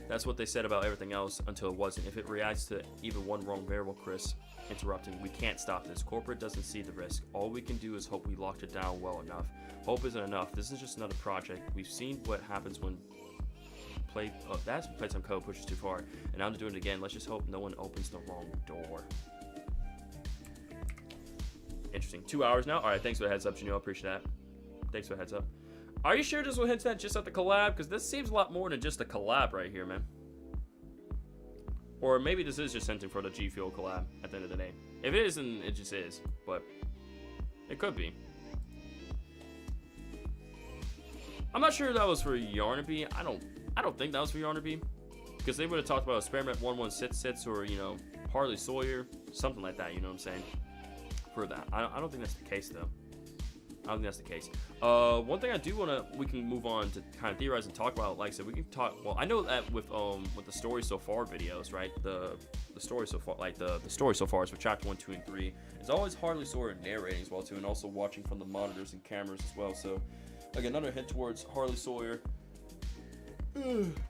That's what they said about everything else until it wasn't. If it reacts to even one wrong variable, Chris, interrupting, we can't stop this. Corporate doesn't see the risk. All we can do is hope we locked it down well enough. Hope isn't enough. This is just another project. We've seen what happens when Playtime Code pushes too far, and now they're doing it again. Let's just hope no one opens the wrong door. Interesting. 2 hours now. All right. Thanks for the heads up, Janelle. Appreciate that. Thanks for the heads up. Are you sure this will hint at just at the collab? Because this seems a lot more than just a collab right here, man. Or maybe this is just hinting for the G Fuel collab at the end of the day. If it isn't, it just is. But it could be. I'm not sure if that was for Yarnaby. I don't think that was for Yarnaby. Because they would have talked about Experiment 1166 or, you know, Harley Sawyer. Something like that, you know what I'm saying? For that. I don't think that's the case, though. I don't think that's the case. One thing I do want to, we can move on to kind of theorize and talk about. Like I said, we can talk. Well, I know that with the story so far videos, right? The story so far, like the story so far is for chapter 1, 2, and 3. It's always Harley Sawyer narrating as well too, and also watching from the monitors and cameras as well. So, again, another hint towards Harley Sawyer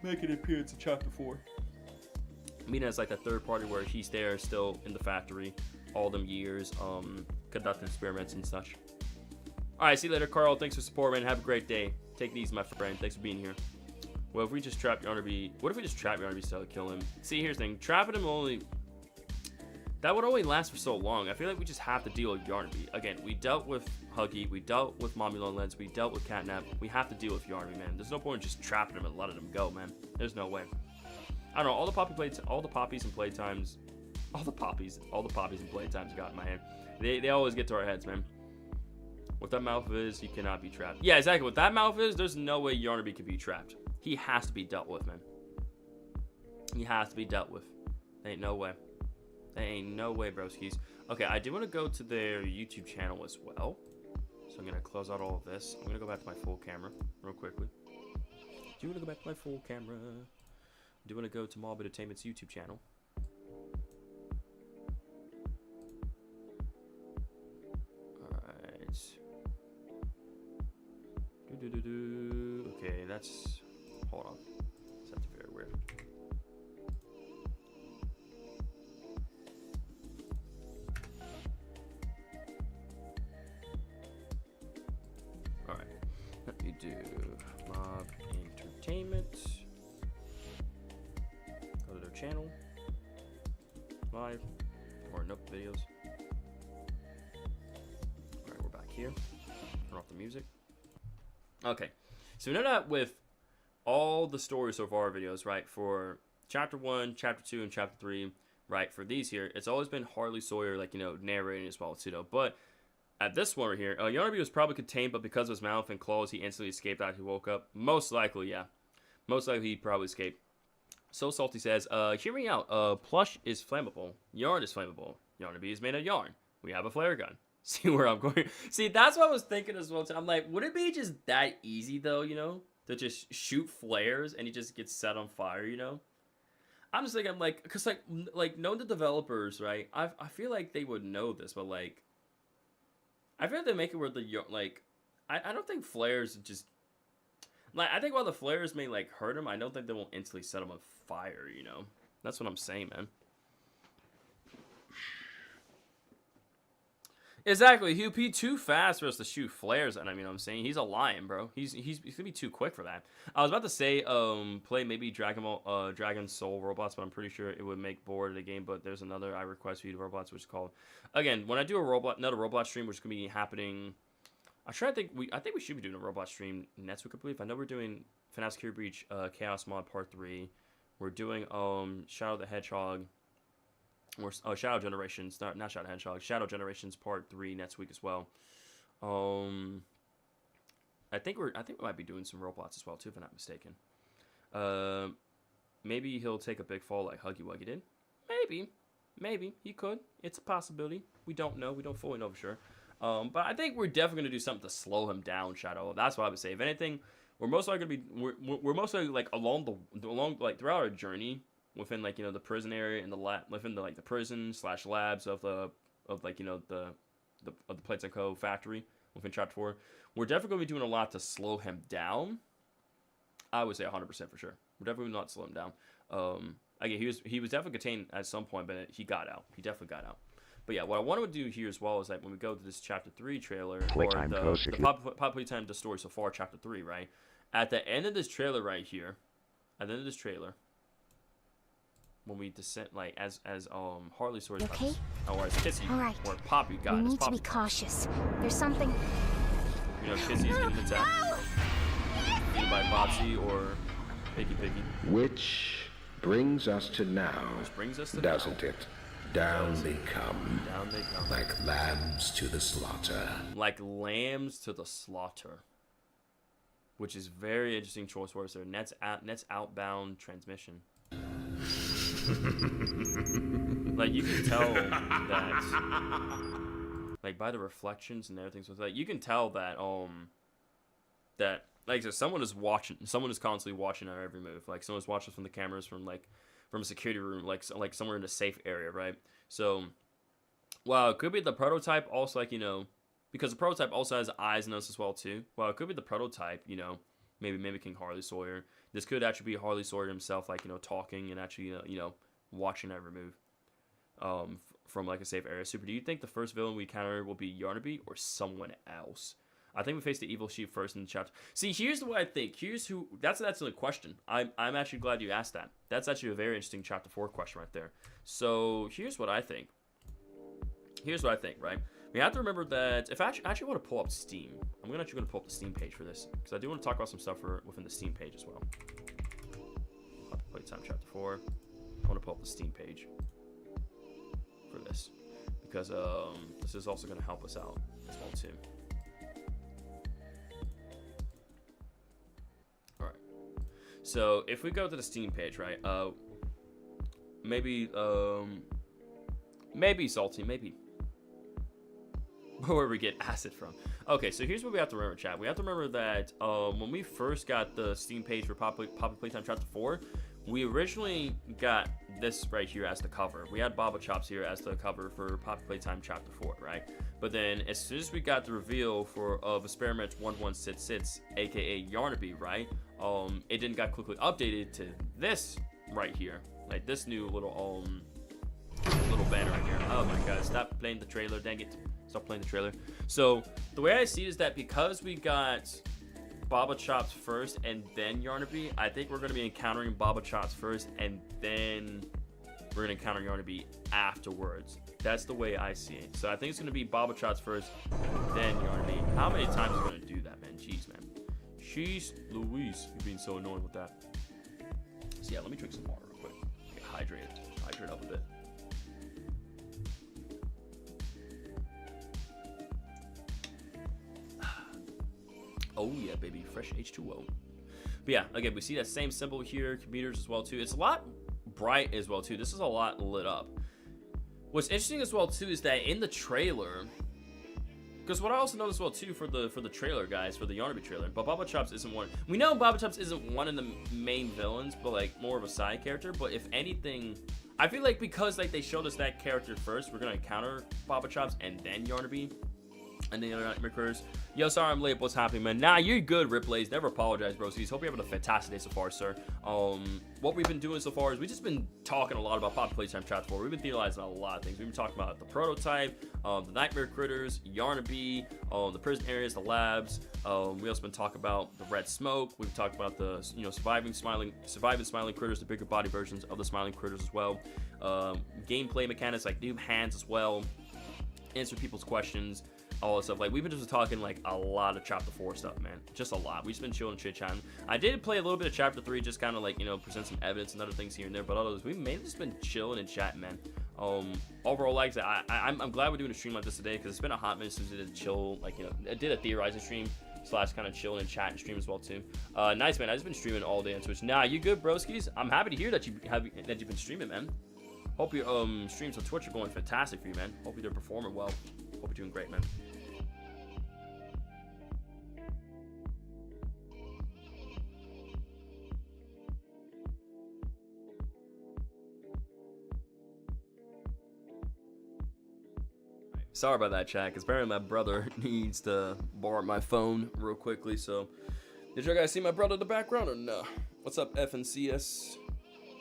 making an appearance in chapter 4. Meaning as like that third party where he's there still in the factory all them years, conducting experiments and such. Alright, see you later, Carl. Thanks for support, man. Have a great day. Take it easy, my friend. Thanks for being here. Well, if we just trap Yarnaby... What if we just trap Yarnaby so kill him? See, here's the thing. Trapping him only... That would only last for so long. I feel like we just have to deal with Yarnaby. Again, we dealt with Huggy. We dealt with Mommy Lone Lens. We dealt with Catnap. We have to deal with Yarnaby, man. There's no point in just trapping him and letting him go, man. There's no way. I don't know. All the poppies and playtimes... All the poppies and playtimes got in my hand. They always get to our heads, man. What that mouth is, he cannot be trapped. Yeah, exactly. What that mouth is, there's no way Yarnaby can be trapped. He has to be dealt with, man. He has to be dealt with. There ain't no way. There ain't no way, broskies. Okay, I do want to go to their YouTube channel as well. So I'm going to close out all of this. I'm going to go back to my full camera real quickly. Do you want to go back to my full camera? I do want to go to Mob Entertainment's YouTube channel. Okay, that's... Hold on. That's very weird. Alright. Let me do Mob Entertainment. Go to their channel. Live. Or nope, videos. Alright, we're back here. Turn off the music. Okay, so we know that with all the story so far videos, right, for chapter 1, chapter 2, and chapter 3, right, for these here, it's always been Harley Sawyer, like, you know, narrating as well, too, though. But at this one right here, Yarnaby was probably contained, but because of his mouth and claws, he instantly escaped after he woke up. Most likely, yeah. Most likely, he probably escaped. So Salty says, hear me out. Plush is flammable. Yarn is flammable. Yarnaby is made of yarn. We have a flare gun. See where I'm going. See, that's what I was thinking as well. I'm like, would it be just that easy, though, you know? To just shoot flares and he just gets set on fire, you know? I'm just thinking, like, because, like, knowing the developers, right? I feel like they would know this, but, like, I feel like they make it where the, like, I don't think flares just, like, I think while the flares may, like, hurt him, I don't think they won't instantly set him on fire, you know? That's what I'm saying, man. Exactly, he'll be too fast for us to shoot flares. And I mean, I'm saying he's a lion, bro. He's gonna be too quick for that. I was about to say, play maybe Dragon Soul robots, but I'm pretty sure it would make bored of the game. But there's another I request for you to robots, which is called, again, when I do another robot stream, which is gonna be happening. I think we should be doing a robot stream next week, I believe. I know we're doing FNAF Security Breach, Chaos Mod Part 3. We're doing Shadow the Hedgehog. Or Shadow Generations, not Shadow Hedgehog, Shadow Generations Part 3 next week as well. I think we might be doing some robots as well too, if I'm not mistaken. Maybe he'll take a big fall like Huggy Wuggy did. Maybe he could. It's a possibility. We don't know. We don't fully know for sure. But I think we're definitely gonna do something to slow him down, Shadow. That's what I would say. If anything, we're most likely gonna be we're most likely like along like throughout our journey. Within, like, you know, the prison area and the lab, within the, like, the prison / labs of like, you know, the Plates & Co. factory within chapter 4, we're definitely going to be doing a lot to slow him down. I would say 100% for sure. We're definitely not slow him down. Again, he was definitely contained at some point, but he got out. He definitely got out. But yeah, what I want to do here as well is that when we go to this chapter 3 trailer, or the Poppy Playtime, the story so far, chapter 3, right? At the end of this trailer right here, when we descend, like, as Harley Sawyer,
okay?
Or as Kissy,
all right.
or Poppy, God,
we need to be cautious. There's something.
You know, Kissy's getting attacked.
No!
seen by Bobsy or Picky.
Which brings us to now,
Which brings us to
doesn't
now.
it? Down they come,
Down they come.
like lambs to the slaughter.
Like lambs to the slaughter. Which is very interesting choice words there. Nets outbound transmission. Like you can tell that, like by the reflections and everything, so it's like you can tell that that like so someone is constantly watching our every move. Like someone's watching from the cameras from a security room, like somewhere in a safe area, right? So, well, it could be the prototype also, like, you know, because the prototype also has eyes and nose as well too. Well, it could be the prototype, you know, maybe mimicking Harley Sawyer. This could actually be Harley Sawyer himself, like, you know, talking and actually, you know, watching every move from like a safe area. Super, do you think the first villain we encounter will be Yarnaby or someone else? I think we face the evil sheep first in the chapter. See, here's what I think. Here's who. That's the question. I'm actually glad you asked that. That's actually a very interesting chapter 4 question right there. So here's what I think. Right? We have to remember that if I actually want to pull up Steam, I'm actually going to pull up the Steam page for this because I do want to talk about some stuff within the Steam page as well. Poppy Playtime Chapter 4. I want to pull up the Steam page for this because this is also going to help us out as well too. So if we go to the Steam page, right? Maybe Salty, maybe. Where we get acid from. Okay, so here's what we have to remember, chat. We have to remember that when we first got the Steam page for Poppy Playtime Chapter 4, we originally got this right here as the cover. We had Baba Chops here as the cover for Poppy Playtime Chapter 4, right? But then as soon as we got the reveal of Experiment 1166, aka Yarnaby, right? It then got quickly updated to this right here, like this new little banner right here. Oh my god, stop playing the trailer, dang it. Stop playing the trailer. So the way I see it is that because we got Baba Chops first and then Yarnaby, I think we're going to be encountering Baba Chops first and then we're going to encounter Yarnaby afterwards. That's the way I see it. So I think it's going to be Baba Chops first, then Yarnaby. How many times are we going to do that, man? Jeez, man. Jeez Louise, you're being so annoying with that. So yeah, let me drink some water real quick. Get hydrated. Hydrate up a bit. Oh yeah, baby, fresh H2O. But yeah, again, we see that same symbol here, computers as well too. It's a lot bright as well too. This is a lot lit up. What's interesting as well too is that in the trailer, because what I also noticed as well too for the trailer, guys, for the Yarnaby trailer, but Baba Chops isn't one. We know Baba Chops isn't one of the main villains, but like more of a side character. But if anything, I feel like because like they showed us that character first, we're gonna encounter Baba Chops and then Yarnaby. And the other Nightmare Critters. Yo, sorry I'm late. What's happening, man? Nah, you're good, Riplays. Never apologize, broskies. Hope you're having a fantastic day so far, sir. What we've been doing so far is we've just been talking a lot about Poppy Playtime Chapter 4. We've been theorizing a lot of things. We've been talking about the prototype, the Nightmare Critters, Yarnaby, the prison areas, the labs. We also been talking about the red smoke. We've talked about the surviving smiling critters, the bigger body versions of the smiling critters as well. Gameplay mechanics like new hands as well. Answer people's questions. All that stuff. Like, we've been just talking, like, a lot of Chapter 4 stuff, man. Just a lot. We've just been chilling and chit-chatting. I did play a little bit of Chapter 3, just kind of, like, present some evidence and other things here and there, but others, we've mainly just been chilling and chatting, man. Overall, like I said, I'm glad we're doing a stream like this today, because it's been a hot minute since we did a chill, like, I did a theorizing stream, / kind of chilling and chatting stream as well, too. Nice, man. I've just been streaming all day on Twitch. Nah, you good, broskies? I'm happy to hear that you've been streaming, man. Hope your streams on Twitch are going fantastic for you, man. Hope you're performing well. Hope you're doing great, man. Sorry about that, chat, because apparently my brother needs to borrow my phone real quickly, so... Did you guys see my brother in the background or no? What's up, FNCS?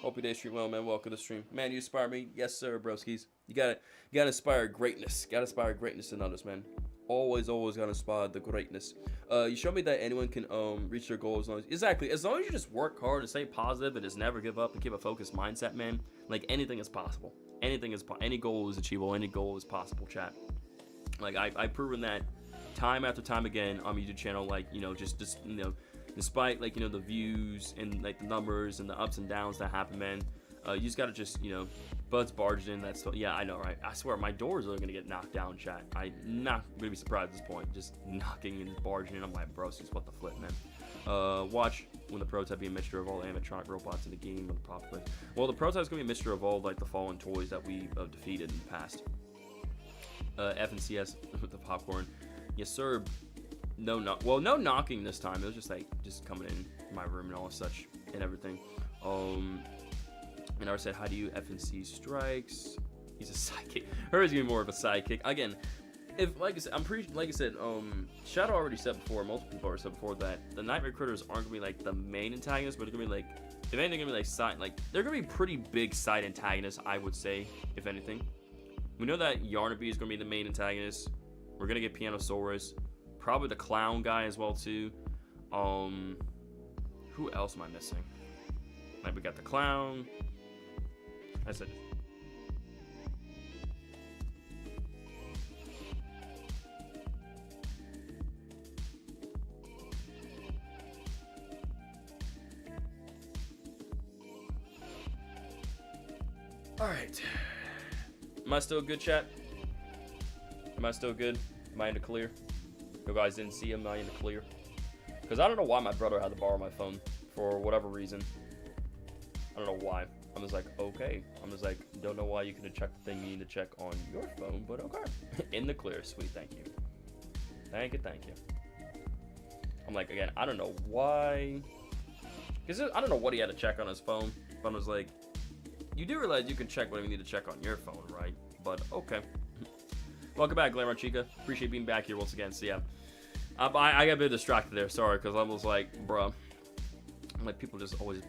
Hope your day stream well, man. Welcome to the stream. Man, you inspire me? Yes, sir, broskies. You gotta inspire greatness. Gotta inspire greatness in others, man. Always gotta inspire the greatness. You showed me that anyone can reach their goals. Exactly. As long as you just work hard and stay positive and just never give up and keep a focused mindset, man. Like, anything is possible. Any goal is achievable. Any goal is possible, chat. Like, I've proven that time after time again on my YouTube channel. Like, just despite like, you know, the views and like the numbers and the ups and downs that happen, man, you just gotta just, you know, Bud's barged in. That's, yeah, I know, right? I swear my doors are gonna get knocked down, chat. I'm not gonna be surprised at this point. Just knocking and barging in. I'm like, bro, what the flip, man. Watch when the prototype be a mixture of all the animatronic robots in the game of the Poppy Play. Well, the prototype is gonna be a mixture of all like the fallen toys that we defeated in the past. F and CS with the popcorn. Yes, sir. No knocking this time. It was just like coming in my room and all such and everything. And I said, how do you FNC strikes? He's a sidekick. Her is gonna be more of a sidekick. Again, if like I said, Shadow already said before, multiple people already said before that the Nightmare Critters aren't gonna be like the main antagonists, but it's gonna be like, if anything, gonna be like side, like they're gonna be pretty big side antagonists, I would say, if anything. We know that Yarnaby is gonna be the main antagonist. We're gonna get Pianosaurus, probably the clown guy as well too. Who else am I missing? Like we got the clown. I said. All right. Am I still good, chat? Am I still good? Am I in the clear? You guys didn't see him. Am I in the clear? Because I don't know why my brother had to borrow my phone for whatever reason. I don't know why. I'm just like, okay. I'm just like, don't know why you couldn't check the thing you need to check on your phone, but okay. In the clear. Sweet. Thank you. Thank you. Thank you. I'm like, again, I don't know why. Because I don't know what he had to check on his phone, but I was like, you do realize you can check whatever you need to check on your phone, right? But okay. Welcome back, Glamour Chica. Appreciate being back here once again. So yeah, I got a bit distracted there. Sorry, because I was like, bro, I'm like, people just always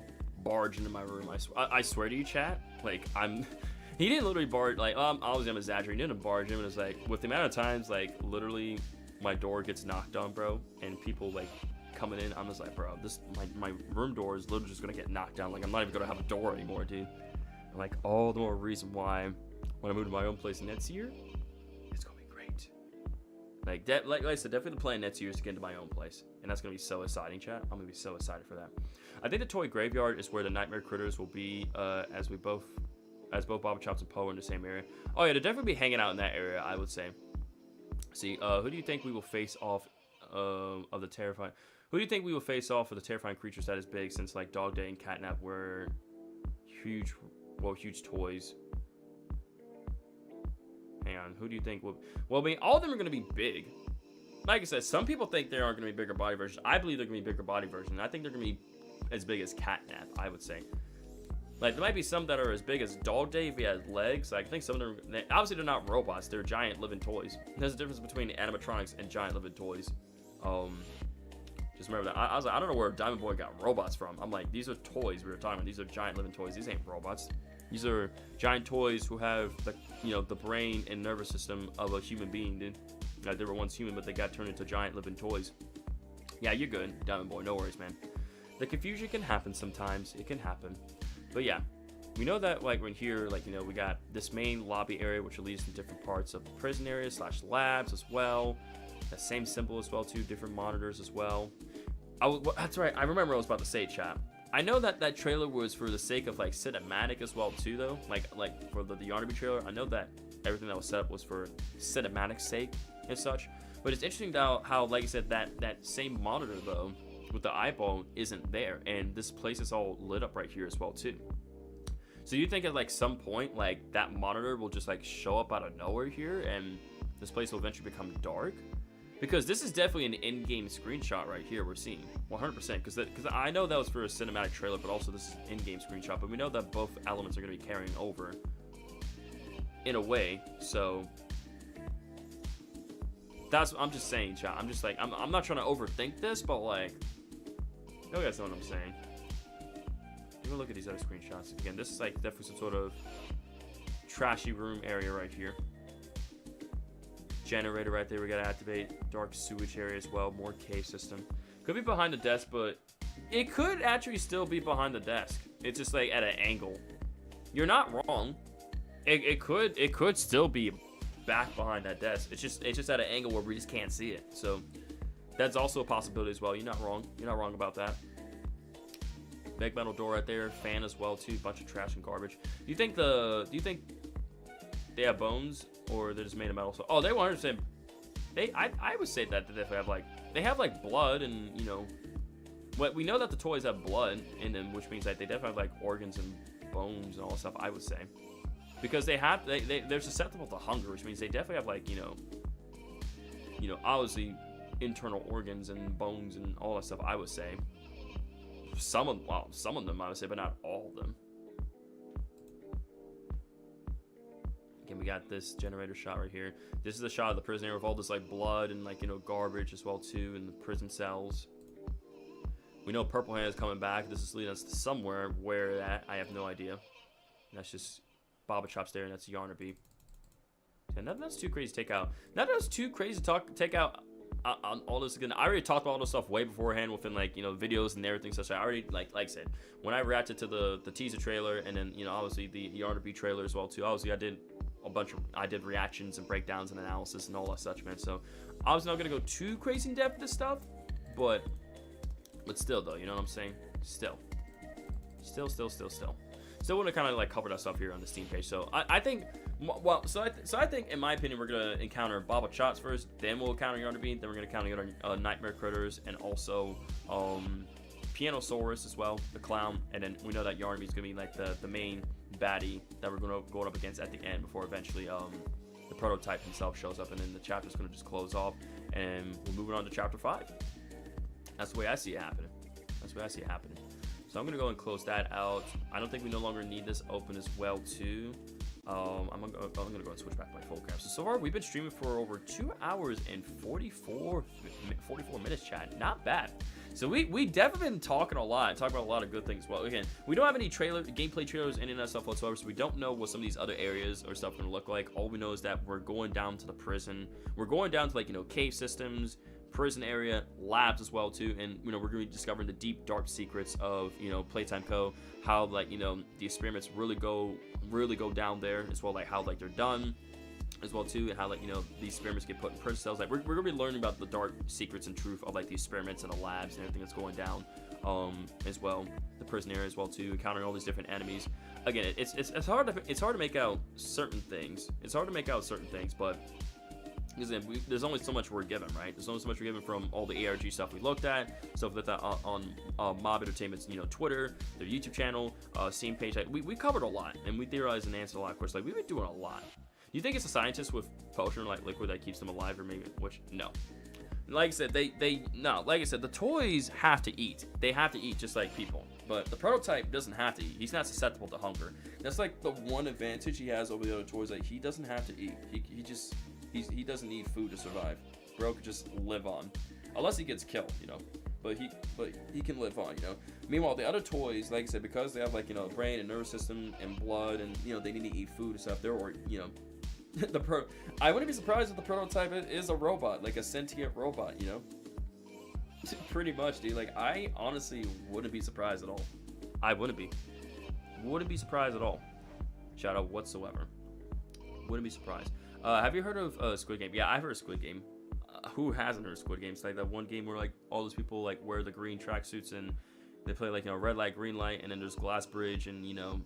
barge into my room. I swear to you, chat. Like he didn't literally barge. Like obviously I'm exaggerating. He didn't barge him. And it's like with the amount of times like literally my door gets knocked on, bro, and people like coming in. I'm just like, bro, my room door is literally just gonna get knocked down. Like I'm not even gonna have a door anymore, dude. And like all the more reason why when I move to my own place next year, it's gonna be great. Like that, like I said, definitely the plan next year is to get into my own place, and that's gonna be so exciting, chat. I'm gonna be so excited for that. I think the toy graveyard is where the Nightmare Critters will be, as both Baba Chops and Poe are in the same area. Oh yeah, they'll definitely be hanging out in that area, I would say. See, who do you think we will face off of the terrifying? Who do you think we will face off of the terrifying creatures that is big? Since like Dog Day and Catnap were huge toys. Hang on, who do you think will? Well, I mean, all of them are going to be big. Like I said, some people think they aren't going to be bigger body versions. I believe they're going to be bigger body versions. I think they're going to be as big as Catnap, I would say. Like, there might be some that are as big as Dog Day if he has legs. Like, I think some of them, obviously they're not robots. They're giant living toys. There's a difference between animatronics and giant living toys. Just remember that. I was like, I don't know where Diamond Boy got robots from. I'm like, these are toys we were talking about. These are giant living toys. These ain't robots. These are giant toys who have the, you know, the brain and nervous system of a human being, dude. Like, they were once human, but they got turned into giant living toys. Yeah, you're good, Diamond Boy. No worries, man. The confusion can happen sometimes. It can happen. But yeah, we know that, like, we're here, like, you know, we got this main lobby area, which leads to different parts of the prison area / labs as well. That same symbol as well, too. Different monitors as well. That's right. I remember I was about to say, chat. I know that trailer was for the sake of like cinematic as well too, though. Like for the Yarnaby trailer, I know that everything that was set up was for cinematic sake and such. But it's interesting how like I said, that same monitor though with the eyeball isn't there, and this place is all lit up right here as well too. So you think at like some point like that monitor will just like show up out of nowhere here, and this place will eventually become dark? Because this is definitely an in-game screenshot right here we're seeing, 100%. Because I know that was for a cinematic trailer, but also this is an in-game screenshot. But we know that both elements are going to be carrying over in a way. So that's what I'm just saying, chat. I'm just like, I'm not trying to overthink this, but like, you guys know what I'm saying. Even look at these other screenshots. Again, this is like definitely some sort of trashy room area right here. Generator right there we gotta activate. Dark sewage area as well. More cave system. Could be behind the desk, but it could actually still be behind the desk. It's just like at an angle. You're not wrong. It could still be back behind that desk. It's just at an angle where we just can't see it. So That's also a possibility as well. You're not wrong. You're not wrong about that. Big metal door right there. Fan as well too. Bunch of trash and garbage. Do you think they have bones, or they're just made of metal? So, oh, they 100%. I would say that they have like blood, and you know, what we know that the toys have blood in them, which means that they definitely have like organs and bones and all that stuff. I would say, because they're susceptible to hunger, which means they definitely have like you know obviously internal organs and bones and all that stuff. I would say some of them I would say, but not all of them. Again, we got this generator shot right here. This is a shot of the prison area with all this like blood and like, you know, garbage as well too in the prison cells. We know Purple Hand is coming back. This is leading us to somewhere. Where that, I have no idea. That's just Baba Chop's there, and that's Yarnaby. Yeah, nothing that's too crazy to take out. Nothing that's too crazy to take out on all this again. I already talked about all this stuff way beforehand within like, you know, videos and everything such. I already like I said, when I reacted to the teaser trailer, and then, you know, obviously the Yarnaby trailer as well too. Obviously I did reactions and breakdowns and analysis and all that such, man. So I was not gonna go too crazy in depth with this stuff, but still though, you know what I'm saying? Still want to kind of like cover that stuff here on the Steam page. So I think, well, so I think in my opinion we're gonna encounter Baba Chots first, then we'll encounter Yarnaby, then we're gonna encounter Nightmare Critters, and also Pianosaurus as well, the clown, and then we know that Yarnaby is gonna be like the main baddie that we're gonna go up against at the end before eventually the prototype himself shows up, and then the chapter's gonna just close off, and we're moving on to chapter 5. That's the way I see it happening. So I'm gonna go and close that out. I don't think we no longer need this open as well too. I'm gonna go and switch back to my full cam. So far we've been streaming for over 2 hours and 44 minutes, chat. Not bad. So we definitely been talking about a lot of good things. Well, again, we don't have any gameplay trailers, any of that stuff whatsoever, so we don't know what some of these other areas or stuff are gonna look like. All we know is that we're going down to the prison. We're going down to like, you know, cave systems, prison area, labs as well too, and you know, we're gonna be discovering the deep dark secrets of, you know, Playtime Co. How like, you know, the experiments really go down there as well, like how like they're done as well too, and how like, you know, these experiments get put in prison cells. Like we're gonna be learning about the dark secrets and truth of like the experiments and the labs and everything that's going down as well, the prison area as well too, encountering all these different enemies. Again, it's hard to make out certain things. But because there's only so much we're given, right? There's only so much we're given from all the ARG stuff we looked at, stuff like that on Mob Entertainment's, you know, Twitter, their YouTube channel, Steam page. Like, we covered a lot, and we theorized and answered a lot of questions. Like, we've been doing a lot. Do you think it's a scientist with potion like liquid that keeps them alive, or maybe which? No. Like I said, like I said, the toys have to eat. They have to eat just like people. But the prototype doesn't have to eat. He's not susceptible to hunger. That's like the one advantage he has over the other toys. Like, he doesn't have to eat. He doesn't need food to survive. Bro could just live on, unless he gets killed, you know. But he can live on, you know. Meanwhile, the other toys, like I said, because they have like, you know, brain and nervous system and blood, and you know, they need to eat food and stuff. They're, you know, I wouldn't be surprised if the prototype is a robot, like a sentient robot, you know. Pretty much, dude. Like, I honestly wouldn't be surprised at all. I wouldn't be surprised at all. Shout out whatsoever. Wouldn't be surprised. Have you heard of Squid Game? Yeah, I've heard of Squid Game. Who hasn't heard of Squid Game? It's like that one game where like all those people like wear the green tracksuits and they play like, you know, red light, green light, and then there's Glass Bridge and, you know,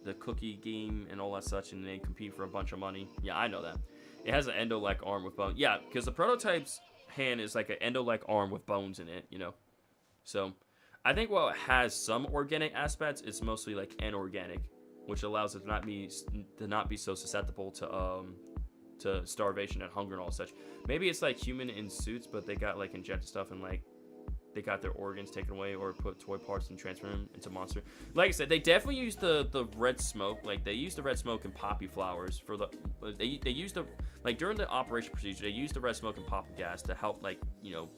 the cookie game and all that such, and they compete for a bunch of money. Yeah, I know that. It has an endo-like arm with bones. Yeah, because the prototype's hand is like an endo-like arm with bones in it, you know. So I think while it has some organic aspects, it's mostly like inorganic, which allows it to not be so susceptible to starvation and hunger and all such. Maybe it's like human in suits, but they got like injected stuff and like they got their organs taken away or put toy parts and transfer them into monster. Like I said, they definitely used the red smoke. Like they used the red smoke and poppy flowers for the. They used the, like during the operation procedure, they used the red smoke and poppy gas to help, like, you know,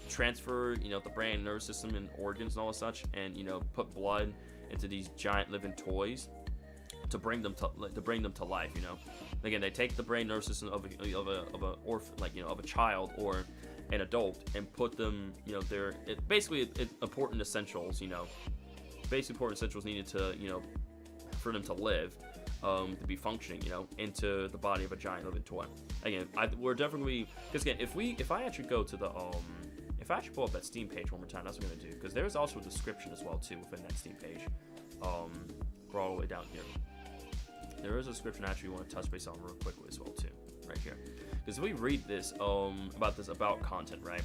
transfer, you know, the brain, nervous system, and organs and all that such, and, you know, put blood into these giant living toys to bring them to life, you know. Again, they take the brain nervous system of a orphan, like, you know, of a child or an adult, and put them, you know, basically important essentials, you know, basic important essentials needed to, you know, for them to live, to be functioning, you know, into the body of a giant living toy. Again, we're definitely, because again, if I actually go to the If I should pull up that Steam page one more time, that's what I'm gonna do, because there's also a description as well too within that Steam page. We're all the way down here. There is a description I actually want to touch base on real quickly as well too, right here. Because we read this about this about content, right?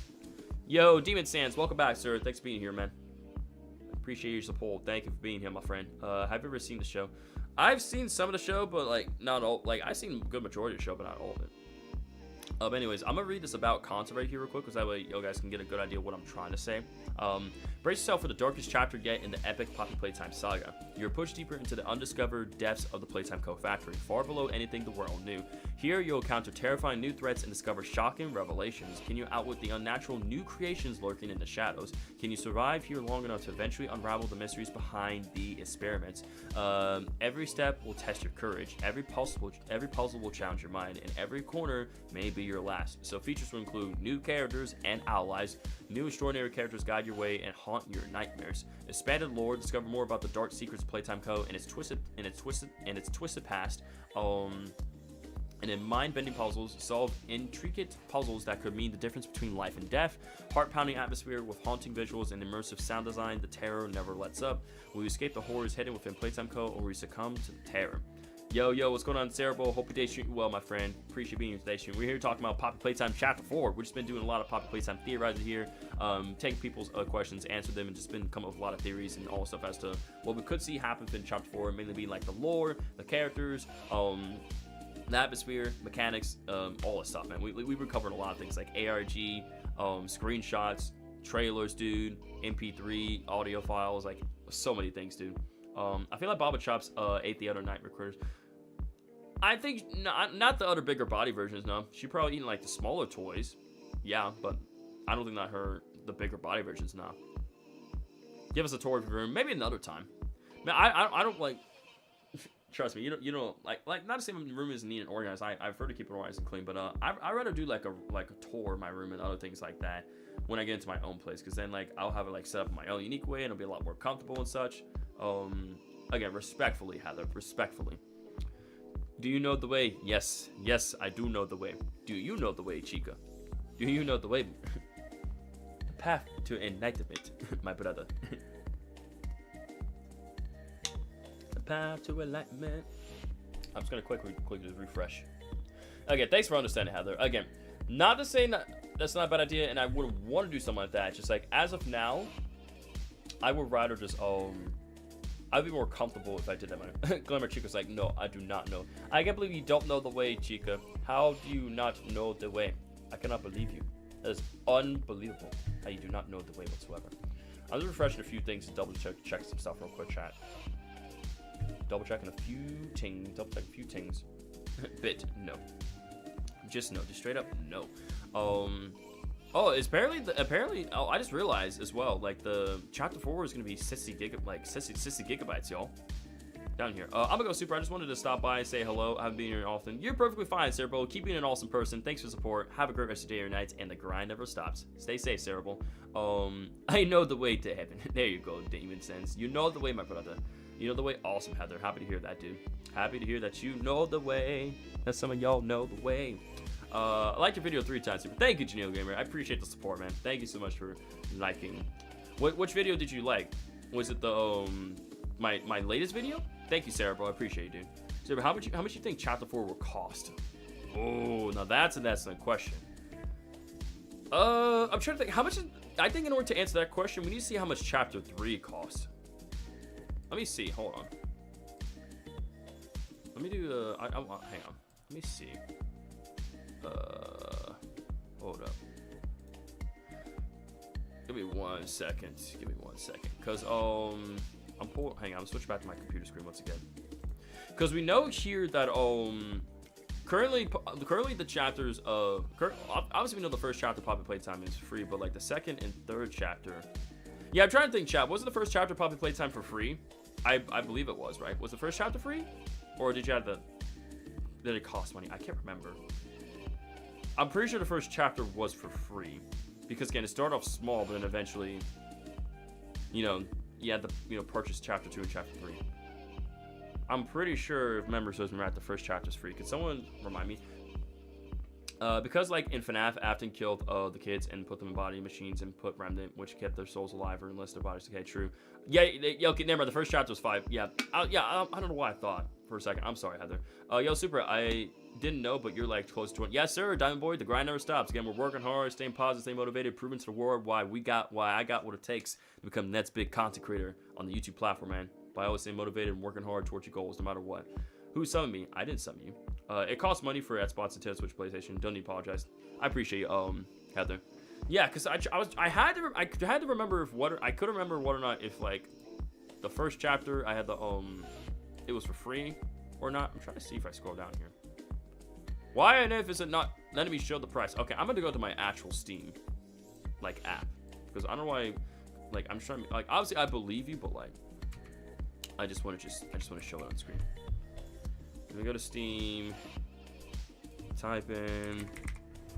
Yo, Demon Sands, welcome back, sir. Thanks for being here, man. Appreciate your support. Thank you for being here, my friend. Have you ever seen the show? I've seen some of the show, but like not all. Like I've seen a good majority of the show, but not all of it. Anyways, I'm gonna read this about content right here real quick, because that way you guys can get a good idea of what I'm trying to say. Brace yourself for the darkest chapter yet in the epic Poppy Playtime saga. You're pushed deeper into the undiscovered depths of the Playtime Co. factory, far below anything the world knew. Here, you'll encounter terrifying new threats and discover shocking revelations. Can you outwit the unnatural new creations lurking in the shadows? Can you survive here long enough to eventually unravel the mysteries behind the experiments? Every step will test your courage. Every puzzle will challenge your mind, and every corner may be your last. So features will include new characters and allies. New extraordinary characters guide your way and haunt your nightmares. Expanded lore, discover more about the dark secrets of Playtime Co. and its twisted past. And in mind-bending puzzles, solve intricate puzzles that could mean the difference between life and death. Heart-pounding atmosphere with haunting visuals and immersive sound design. The terror never lets up. Will you escape the horrors hidden within Playtime Co. or will you succumb to the terror? Yo, what's going on, Cerebral? Hope your day's treating you well, my friend. Appreciate being here today, stream. We're here talking about Poppy Playtime Chapter 4. We've just been doing a lot of Poppy Playtime theorizing here, taking people's questions, answer them, and just been coming up with a lot of theories and all stuff as to what we could see happen in Chapter 4, mainly being like the lore, the characters, the atmosphere, mechanics, all this stuff, man. We were covering a lot of things like ARG, screenshots, trailers, dude, MP3, audio files, like so many things, dude. I feel like Baba Chops ate the other night recorders. I think not the other bigger body versions, no. She probably eating like the smaller toys. Yeah, but I don't think that the bigger body versions, no. Give us a tour of your room, maybe another time. Man, I don't like. Trust me, you don't like not to say my room is neat and organized. I prefer to keep it organized and clean, but I'd rather do like a tour of my room and other things like that when I get into my own place, because then like I'll have it like set up in my own unique way and it'll be a lot more comfortable and such. Again, respectfully, Heather, respectfully. Do you know the way? Yes, I do know the way. Do you know the way, Chica? Do you know the way? The path to enlightenment, my brother. The path to enlightenment. I'm just gonna quickly refresh. Okay, thanks for understanding, Heather. Again, not to say that's not a bad idea, and I would want to do something like that. Just like as of now, I would rather just I'd be more comfortable if I did that. Glamour Chica's like, no, I do not know. I can't believe you don't know the way, Chica. How do you not know the way? I cannot believe you. That is unbelievable how you do not know the way whatsoever. I'm just refreshing a few things to double check some stuff real quick, chat. Double checking a few things. Bit, no. Just no. Just straight up no. Oh, it's apparently. Oh, I just realized as well. Like the chapter 4 is gonna be 60 gigabytes, y'all. Down here. I'm gonna go super. I just wanted to stop by and say hello. I haven't been here often. You're perfectly fine, Cerebral. Keep being an awesome person. Thanks for support. Have a great rest of your day or night, and the grind never stops. Stay safe, Cerebral. I know the way to heaven. There you go, Demon Sense. You know the way, my brother. You know the way. Awesome, Heather. Happy to hear that, dude. Happy to hear that you know the way. That some of y'all know the way. I liked your video 3 times. Thank you, Janelle Gamer. I appreciate the support, man. Thank you so much for liking. Which video did you like? Was it the my latest video? Thank you, Sarah, bro. I appreciate you, dude. Sarah, how much you think Chapter 4 will cost? Oh, now that's an excellent question. I'm trying to think. How much? I think in order to answer that question, we need to see how much Chapter 3 costs. Let me see. Hold on. Let me do. Hang on. Let me see. Hold up. Give me 1 second. Cause I'm pulling. Hang on. I'm switching back to my computer screen once again. Cause we know here that currently the chapters obviously we know the first chapter Poppy Playtime is free, but like the second and third chapter. Yeah, I'm trying to think, chat. Wasn't the first chapter Poppy Playtime for free? I believe it was, right? Was the first chapter free, or did you have did it cost money? I can't remember. I'm pretty sure the first chapter was for free, because again, it started off small, but then eventually, you had to purchase chapter 2 and chapter 3. I'm pretty sure if memory serves me right, the first chapter is free. Could someone remind me? Because like in FNAF, Afton killed the kids and put them in body machines and put Remnant, which kept their souls alive or unless their bodies decayed. True. Yeah, okay, never mind. The first chapter was 5. Yeah, I don't know why I thought for a second. I'm sorry, Heather. Yo, Super, I didn't know, but you're like close to 1. Yes, sir, Diamond Boy. The grind never stops. Again, we're working hard, staying positive, staying motivated, proving to the world why I got what it takes to become the next big content creator on the YouTube platform, man. By always staying motivated and working hard towards your goals, no matter what. Who summoned me? I didn't summon you. It costs money for ad spots and Switch PlayStation. Don't need to apologize. I appreciate you, Heather. Yeah, cause I had to remember I couldn't remember whether or not if like the first chapter I had the it was for free or not. I'm trying to see if I scroll down here. Why and if is it not letting me show the price? Okay, I'm gonna go to my actual Steam like app because I don't know why. Like I'm trying to like obviously I believe you, but like I just want to show it on screen. Let me go to Steam. Type in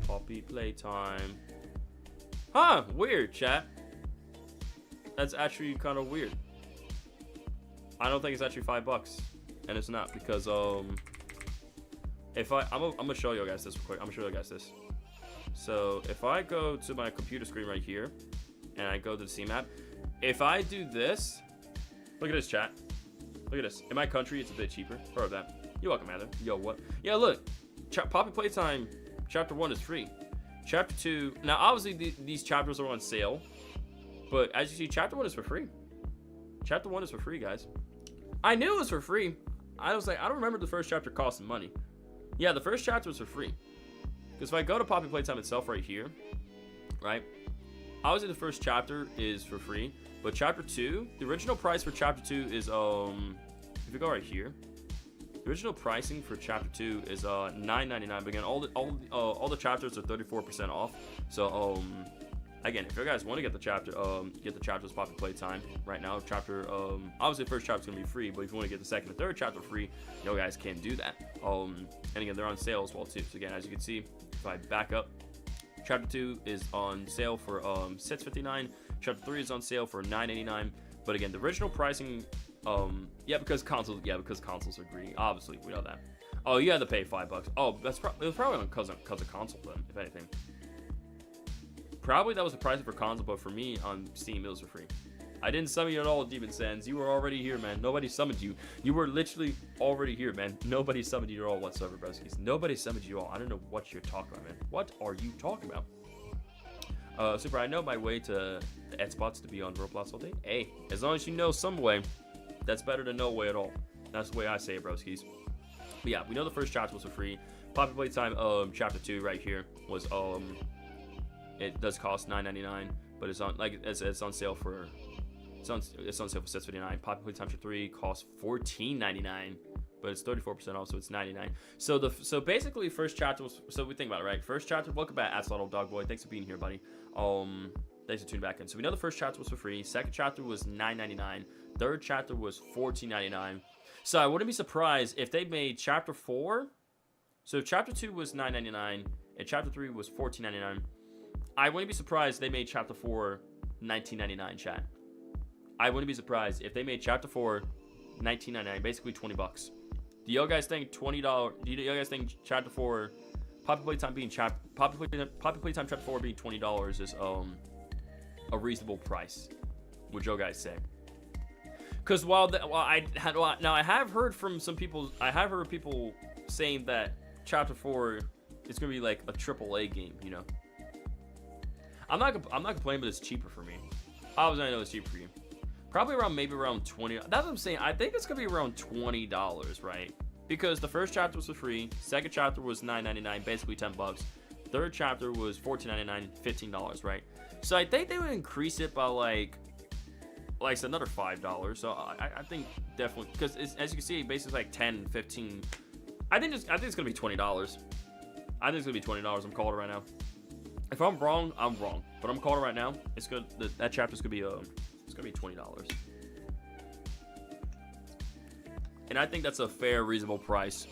Poppy Playtime. Huh, weird, chat. That's actually kind of weird. I don't think it's actually $5, and it's not because if I'm gonna show you guys this real quick. I'm gonna show you guys this. So if I go to my computer screen right here, and I go to the Steam app, if I do this, look at this, chat. Look at this. In my country, it's a bit cheaper. Or that. You're welcome, Heather. Yo, what? Yeah, look. Poppy Playtime Chapter 1 is free. Chapter 2... Now, obviously, these chapters are on sale. But as you see, Chapter 1 is for free. Chapter 1 is for free, guys. I knew it was for free. I was like, I don't remember the first chapter costing money. Yeah, the first chapter was for free. Because if I go to Poppy Playtime itself right here, right? Obviously, the first chapter is for free. But Chapter 2... The original price for Chapter 2 is... If you go right here... The original pricing for Chapter 2 is $9.99, but again, all the chapters are 34% off. So again, if you guys want to get the chapters Poppy Playtime right now. Chapter obviously the first chapter is gonna be free, but if you want to get the second and third chapter free, you guys can do that. And again, they're on sale as well too. So again, as you can see, if I back up, Chapter 2 is on sale for $6.59. Chapter 3 is on sale for $9.89. But again, the original pricing. Because consoles are greedy. Obviously, we know that. Oh, you had to pay $5. Oh, it was probably because of console then, if anything. Probably that was the price for console, but for me on Steam, it was for free. I didn't summon you at all, Demon Sands. You were already here, man. Nobody summoned you. You were literally already here, man. Nobody summoned you at all whatsoever, broskies. Nobody summoned you at all. I don't know what you're talking about, man. What are you talking about? Super, I know my way to the ad spots to be on Roblox all day. Hey, as long as you know some way. That's better than no way at all. That's the way I say it, broskies. But yeah, we know the first chapter was for free. Poppy Playtime Chapter 2 right here was it does cost $9.99, but it's on it's on sale for it's on sale for $6.59. Poppy Playtime Chapter 3 costs $14.99, but it's 34% off, so it's $9.99. So basically first chapter was, so we think about it, right? First chapter, welcome back, Axolotl Dog Boy. Thanks for being here, buddy. Thanks for tuning back in. So we know the first chapter was for free. Second chapter was $9.99. Third chapter was $14.99. So I wouldn't be surprised if they made Chapter 4. So if Chapter 2 was $9.99 and Chapter 3 was $14.99, I wouldn't be surprised if they made Chapter 4 $19.99, chat. I wouldn't be surprised if they made Chapter 4 $19.99, basically $20. Do y'all guys think $20? Do y'all guys think Chapter 4, Poppy Playtime Chapter 4 being $20 is a reasonable price? Would y'all guys say? Because I have heard from some people. I have heard people saying that Chapter 4 is gonna be like a AAA game. You know, I'm not complaining, but it's cheaper for me. Obviously, I know it's cheaper for you. Probably maybe around 20. That's what I'm saying. I think it's gonna be around $20, right? Because the first chapter was for free. Second chapter was $9.99, basically $10. Third chapter was $14.99, $15, right? So I think they would increase it by like I said, another $5. So I think definitely, because as you can see, basically like 10, 15. I think it's gonna be $20. I think it's gonna be $20. I'm calling it right now. If I'm wrong, I'm wrong. But I'm calling it right now. It's good. That chapter's gonna be it's gonna be $20. And I think that's a fair, reasonable price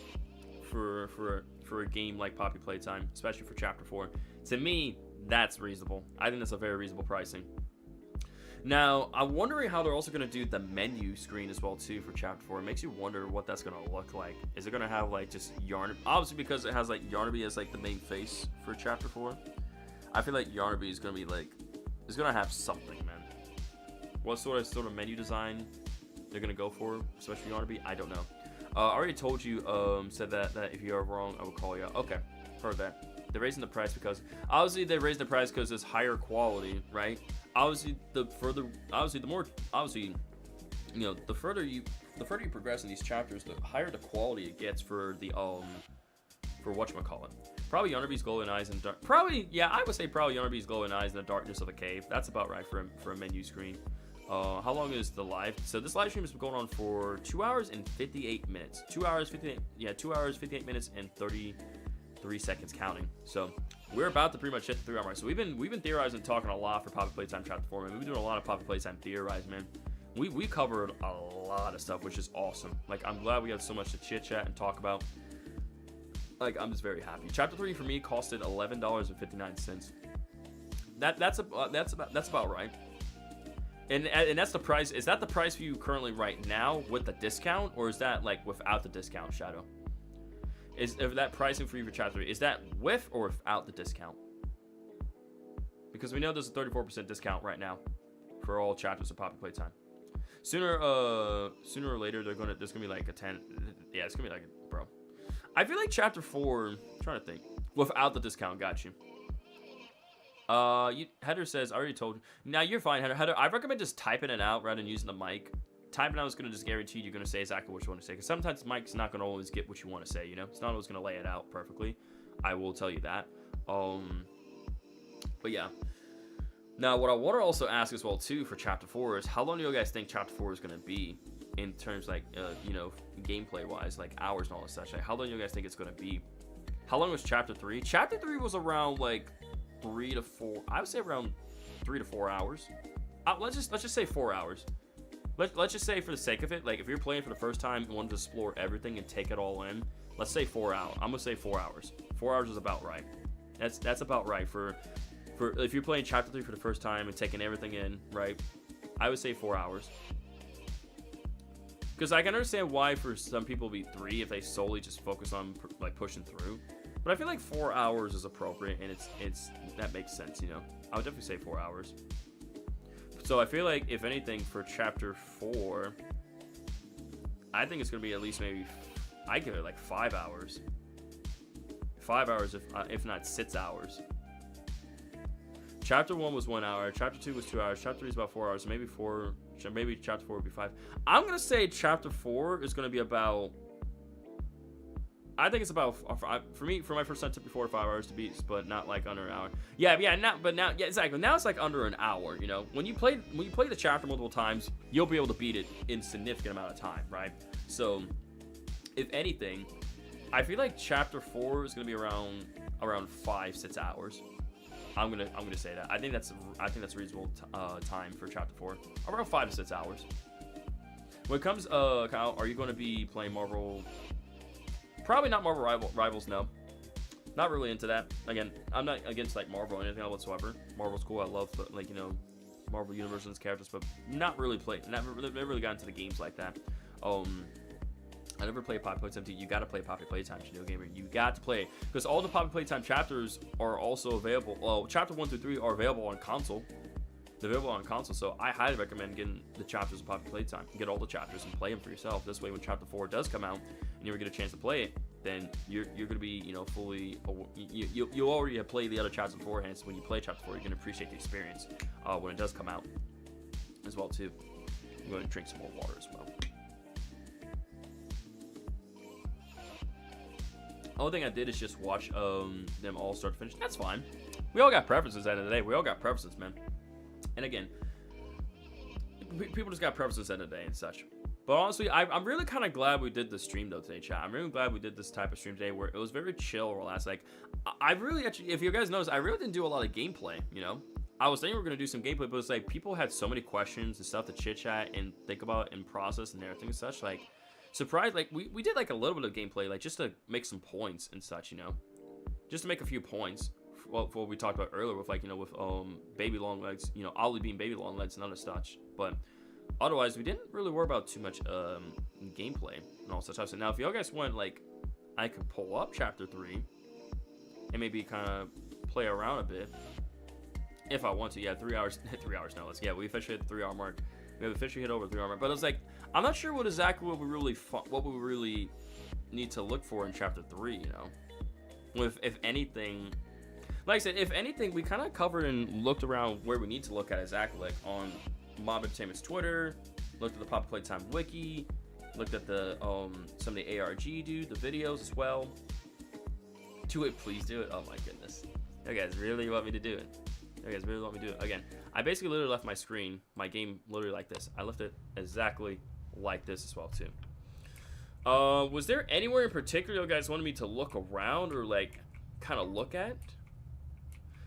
for a game like Poppy Playtime, especially for Chapter 4. To me, that's reasonable. I think that's a very reasonable pricing. Now, I'm wondering how they're also going to do the menu screen as well, too, for Chapter 4. It makes you wonder what that's going to look like. Is it going to have, like, just Yarnaby? Obviously, because it has, like, Yarnaby as, like, the main face for Chapter 4. I feel like Yarnaby is going to be, like, it's going to have something, man. What sort of menu design they're going to go for, especially Yarnaby? I don't know. I already told you, said that if you are wrong, I will call you out. Okay, heard that. They're raising the price because obviously they raised the price because it's higher quality, right? Obviously, the further you progress in these chapters, the higher the quality it gets for the for whatchamacallit. Probably Yarnaby's glowing eyes and dark. Probably, yeah, I would say probably Yarnaby's glowing eyes in the darkness of a cave. That's about right for a menu screen. How long is the live? So this live stream has been going on for 2 hours and 58 minutes. 2 hours 58 minutes and 33 seconds counting. So we're about to pretty much hit the 3 hour mark. So we've been theorizing, talking a lot for Poppy Playtime Chapter 4, man. We've been doing a lot of Poppy Playtime Theorize, man. We covered a lot of stuff, which is awesome. Like, I'm glad we have so much to chit chat and talk about. Like, I'm just very happy. Chapter 3 for me costed $11.59. That's about right. And that's the price. Is that the price for you currently right now with the discount, or is that like without the discount, Shadow? Is that pricing for you for Chapter 3? Is that with or without the discount? Because we know there's a 34% discount right now for all chapters of Poppy Playtime. Sooner or later, there's gonna be like a 10. Yeah, it's gonna be like, bro. I feel like Chapter 4. I'm trying to think. Without the discount, got you. Heather says, I already told you. Now you're fine, Heather. Heather, I recommend just typing it out rather than using the mic. Typing out is going to just guarantee you're going to say exactly what you want to say. Because sometimes the mic's not going to always get what you want to say, you know? It's not always going to lay it out perfectly. I will tell you that. But yeah. Now, what I want to also ask as well, too, for Chapter 4 is how long do you guys think Chapter 4 is going to be in terms, like, you know, gameplay-wise, like hours and all that such. Like, how long do you guys think it's going to be? How long was Chapter 3? Chapter 3 was around, like, 3 to 4. I would say around 3 to 4 hours. Let's just say 4 hours. Let's just say for the sake of it, like if you're playing for the first time and want to explore everything and take it all in, let's say 4 hours. I'm gonna say 4 hours. 4 hours is about right. That's about right for if you're playing Chapter 3 for the first time and taking everything in, right? I would say 4 hours. Because I can understand why for some people it'd be 3 if they solely just focus on like pushing through. But I feel like 4 hours is appropriate, and it's that makes sense, you know. I would definitely say 4 hours. So I feel like if anything for Chapter 4, I think it's gonna be at least maybe I give it like 5 hours. 5 hours, if not 6 hours. Chapter 1 was 1 hour. Chapter 2 was 2 hours. Chapter 3 is about 4 hours. So maybe Chapter 4 would be 5. I'm gonna say Chapter 4 is gonna be about. I think it's about, for me, for my first time, it took me 4 to 5 hours to beat, but not like under an hour. Yeah, exactly. Now it's like under an hour, you know. When you play the chapter multiple times, you'll be able to beat it in a significant amount of time, right? So, if anything, I feel like Chapter 4 is gonna be around 5-6 hours. I'm gonna say that. I think that's reasonable time for Chapter 4. Around 5 to 6 hours. When it comes, Kyle, are you going to be playing Marvel? Probably not Marvel Rivals, no. Not really into that. Again, I'm not against like Marvel or anything whatsoever. Marvel's cool. I love like, you know, Marvel Universe and its characters, but never really got into the games like that. I never played Poppy Playtime. You got to play Poppy Playtime, Neo Gamer. You got to play it because all the Poppy Playtime chapters are also available. Well, Chapter 1 through 3 are available on console. They're available on console, so I highly recommend getting the chapters of Poppy Playtime. Get all the chapters and play them for yourself. This way, when Chapter 4 does come out and you ever get a chance to play it, then you're going to be, you know, fully. You already have played the other chapters beforehand, so when you play Chapter 4, you're going to appreciate the experience when it does come out as well too. I'm going to drink some more water as well. The only thing I did is just watch them all start to finish. That's fine. We all got preferences at the end of the day. We all got preferences, man. And again, people just got preferences at the end of the day and such. But honestly, I'm really kind of glad we did this stream though today, chat. I'm really glad we did this type of stream today where it was very chill, relaxed. Like, I really actually, if you guys noticed, I really didn't do a lot of gameplay, you know? I was thinking we were going to do some gameplay, but it's like people had so many questions and stuff to chit chat and think about and process and everything and such. Like, surprised, like, we did like a little bit of gameplay, like just to make some points and such, you know? Just to make a few points what we talked about earlier with like, you know, with baby long legs, you know, Ollie being baby long legs and other such. But otherwise, we didn't really worry about too much gameplay and all such stuff. So now, if y'all guys want, like, I could pull up chapter 3 and maybe kind of play around a bit if I want to. Yeah, 3 hours. 3 hours now. Yeah, we officially hit the 3 hour mark. We have officially hit over the 3 hour mark. But it's like, I'm not sure what we really need to look for in chapter 3. You know, with if anything. Like I said, if anything, we kind of covered and looked around where we need to look at exactly, like on Mob Entertainment's Twitter, looked at the Poppy Playtime wiki, looked at the some of the ARG dude, the videos as well. Do it, please do it. Oh my goodness, you guys really want me to do it? You guys really want me to do it? Again, I basically literally left my screen, my game literally like this. I left it exactly like this as well too. Was there anywhere in particular you guys wanted me to look around or like kind of look at?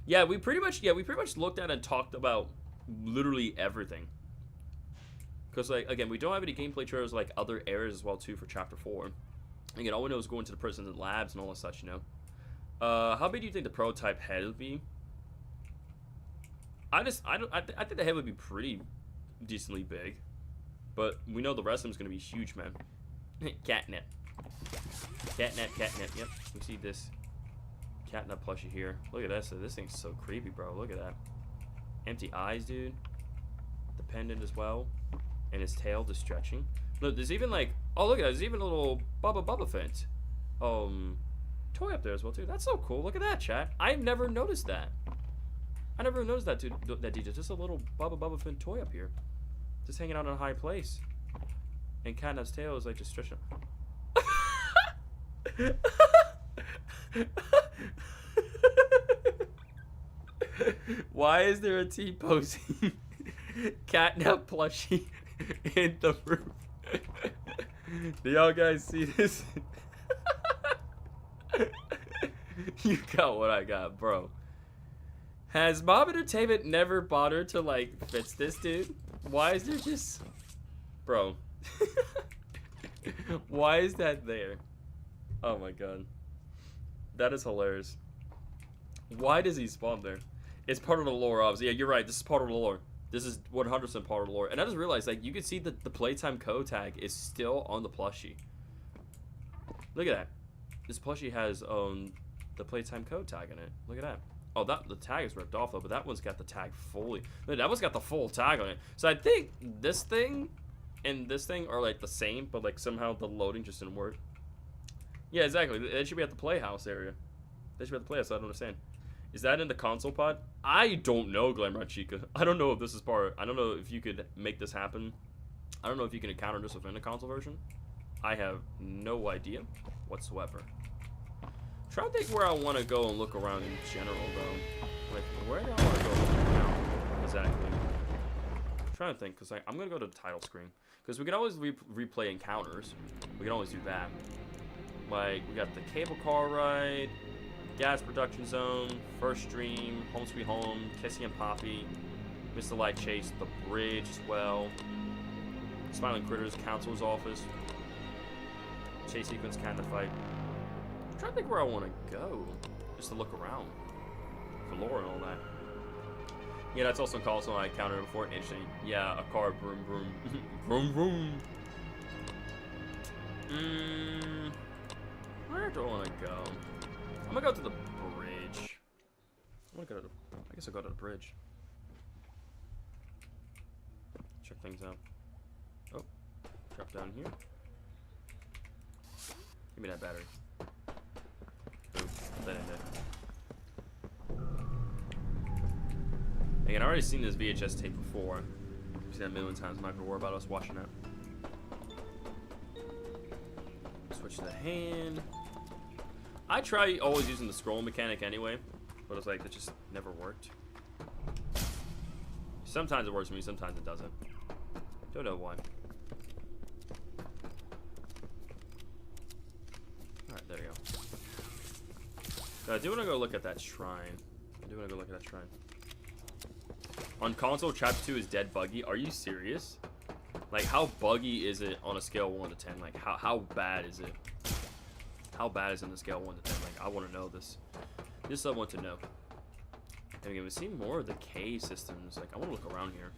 Yeah, we pretty much looked at and talked about literally everything. Because, like, again, we don't have any gameplay trailers like other areas as well too for chapter 4. Again, all we know is going to the prisons and labs and all that such, you know. How big do you think the prototype head would be? I think the head would be pretty decently big, but we know the rest of them is gonna be huge, man. Catnip. Yep, we see this catnip plushie here. Look at this. This thing's so creepy, bro. Look at that. Empty eyes, dude. The pendant as well, and his tail just stretching. Look, there's even like, oh look at that. There's even a little Bubba Fett toy up there as well too. That's so cool. Look at that, chat. I've never noticed that. I never noticed that, dude. That detail. Just a little Bubba Fett toy up here, just hanging out in a high place. And Catnap's tail is like just stretching. Why is there a T-posing Catnap plushie in the roof? Do y'all guys see this? You got what I got, bro. Has Mob Entertainment never bothered to like fix this, dude? Why is there just, bro? Why is that there? Oh my god, that is hilarious. Why does he spawn there? It's part of the lore, obviously. Yeah, you're right. This is part of the lore. This is 100% part of the lore. And I just realized, like, you can see that the Playtime code tag is still on the plushie. Look at that. This plushie has the Playtime code tag in it. Look at that. Oh, the tag is ripped off though, but that one's got the tag fully. Look, that one's got the full tag on it. So I think this thing and this thing are like the same, but like somehow the loading just didn't work. Yeah, exactly. They should be at the playhouse area. They should be at the playhouse. I don't understand. Is that in the console pod? I don't know, Glamrock Chica. I don't know if this is part. I don't know if you could make this happen. I don't know if you can encounter this within the console version. I have no idea whatsoever. Try to think where I want to go and look around in general, though. Like, where do I want to go now? Exactly. I'm trying to think, because I'm going to go to the title screen. Because we can always replay encounters. We can always do that. Like, we got the cable car ride, gas production zone, first stream, home sweet home, Kissy and Poppy, Mr. Light Chase, the bridge as well, Smiling Critters, counselor's office, chase sequence, kind of fight. I'm trying to think where I want to go, just to look around for lore and all that. Yeah, that's also called something I encountered before. Interesting. Yeah, a car, vroom vroom, vroom vroom. Where do I want to go? I'm gonna go to the bridge. I guess I'll go to the bridge. Check things out. Oh, drop down here. Give me that battery. Boom, that in there. Again, I already seen this VHS tape before. I've seen that a million times. I'm not gonna worry about us watching that. Switch the hand. I try always using the scroll mechanic anyway, but it's like it just never worked. Sometimes it works for me, sometimes it doesn't. Don't know why. Alright, there you go. I do want to go look at that shrine. On console, chapter 2 is dead buggy. Are you serious? Like, how buggy is it on a scale of 1 to 10? Like, how bad is it? How bad is it on the scale of 1 to 10? Like, I want to know this. This I want to know. And again, we see more of the cave systems. Like, I want to look around here.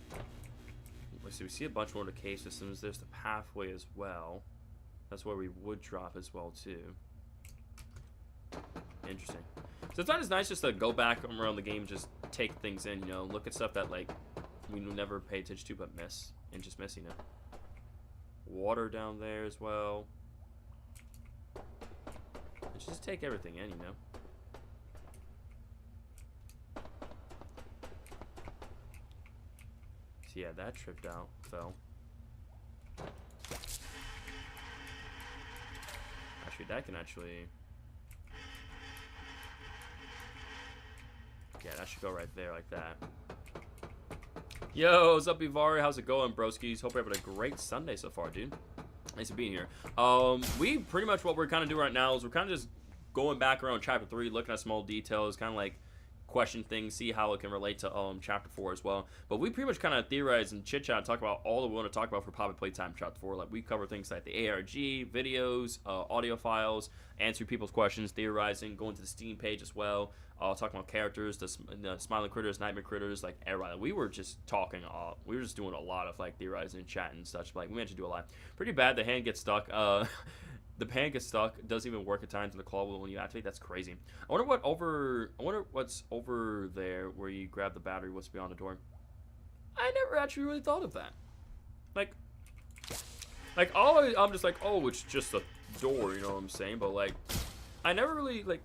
Let's see, we see a bunch more of the cave systems. There's the pathway as well. That's where we would drop as well, too. Interesting. Sometimes it's nice just to go back around the game and just take things in, you know, look at stuff that, like, we never pay attention to but miss. And just miss, you know. Water down there as well. And just take everything in, you know. So yeah, that tripped out, fell. Actually, that can actually... Yeah, that should go right there like that. Yo, what's up, Ivari? How's it going, broskies? Hope you're having a great Sunday so far, dude. Nice to be here. We pretty much what we're kind of doing right now is we're kind of just going back around chapter 3, looking at small details, kind of like question things, see how it can relate to chapter 4 as well. But we pretty much kind of theorize and chit chat and talk about all that we want to talk about for Poppy Playtime Chapter 4. Like, we cover things like the ARG, videos, audio files, answering people's questions, theorizing, going to the Steam page as well. Talking about characters, the smiling critters, nightmare critters, like everybody. We were just talking, we were just doing a lot of like theorizing and chatting and such. Like, we managed to do a lot. Pretty bad. The hand gets stuck. The hand gets stuck. It doesn't even work at times in the claw wheel when you activate. That's crazy. I wonder what's over there where you grab the battery. What's beyond the door? I never actually really thought of that. Like I'm just like, oh, it's just a door. You know what I'm saying? But like, I never really like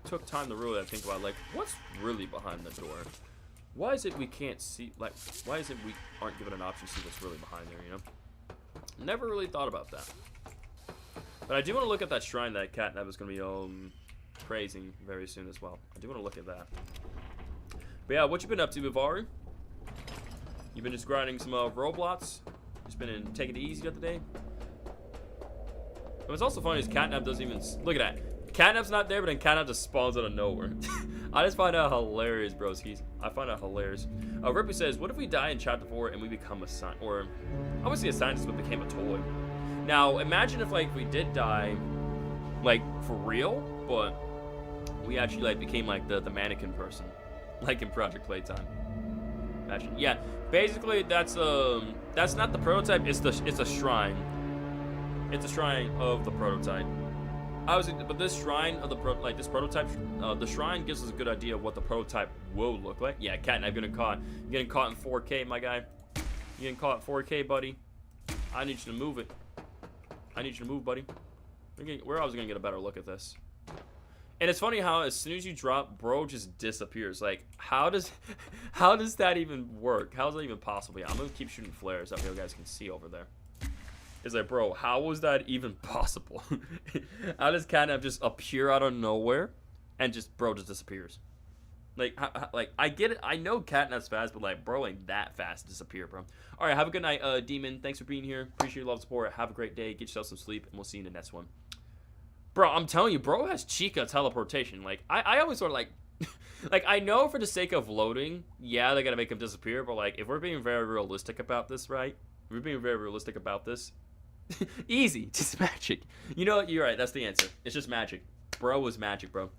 took time to really think about like what's really behind the door. Why is it we can't see? Like, why is it we aren't given an option to see what's really behind there? You know? Never really thought about that. But I do want to look at that shrine that Catnap is going to be praising very soon as well. I do want to look at that. But yeah, what you been up to, Vivari? You've been just grinding some Roblox? Just been taking it easy the other day? What's also funny is Catnap doesn't even... Look at that. Catnap's not there, but then Catnap just spawns out of nowhere. I just find that hilarious, broskies. I find that hilarious. Rippy says, what if we die in Chapter 4 and we become a scientist? Or, I would say a scientist, but became a toy. Now, imagine if, like, we did die, like, for real, but we actually, like, became, like, the mannequin person, like in Project Playtime. Imagine. Yeah, basically, that's not the prototype, it's a shrine. It's a shrine of the prototype. But this shrine of this prototype, the shrine gives us a good idea of what the prototype will look like. Yeah, Catnap getting caught. You're getting caught in 4K, my guy. You're getting caught in 4K, buddy. I need you to move it. I need you to move, buddy. Where else are gonna get a better look at this? And it's funny how as soon as you drop, bro just disappears. Like, how does that even work? How is that even possible? Yeah, I'm gonna keep shooting flares up here. You guys can see over there. It's like, bro, how was that even possible? How does Catnap just appear out of nowhere and just bro just disappears? Like, I get it. I know Catnap's fast, but like, bro ain't that fast to disappear, bro. All right, have a good night, Demon. Thanks for being here. Appreciate your love and support. Have a great day. Get yourself some sleep, and we'll see you in the next one. Bro, I'm telling you, bro has Chica teleportation. Like, I always sort of like, like, I know for the sake of loading, yeah, they gotta make him disappear, but like, if we're being very realistic about this, right? If we're being very realistic about this, easy, just magic. You know what? You're right. That's the answer. It's just magic. Bro is magic, bro.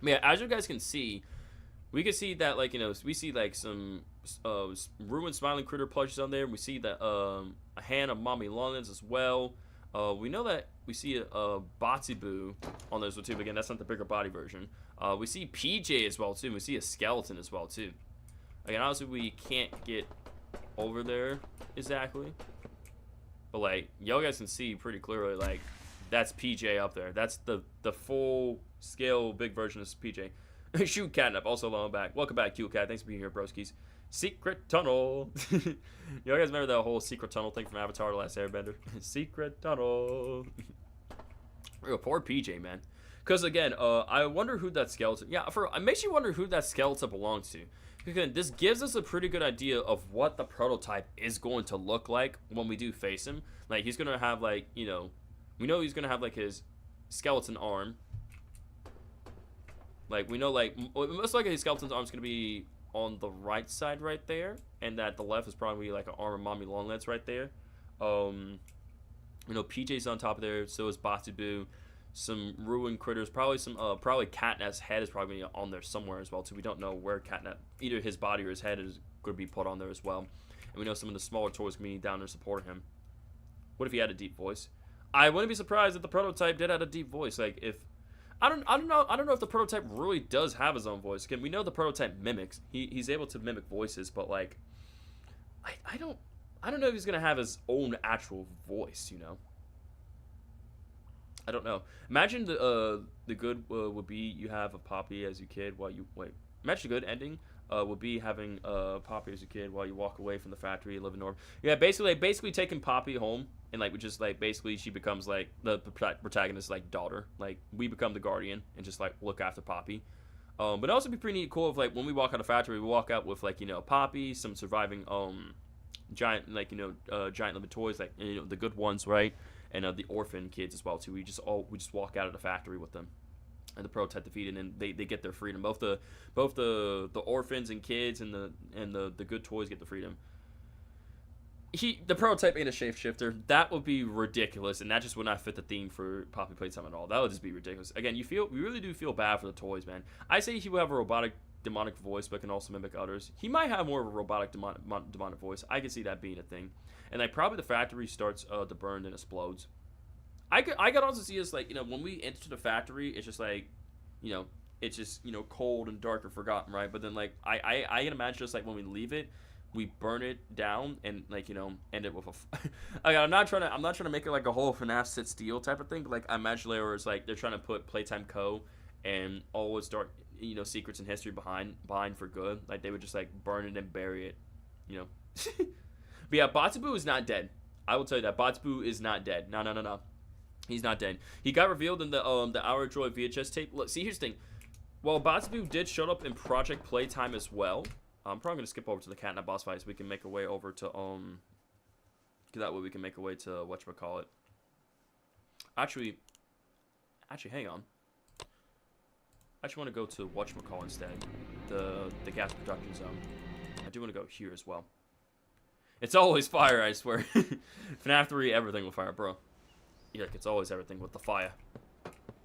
Yeah, as you guys can see, we can see that, like, you know, we see like some ruined smiling critter plushes on there. We see that a hand of mommy longlegs as well. We know that we see a Botsy Boo on this one too, but again, that's not the bigger body version. We see PJ as well too. We see a skeleton as well too. Again, obviously we can't get over there exactly, but like, y'all guys can see pretty clearly, like, that's PJ up there. That's the full scale big version of PJ. Shoot, Catnap, also long back. Welcome back, Cool Cat. Thanks for being here, broskies. Secret tunnel. You guys remember that whole secret tunnel thing from Avatar: The Last Airbender? Secret tunnel. Real poor PJ, man. Because again, I wonder who that skeleton. Yeah, it makes you wonder who that skeleton belongs to. Because this gives us a pretty good idea of what the prototype is going to look like when we do face him. Like, he's gonna have, like, you know, we know he's gonna have like his skeleton arm. Like, we know, like, most likely his skeleton's arm's gonna be on the right side right there, and that the left is probably like an arm of mommy longlegs right there. You know, PJ's on top of there, so is Botsy Boo. some ruined critters, probably some probably Catnap's head is probably gonna be on there somewhere as well too. We don't know where Catnap, either his body or his head is going to be put on there as well. And we know some of the smaller toys can be down there supporting him. What if he had a deep voice? I wouldn't be surprised if the prototype did have a deep voice. Like if I don't know if the prototype really does have his own voice. Again, we know the prototype mimics. He's able to mimic voices, but like I don't know if he's gonna have his own actual voice, you know. I don't know. Imagine the good would be you have a Poppy as your kid while you wait. Imagine the good ending would be having Poppy as a kid while you walk away from the factory and live in North. Yeah, basically taking Poppy home and like we just like basically she becomes like the protagonist's like daughter. Like we become the guardian and just like look after Poppy. But it'd also be pretty neat, cool if like when we walk out of the factory, we walk out with like Poppy, some surviving giant like giant living toys like the good ones, right? And the orphan kids as well too. We just walk out of the factory with them, and the prototype defeated, and they get their freedom. Both the orphans and kids and the good toys get the freedom. The prototype ain't a shapeshifter. That would be ridiculous, and that just would not fit the theme for Poppy Playtime at all. That would just be ridiculous. Again, we really do feel bad for the toys, man. I say he would have a robotic demonic voice, but can also mimic others. He might have more of a robotic demonic voice. I can see that being a thing. And like probably the factory starts to burn and explodes. I could also see us like when we enter the factory, it's just like it's just cold and dark and forgotten, right? But then like I can imagine just like when we leave it, we burn it down and like end it with a. I'm not trying to make it like a whole FNAF Sit Steel type of thing, but like I imagine where it's like they're trying to put Playtime Co. and all its dark secrets and history behind for good. Like they would just like burn it and bury it, But yeah, Batsubu is not dead. I will tell you that Batsubu is not dead. No. He's not dead. He got revealed in the Our Joy VHS tape. Look, see, here's the thing. While Batsubu did show up in Project Playtime as well, I'm probably gonna skip over to the Catnap boss fight so we can make our way over to that way we can make our way to whatchamacallit. Actually, hang on. I actually want to go to whatchamacallit instead. The gas production zone. I do want to go here as well. It's always fire, I swear. FNAF 3, everything with fire, bro. Yeah, it's always everything with the fire.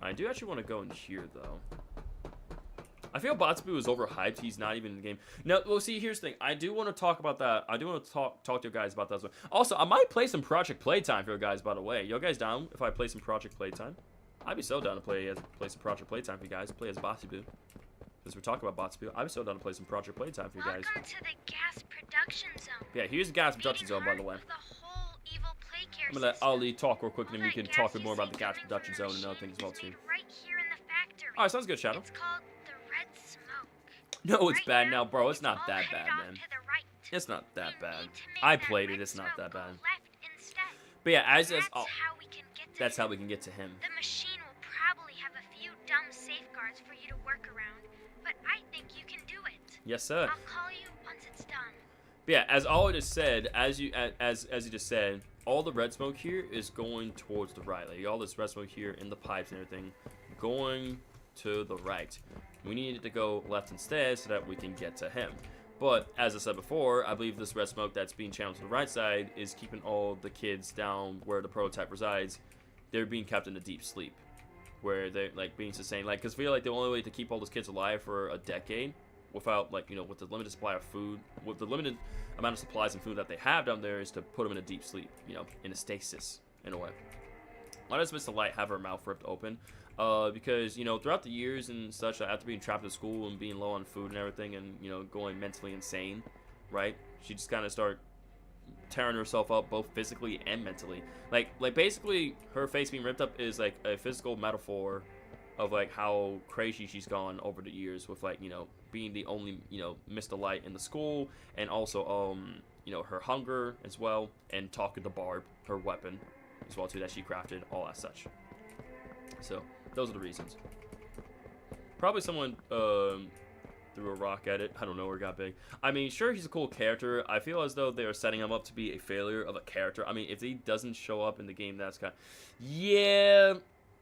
I do actually want to go in here, though. I feel Batsubu is overhyped. He's not even in the game. No, well, see, here's the thing. I do want to talk about that. I do want to talk to you guys about that as well. Also, I might play some Project Playtime for you guys, by the way. You guys down if I play some Project Playtime? I'd be so down to play some Project Playtime for you guys. Play as Batsubu. Because we're talking about Batsubu, I'd be so down to play some Project Playtime for you guys.
Welcome to the gas production zone.
Yeah, here's the gas production zone, by the way. I'm gonna let Ali talk real quick, and then we can talk a bit more about the gas production zone and other things as well too.
Right here in the factory.
Alright, sounds good, Shadow.
It's called the red smoke.
No, it's
Right
bad
now,
now, bro. It's
it's
not
all
that
headed
bad,
off
man.
to the right.
It's not that
You
bad.
need to make
I
that
played it.
red
It's not that
smoke go
bad.
left instead.
But yeah,
That's how we can get to
that's
him.
how we can get to him.
The machine will probably have a few dumb safeguards for you to work around, but I think you can do it.
Yes, sir.
I'll call you once it's done.
But yeah, as Ollie just said, as you just said, all the red smoke here is going towards the right. Like all this red smoke here in the pipes and everything, going to the right. We needed to go left instead so that we can get to him. But as I said before, I believe this red smoke that's being channeled to the right side is keeping all the kids down where the prototype resides. They're being kept in a deep sleep, where they're like being sustained. Like, cause I feel like the only way to keep all those kids alive for a decade, without like with the limited supply of food, with the limited amount of supplies and food that they have down there, is to put them in a deep sleep. In a stasis in a way. Why does Miss Light have her mouth ripped open? Because throughout the years and such, after being trapped at school and being low on food and everything, and going mentally insane, right? She just kind of started tearing herself up both physically and mentally. Like basically her face being ripped up is like a physical metaphor of like how crazy she's gone over the years with like being the only Mr. Light in the school, and also her hunger as well, and talking to Barb, her weapon as well too that she crafted, all as such. So those are the reasons. Probably someone threw a rock at it. I don't know where it got big. I mean, sure, he's a cool character. I feel as though they are setting him up to be a failure of a character. I mean, if he doesn't show up in the game, that's kind of... Yeah,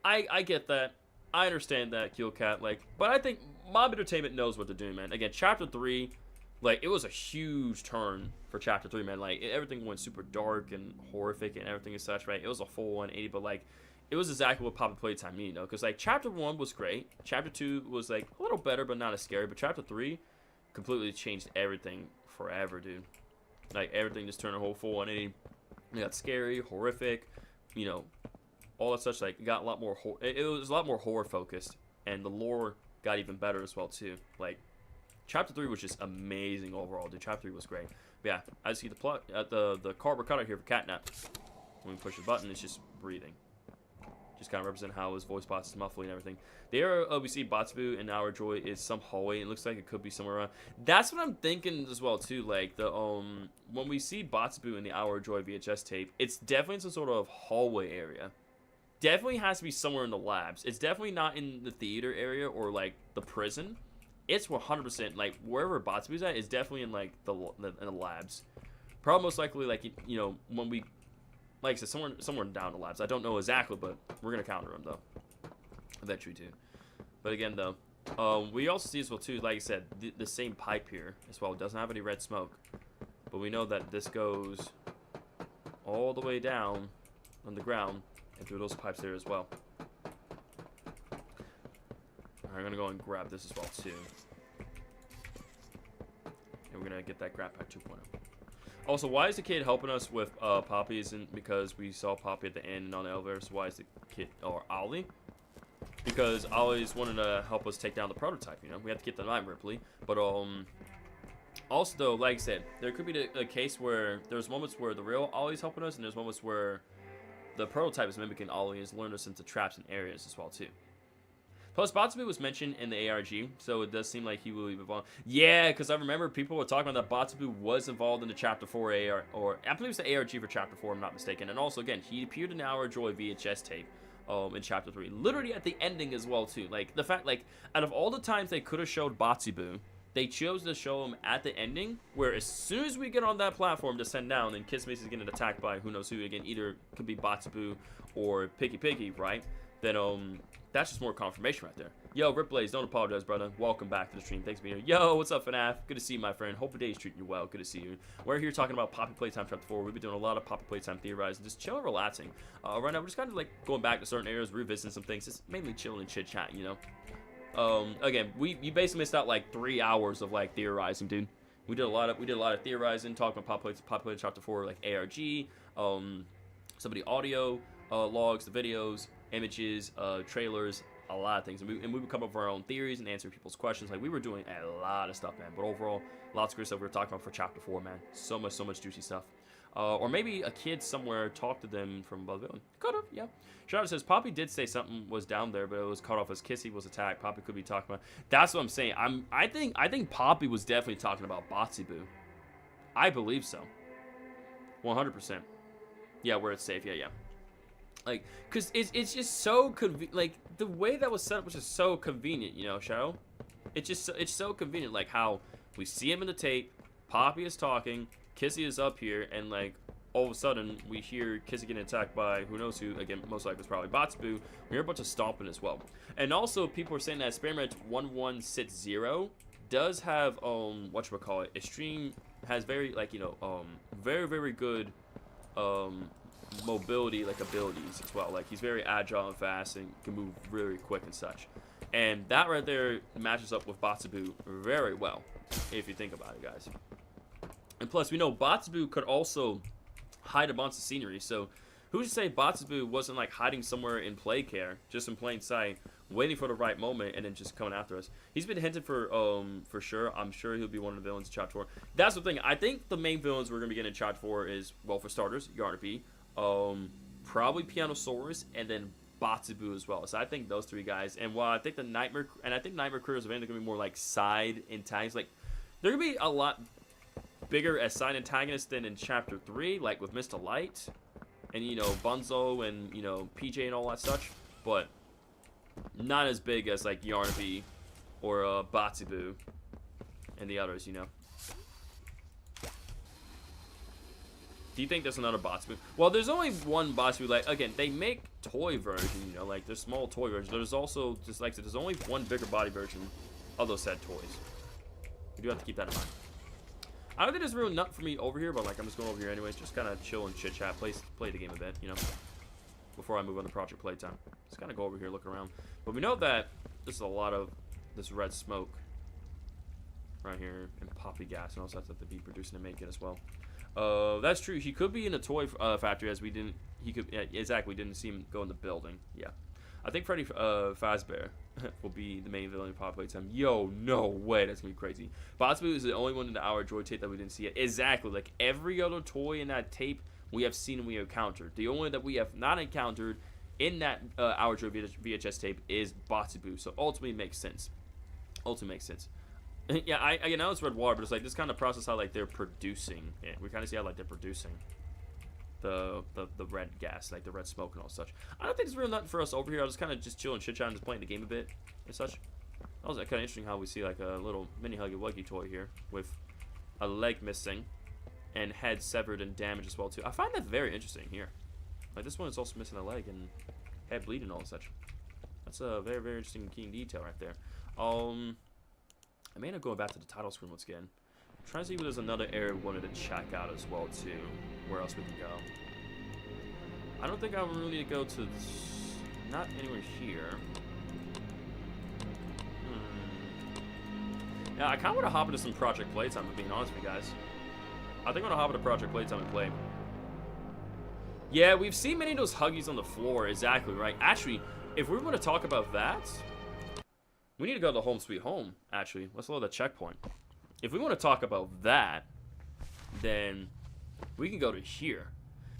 I get that. I understand that, Kill Cat. But I think Mob Entertainment knows what they're doing, man. Again, Chapter 3, it was a huge turn for Chapter 3, man. Everything went super dark and horrific and everything as such, right? It was a full 180, but, it was exactly what Poppy Playtime needed, you know, because like chapter 1 was great, chapter 2 was like a little better but not as scary, but chapter 3 completely changed everything forever, dude. Like everything just turned a whole full 180. It got scary, horrific, you know, all that such. Like it got a lot more it was a lot more horror focused, and the lore got even better as well too. Like chapter 3 was just amazing overall, dude. Chapter 3 was great. But yeah, I see the plot the cardboard cutout here for Catnap. When we push the button, it's just breathing. Just kind of represent how his voice box is muffly and everything. There we see Batsubu and Our Joy is some hallway. It looks like it could be somewhere around. That's what I'm thinking as well too. Like the when we see Batsubu in the Our Joy VHS tape, it's definitely in some sort of hallway area. Definitely has to be somewhere in the labs. It's definitely not in the theater area or like the prison. It's 100% like wherever Batsubu's at is definitely in like in the labs. Probably most likely like you know when we. Like I said, somewhere down the labs. I don't know exactly, but we're gonna counter him though. Eventually too. But again though, we also see as well too. Like I said, the same pipe here as well. It doesn't have any red smoke, but we know that this goes all the way down on the ground and through those pipes there as well. Alright, I'm gonna go and grab this as well too, and we're gonna get that grab pack 2.0. Also, why is the kid helping us with Poppy? Isn't because we saw Poppy at the end and on the elevator, so why is the kid, or Ollie? Because Ollie's wanted to help us take down the prototype, you know? We have to get the Night Ripley. But, also though, like I said, there could be a case where there's moments where the real Ollie's helping us, and there's moments where the prototype is mimicking Ollie and has lured us into traps and areas as well, too. Plus, Batsubu was mentioned in the ARG, so it does seem like he will be involved. Yeah, because I remember people were talking about that Batsubu was involved in the Chapter 4 AR, or I believe it's the ARG for Chapter 4, I'm not mistaken. And also, again, he appeared in Our Joy VHS tape in Chapter 3. Literally at the ending as well, too. Like, the fact, like, out of all the times they could have showed Batsubu, they chose to show him at the ending, where as soon as we get on that platform to send down, and Kiss Mace is getting attacked by who knows who, again, either could be Batsubu or Piggy, right? Then, that's just more confirmation right there. Yo, Ripblaze, don't apologize, brother. Welcome back to the stream. Thanks for being here. Yo, what's up, FNAF? Good to see you, my friend. Hope the day's treating you well. Good to see you. We're here talking about Poppy Playtime Chapter 4. We've been doing a lot of Poppy Playtime Theorizing, just chilling, relaxing. Right now, we're just kind of like going back to certain areas, revisiting some things. Just mainly chilling and chit-chatting, you know? Again, you basically missed out like 3 hours of like theorizing, dude. We did a lot of theorizing, talking about Poppy Playtime Chapter 4, like ARG, some of the audio logs, the videos, images, trailers, a lot of things, and we would come up with our own theories and answer people's questions. Like we were doing a lot of stuff, man. But overall, lots of great stuff we were talking about for Chapter 4, man. So much juicy stuff. Or maybe a kid somewhere talked to them from above the building. Could have, yeah. Shadow says Poppy did say something was down there, but it was cut off as Kissy was attacked. Poppy could be talking about. That's what I'm saying. I think Poppy was definitely talking about Batsubu. I believe so. 100%. Yeah, where it's safe. Yeah. Like, cause it's just so like the way that was set up was just so convenient, you know, Shadow. It's so convenient, like how we see him in the tape, Poppy is talking, Kissy is up here, and like all of a sudden we hear Kissy getting attacked by who knows who. Again, most likely it's probably Batsubu. We hear a bunch of stomping as well, and also people are saying that Experiment 1160 does have whatchamacallit, Extreme has very like you know very good mobility like abilities as well. Like he's very agile and fast and can move really quick and such, and that right there matches up with Batsubu very well if you think about it, guys. And plus we know Batsubu could also hide amongst the scenery, so who's to say Batsubu wasn't like hiding somewhere in play care, just in plain sight, waiting for the right moment and then just coming after us. He's been hinted for sure. I'm sure he'll be one of the villains in Chapter 4. That's the thing. I think the main villains we're gonna be getting in Chapter 4 is, well, for starters, Yarnaby, probably Pianosaurus, and then Batsubu as well. So I think those three guys. And while I think Nightmare Crew is eventually gonna be more like side antagonists, like they're gonna be a lot bigger as side antagonists than in Chapter 3, like with Mr. Light and you know Bunzo and you know PJ and all that such, but not as big as like Yarnaby or Batsubu and the others, you know. Do you think there's another Batsubu? Well, there's only one Batsubu. Like again, they make toy version, you know, like there's small toy versions. There's also just like I said, there's only one bigger body version of those said toys. We do have to keep that in mind. I don't think there's real nut for me over here, but like I'm just going over here anyways, just kind of chill and chit chat, play the game a bit, you know. before I move on to Project Playtime. Just kind of go over here, look around. But we know that this is a lot of this red smoke right here, and Poppy gas, and also that's to be producing to make it as well. That's true. He could be in a toy factory, as we didn't. He could exactly. We didn't see him go in the building. Yeah, I think Freddy Fazbear will be the main villain in Poppy Playtime. Yo, no way, that's gonna be crazy. Possibly is the only one in the Our Joy tape that we didn't see yet. Exactly, like every other toy in that tape we have seen and we have encountered. The only one that we have not encountered in that Our Joy VHS tape is Batsubu. So ultimately it makes sense. Ultimately makes sense. Yeah, I know it's red water, but it's like this kind of process how like they're producing it. We kind of see how like they're producing the red gas, like the red smoke and all such. I don't think it's really nothing for us over here. I was kind of just chilling, chit chatting, just playing the game a bit and such. That was kind of interesting how we see like a little mini Huggy Wuggy toy here with a leg missing and head severed and damaged as well too. I find that very interesting here. Like this one is also missing a leg and head bleeding and all such. That's a very, very interesting keen detail right there. I may end up going back to the title screen once again. I'm trying to see if there's another area we wanted to check out as well too. Where else we can go? I don't think I really need to go to not anywhere here. Yeah, I kind of want to hop into some Project Playtime, if I'm being honest with you guys. I think I'm going to hop into Project Playtime and play. Yeah, we've seen many of those Huggies on the floor, exactly, right? Actually, if we want to talk about that, we need to go to Home Sweet Home, actually. Let's load the checkpoint. If we want to talk about that, then we can go to here.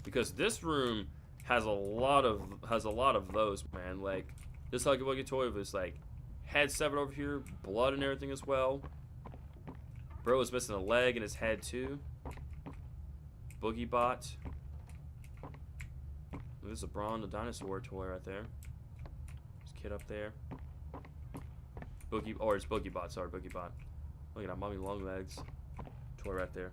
Because this room has a lot of those, man. Like, this Huggy Wuggy toy was like head severed over here, blood and everything as well. Bro was missing a leg in his head too. Boogie Bot. There's a Brawn the dinosaur toy right there. This kid up there. It's Boogie Bot, sorry, Boogie Bot. Look at that mommy long legs toy right there.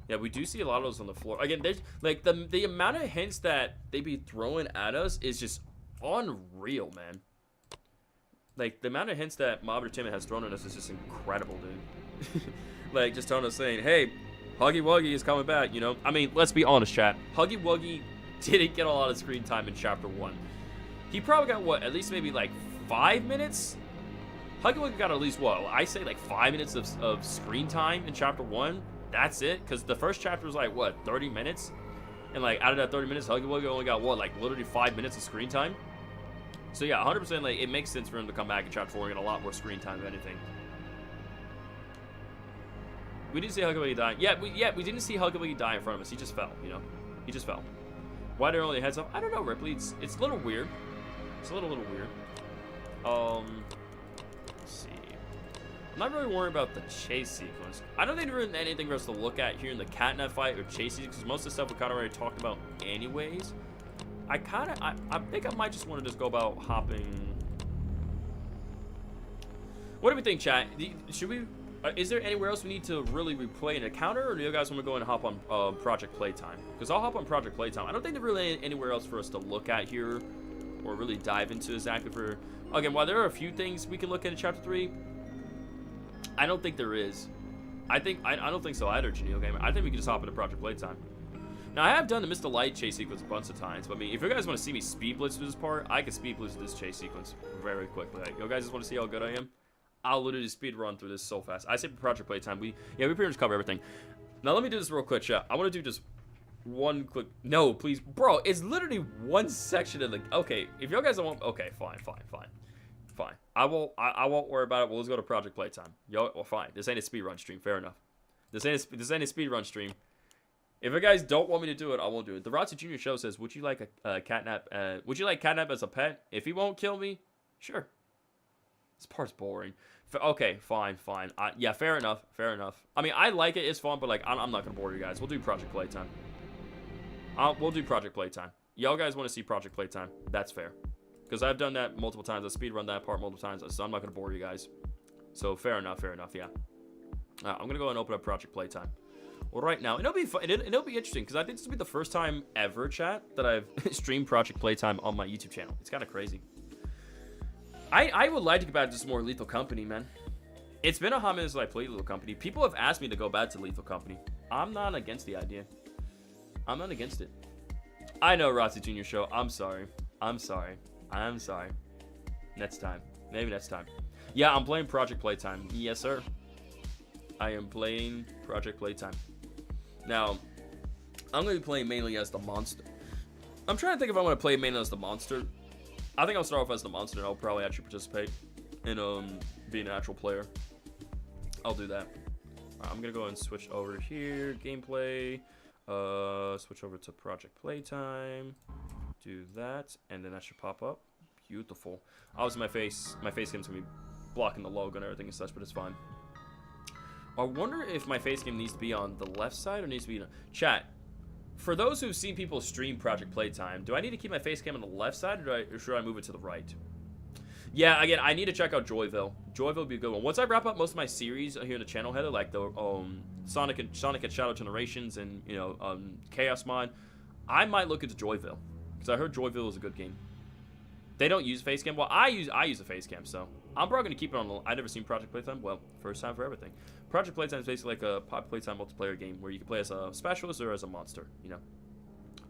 Yeah, we do see a lot of those on the floor. Again, there's like the amount of hints that they be throwing at us is just unreal, man. Like the amount of hints that Mob Entertainment has thrown at us is just incredible, dude. Like just telling us saying, hey, Huggy Wuggy is coming back, you know? I mean, let's be honest, chat. Huggy Wuggy didn't get a lot of screen time in Chapter 1. He probably got, what, at least maybe like 5 minutes? Huggy Wuggy got at least, what, I say like 5 minutes of screen time in Chapter 1? That's it? Because the first chapter was like, what, 30 minutes? And like, out of that 30 minutes, Huggy Wuggy only got, what, like literally 5 minutes of screen time? So yeah, 100%, like, it makes sense for him to come back in Chapter 4 and get a lot more screen time than anything. We didn't see Huggy Wuggy die. Yeah, we didn't see Huggy Wuggy die in front of us. He just fell, you know? He just fell. Why did only heads up? I don't know, Ripley. It's a little weird. It's a little weird. Let's see. I'm not really worried about the chase sequence. I don't think there's anything for us to look at here in the catnap fight or chase sequence, because most of the stuff we kind of already talked about anyways. I think I might just want to just go about hopping. What do we think, chat? Should we? Is there anywhere else we need to really replay an encounter, or do you guys want to go and hop on Project Playtime? Because I'll hop on Project Playtime. I don't think there's really anywhere else for us to look at here, or really dive into exactly for. Again, while there are a few things we can look at in Chapter 3, I don't think there is. I don't think so either, Janelle Gamer. I think we can just hop into Project Playtime. Now, I have done the Mr. Light chase sequence a bunch of times, but I mean, if you guys want to see me speed blitz through this part, I can speed blitz this chase sequence very quickly. Like, you guys just want to see how good I am? I'll literally speed run through this so fast. I say Project Playtime. We pretty much cover everything. Now, let me do this real quick, chat. I want to do just one quick. No, please, bro. It's literally one section of the. Okay, if you guys don't want. Okay, fine. I won't worry about it. We'll just go to Project Playtime. Well, fine. This ain't a speed run stream. Fair enough. This ain't a speed run stream. If you guys don't want me to do it, I won't do it. The Rotzi Jr. Show says, would you like a catnap? Would you like catnap as a pet? If he won't kill me, sure. This part's boring. Okay, fine. Yeah, fair enough. I mean, I like it. It's fun, but like, I'm not gonna bore you guys. We'll do Project Playtime. We'll do Project Playtime. Y'all guys want to see Project Playtime? That's fair. Because I've done that multiple times. I speedrun that part multiple times, so I'm not gonna bore you guys. So fair enough. Yeah. I'm gonna go and open up Project Playtime. Well, right now, it'll be fun. It'll be interesting because I think this will be the first time ever, chat, that I've streamed Project Playtime on my YouTube channel. It's kind of crazy. I would like to get back to some more Lethal Company, man. It's been a hot minute since I played Lethal Company. People have asked me to go back to Lethal Company. I'm not against the idea. I'm not against it. I know, Rossi Jr. Show. I'm sorry. I'm sorry. I'm sorry. Next time. Maybe next time. Yeah, I'm playing Project Playtime. Yes, sir. I am playing Project Playtime. Now, I'm going to be playing mainly as the monster. I'm trying to think if I want to play mainly as the monster. I think I'll start off as the monster, and I'll probably actually participate in being an actual player. I'll do that. Right, I'm going to go and switch over here. Gameplay. Switch over to Project Playtime. Do that, and then that should pop up. Beautiful. Obviously, my face game's going to be blocking the logo and everything and such, but it's fine. I wonder if my face game needs to be on the left side or needs to be in chat. For those who've seen people stream Project Playtime, do I need to keep my face cam on the left side or should I move it to the right? Yeah, again, I need to check out Joyville. Joyville would be a good one. Once I wrap up most of my series here in the channel header, like the Sonic and Shadow Generations and Chaos Mod, I might look into Joyville because I heard Joyville is a good game. They don't use face cam. Well, I use a face cam, so I'm probably gonna keep it on. I've never seen Project Playtime. Well, first time for everything. Project Playtime is basically like a Poppy Playtime multiplayer game where you can play as a specialist or as a monster. You know,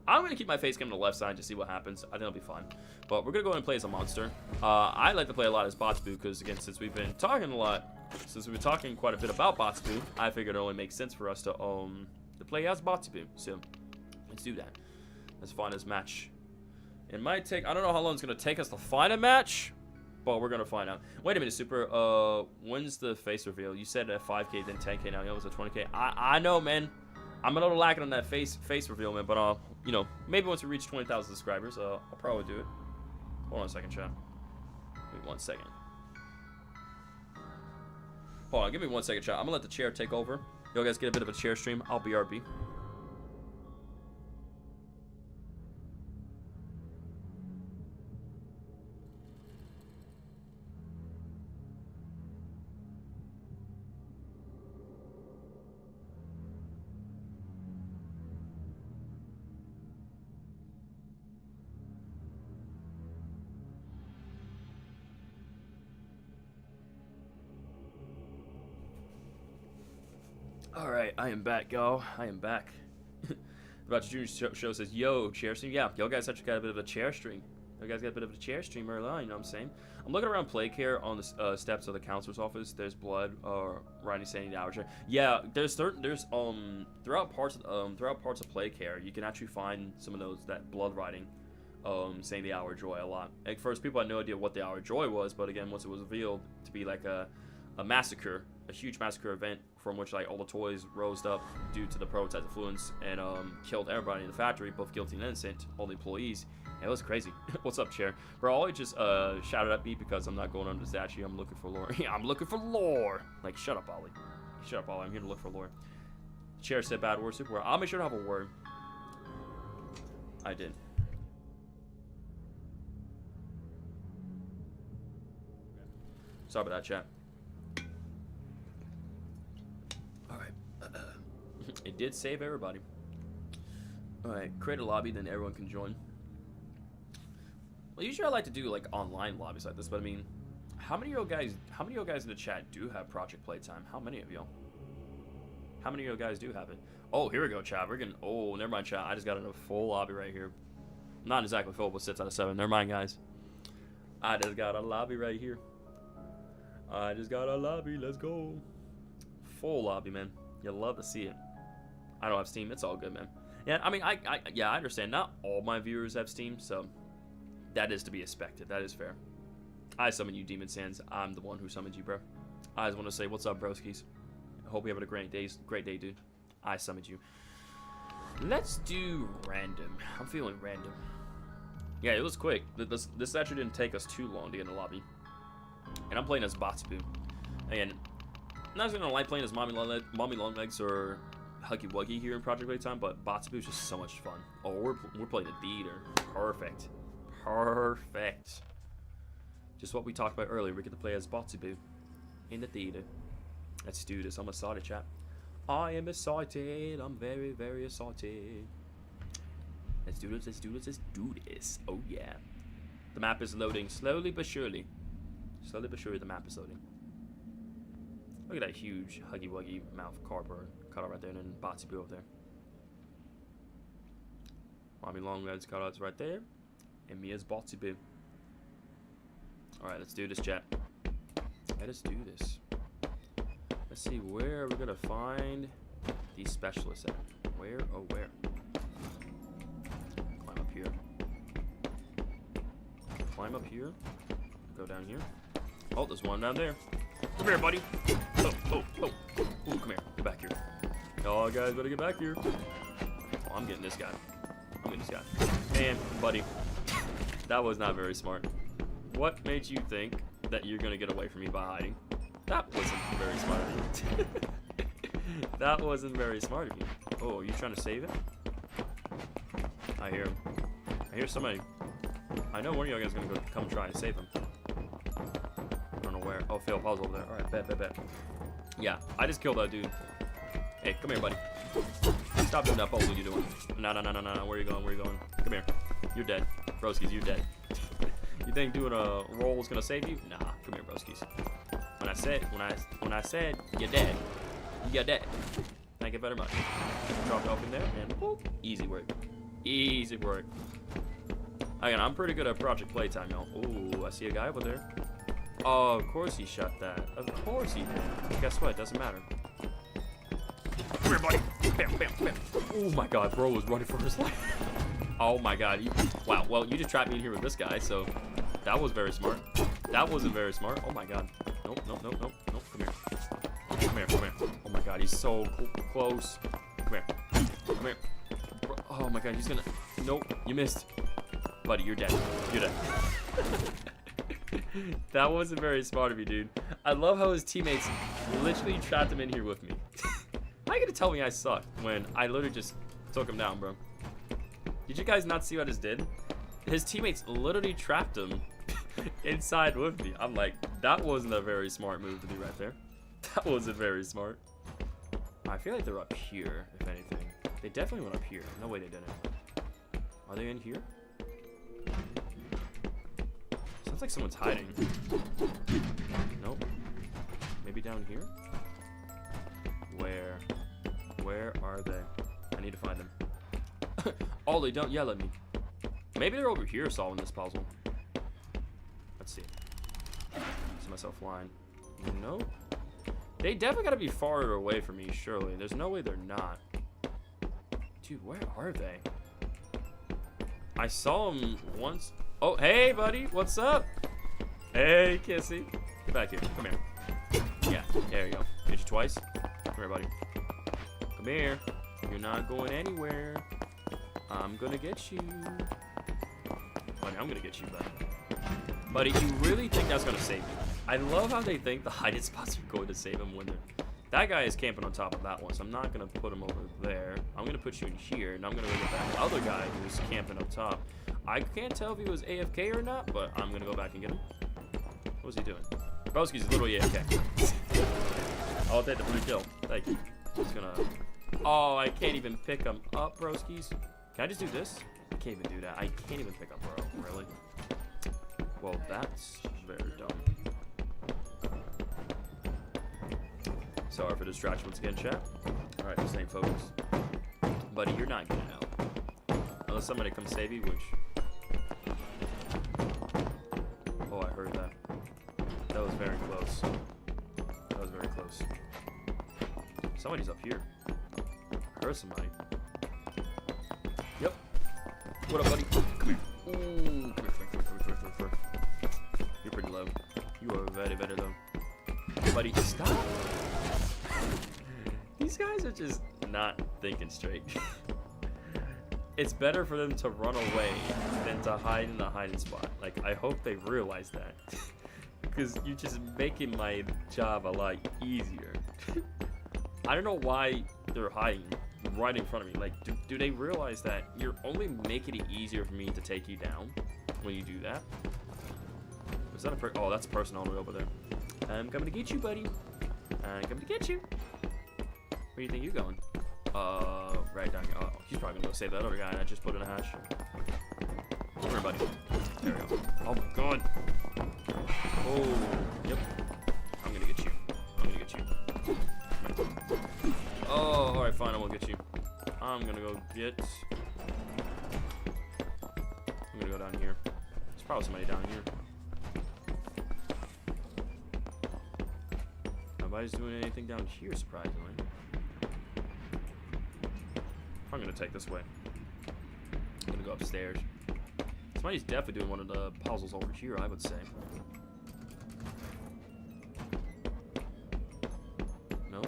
I'm gonna keep my face cam on the left side to see what happens. I think it'll be fun. But we're gonna go ahead and play as a monster. I like to play a lot as Botsboo because again, since we've been talking quite a bit about Botsboo, I figured it only makes sense for us to play as Botsboo. So let's do that. Let's find this match. It might take, I don't know how long it's going to take us to find a match, but we're going to find out. Wait a minute, Super, when's the face reveal? You said at 5K, then 10K, now you almost at 20K. I know, man. I'm a little lacking on that face reveal, man, but, you know, maybe once we reach 20,000 subscribers, I'll probably do it. Hold on a second, chat. Give me 1 second. Hold on, give me 1 second, chat. I'm going to let the chair take over. You guys get a bit of a chair stream. I'll BRB. Alright, I am back, y'all. I am back. About Junior show says, yo, chair stream. Yeah, y'all guys actually got a bit of a chair stream. You guys got a bit of a chair stream early on, you know what I'm saying? I'm looking around play care on the steps of the counselor's office. There's blood riding standing the hour chair. Yeah, there's throughout parts of play care, you can actually find some of those that blood riding saying the hour joy a lot. At first, people had no idea what the hour joy was, but again, once it was revealed to be like a massacre, a huge massacre event from which like all the toys rose up due to the prototype's influence and killed everybody in the factory, both guilty and innocent, all the employees. It was crazy. What's up, Chair? Bro, Ollie just shouted at me because I'm not going under the statue. I'm looking for lore. Yeah, I'm looking for lore. Like, shut up, Ollie. Shut up, Ollie. I'm here to look for lore. Chair said bad word, super word. I'll make sure to have a word. I did. Sorry about that, chat. Alright. It did save everybody. Alright, create a lobby, then everyone can join. Well, usually I like to do like online lobbies like this, but I mean, how many of you guys in the chat do have Project Playtime? How many of y'all? How many of you guys do have it? Oh, here we go, chat. We're getting, oh, never mind, chat. I just got in a full lobby right here. Not exactly full, but 6 out of 7. Never mind, guys. I just got a lobby right here. I just got a lobby. Let's go. Full lobby, man. You love to see it. I don't have Steam. It's all good, man. Yeah, I mean, I understand. Not all my viewers have Steam, so that is to be expected. That is fair. I summon you, Demon Sands. I'm the one who summoned you, bro. I just want to say, what's up, broskies? I hope you having a great day, dude. I summoned you. Let's do random. I'm feeling random. Yeah, it was quick. This actually didn't take us too long to get in the lobby. And I'm playing as Botsboo. And I'm not gonna like playing as Mommy Longlegs or Huggy Wuggy here in Project Playtime, but Botsboo is just so much fun. Oh, we're playing a theater. Perfect. Perfect. Just what we talked about earlier. We get to play as Botsboo in the theater. Let's do this. I'm excited, chat. I am excited. I'm very, very excited. Let's do this. Let's do this. Let's do this. Oh yeah. The map is loading slowly but surely. Slowly but surely, the map is loading. Look at that huge Huggy Wuggy mouth cardboard cutout right there, and then Botsboo over there. Mommy Long Legs cutouts right there. And Mia's Botsy Boo. Alright, let's do this, chat. Let us do this. Let's see, where are we gonna find these specialists at? Where? Oh, where? Climb up here. Climb up here. Go down here. Oh, there's one down there. Come here, buddy. Oh, oh, oh. Ooh, come here. Get back here. Oh, guys, better get back here. Oh, I'm getting this guy. I'm getting this guy. Man, buddy. That was not very smart. What made you think that you're gonna get away from me by hiding? That wasn't very smart of you. That wasn't very smart of you. Oh, are you trying to save it? I hear him. I hear somebody. I know one of you guys is gonna go come try and save him. I don't know where. Oh, fail puzzle over there. Alright, bet. Yeah, I just killed that dude. Hey, come here, buddy. Stop doing that puzzle you're doing. No. Where are you going? Where are you going? Come here. You're dead. Broskies, you're dead. You think doing a roll is gonna save you? Nah, come here, broskies. When I said you're dead, you're dead. Thank you very much. Dropped off in there and boop, easy work. Easy work. Again, I'm pretty good at Project Playtime, y'all. Ooh, I see a guy over there. Oh, of course he shot that. Of course he did. Guess what? Doesn't matter. Come here, buddy. Bam. Oh my god, bro was running for his life. Oh my god. Wow, well, you just trapped me in here with this guy, so that was very smart. That wasn't very smart. Oh my god. Nope. Come here. Oh my god, he's so close. Come here. Bro, oh my god, he's gonna... Nope, you missed. Buddy, you're dead. That wasn't very smart of you, dude. I love how his teammates literally trapped him in here with me. How are you gonna tell me I suck when I literally just took him down, bro? Did you guys not see what I just did? His teammates literally trapped him inside with me. I'm like, that wasn't a very smart move to do right there. That wasn't very smart. I feel like they're up here, if anything. They definitely went up here. No way they didn't. Are they in here? Sounds like someone's hiding. Nope. Maybe down here? Where are they? I need to find them. Ollie, don't yell at me. Maybe they're over here solving this puzzle. Let's see. See myself flying. Nope. They definitely gotta be farther away from me, surely. There's no way they're not. Dude, where are they? I saw them once. Oh, hey, buddy. What's up? Hey, Kissy. Get back here. Come here. Yeah, there you go. Get you twice. Come here, buddy. Come here. You're not going anywhere. I'm gonna get you. Buddy, I'm gonna get you, buddy. Buddy, you really think that's gonna save you? I love how they think the hiding spots are going to save him when they're... That guy is camping on top of that one, so I'm not gonna put him over there. I'm gonna put you in here, and I'm gonna go get that other guy who's camping up top. I can't tell if he was AFK or not, but I'm gonna go back and get him. What was he doing? Broski's literally AFK. I'll take the blue kill. Thank you. Just gonna... Oh, I can't even pick him up, broskies. Can I just do this? I can't even do that. I can't even pick up, bro. Really? Well, that's very dumb. Sorry for distraction once again, chat. Alright, just staying focused. Buddy, you're not getting out. Unless somebody comes save you, which... Oh, I heard that. That was very close. That was very close. Somebody's up here. I heard somebody. Yep. What up, buddy? Come here. Ooh, come here. You're pretty low. You are very, very low. Buddy, stop. These guys are just not thinking straight. It's better for them to run away than to hide in a hiding spot. Like, I hope they realize that. Because you're just making my job a lot easier. I don't know why they're hiding right in front of me. Like, do they realize that you're only making it easier for me to take you down when you do that? Is that a oh, that's a person all the way over there. I'm coming to get you, buddy. I'm coming to get you. Where do you think you're going? Right down here. Oh, he's probably gonna go save that other guy I just put in a hatch. Come here, buddy. There we go. Oh my god. Oh, yep. I'm gonna get you. I'm gonna get you. Oh, alright, fine, I won't get you. I'm gonna go get... probably somebody down here. Nobody's doing anything down here, surprisingly. I'm gonna take this way. I'm gonna go upstairs. Somebody's definitely doing one of the puzzles over here, I would say. Nope.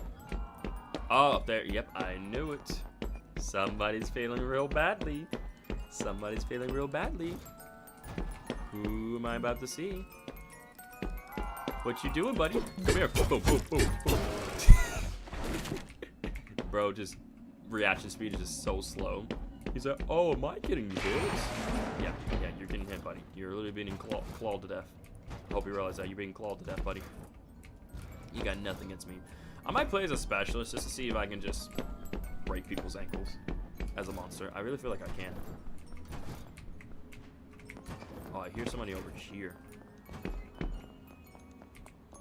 Oh, up there. Yep, I knew it. Somebody's failing real badly. Somebody's failing real badly. Who am I about to see? What you doing, buddy? Come here. Boom, boom, boom, boom. Bro, just reaction speed is just so slow. He's like, oh, am I getting hit? Yeah, you're getting hit, buddy. You're literally being clawed to death. I hope you realize that. You're being clawed to death, buddy. You got nothing against me. I might play as a specialist just to see if I can just break people's ankles as a monster. I really feel like I can. Oh, I hear somebody over here.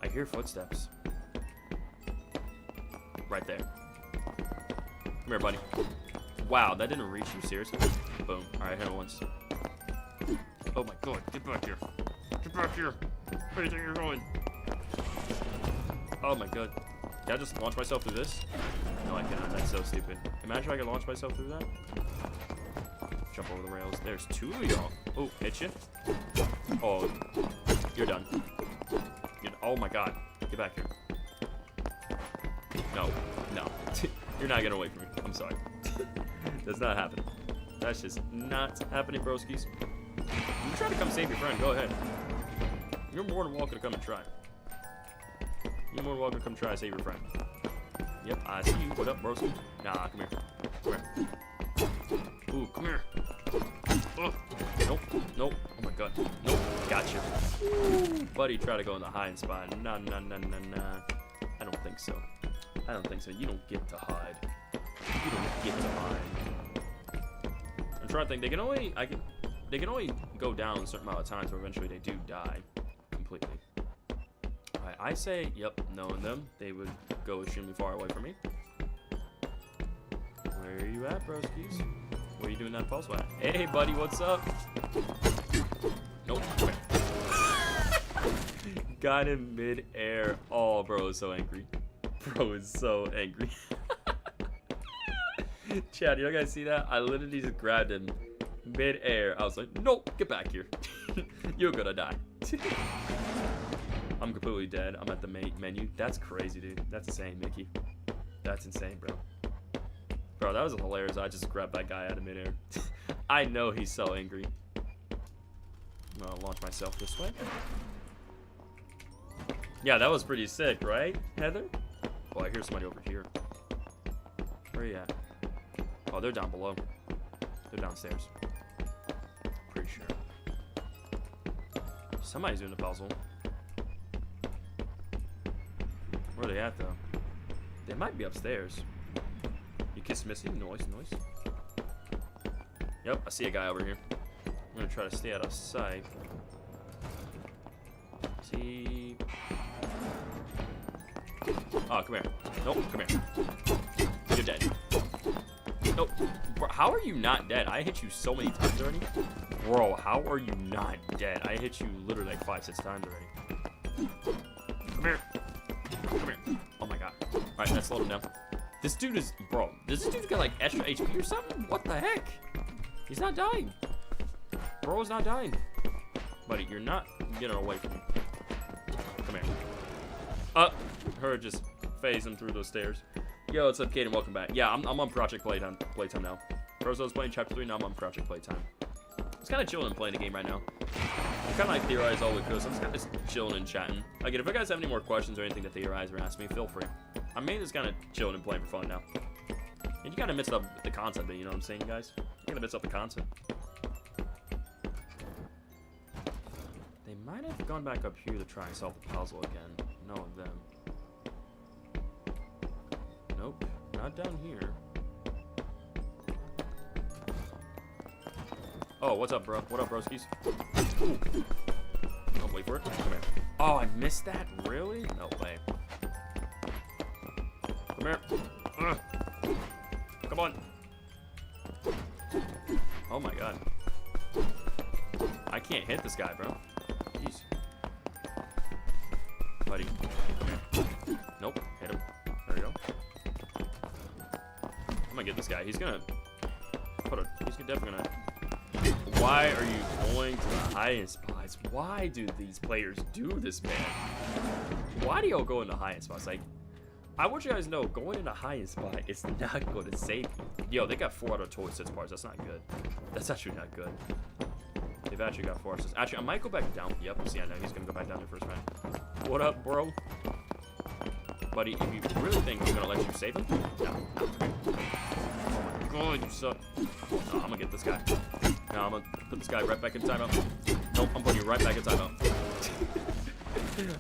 I hear footsteps. Right there. Come here, buddy. Wow, that didn't reach you, seriously? Boom. Alright, hit it once. Oh my god, get back here. Get back here. Where do you think you're going? Oh my god. Can I just launch myself through this? No, I cannot. That's so stupid. Imagine if I could launch myself through that. Jump over the rails. There's two of y'all. Oh, hit you. Oh, you're done. Oh my god. Get back here. No. You're not getting away from me. I'm sorry. That's not happening. That's just not happening, broskies. You try to come save your friend, go ahead. You're more than welcome to come and try. You're more than welcome to come try to save your friend. Yep, I see you. What up, broski? Nah, come here. Come here. Ooh, come here. Ugh. Nope. Oh my god. Nope. Gotcha. Ooh, buddy, try to go in the hiding spot. Nah. I don't think so. You don't get to hide. You don't get to hide. I'm trying to think. They can only go down a certain amount of times, but eventually they do die completely. Alright, I say, yep, knowing them, they would go extremely far away from me. Where are you at, broskies? Where are you doing that puzzle at? Hey, buddy, what's up? Nope. Got him mid-air. Oh, bro is so angry. Bro is so angry. Chad, you guys see that? I literally just grabbed him mid-air. I was like, nope, get back here. You're gonna die. I'm completely dead. I'm at the menu. That's crazy, dude. That's insane, Mickey. That's insane, bro. Bro, that was hilarious. I just grabbed that guy out of midair. I know he's so angry. I'm gonna launch myself this way. Yeah, that was pretty sick, right, Heather? Oh, I hear somebody over here. Where are you at? Oh, they're down below. They're downstairs. Pretty sure. Somebody's doing the puzzle. Where are they at, though? They might be upstairs. You kiss Missy. Noise. Yep, I see a guy over here. I'm gonna try to stay out of sight. See. Oh, come here. Nope, come here. You're dead. Nope. Bro, how are you not dead? I hit you so many times already. Bro, how are you not dead? I hit you literally like 5-6 times already. Come here. Come here. Oh my god. Alright, let's slow him down. This dude is, bro, this dude's got like extra HP or something? What the heck? He's not dying. Bro is not dying. Buddy, you're not getting away from me. Come here. Her just phased him through those stairs. Yo, what's up, Kaden? Welcome back. Yeah, I'm on Project Playtime now. First I was playing Chapter 3, now I'm on Project Playtime. I was kind of chilling and playing the game right now. I kind of like Theorize all the way through, so I'm just kind of chilling and chatting. Again, if you guys have any more questions or anything to Theorize or ask me, feel free. I'm mainly just kind of chilling and playing for fun now. And you gotta mix it up with the concept, but you know what I'm saying, guys? You gotta mix up the concept. They might have gone back up here to try and solve the puzzle again. No of them. Nope, not down here. Oh, what's up, bro? What up, broskies? Ooh. Oh, wait for it. Come here. Oh, I missed that? Really? No way. Come here. Ugh. Come on. Oh my god. I can't hit this guy, bro. Jeez. Buddy. Nope. Hit him. There we go. I'm gonna get this guy. He's gonna put a. He's definitely gonna. Why are you going to the highest spots? Why do these players do this, man? Why do y'all go into highest spots? Like, I want you guys to know, going into highest spot is not going to save you. Yo, they got 4 out of total 6 parts. That's not good. That's actually not good. They've actually got 4 assists. Actually, I might go back down. Yep, see, I know he's gonna go back down there first round. What up, bro? Buddy, if you really think I'm gonna let you save him, no. Oh my god, you suck. No, I'm gonna get this guy. No, I'm gonna put this guy right back in timeout. Nope, I'm putting you right back in timeout.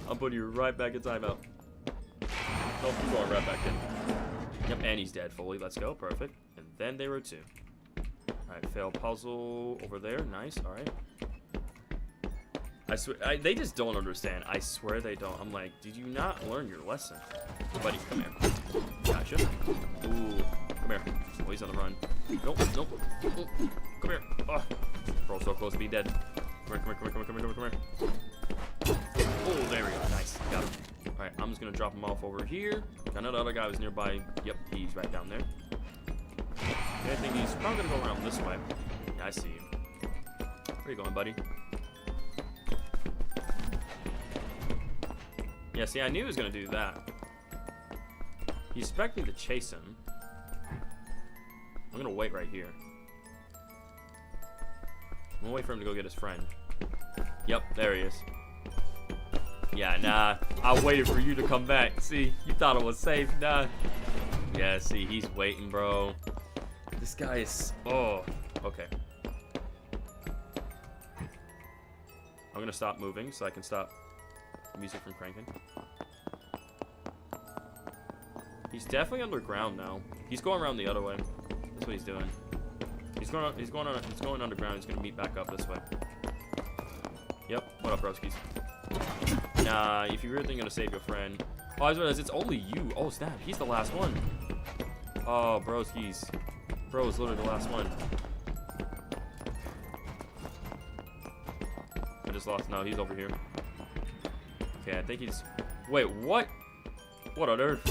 I'm putting you right back in timeout. Nope, you're going right back in. Yep, and he's dead fully. Let's go, perfect. And then they were 2. Alright, fail puzzle over there. Nice, alright. I swear, they just don't understand. I swear they don't. I'm like, did you not learn your lesson? Buddy, come here. Gotcha. Ooh, come here. Oh, he's on the run. Nope, nope. Ooh, come here. Oh, bro, so close to being dead. Come here. Oh, there we go. Nice. Got him. Alright, I'm just gonna drop him off over here. I know the other guy was nearby. Yep, he's right down there. I think he's probably gonna go around this way. Yeah, I see you. Where you going, buddy? Yeah, see, I knew he was gonna do that. He expected me to chase him. I'm gonna wait right here. I'm gonna wait for him to go get his friend. Yep, there he is. Yeah, nah. I waited for you to come back. See, you thought it was safe. Nah. Yeah, see, he's waiting, bro. This guy is... Oh, okay. I'm gonna stop moving so I can stop the music from cranking. He's definitely underground now. He's going around the other way. That's what he's doing. He's going underground. He's gonna meet back up this way. Yep. What up, broskies? Nah, if you're really gonna save your friend. Oh, I realized it's only you. Oh, snap. He's the last one. Oh, broskies. Bro is literally the last one. I just lost. No, he's over here. Okay, I think he's... Wait, what? What on earth?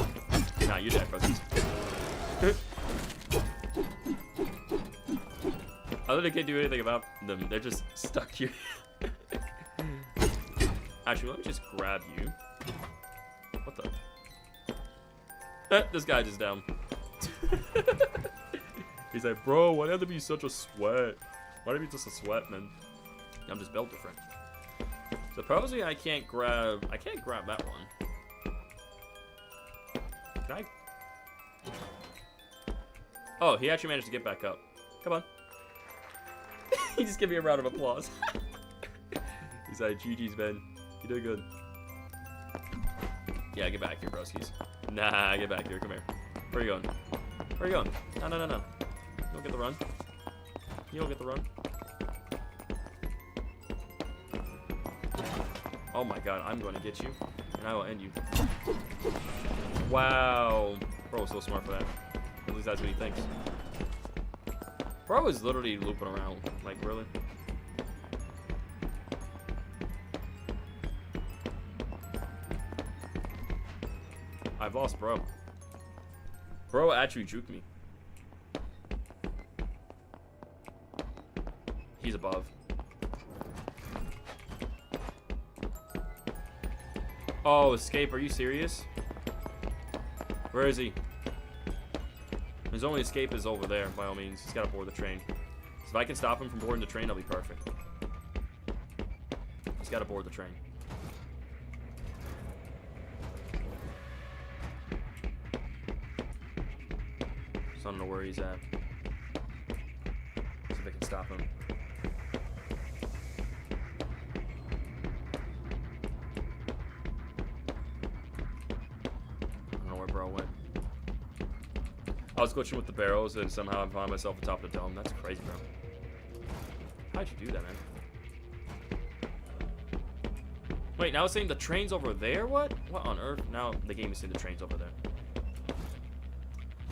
Nah, you're dead, broskies. I literally can't do anything about them. They're just stuck here. Actually, let me just grab you. What the? This guy just down. He's like, bro, why do you have to be such a sweat? Why do you be just a sweat, man? I'm just built different. Supposedly, I can't grab that one. Can I? Oh, he actually managed to get back up. Come on. He just gave me a round of applause. He's like, GG's, man. You did good. Yeah, get back here, broskies. Nah, get back here. Come here. Where are you going? Where are you going? No, no, no, no. You don't get the run. You don't get the run. Oh my god, I'm going to get you. And I will end you. Wow. Bro was so smart for that. At least that's what he thinks. Bro is literally looping around. Like, really? I've lost bro. Bro actually juked me. He's above. Oh, escape. Are you serious? Where is he? His only escape is over there, by all means. He's got to board the train. So if I can stop him from boarding the train, that'll be perfect. He's got to board the train. So I don't know where he's at. See if I can stop him. I don't know where bro went. I was glitching with the barrels and somehow I found myself atop the dome. That's crazy, bro. How'd you do that, man? Wait, now it's saying the train's over there? What? What on earth? Now the game is saying the train's over there.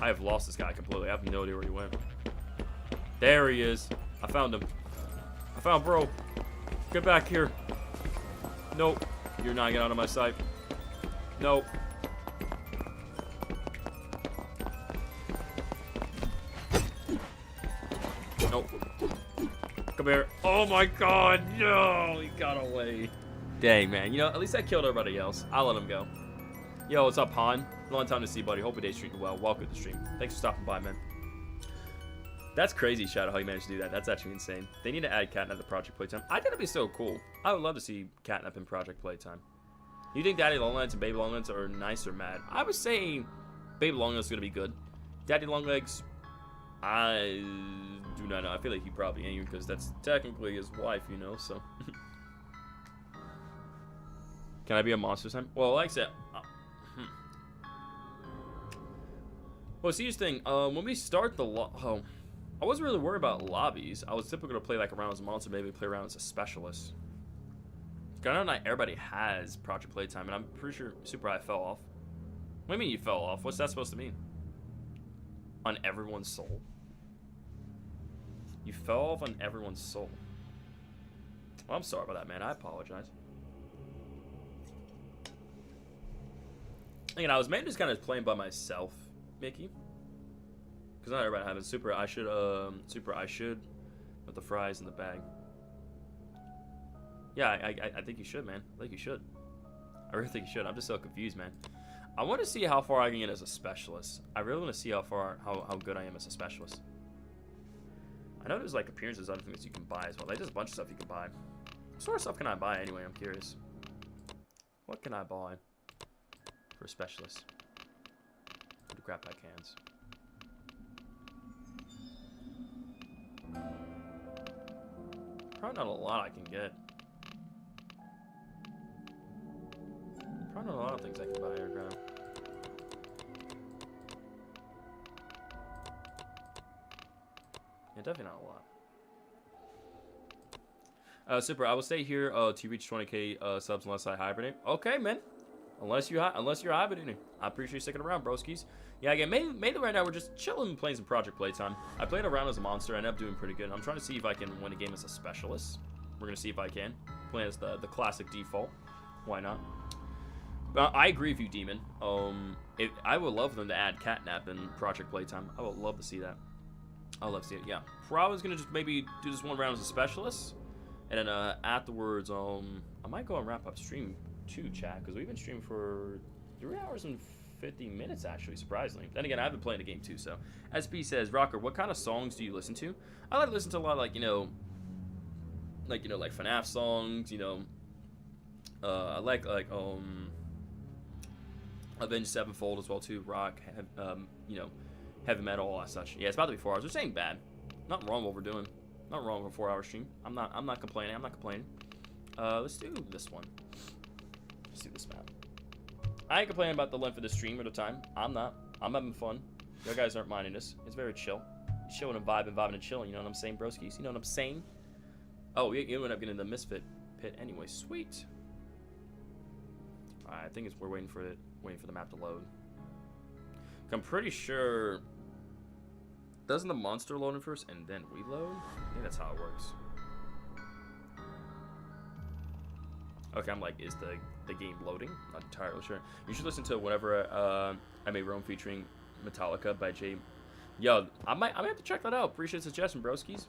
I have lost this guy completely. I have no idea where he went. There he is. I found him. I found bro. Get back here. Nope. You're not getting out of my sight. Nope. Nope. Come here. Oh my god, no! He got away. Dang, man. You know, at least I killed everybody else. I'll let him go. Yo, what's up, Han? Long time to see, buddy. Hope your day's treating you well. Welcome to the stream. Thanks for stopping by, man. That's crazy, Shadow, how you managed to do that. That's actually insane. They need to add Catnap to Project Playtime. I think it'd be so cool. I would love to see Catnap in Project Playtime. You think Daddy Longlegs and Baby Longlegs are nice or mad? I would say Baby Longlegs is going to be good. Daddy Longlegs, I do not know. I feel like he probably ain't, because that's technically his wife, you know, so. Can I be a monster time? Well, like I said, well, see, this thing, when we start the I wasn't really worried about lobbies. I was typically going to play like around as a monster, maybe play around as a specialist. I know not everybody has Project Playtime, and I'm pretty sure Super I fell off. What do you mean you fell off? What's that supposed to mean? On everyone's soul? You fell off on everyone's soul. Well, I'm sorry about that, man. I apologize. Again, I was mainly just kind of playing by myself, Mickey. Because not everybody having Super I should with the fries in the bag. Yeah, I think you should, man. I think you should. I really think you should. I'm just so confused, man. I want to see how far I can get as a specialist. I really want to see how good I am as a specialist. I know there's like appearances, other things you can buy as well. Like there's a bunch of stuff you can buy. What sort of stuff can I buy anyway? I'm curious. What can I buy for a specialist? To grab my cans. Probably not a lot I can get. Probably not a lot of things I can buy or grab. Yeah, definitely not a lot. Super, I will stay here to reach 20k subs unless I hibernate. Okay, man. Unless you're hibernating. I appreciate you sticking around, broskies. Yeah, again, mainly right now we're just chilling and playing some Project Playtime. I played around as a monster. I ended up doing pretty good. I'm trying to see if I can win a game as a specialist. We're gonna see if I can. Playing as the classic default. Why not? I agree with you, Demon. I would love for them to add Catnap in Project Playtime. I would love to see that. I would love to see it. Yeah, probably gonna just maybe do this one round as a specialist, and then afterwards, I might go and wrap up stream too, chat, because we've been streaming for 3 hours and 50 minutes actually, surprisingly. Then again, I've been playing the game too. So, SP says, Rocker, what kind of songs do you listen to? I like to listen to a lot of like FNAF songs. You know, I like Avenged Sevenfold as well too. Rock, heavy metal, all that such. Yeah, it's about to be 4 hours. Which ain't bad. Nothing wrong with what we're doing. Nothing wrong with a 4-hour stream. I'm not complaining. Let's do this one. Let's do this map. I ain't complaining about the length of the stream or the time. I'm not. I'm having fun. You guys aren't minding this. It's very chill. Chilling and vibing and chilling. You know what I'm saying, broskies? You know what I'm saying? Oh, you ended up getting the Misfit pit anyway. Sweet. Alright, I think we're waiting for the map to load. I'm pretty sure. Doesn't the monster load in first and then we load? I think that's how it works. Okay, I'm like, is the game loading? Not entirely sure. You should listen to whatever I May Roam featuring Metallica by Jay. Yo, I might have to check that out. Appreciate the suggestion, broskies.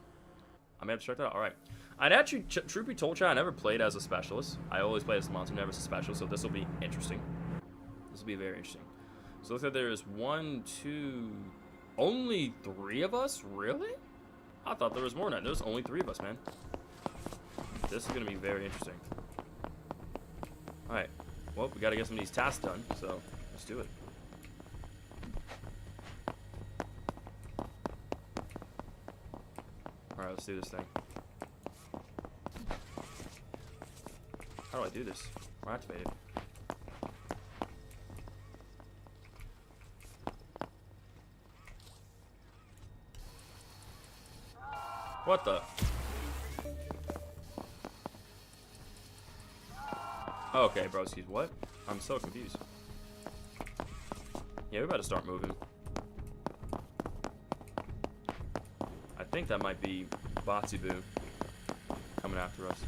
I may have to check that out. All right. I'd actually, truth be told, I never played as a specialist. I always played as a monster, never as a specialist. So this will be interesting. This will be very interesting. So looks like there's 1, 2, only 3 of us. Really? I thought there was more than that. There's only 3 of us, man. This is gonna be very interesting. Alright, well, we gotta get some of these tasks done, so let's do it. Alright, let's do this thing. How do I do this? We're activated. What the? Okay, broskies, what? I'm so confused. Yeah, we better start moving. I think that might be Batsibu coming after us.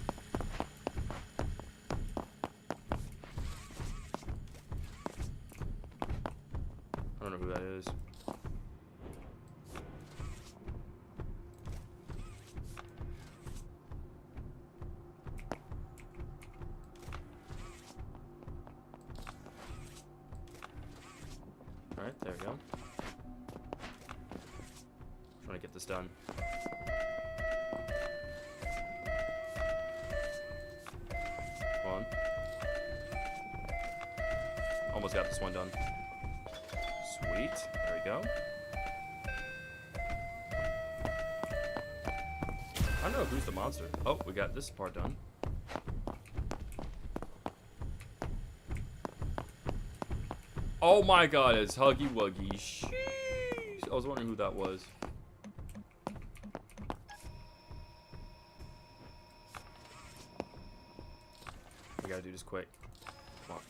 is. Alright, there we go. Trying to get this done. One. Almost got this one done. Sweet. There we go. I don't know who's the monster. Oh, we got this part done. Oh my god, it's Huggy Wuggy. Sheesh. I was wondering who that was. We gotta do this quick. Come on.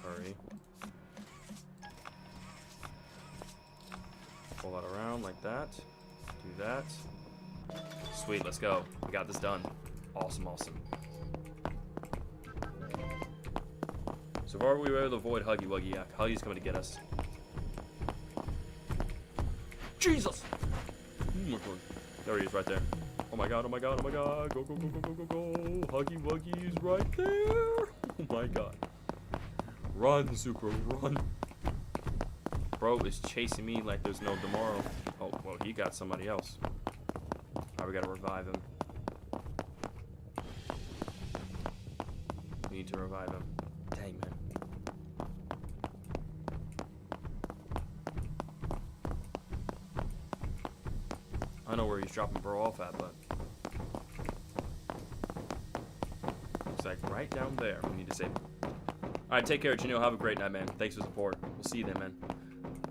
Hurry. Pull that around like that. Do that. Sweet, let's go. We got this done. Awesome, awesome. So far we were able to avoid Huggy Wuggy. Yeah, Huggy's coming to get us. Jesus! Oh my god. There he is right there. Oh my god, oh my god, oh my god. Go, go, go, go, go, go, go. Huggy Wuggy is right there. Oh my god. Run, Super, run. Bro is chasing me like there's no tomorrow. Oh, well, he got somebody else. Alright, we gotta revive him. We need to revive him. Dang, man. I know where he's dropping bro off at, but looks like right down there. We need to save him. Alright, take care, Chino. Have a great night, man. Thanks for the support. We'll see you then, man.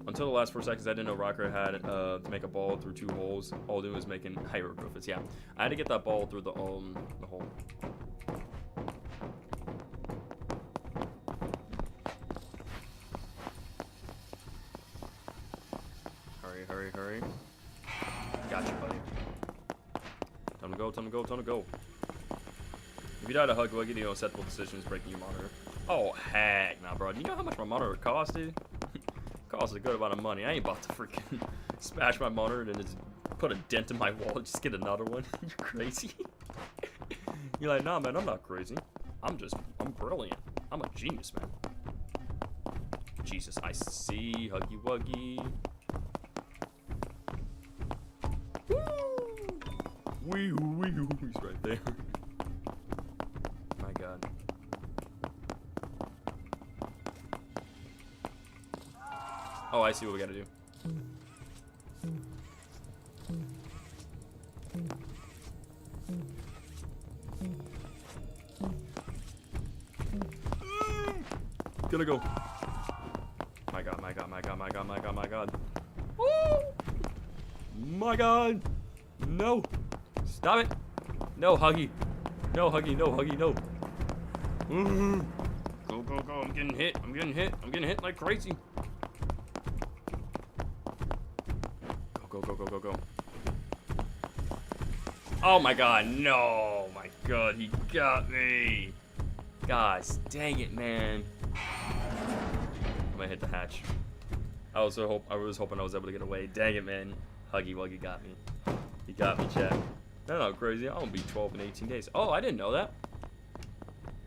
Until the last 4 seconds, I didn't know Rocker had to make a ball through 2 holes. All doing was making hieroglyphics. Yeah, I had to get that ball through the hole. Hurry, hurry, hurry. Gotcha, buddy. Time to go, time to go, time to go. If you die to Huggy Wuggy, you know, acceptable decisions breaking your monitor. Oh, heck nah, bro. Do you know how much my monitor cost, dude? Costs a good amount of money. I ain't about to freaking smash my monitor and just put a dent in my wall and just get another one. You're crazy. You're like, nah, man, I'm not crazy. I'm brilliant. I'm a genius, man. Jesus, I see Huggy Wuggy. Wee wee, he's right there. My god. Oh, I see what we gotta do. Gonna go. My god, my god, my god, my god, my god, my god. Woo! My god! No! Stop it! No, Huggy! No, Huggy, no, Huggy, no! Go, go, go, I'm getting hit, I'm getting hit, I'm getting hit like crazy! Go, go, go, go, go. Oh my god, no! My god, he got me! Guys, dang it, man. I'm gonna hit the hatch. I was hoping I was able to get away. Dang it, man. Huggy Wuggy got me. He got me, chat. That's not crazy. I'm gonna be 12 in 18 days. Oh, I didn't know that.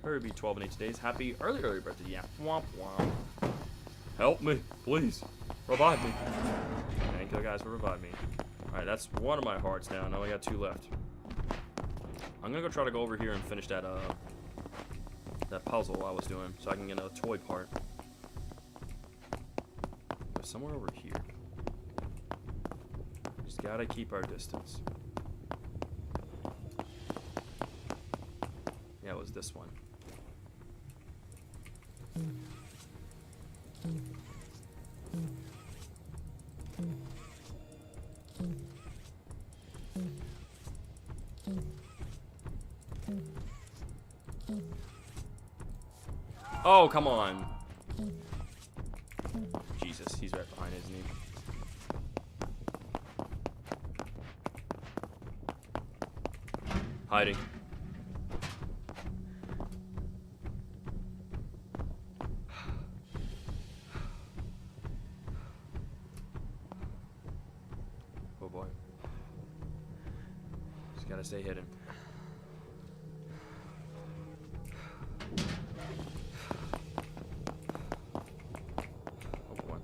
Her be 12 in 18 days. Happy early birthday. Yeah. Womp womp. Help me, please. Revive me. Thank you guys for reviving me. Alright, that's one of my hearts now. Now I got 2 left. I'm gonna go try to go over here and finish that that puzzle I was doing so I can get a toy part. There's somewhere over here. Just gotta keep our distance. Yeah, it was this one. Oh, come on. Jesus, he's right behind, isn't he? Hiding. Gotta stay hidden. Oh boy.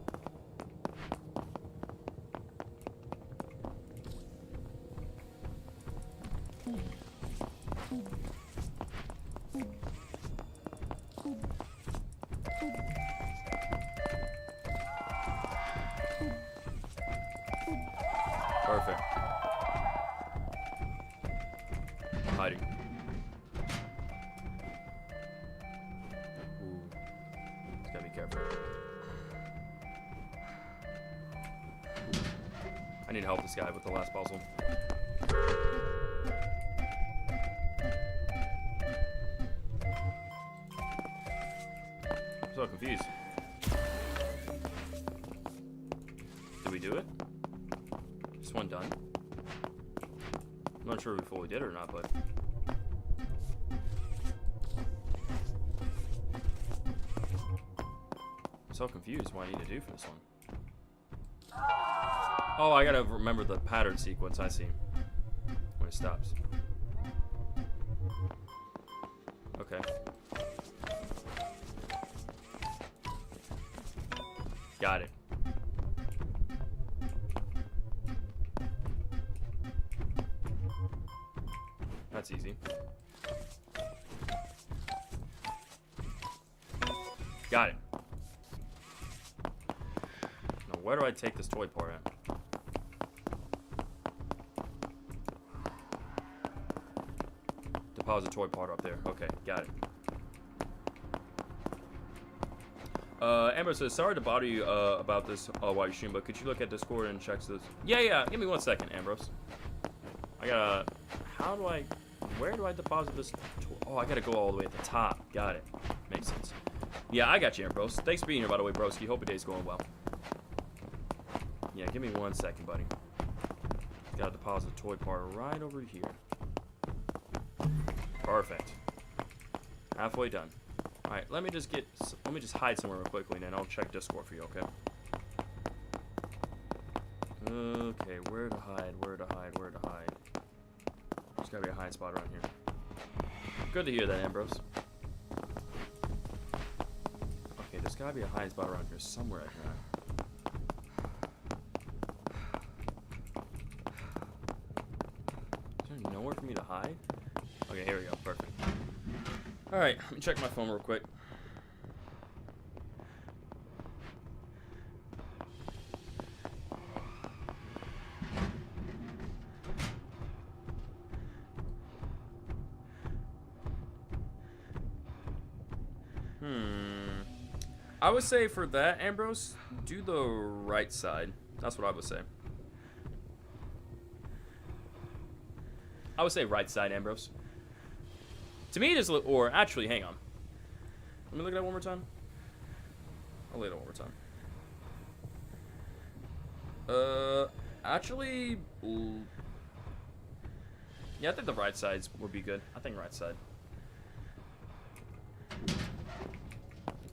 Perfect. I'm hiding. Ooh. Just gotta be careful. I need to help this guy with the last puzzle. I'm so confused. Did we do it? Just one done? I'm not sure if we fully did it or not, but... I'm so confused what I need to do for this one. Oh, I gotta remember the pattern sequence, I see. When it stops. Okay. Got it. That's easy. Got it. Now, where do I take this toy part at? Deposit toy part up there. Okay, got it. Amber says, sorry to bother you about this while you stream, but could you look at Discord and check this? Yeah, give me 1 second, Ambrose. I gotta... How do I... Where do I deposit this? Oh, I gotta go all the way at the top. Got it. Makes sense. Yeah, I got you, Ambrose. Thanks for being here, by the way, broski. Hope your day's going well. Yeah, give me 1 second, buddy. Gotta deposit the toy part right over here. Perfect. Halfway done. Alright, let me just hide somewhere real quickly, and then I'll check Discord for you, okay? Okay, where to hide? There's gotta be a hiding spot around here. Good to hear that, Ambrose. Okay, there's gotta be a hiding spot around here somewhere, I can. Is there nowhere for me to hide? Okay, here we go. Perfect. Alright, let me check my phone real quick. I would say for that, Ambrose, do the right side. That's what I would say. I would say right side, Ambrose. To me, it is, or actually, hang on. Let me look at that one more time. I'll look at it one more time. Actually, yeah, I think the right sides would be good. I think right side.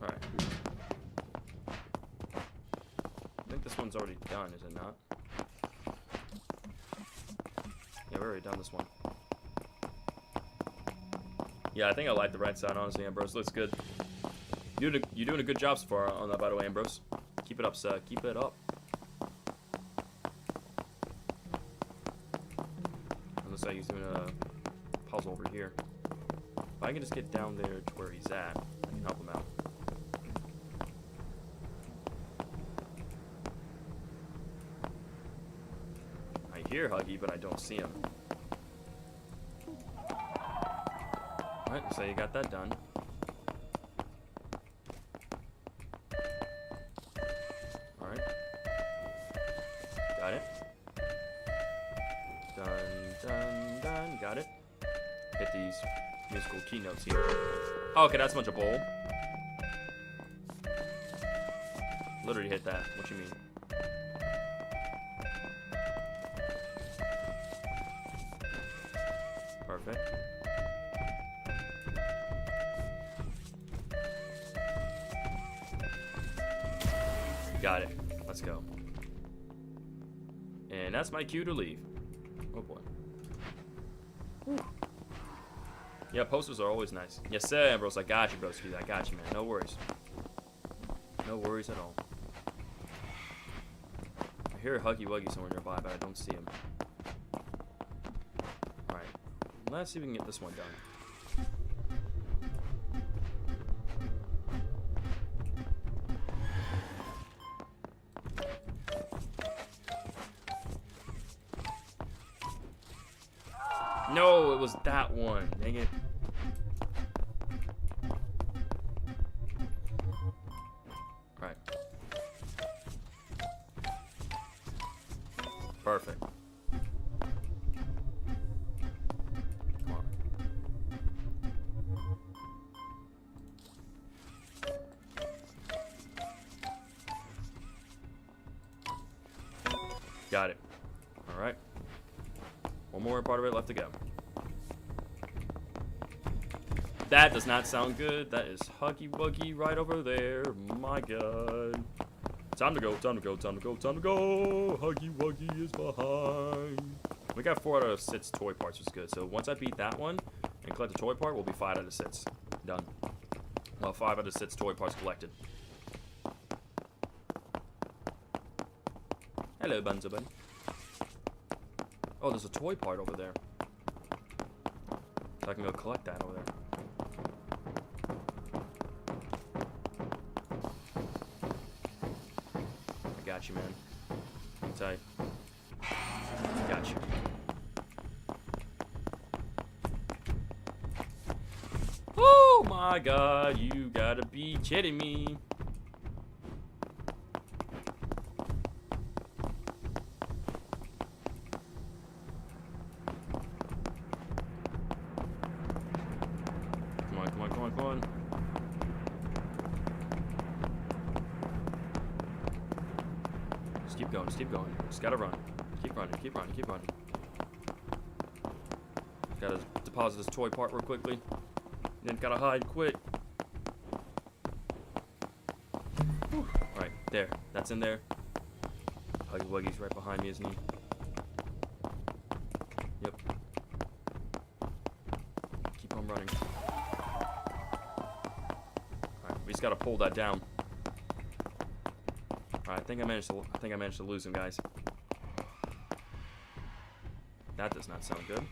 All right. I think this one's already done, is it not? Yeah, we've already done this one. Yeah, I think I like the right side, honestly, Ambrose. Looks good. You're doing a good job so far on that, by the way, Ambrose. Keep it up, sir. Keep it up. It looks like he's doing a puzzle over here. If I can just get down there to where he's at, I can help him out. I hear Huggy, but I don't see him. Alright, so you got that done. Alright. Got it. Done. Got it. Hit these musical keynotes here. Oh, okay, that's a bunch of bowl. Literally hit that. What you mean? Perfect. Got it. Let's go. And that's my cue to leave. Oh boy. Yeah, posters are always nice. Yes, sir, Ambrose. I got you, broski. I got you, man. No worries. No worries at all. I hear a Huggy Wuggy somewhere nearby, but I don't see him. Alright. Let's see if we can get this one done. No, it was that one. Dang it. Alright. Perfect. Come on. Got it. Alright. One more part of it left to go. That does not sound good. That is Huggy Wuggy right over there. My god. Time to go, time to go, time to go, time to go. Huggy Wuggy is behind. We got 4 out of 6 toy parts, which is good. So once I beat that one and collect the toy part, we'll be 5 out of 6. Done. Well, 5 out of 6 toy parts collected. Hello, Bunzo Bunny. Oh, there's a toy part over there. So I can go collect that over there. I got you, man. Hang tight. Got you. Oh my god, you gotta be kidding me. Come on, come on, come on, come on. Just keep going, just keep going. Just gotta run. Keep running, keep running, keep running. Gotta deposit this toy part real quickly. Then gotta hide quick. Alright, there. That's in there. Huggy Wuggy's right behind me, isn't he? Yep. Keep on running. Alright, we just gotta pull that down. Alright, I think I managed to lose him, guys. That does not sound good.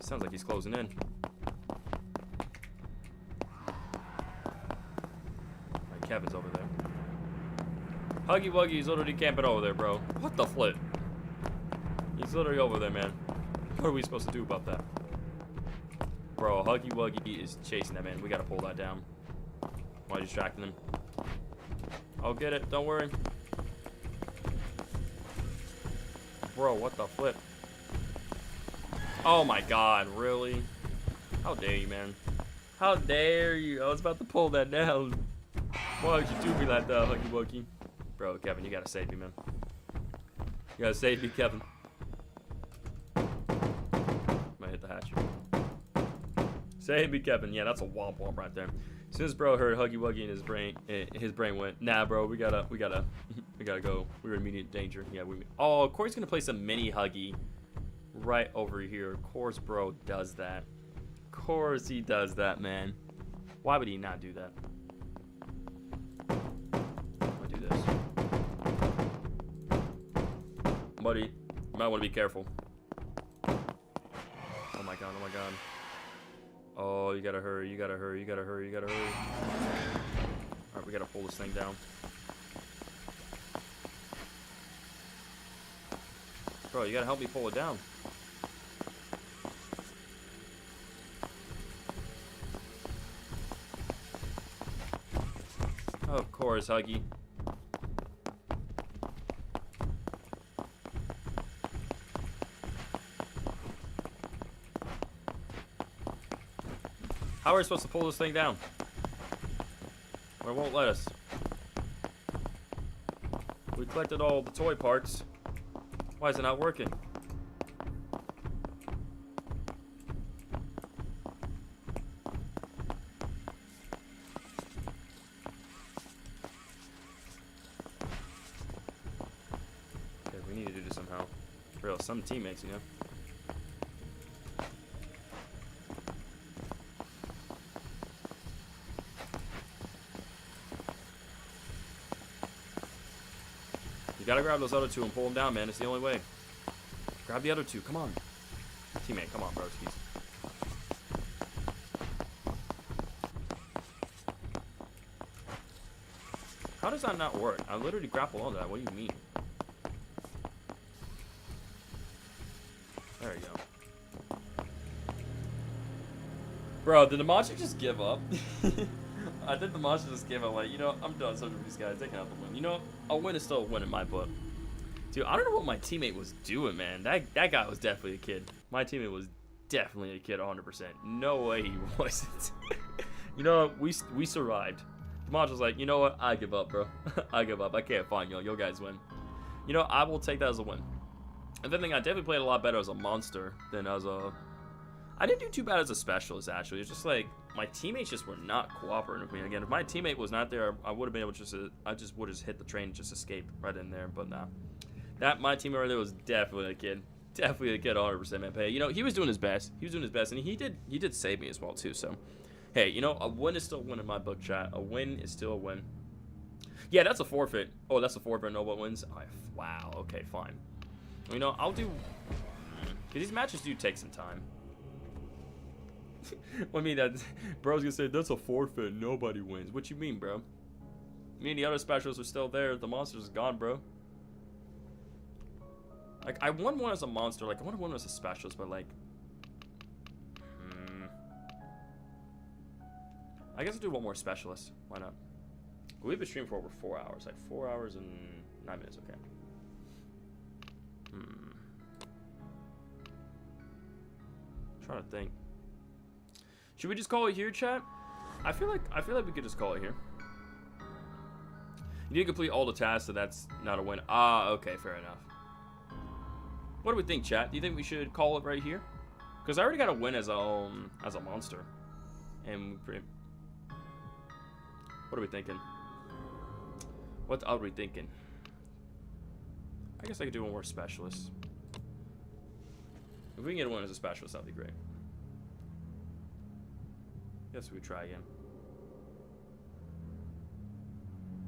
Sounds like he's closing in. Alright, Kevin's over there. Huggy Wuggy's literally camping over there, bro. What the flip? He's literally over there, man. What are we supposed to do about that? Bro, Huggy Wuggy is chasing that man. We gotta pull that down. Why distracting him? I'll get it, don't worry. Bro, what the flip? Oh my god, really? How dare you, man? How dare you? I was about to pull that down. Why would you do me like that, Huggy Wuggy? Bro, Kevin, you gotta save me, man. You gotta save me, Kevin. Might hit the hatch. Save me, Kevin. Yeah, that's a womp womp right there. As soon as bro heard Huggy Wuggy in his brain went, nah, bro, we gotta go. We're in immediate danger. Yeah, oh, Corey's gonna play some mini Huggy right over here. Of course, bro does that. Of course he does that, man. Why would he not do that? I'll do this. Buddy, you might want to be careful. Oh my god, oh my god. Oh, you gotta hurry, you gotta hurry, you gotta hurry, you gotta hurry. Alright, we gotta pull this thing down. Bro, you gotta help me pull it down. Of course, Huggy. How are we supposed to pull this thing down? Or it won't let us. We collected all the toy parts. Why is it not working? Okay, we need to do this somehow. For real, some teammates, you know? Gotta grab those other two and pull them down, man. It's the only way. Grab the other two. Come on. Teammate, come on, bro. Jeez. How does that not work? I literally grapple onto that. What do you mean? There you go. Bro, did the monster just give up? I think the monster just gave up. Like, you know, I'm done with these guys. They can have the win. You know, a win is still a win in my book. Dude, I don't know what my teammate was doing, man. That guy was definitely a kid. My teammate was definitely a kid, 100%. No way he wasn't. You know, we survived. The monster was like, you know what? I give up, bro. I give up. I can't find y'all. You guys win. You know, I will take that as a win. And the thing, I definitely played a lot better as a monster than as a... I didn't do too bad as a specialist, actually. It's just like, my teammates just were not cooperating with me. Again, if my teammate was not there, I would have been able to just... I just would have hit the train and just escape right in there, but nah. My teammate right there was definitely a kid. Definitely a kid, 100%, man. But, you know, he was doing his best. He was doing his best, and he did save me as well, too, so... Hey, you know, a win is still a win in my book, chat. A win is still a win. Yeah, that's a forfeit. Oh, that's a forfeit. No one wins. Oh, wow. Okay, fine. You know, I'll do... Because these matches do take some time. What I mean, that bro's gonna say, that's a forfeit. Nobody wins. What you mean, bro? Me and the other specialists are still there. The monster's gone, bro. Like, I won one as a monster. Like, I won one as a specialist, but, like... I guess I'll do one more specialist. Why not? We've been streaming for over 4 hours. Like 4 hours and 9 minutes. Okay. Trying to think. Should we just call it here, chat? I feel like we could just call it here. You need to complete all the tasks, so that's not a win. Ah, okay, fair enough. What do we think, chat? Do you think we should call it right here? Because I already got a win as a monster, and what are we thinking? What are we thinking? I guess I could do one more specialist. If we can get one as a specialist, that'd be great. Guess we try again.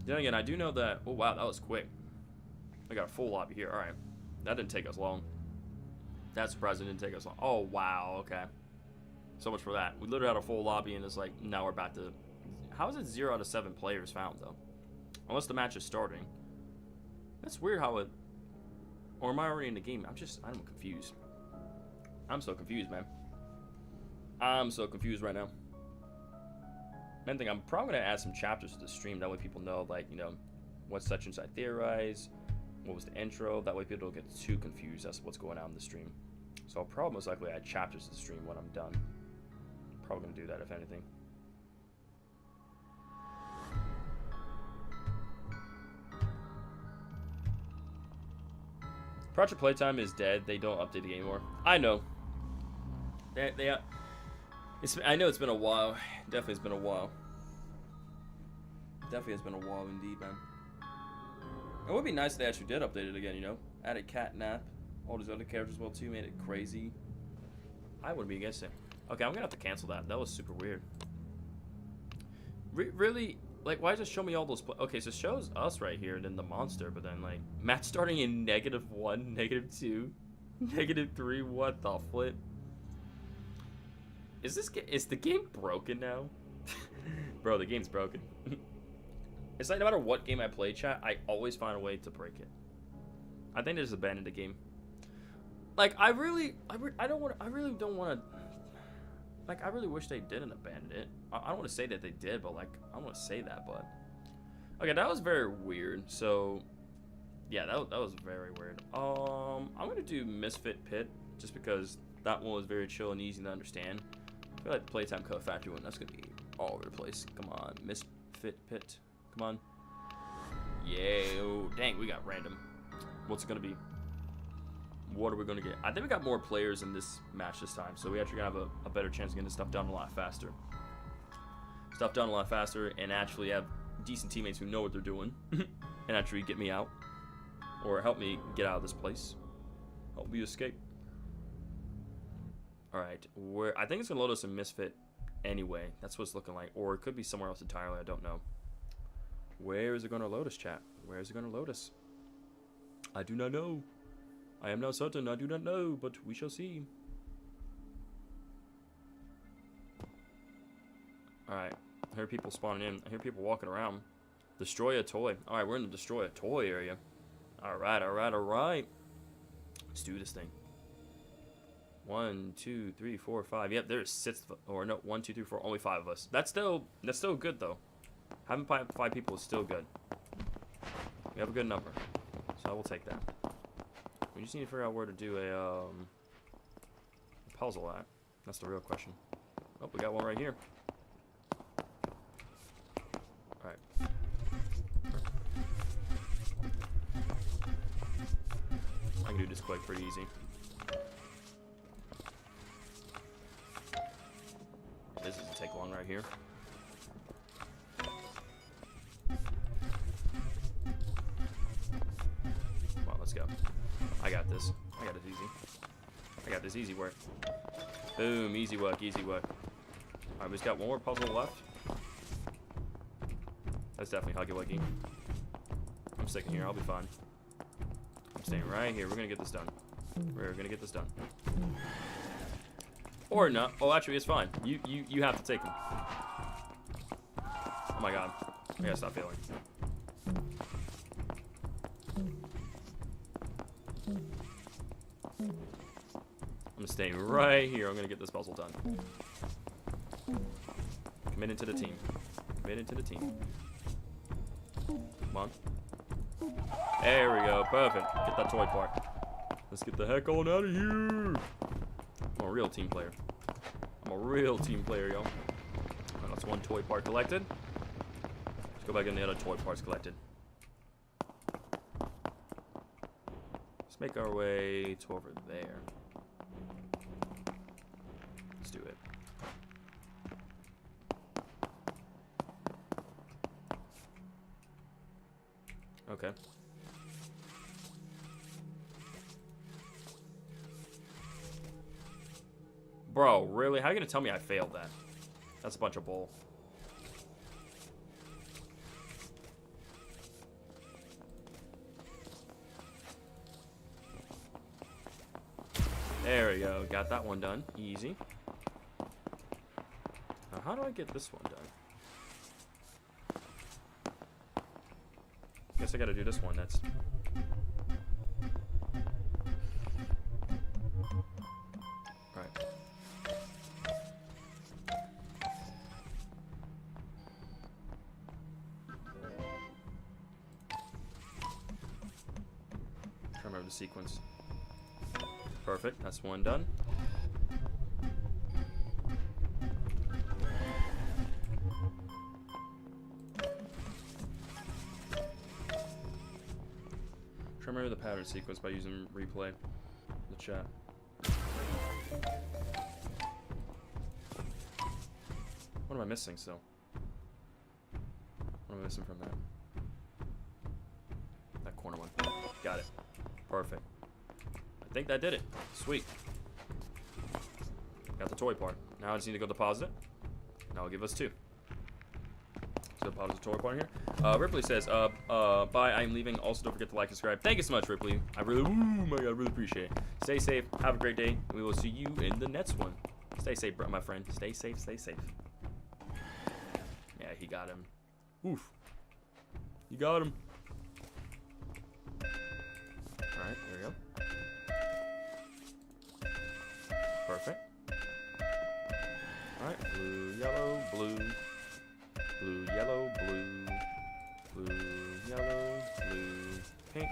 Then again, I do know that... Oh, wow, that was quick. I got a full lobby here. All right. That didn't take us long. That's surprising. It didn't take us long. Oh, wow. Okay. So much for that. We literally had a full lobby, and it's like, now we're back to... How is it 0 out of 7 players found, though? Unless the match is starting. That's weird how it... Or am I already in the game? I'm confused. I'm so confused, man. I'm so confused right now. Main thing, I'm probably going to add some chapters to the stream. That way people know, like, you know, what sections I theorize, what was the intro. That way people don't get too confused as to what's going on in the stream. So I'll probably most likely add chapters to the stream when I'm done. Probably going to do that, if anything. Project Playtime is dead. They don't update the game anymore. I know. I know it's been a while. Definitely has been a while. Definitely has been a while indeed, man. It would be nice if they actually did update it again, you know? Added Catnap, all these other characters as well too, made it crazy. I wouldn't be against it. Okay, I'm gonna have to cancel that. That was super weird. Really? Like, why does it show me all those... Okay, so it shows us right here and then the monster, but then, like, match starting in -1, -2, -3. What the flip? Is the game broken now? Bro, the game's broken. It's like no matter what game I play, chat, I always find a way to break it. I think they just abandoned the game. Like, I really don't want to... Like, I really wish they didn't abandon it. I don't want to say that they did, but, like, I don't want to say that, but... Okay, that was very weird. So, yeah, that was very weird. I'm going to do Misfit Pit, just because that one was very chill and easy to understand. I feel like the Playtime Code Factory one, that's going to be all over the place. Come on, Misfit Pit. Come on. Yeah, oh, dang, we got random. What's it going to be? What are we going to get? I think we got more players in this match this time, so we actually have a better chance of getting this stuff done a lot faster. And actually have decent teammates who know what they're doing and actually get me out or help me get out of this place. Help me escape. Alright, I think it's going to load us in Misfit anyway. That's what it's looking like. Or it could be somewhere else entirely. I don't know. Where is it going to load us, chat? Where is it going to load us? I do not know. I am not certain. I do not know, but we shall see. Alright. I hear people spawning in. I hear people walking around. Destroy a toy. Alright, we're in the destroy a toy area. Alright, alright, alright. Let's do this thing. 1, 2, 3, 4, 5. Yep, there's 6. Or no, 1, 2, 3, 4. Only 5 of us. That's still good though. Having 5 people is still good. We have a good number, so I will take that. We just need to figure out where to do a puzzle at. That's the real question. Oh, we got one right here. All right. I can do this quick, pretty easy. This doesn't take long right here. Come on, let's go. I got this. I got this easy. I got this easy work. Boom, easy work, easy work. Alright, we just got one more puzzle left. That's definitely Huggy Wuggy. I'm sticking here, I'll be fine. I'm staying right here. We're gonna get this done. We're gonna get this done. Or not. Oh, actually, it's fine. You have to take him. Oh my god. I gotta stop failing. I'm staying right here. I'm gonna get this puzzle done. Committed to the team. Committed to the team. Come on. There we go. Perfect. Get that toy part. Let's get the heck on out of here. I'm a real team player. I'm a real team player, yo. Right, that's one toy part collected. Let's go back and get the other toy parts collected. Let's make our way to over there. Let's do it. Okay. Bro, really? How are you gonna tell me I failed that? That's a bunch of bull. There we go. Got that one done. Easy. Now, how do I get this one done? Guess I gotta do this one. That's... Right. Try to remember the sequence. Perfect. That's one done. Try to remember the pattern sequence by using replay in the chat. What am I missing still? What am I missing from that? That corner one. Got it. Perfect. I think that did it. Sweet. Got the toy part. Now I just need to go deposit it. Now it'll give us 2. So deposit the toy part here. Ripley says, bye, I'm leaving. Also, don't forget to like and subscribe. Thank you so much, Ripley. I really, oh my god, I really appreciate it. Stay safe. Have a great day. We will see you in the next one. Stay safe, my friend. Stay safe, stay safe. Yeah, he got him. Oof. You got him. Alright, there we go. Perfect. Alright, blue, yellow, blue. Blue, yellow, blue. Blue, yellow, blue, pink.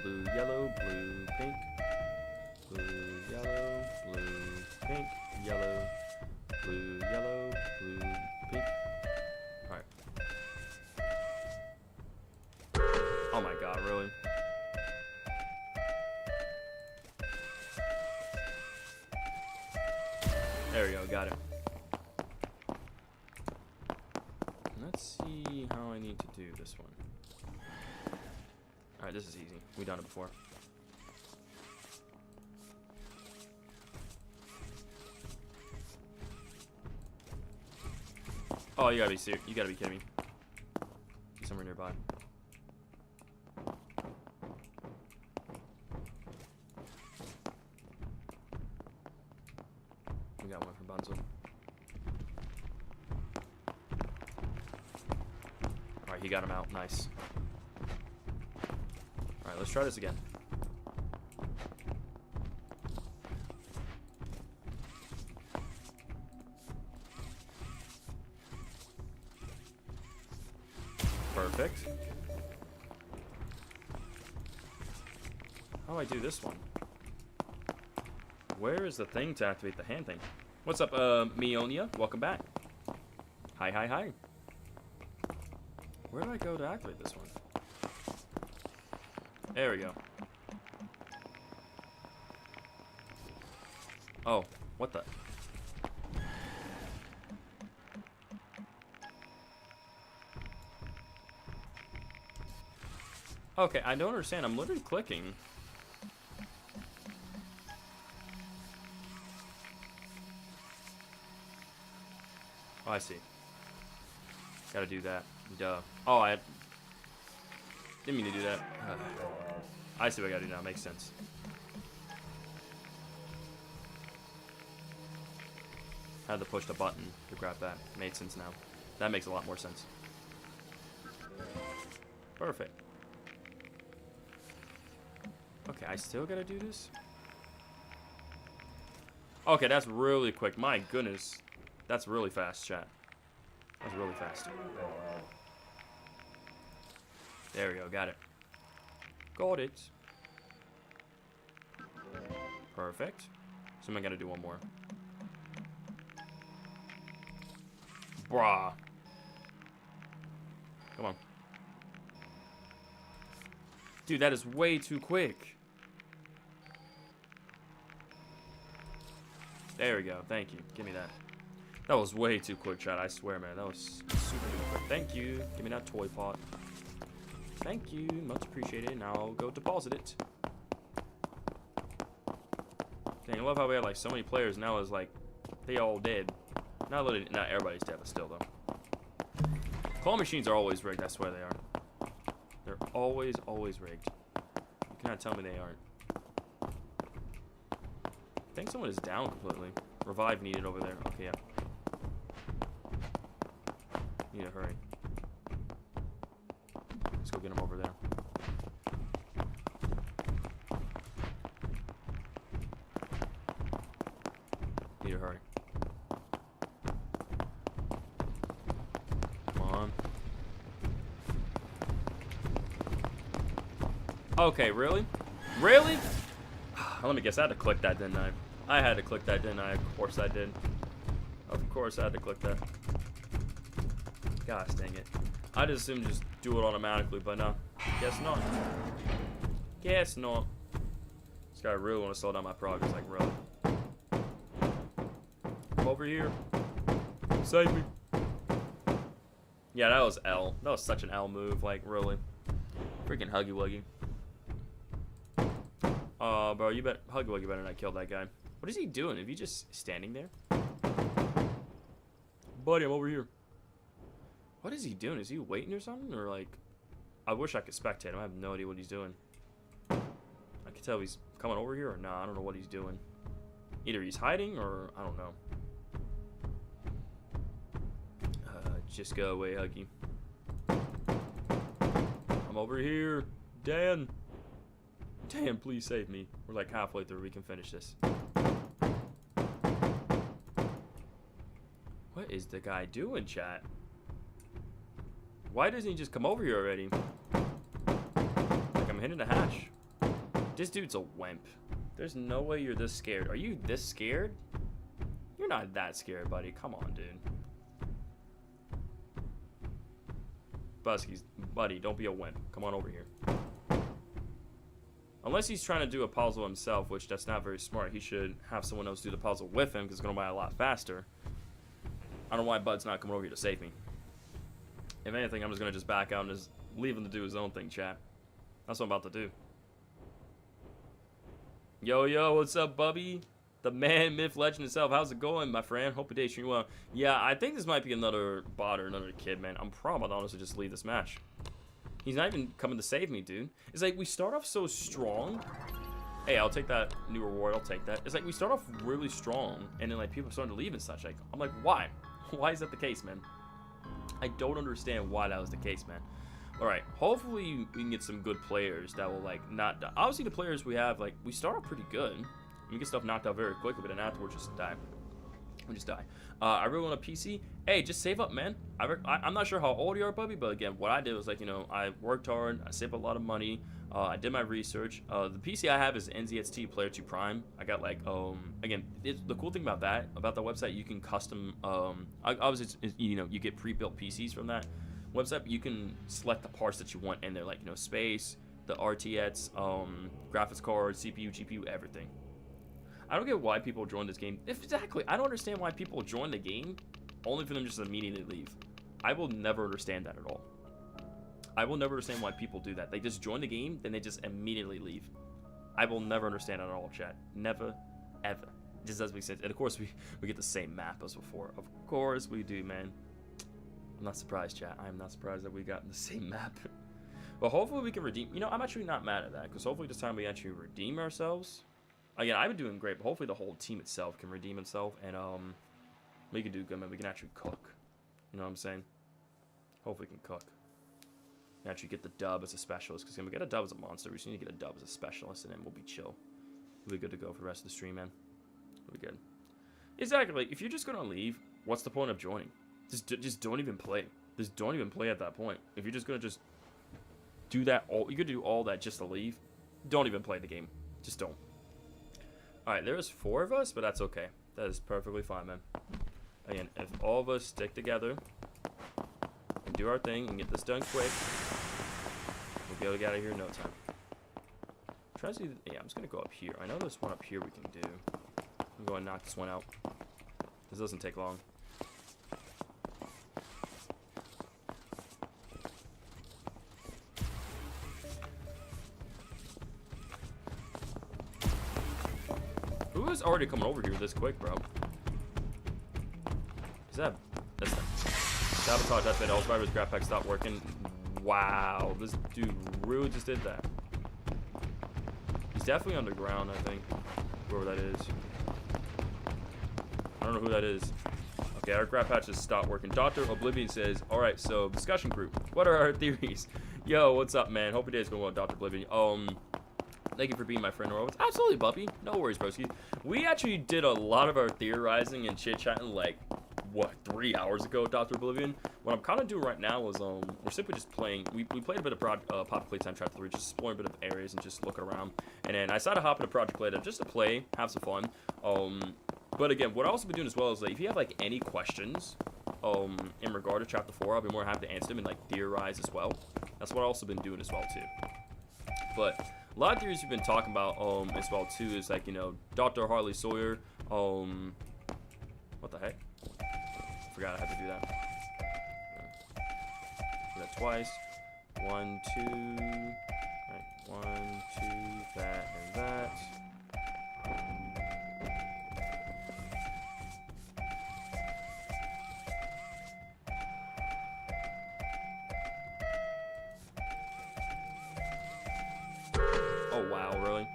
Blue, yellow, blue, pink. Blue, yellow, blue, pink. Yellow. Blue, yellow, blue, pink. Alright. Oh my god, really? There we go, got it. Let's see how I need to do this one. Alright, this is easy. We've done it before. Oh, you gotta be serious. You gotta be kidding me. Somewhere nearby. Bunzo. Alright, he got him out. Nice. Alright, let's try this again. Perfect. How do I do this one? Where is the thing to activate the hand thing? What's up, Mionia? Welcome back. Hi, hi, hi. Where do I go to activate this one? There we go. Oh, what the? Okay, I don't understand. I'm literally clicking. Oh, I see. Gotta do that. Duh. Oh, I didn't mean to do that. I see what I gotta do now. Makes sense. Had to push the button to grab that. Made sense now. That makes a lot more sense. Perfect. Okay, I still gotta do this? Okay, that's really quick. My goodness. That's really fast, chat. That's really fast. There we go, got it. Got it. Perfect. So I gotta do one more. Brah. Come on. Dude, that is way too quick. There we go. Thank you. Give me that. That was way too quick, chat. I swear, man. That was super quick. Thank you. Give me that toy pot. Thank you. Much appreciated. Now I'll go deposit it. Dang, I love how we have like so many players now. Is like they all dead. Not literally, not everybody's dead, but still though. Claw machines are always rigged. I swear they are. They're always rigged. You cannot tell me they aren't. I think someone is down completely. Revive needed over there. Okay, yeah. Need to hurry. Let's go get him over there. Need to hurry. Come on. Okay, really? Really? Let me guess, I had to click that, didn't I? I had to click that, didn't I? Of course I did. Of course I had to click that. Gosh dang it. I just assumed just do it automatically, but no. Guess not. Guess not. This guy really want to slow down my progress, like really. Come over here. Save me. Yeah, that was L. That was such an L move, like really. Freaking Huggy Wuggy. Bro, you bet Huggy Wuggy better not kill that guy. What is he doing? Is he just standing there? Buddy, I'm over here. What is he doing? Is he waiting or something? Or like, I wish I could spectate him. I have no idea what he's doing. I can tell he's coming over here or nah. I don't know what he's doing. Either he's hiding or I don't know. Just go away, Huggy. I'm over here. Dan. Dan, please save me. We're like halfway through. We can finish this. What is the guy doing, chat? Why doesn't he just come over here already? Like I'm hitting a hatch. This dude's a wimp. There's no way you're this scared. Are you this scared? You're not that scared, buddy. Come on, dude. Buskies, buddy, don't be a wimp. Come on over here. Unless he's trying to do a puzzle himself, which that's not very smart. He should have someone else do the puzzle with him because it's going to be a lot faster. I don't know why Bud's not coming over here to save me. If anything, I'm just going to just back out and just leave him to do his own thing, chat. That's what I'm about to do. Yo, yo, what's up, Bubby? The man, myth, legend itself. How's it going, my friend? Hope your day's treating you well. Yeah, I think this might be another bot or another kid, man. I'm probably about to honestly just leave this match. He's not even coming to save me, dude. It's like we start off so strong, hey, I'll take that new reward, I'll take that. It's like we start off really strong, and then like people are starting to leave and such. Like, I'm like, why? Why is that the case, man? I don't understand why that was the case, man. All right, hopefully we can get some good players that will like not die. Obviously the players we have, like, we start off pretty good. We get stuff knocked out very quickly, but then afterwards just die. We just die. I really want a PC. Hey, just save up, man. I'm not sure how old you are, Bubby, but again, what I did was like, you know, I worked hard. I saved a lot of money. I did my research. The PC I have is NZXT Player 2 Prime. I got like, again, the cool thing about the website, you can custom, obviously, you know, you get pre-built PCs from that website, but you can select the parts that you want in there, like, you know, space, the RTX, graphics card, CPU, GPU, everything. I don't get why people join this game. Exactly, I don't understand why people join the game only for them just to immediately leave. I will never understand that at all. I will never understand why people do that. They just join the game, then they just immediately leave. I will never understand that at all, chat. Never, ever. It just doesn't make sense. And of course, we get the same map as before. Of course we do, man. I'm not surprised, chat. I am not surprised that we got the same map. But hopefully we can redeem. You know, I'm actually not mad at that, because hopefully this time we actually redeem ourselves. Again, I've been doing great, but hopefully the whole team itself can redeem itself, and we can do good, man. We can actually cook. You know what I'm saying? Hopefully we can cook. And actually get the dub as a specialist, because when we get a dub as a monster, we just need to get a dub as a specialist, and then we'll be chill. We'll be good to go for the rest of the stream, man. We'll be good. Exactly. Like, if you're just gonna leave, what's the point of joining? Just don't even play. Just don't even play at that point. If you're just gonna just do that, you could do all that just to leave. Don't even play the game. Just don't. All right, there's 4 of us, but that's okay. That is perfectly fine, man. Again, if all of us stick together and do our thing and get this done quick, we'll be able to get out of here in no time. Try to see. Yeah, I'm just gonna go up here. I know there's one up here we can do. I'm going to knock this one out. This doesn't take long. Who is already coming over here this quick, bro? Is that... That's the... Sabotage, that's it. All survivors grab pack stopped working. Wow. This dude really just did that. He's definitely underground, I think. Whoever that is. I don't know who that is. Okay, our grab patches stopped working. Dr. Oblivion says, alright, so discussion group. What are our theories? Yo, what's up, man? Hope your day's going well, Dr. Oblivion. Thank you for being my friend, Robert. Absolutely, Buppy. No worries, broski. We actually did a lot of our theorizing and chit-chatting, like, what, 3 hours ago, Dr. Oblivion? What I'm kind of doing right now is, we're simply just playing. We played a bit of Poppy Playtime Chapter 3, just exploring a bit of areas and just looking around. And then I decided to hop into Project Playtime just to play, have some fun. But again, what I've also been doing as well is, like, if you have, like, any questions, in regard to Chapter 4, I'll be more happy to answer them and, like, theorize as well. That's what I've also been doing as well, too. But... a lot of theories we've been talking about as well too is like, you know, Dr. Harley Sawyer. What the heck? Forgot I had to do that. Do that twice. 1, 2. Right. 1, 2. That and that. Oh, wow, really?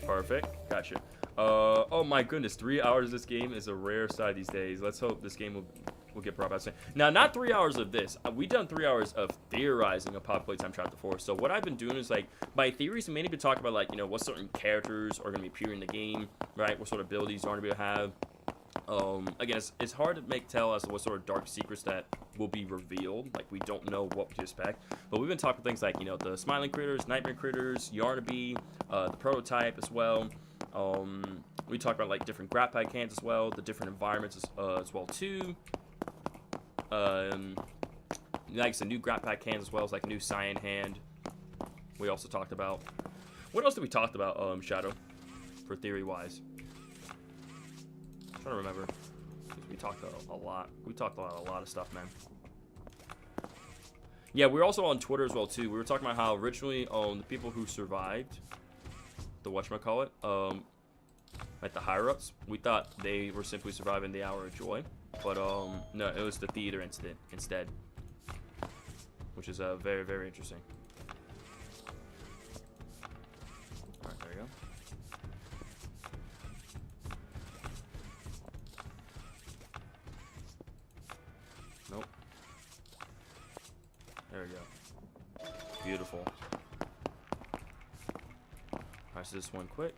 Perfect. Gotcha. Oh my goodness, 3 hours of this game is a rare sight these days. Let's hope this game will get brought back soon. Now, not 3 hours of this. We've done 3 hours of theorizing of Poppy Playtime Chapter 4. So what I've been doing is, like, my theories have mainly been talking about, like, you know, what certain characters are going to be appearing in the game, right? What sort of abilities are going to be able to have. Again, it's hard to tell as to what sort of dark secrets that will be revealed. Like, we don't know what to expect. But we've been talking things like, you know, the smiling critters, nightmare critters, Yarnaby, the prototype as well. We talked about, like, different grab pack cans as well, the different environments as well too. Like some new grab pack cans as well as like a new cyan hand. We also talked about. What else did we talk about, Shadow? For theory wise. I'm trying to remember. We talked a lot. We talked about a lot of stuff, man. Yeah, we were also on Twitter as well too. We were talking about how originally the people who survived the whatchamacallit, like the higher-ups, we thought they were simply surviving the Hour of Joy. But no, it was the theater incident instead. which is very, very interesting. All right, there you go. Nope. There we go. Beautiful. Alright, so this one quick.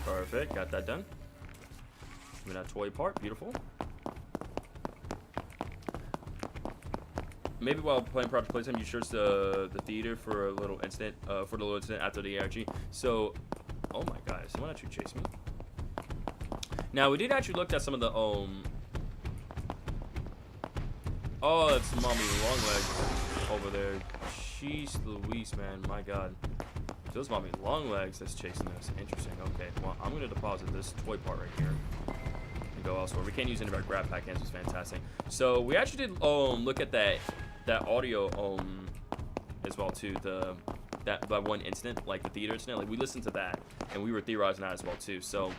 Perfect, got that done. Moving that toy part, beautiful. Maybe while playing Poppy Playtime, you search the theater for a little incident, after the ARG. So, oh my god, someone actually chased me. Now we did actually look at some of the oh, that's Mommy Longlegs over there. Jeez Louise, man, my god. Those Mommy Longlegs that's chasing us. Interesting. Okay, well, I'm gonna deposit this toy part right here and go elsewhere. We can't use any of our grab pack hands, which is fantastic. So we actually did look at that audio as well too, that one incident, like the theater incident. Like we listened to that and we were theorizing that as well too. So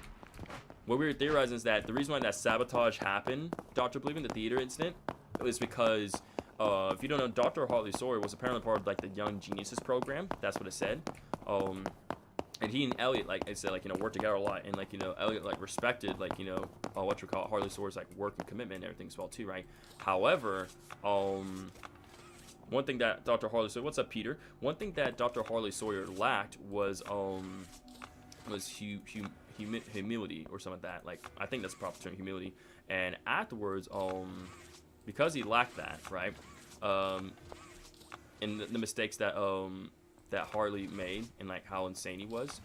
what we were theorizing is that the reason why that sabotage happened, Dr. Believing, the theater incident, was because if you don't know, Dr. Harley Sawyer was apparently part of like the Young Geniuses program. That's what it said. And he and Elliot, like I said, like, you know, worked together a lot, and like, you know, Elliot like respected, like, you know, what you call it, Harley Sawyer's like work and commitment and everything as well too, right? However, one thing that Dr. Harley Sawyer, what's up, Peter? One thing that Dr. Harley Sawyer lacked was humility or something like that. Like, I think that's the proper term, humility. And afterwards, because he lacked that, right? And the mistakes that that Harley made and like how insane he was,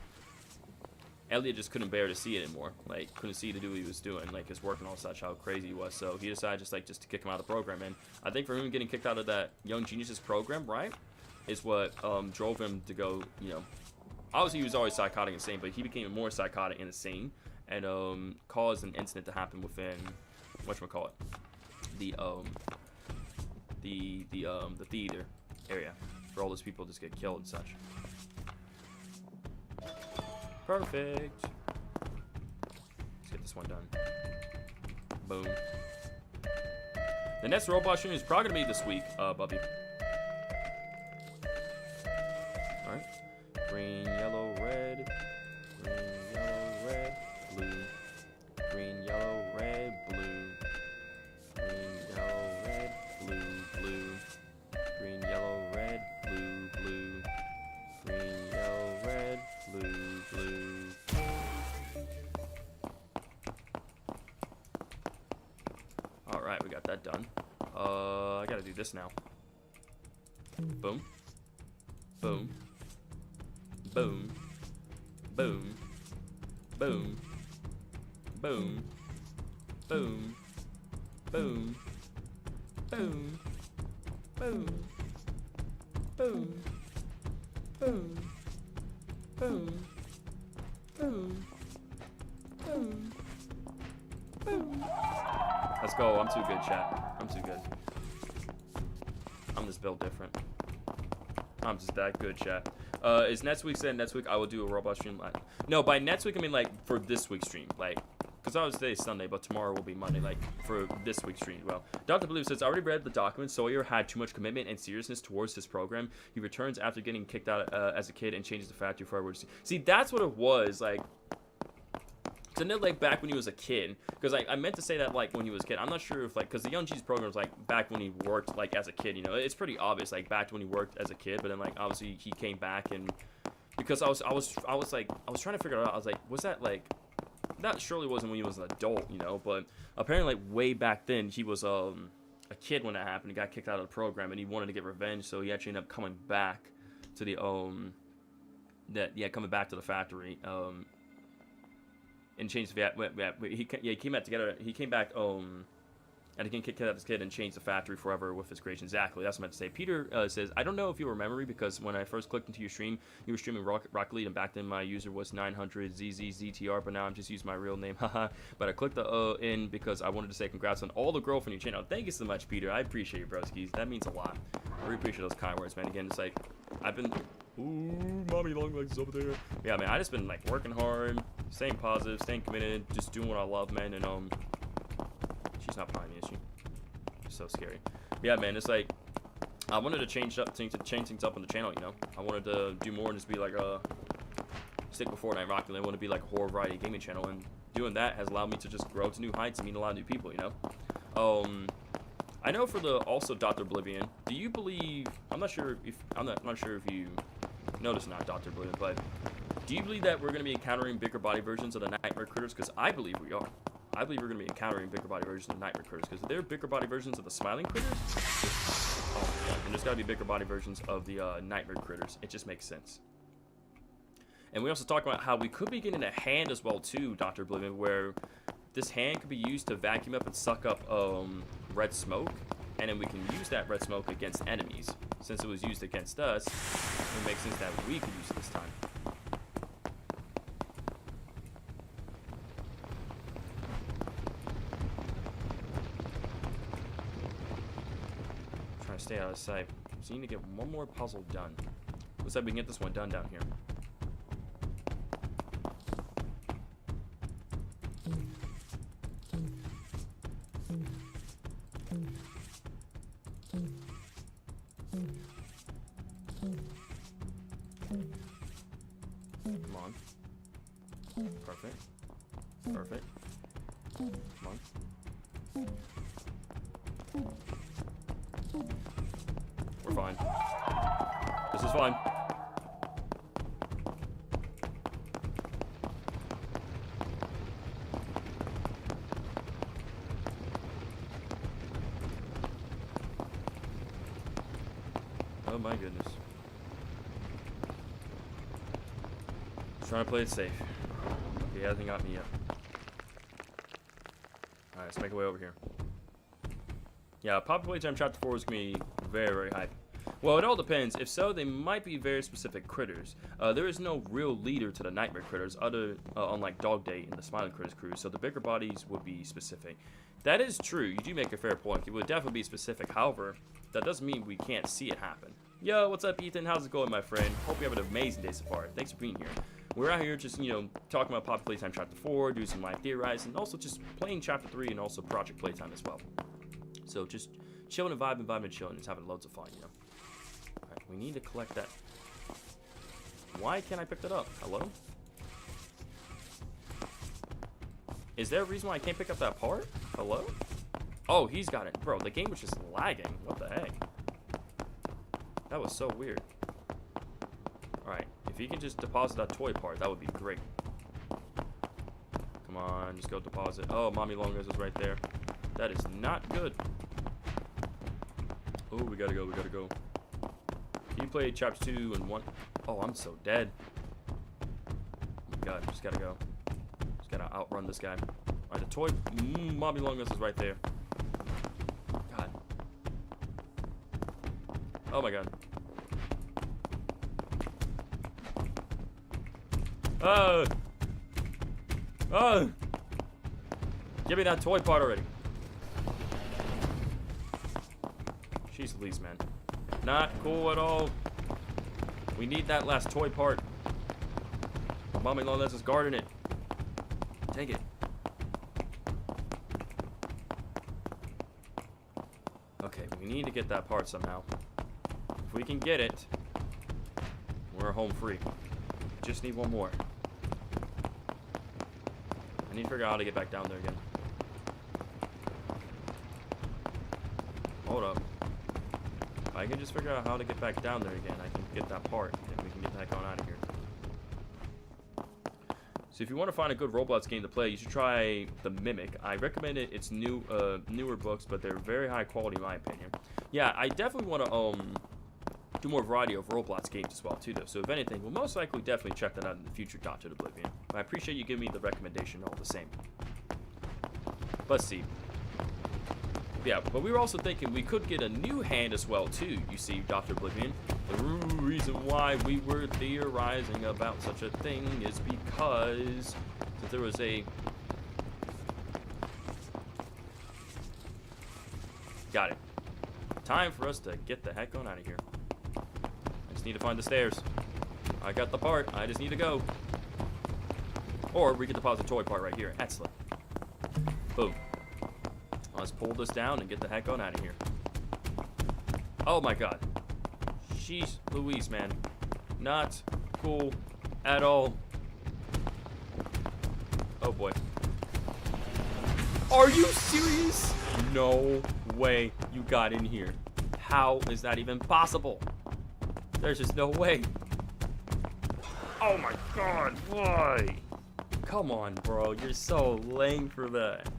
Elliot just couldn't bear to see it anymore. Like, couldn't see to do what he was doing, like his work and all such, how crazy he was. So he decided just to kick him out of the program. And I think for him getting kicked out of that Young Geniuses program, right, is what drove him to go, you know, obviously he was always psychotic and insane, but he became more psychotic and insane, and caused an incident to happen within whatchamacallit, the theater area, where all those people just get killed and such. Perfect. Let's get this one done. Boom. The next robot stream is probably gonna be this week, Bubby. Alright. Green, yellow, red. Green, yellow, red, blue. Green, yellow, red, blue. Green, yellow, red, blue, blue. Green, yellow, red, blue, blue. Green, yellow, red, blue, blue. Alright, we got that done. I gotta do this now. Boom. Boom. Boom. Boom. Boom. Boom. Boom. Boom. Boom. Boom. Boom. Boom. Boom. Boom. Boom. Boom. Let's go. I'm too good, chat. I'm too good. I'm just built different. I'm just that good, chat. Is next week said next week I will do a robot stream? No, by next week I mean like for this week's stream, like, because obviously today's Sunday, but tomorrow will be Monday, like for this week's stream. Well, Dr. Blue says, I already read the document. Sawyer had too much commitment and seriousness towards this program. He returns after getting kicked out as a kid and changes the factory forward. See, that's what it was, like. So then, like, back when he was a kid, because I meant to say that, like, when he was a kid. I'm not sure if, like, because the Young G's program was, like, back when he worked, like, as a kid, you know. It's pretty obvious, like, back when he worked as a kid, but then, like, obviously he came back, and because I was trying to figure it out. I was like, was that, like, that surely wasn't when he was an adult, you know, but apparently, like, way back then, he was, a kid when that happened. He got kicked out of the program, and he wanted to get revenge, so he actually ended up coming back to the, coming back to the factory, and changed the he came back together. He came back and he can kidnap this kid and change the factory forever with his creation. Exactly, that's what I meant to say. Peter says, I don't know if you remember me, because when I first clicked into your stream, you were streaming Rocket League, and back then my user was 900ZZZTR, but now I'm just using my real name, haha. But I clicked the in because I wanted to say congrats on all the growth on your channel. Thank you so much, Peter. I appreciate you, broskies. That means a lot. I really appreciate those kind words, man. Again, it's like, I've been... Ooh, mommy long legs is over there. Yeah, man, I just been, like, working hard, staying positive, staying committed, just doing what I love, man, and, she's not behind me, is she? So scary. Yeah, man, it's like I wanted to change things up on the channel, you know. I wanted to do more and just be like stick with Fortnite Rocket League. I want to be like a horror variety gaming channel, and doing that has allowed me to just grow to new heights and meet a lot of new people, you know. I know for the also Dr. Oblivion, do you believe, I'm not sure if you notice or not, Dr. Oblivion, but do you believe that we're going to be encountering bigger body versions of the nightmare critters? Because I believe we are. I believe we're going to be encountering bigger body versions of nightmare critters, because if they're bigger body versions of the smiling critters, oh yeah, and there's got to be bigger body versions of the nightmare critters. It just makes sense. And we also talked about how we could be getting a hand as well too, Dr. Oblivion, where this hand could be used to vacuum up and suck up red smoke, and then we can use that red smoke against enemies. Since it was used against us, it makes sense that we could use it this time. Stay out of sight. So you need to get one more puzzle done. Looks like we can get this one done down here. Come on. Perfect. Perfect. Come on. We're fine. This is fine. Oh my goodness. Just trying to play it safe. Okay, he hasn't got me yet. Alright, let's make our way over here. Yeah, Poppy Playtime Chapter 4 is going to be very, very hype. Well, it all depends. If so, they might be very specific critters. There is no real leader to the nightmare critters, unlike Dog Day and the Smiling Critters crew, so the bigger bodies would be specific. That is true. You do make a fair point. It would definitely be specific. However, that doesn't mean we can't see it happen. Yo, what's up, Ethan? How's it going, my friend? Hope you have an amazing day so far. Thanks for being here. We're out here just, you know, talking about Poppy Playtime Chapter 4, doing some live theorizing, and also just playing Chapter 3 and also Project Playtime as well. So just chilling and vibing and chilling. Just having loads of fun, you know. Alright, we need to collect that. Why can't I pick that up? Hello? Is there a reason why I can't pick up that part? Hello? Oh, he's got it. Bro, the game was just lagging. What the heck? That was so weird. Alright, if he can just deposit that toy part, that would be great. Come on, just go deposit. Oh, Mommy Longos is right there. That is not good. Oh, we gotta go, we gotta go. Can you play Chapter 2 and 1? Oh, I'm so dead. Oh my god, just gotta go. Just gotta outrun this guy. Alright, the toy. Mommy Longos is right there. God. Oh my god. Give me that toy part already. Jeez Louise, man. Not cool at all. We need that last toy part. Mommy Longos is guarding it. Take it. Okay, we need to get that part somehow. If we can get it, we're home free. Just need one more. I need to figure out how to get back down there again. Hold up. If I can just figure out how to get back down there again, I can get that part, and we can get that going out of here. So if you want to find a good Roblox game to play, you should try The Mimic. I recommend it. It's newer books, but they're very high quality in my opinion. Yeah, I definitely want to do more variety of Roblox games as well too, though. So if anything, we'll most likely definitely check that out in the future, Dr. Oblivion. But I appreciate you giving me the recommendation all the same. Let's see. Yeah, but we were also thinking we could get a new hand as well, too, you see, Dr. Oblivion. The reason why we were theorizing about such a thing is because there was a... Got it. Time for us to get the heck on out of here. I just need to find the stairs. I got the part. I just need to go. Or we could deposit the toy part right here. Excellent. Boom. Let's pull this down and get the heck on out of here. Oh my god. Jeez Louise, man. Not cool at all. Oh boy. Are you serious? No way you got in here. How is that even possible? There's just no way. Oh my god, why? Come on, bro. You're so lame for that.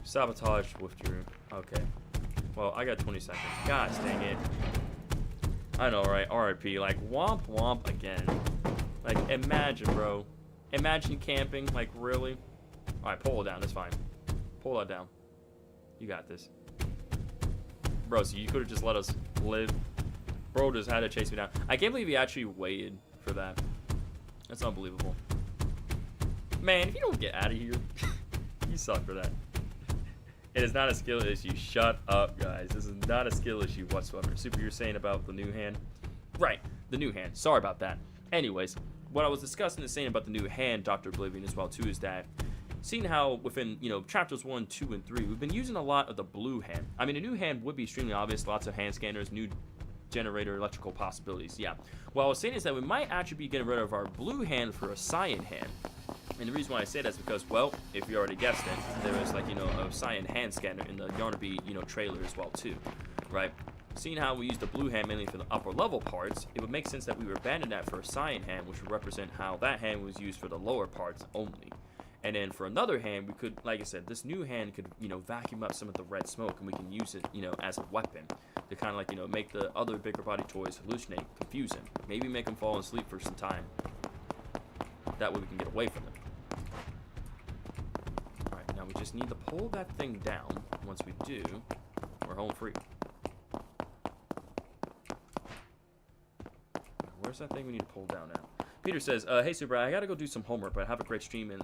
Sabotage withdrew. Okay. Well, I got 20 seconds. God dang it. I know, right? RIP. Like, womp womp again. Like, imagine, bro. Imagine camping. Like, really? Alright, pull it down. That's fine. Pull that down. You got this. Bro, so you could have just let us live. Bro just had to chase me down. I can't believe he actually waited for that. That's unbelievable. Man, if you don't get out of here, you suck for that. It is not a skill issue. Shut up, guys. This is not a skill issue whatsoever. Super, you're saying about the new hand? Right, the new hand. Sorry about that. Anyways, what I was discussing and saying about the new hand, Dr. Oblivion, as well, too, is that seeing how within, chapters 1, 2, and 3, we've been using a lot of the blue hand. I mean, a new hand would be extremely obvious. Lots of hand scanners, new generator, electrical possibilities. Yeah. What I was saying is that we might actually be getting rid of our blue hand for a cyan hand. And the reason why I say that is because, well, if you already guessed it, there is, like, a cyan hand scanner in the Yarnaby, trailer as well, too, right? Seeing how we use the blue hand mainly for the upper level parts, it would make sense that we would abandon that for a cyan hand, which would represent how that hand was used for the lower parts only. And then for another hand, we could, like I said, this new hand could, vacuum up some of the red smoke, and we can use it, as a weapon to kind of, like, make the other bigger body toys hallucinate, confuse them, maybe make them fall asleep for some time. That way we can get away from them. Alright, now we just need to pull that thing down. Once we do, we're home free. Where's that thing we need to pull down now? Peter says, hey Super, I gotta go do some homework, but have a great stream and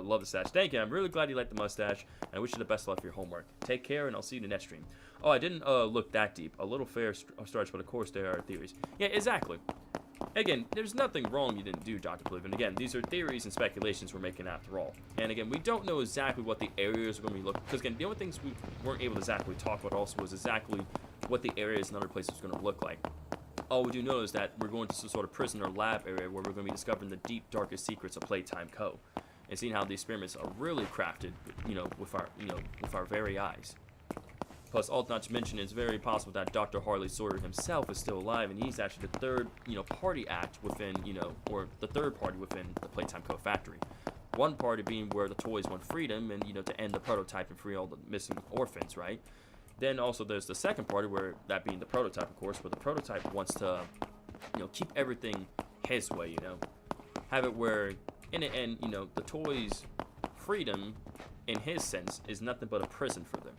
love the stash. Thank you, I'm really glad you like the mustache, and I wish you the best of luck for your homework. Take care, and I'll see you in the next stream. Oh, I didn't look that deep. A little fair starts, but of course there are theories. Yeah, exactly. Again, there's nothing wrong you didn't do, Dr. Oblivion. Again, these are theories and speculations we're making after all. And again, we don't know exactly what the areas are going to be looking, because again, the only things we weren't able to exactly talk about also was exactly what the areas and other places are going to look like. All we do know is that we're going to some sort of prison or lab area where we're going to be discovering the deep, darkest secrets of Playtime Co. And seeing how the experiments are really crafted, with our very eyes. Plus, all not to mention, it's very possible that Dr. Harley Sawyer himself is still alive, and he's actually the third, party act within, or the third party within the Playtime Co. factory. One party being where the toys want freedom and, to end the prototype and free all the missing orphans, right? Then also there's the second party, where that being the prototype, of course, where the prototype wants to, keep everything his way, have it where in the end, the toys' freedom, in his sense, is nothing but a prison for them,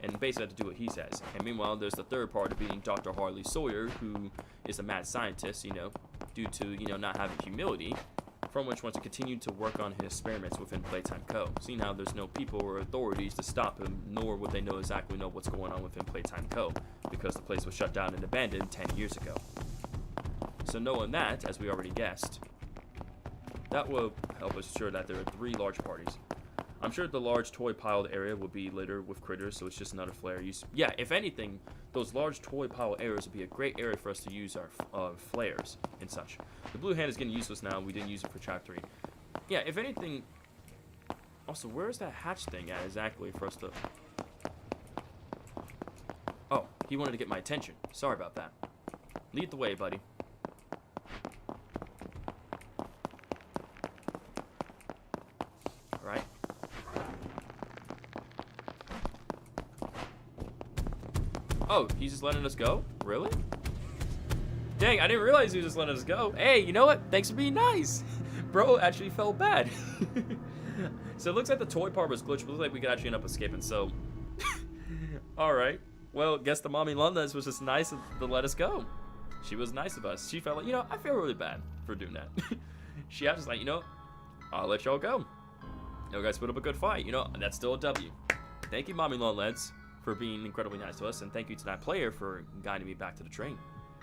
and basically have to do what he says. And meanwhile, there's the third party being Dr. Harley Sawyer, who is a mad scientist, due to not having humility, from which wants to continue to work on his experiments within Playtime Co. Seeing how there's no people or authorities to stop him, nor would they exactly know what's going on within Playtime Co. because the place was shut down and abandoned 10 years ago. So knowing that, as we already guessed, that will help us ensure that there are 3 large parties. I'm sure the large toy piled area will be later with critters, so it's just another flare use. Yeah, if anything, those large toy pile areas would be a great area for us to use our flares and such. The blue hand is getting useless now. We didn't use it for Chapter 3. Yeah, if anything... Also, where's that hatch thing at exactly for us to... Oh, he wanted to get my attention. Sorry about that. Lead the way, buddy. Alright. Oh, he's just letting us go? Really? Dang, I didn't realize he was just letting us go. Hey, you know what? Thanks for being nice. Bro actually felt bad. So it looks like the toy part was glitched, but it looks like we could actually end up escaping. So All right. Well, guess the mommy Londres was just nice to let us go. She was nice of us. She felt like, I feel really bad for doing that. She was just like, I'll let y'all go. You guys put up a good fight. That's still a W. Thank you, mommy Londres, for being incredibly nice to us, and thank you to that player for guiding me back to the train.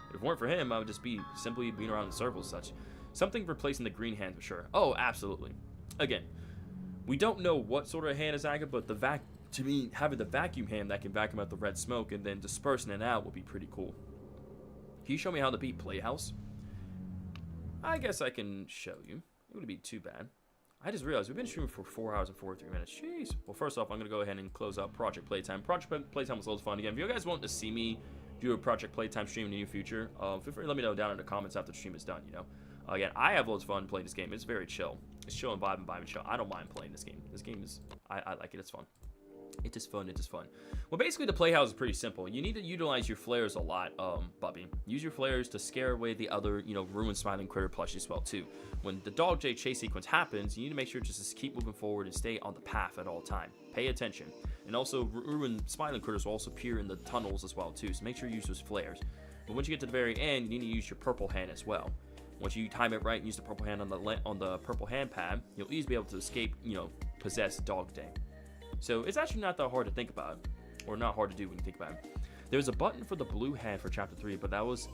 If it weren't for him, I would just be simply being around in circles and such. Something replacing the green hand for sure. Oh, absolutely. Again, we don't know what sort of hand is accurate, but to me, having the vacuum hand that can vacuum out the red smoke and then dispersing it out would be pretty cool. Can you show me how to beat Playhouse? I guess I can show you. It wouldn't be too bad. I just realized we've been streaming for 4 hours and 43 minutes. Jeez. Well, first off, I'm going to go ahead and close out Project Playtime. Project Playtime was loads of fun. Again, if you guys want to see me do a Project Playtime stream in the near future, feel free to let me know down in the comments after the stream is done, Again, I have loads of fun playing this game. It's very chill. It's chill and vibe and chill. I don't mind playing this game. This game is, I like it. It's fun. It is fun. It is fun. Well, basically, the playhouse is pretty simple. You need to utilize your flares a lot, Bubby. Use your flares to scare away the other, ruined smiling critter plushies as well, too. When the Dog J chase sequence happens, you need to make sure just to keep moving forward and stay on the path at all time. Pay attention. And also, ruined smiling critters will also appear in the tunnels as well, too. So make sure you use those flares. But once you get to the very end, you need to use your purple hand as well. Once you time it right and use the purple hand on the purple hand pad, you'll easily be able to escape, possess Dog Day. So it's actually not that hard to think about, or not hard to do when you think about it. There's a button for the blue hand for Chapter 3, but that was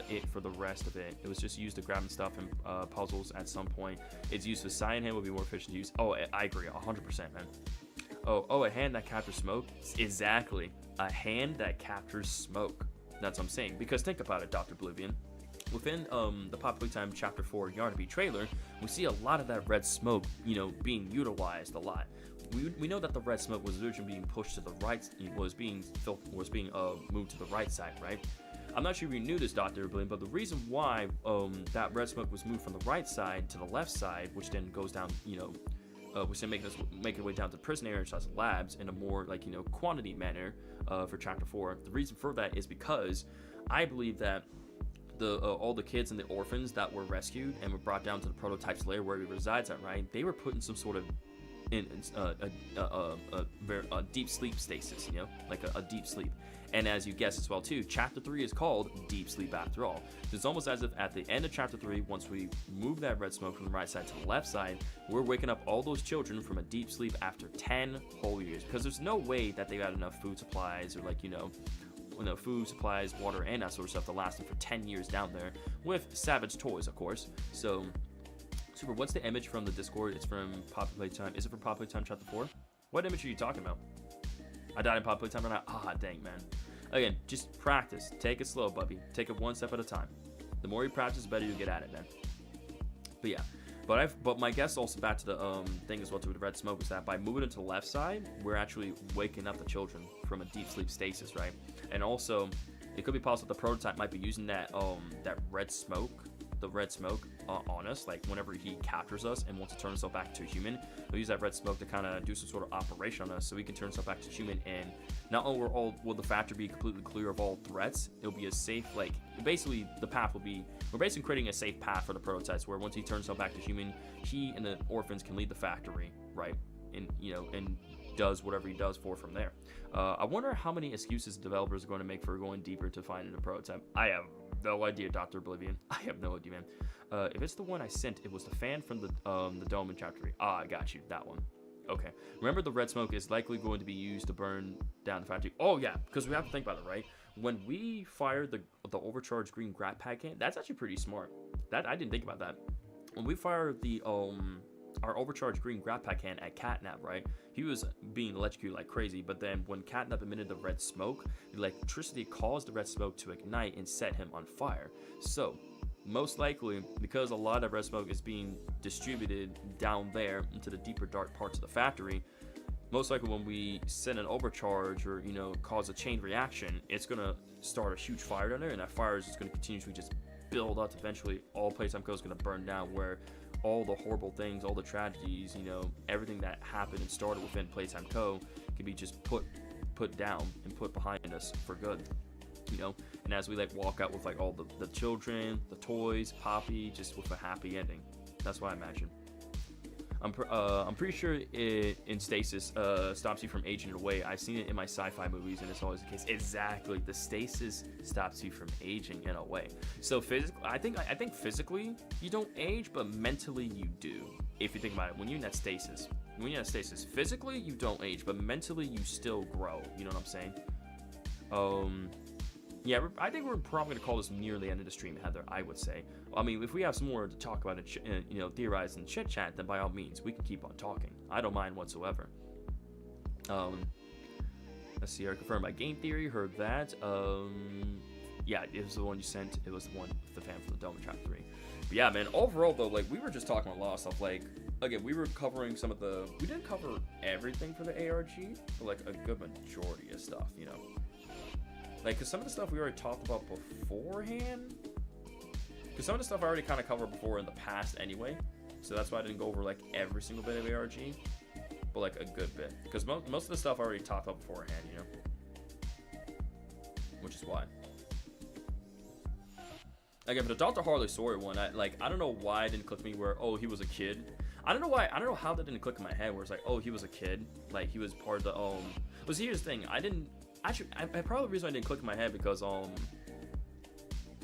it for the rest of it. It was just used to grab stuff and puzzles at some point. It's used for cyan hand would be more efficient to use. Oh, I agree, 100%, man. Oh, a hand that captures smoke? Exactly, a hand that captures smoke. That's what I'm saying, because think about it, Dr. Oblivion. Within the Poppy Playtime Chapter 4 Yarn to Be trailer, we see a lot of that red smoke, being utilized a lot. We know that the red smoke was originally being pushed to the right, was being moved to the right side, right? I'm not sure if you knew this, Dr. Oblivion, but the reason why that red smoke was moved from the right side to the left side, which then goes down, which then make it way down to prison areas as labs in a more quantity manner for Chapter 4. The reason for that is because I believe that all the kids and the orphans that were rescued and were brought down to the prototype's lair where he resides at, right? They were put in some sort of a deep sleep stasis, like a deep sleep. And as you guessed as well too, Chapter 3 is called Deep Sleep after all. It's almost as if at the end of Chapter 3, once we move that red smoke from the right side to the left side, we're waking up all those children from a deep sleep after 10 whole years. Because there's no way that they got enough food supplies or food supplies, water, and that sort of stuff to last them for 10 years down there with savage toys, of course. So, Super, what's the image from the Discord? It's from Poppy Playtime. Is it from Poppy Playtime Chapter 4? What image are you talking about? I died in Poppy Playtime right now. Ah, dang, man. Again, just practice. Take it slow, Bubby. Take it one step at a time. The more you practice, the better you get at it, man. But yeah. But my guess also back to the thing as well too with the red smoke is that by moving it to the left side, we're actually waking up the children from a deep sleep stasis, right? And also, it could be possible the prototype might be using that red smoke, on us, like whenever he captures us and wants to turn himself back to a human, he'll use that red smoke to kind of do some sort of operation on us, so we can turn himself back to human. And not only will the factory be completely clear of all threats, it'll be a safe, basically the path will be, we're basically creating a safe path for the prototypes where once he turns himself back to human, he and the orphans can leave the factory, right? And and does whatever he does from there. I wonder how many excuses developers are going to make for going deeper to finding a prototype. I have no idea, Dr. Oblivion. I have no idea, man. If it's the one I sent, it was the fan from the dome in Chapter 3. Ah, I got you. That one. Okay. Remember, the red smoke is likely going to be used to burn down the factory. Oh, yeah, because we have to think about it, right? When we fired the overcharged green grab pack can, that's actually pretty smart. That I didn't think about that. When we fired the our overcharged green grab pack can at Catnap, right? He was being electrocuted like crazy, but then when Catnap emitted the red smoke, the electricity caused the red smoke to ignite and set him on fire. So, most likely, because a lot of red smoke is being distributed down there into the deeper dark parts of the factory, most likely when we send an overcharge or, cause a chain reaction, it's going to start a huge fire down there, and that fire is just going to continuously just build up. Eventually, all Playtime Co. is going to burn down, where all the horrible things, all the tragedies, everything that happened and started within Playtime Co. can be just put down and put behind us for good, And as we walk out with all the children, the toys, Poppy, just with a happy ending. That's what I imagine. I'm pretty sure it in stasis stops you from aging away. I've seen it in my sci-fi movies, and it's always the case. Exactly, the stasis stops you from aging in a way. So physically, I think physically you don't age, but mentally you do. If you think about it, when you're in that stasis, physically you don't age, but mentally you still grow. You know what I'm saying? Yeah, I think we're probably gonna call this near the end of the stream, Heather. I would say. I mean, if we have some more to talk about and theorize and chit chat, then by all means we can keep on talking. I don't mind whatsoever. Let's see. I confirmed my game theory. Heard that. Yeah, it was the one you sent. It was the one with the fan from the Dome in Chapter 3. But yeah, man. Overall, though, like we were just talking about a lot of stuff. Like again, we were covering some of the. We didn't cover everything for the ARG, but like a good majority of stuff, you know. Like, cause some of the stuff we already talked about beforehand. Cause some of the stuff I already kind of covered before in the past anyway. So that's why I didn't go over like every single bit of ARG, but like a good bit. Cause most of the stuff I already talked about beforehand, you know. Which is why. Again, but the Dr. Harley Sawyer one, I don't know why it didn't click me where, oh, he was a kid. I don't know why. I don't know how that didn't click in my head where it's like, oh, he was a kid. Like he was part of the Well, see, here's the thing. Probably the reason I didn't click in my head because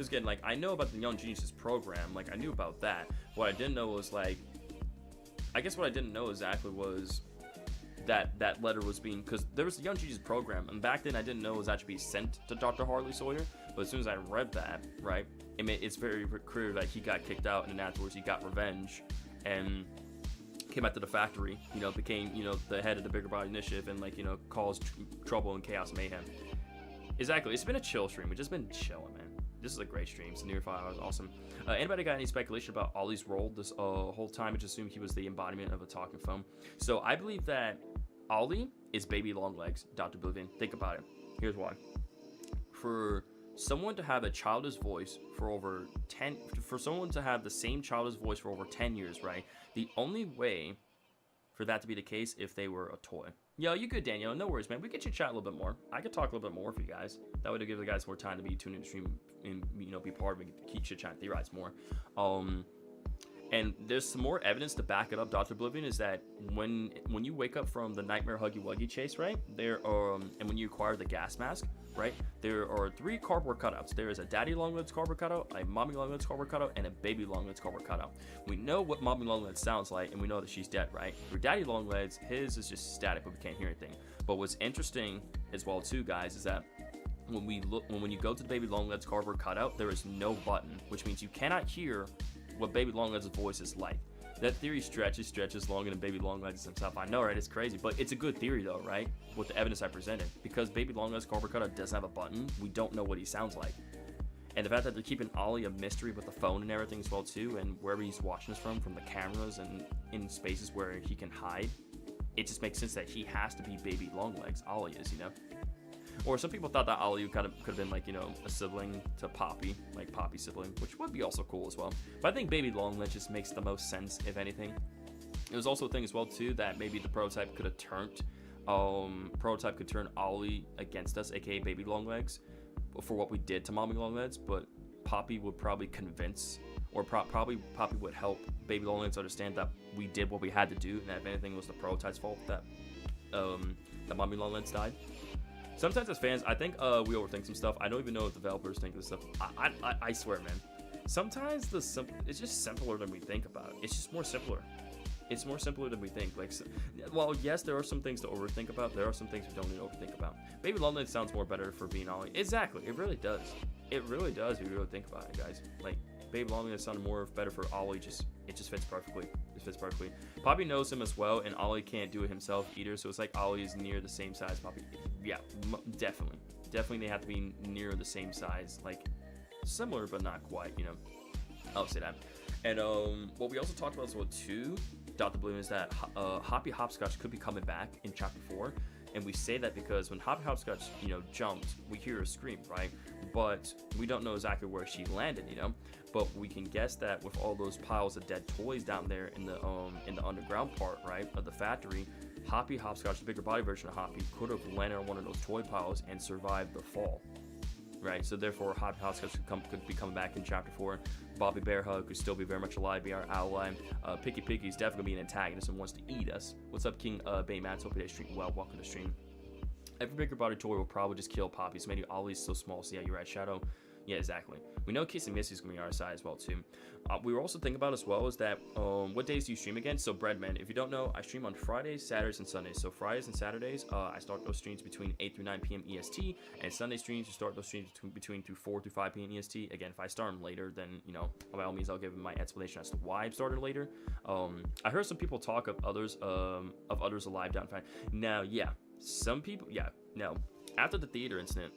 again, like I know about the Young Geniuses program, like I knew about that. What I didn't know was like, I guess what I didn't know exactly was that letter was being, because there was the Young Geniuses program, and back then I didn't know it was actually being sent to Dr. Harley Sawyer. But as soon as I read that, right, it's very clear that he got kicked out, and then afterwards he got revenge and came back to the factory, you know, became, you know, the head of the Bigger Body Initiative and, like, you know, caused trouble and chaos mayhem. Exactly. It's been a chill stream. We've just been chilling, man. This is a great stream. It's near 5 hours. Awesome. Anybody got any speculation about Ollie's role this whole time? I just assumed he was the embodiment of a talking phone. So I believe that Ollie is baby Longlegs, Dr. Oblivion. Think about it. Here's why. For someone to have a childish voice for someone to have the same childish voice for over 10 years, right? The only way for that to be the case if they were a toy. Yo, you good, Daniel? No worries, man. We get you chat a little bit more. I could talk a little bit more for you guys. That would give the guys more time to be tuned in the stream and, you know, be part of it, keep chit chat, theorize more. And there's some more evidence to back it up. Dr. Oblivion is that when you wake up from the nightmare Huggy Wuggy chase, right? There and when you acquire the gas mask, right? There are 3 cardboard cutouts. There is a Daddy Longlegs cardboard cutout, a Mommy Longlegs cardboard cutout, and a Baby Longlegs cardboard cutout. We know what Mommy Longlegs sounds like, and we know that she's dead, right? For Daddy Longlegs, his is just static, but we can't hear anything. But what's interesting as well too, guys, is that when you go to the Baby Longlegs cardboard cutout, there is no button, which means you cannot hear what Baby Longlegs' voice is like. That theory stretches longer than Baby Longlegs himself. I know, right? It's crazy, but it's a good theory though, right? With the evidence I presented, because Baby Longlegs cardboard cutout doesn't have a button, we don't know what he sounds like. And the fact that they're keeping Ollie a mystery with the phone and everything as well too, and wherever he's watching us from the cameras and in spaces where he can hide, it just makes sense that he has to be Baby Longlegs. Ollie is, you know. Or some people thought that Ollie could have been like, you know, a sibling to Poppy, like Poppy's sibling, which would be also cool as well. But I think Baby Longlegs just makes the most sense, if anything. It was also a thing as well too that maybe the prototype could have turned, could turn Ollie against us, aka Baby Longlegs, for what we did to Mommy Longlegs. But Poppy would probably convince, or probably Poppy would help Baby Longlegs understand that we did what we had to do, and that if anything it was the prototype's fault that Mommy Longlegs died. Sometimes as fans, I think we overthink some stuff. I don't even know what developers think of this stuff. I swear, man. Sometimes it's just simpler than we think about. It's just more simpler. It's more simpler than we think. Like, well, yes, there are some things to overthink about. There are some things we don't need to overthink about. Baby Longlegs sounds more better for being Ollie. Exactly. It really does. It really does if you really think about it, guys. Like, Baby Longlegs sounded better for Ollie. It just fits perfectly. It fits perfectly. Poppy knows him as well, and Ollie can't do it himself either. So it's like Ollie is near the same size. Poppy, yeah, definitely. Definitely, they have to be near the same size. Like, similar, but not quite. You know, I'll say that. And what we also talked about as well too, Dr. Bloom, is that Hoppy Hopscotch could be coming back in Chapter 4. And we say that because when Hoppy Hopscotch, you know, jumped, we hear her scream, right? But we don't know exactly where she landed, you know. But we can guess that with all those piles of dead toys down there in the underground part, right, of the factory, Hoppy Hopscotch, the bigger body version of Hoppy, could have landed on one of those toy piles and survived the fall. right? So therefore, Hoppy Hopscotch could be coming back in Chapter 4. Bobby Bearhug could still be very much alive, be our ally. Picky Piggy's definitely be an antagonist and wants to eat us. What's up, King Baymats? Hope you stream well. Welcome to stream. Every bigger body toy will probably just kill Poppy. So maybe Ollie's so small. So yeah, you're right, Shadow. Yeah, exactly. We know Kissy Missy's gonna be on our side as well too. We were also thinking about as well is that what days do you stream again? So Breadman, if you don't know, I stream on Fridays, Saturdays, and Sundays. So Fridays and Saturdays, I start those streams between 8 through 9 p.m. EST, and Sunday streams, you start those streams between 4 through 5 p.m. EST. Again, if I start them later, then you know, by all means, I'll give my explanation as to why I'm starting later. I heard some people talk of others alive down fine. Now, yeah, some people, yeah, no. After the theater incident,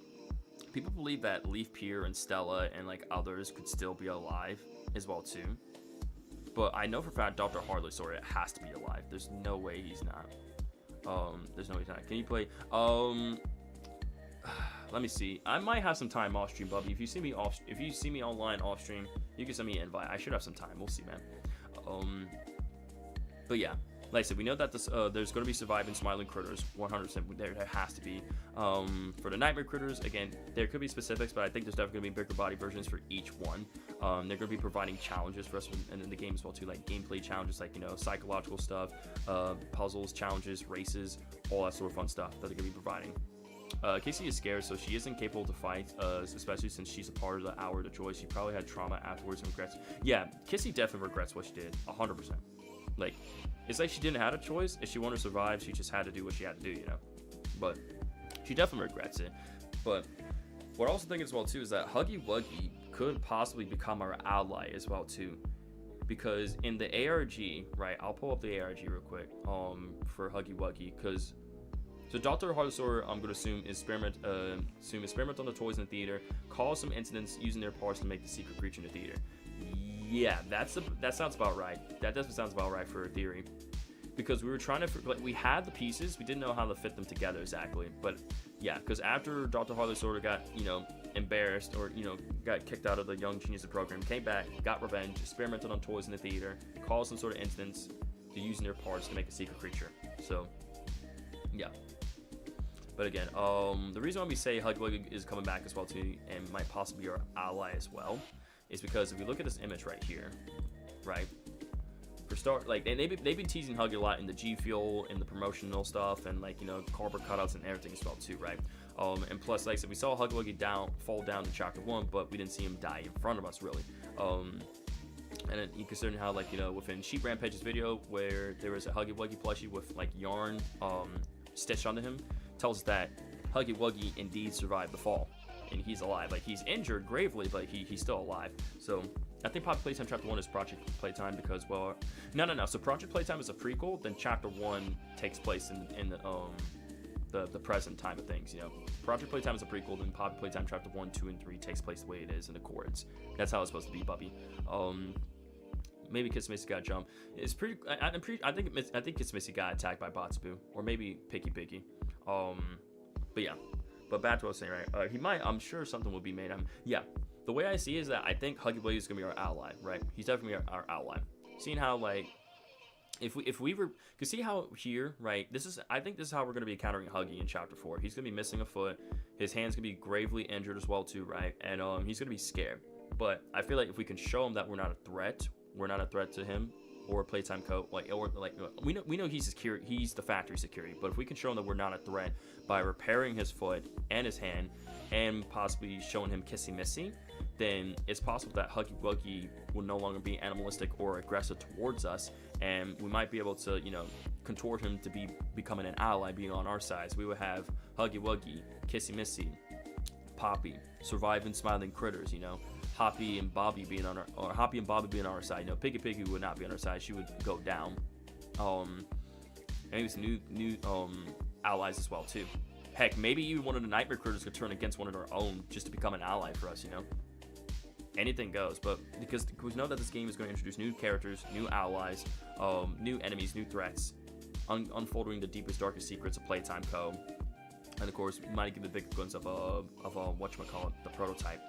people believe that Leaf Pier and Stella and like others could still be alive as well too. But I know for a fact Dr. Harley Soria has to be alive. There's no way he's not. There's no way he's not. Can you play? Let me see. I might have some time off stream, Bubby. If you see me online off stream, you can send me an invite. I should have some time. We'll see, man. But yeah. Like I said, we know that this, there's going to be surviving smiling critters, 100%. There has to be. For the nightmare critters, again, there could be specifics, but I think there's definitely going to be bigger body versions for each one. They're going to be providing challenges for us in the game as well too, like gameplay challenges, like, you know, psychological stuff, puzzles, challenges, races, all that sort of fun stuff that they're going to be providing. Casey is scared, so she isn't capable to fight, especially since she's a part of the Hour of the Joy. She probably had trauma afterwards and regrets. Yeah, Kissy definitely regrets what she did, 100%. Like, it's like she didn't have a choice. If she wanted to survive, she just had to do what she had to do, you know? But she definitely regrets it. But what I also think as well, too, is that Huggy Wuggy could possibly become our ally as well, too. Because in the ARG, right, I'll pull up the ARG real quick for Huggy Wuggy, because... So Dr. Harlosaur, I'm going to assume experiment on the toys in the theater, cause some incidents using their parts to make the secret creature in the theater. Yeah, that sounds about right. That definitely sounds about right for a theory. Because we were trying to, like, we had the pieces, we didn't know how to fit them together exactly. But yeah, because after Dr. Harlosaur got, you know, embarrassed or, you know, got kicked out of the Young Genius program, came back, got revenge, experimented on toys in the theater, caused some sort of incidents to using their parts to make a secret creature. So, yeah. But again, the reason why we say Huggy Wuggy is coming back as well too, and might possibly be our ally as well, is because if we look at this image right here, right? For start, like, and they've been teasing Huggy a lot in the G Fuel, in the promotional stuff, and like, you know, cardboard cutouts and everything as well too, right? And plus, like I said, we saw Huggy Wuggy fall down in Chapter 1, but we didn't see him die in front of us really. And then you consider how, like, you know, within Sheep Rampage's video where there was a Huggy Wuggy plushie with like yarn stitched onto him, tells us that Huggy Wuggy indeed survived the fall. And he's alive. Like, he's injured gravely, but he's still alive. So I think Poppy Playtime Chapter 1 is Project Playtime because, well, no. So Project Playtime is a prequel. Then Chapter 1 takes place in the present time of things. You know, Project Playtime is a prequel. Then Poppy Playtime Chapter 1, 2, and 3 takes place the way it is in the chords. That's how it's supposed to be, Bubby. Maybe Kiss Missy got jumped. It's pretty. I think Kiss Missy got attacked by Botspoo, or maybe Picky Piggy. But yeah. But back to what I was saying, right? He might. I'm sure something will be made. Yeah. The way I see it is that I think Huggy Wuggy is gonna be our ally, right? He's definitely our ally. Seeing how, like, if we were, cause see how here, right? I think this is how we're gonna be encountering Huggy in Chapter 4. He's gonna be missing a foot. His hand's gonna be gravely injured as well too, right? And he's gonna be scared. But I feel like if we can show him that we're not a threat to him or Playtime Co. We know he's security. He's the factory security. But if we can show him that we're not a threat by repairing his foot and his hand, and possibly showing him Kissy Missy, then it's possible that Huggy Wuggy will no longer be animalistic or aggressive towards us, and we might be able to, you know, contort him to becoming an ally, being on our side. So we would have Huggy Wuggy, Kissy Missy, Poppy, surviving smiling critters, you know. Hoppy and Bobby being on our side. You know, Piggy would not be on our side. She would go down. And maybe some new allies as well too. Heck, maybe even one of the nightmare critters could turn against one of their own just to become an ally for us. You know, anything goes. But because we know that this game is going to introduce new characters, new allies, new enemies, new threats, unfolding the deepest, darkest secrets of Playtime Co. And of course, we might give the big guns of whatchamacallit, the prototype.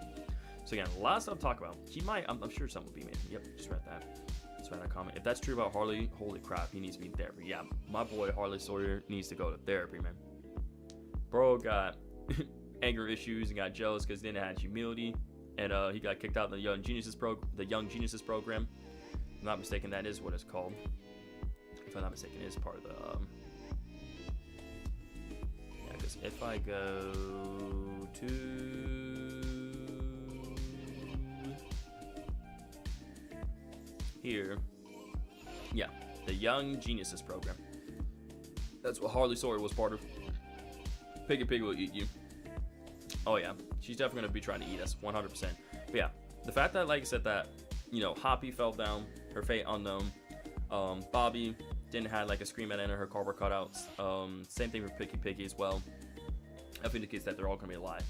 So again, a lot of stuff to talk about. He might, I'm sure something will be made. Yep, just read that. Just read that comment. If that's true about Harley, holy crap, he needs to be in therapy. Yeah, my boy Harley Sawyer needs to go to therapy, man. Bro got anger issues and got jealous because he didn't have humility, and he got kicked out of the Young Geniuses program. If I'm not mistaken, that is what it's called. If I'm not mistaken, it is part of the yeah, because if I go to here, yeah, the Young Geniuses program. That's what Harley Sawyer was part of. Piggy Pig will eat you. Oh yeah, she's definitely gonna be trying to eat us, 100%. But yeah, the fact that, like I said, that, you know, Hoppy fell down, her fate unknown. Bobby didn't have like a scream at any of her cardboard cutouts. Same thing with Piggy as well. That indicates that they're all gonna be alive.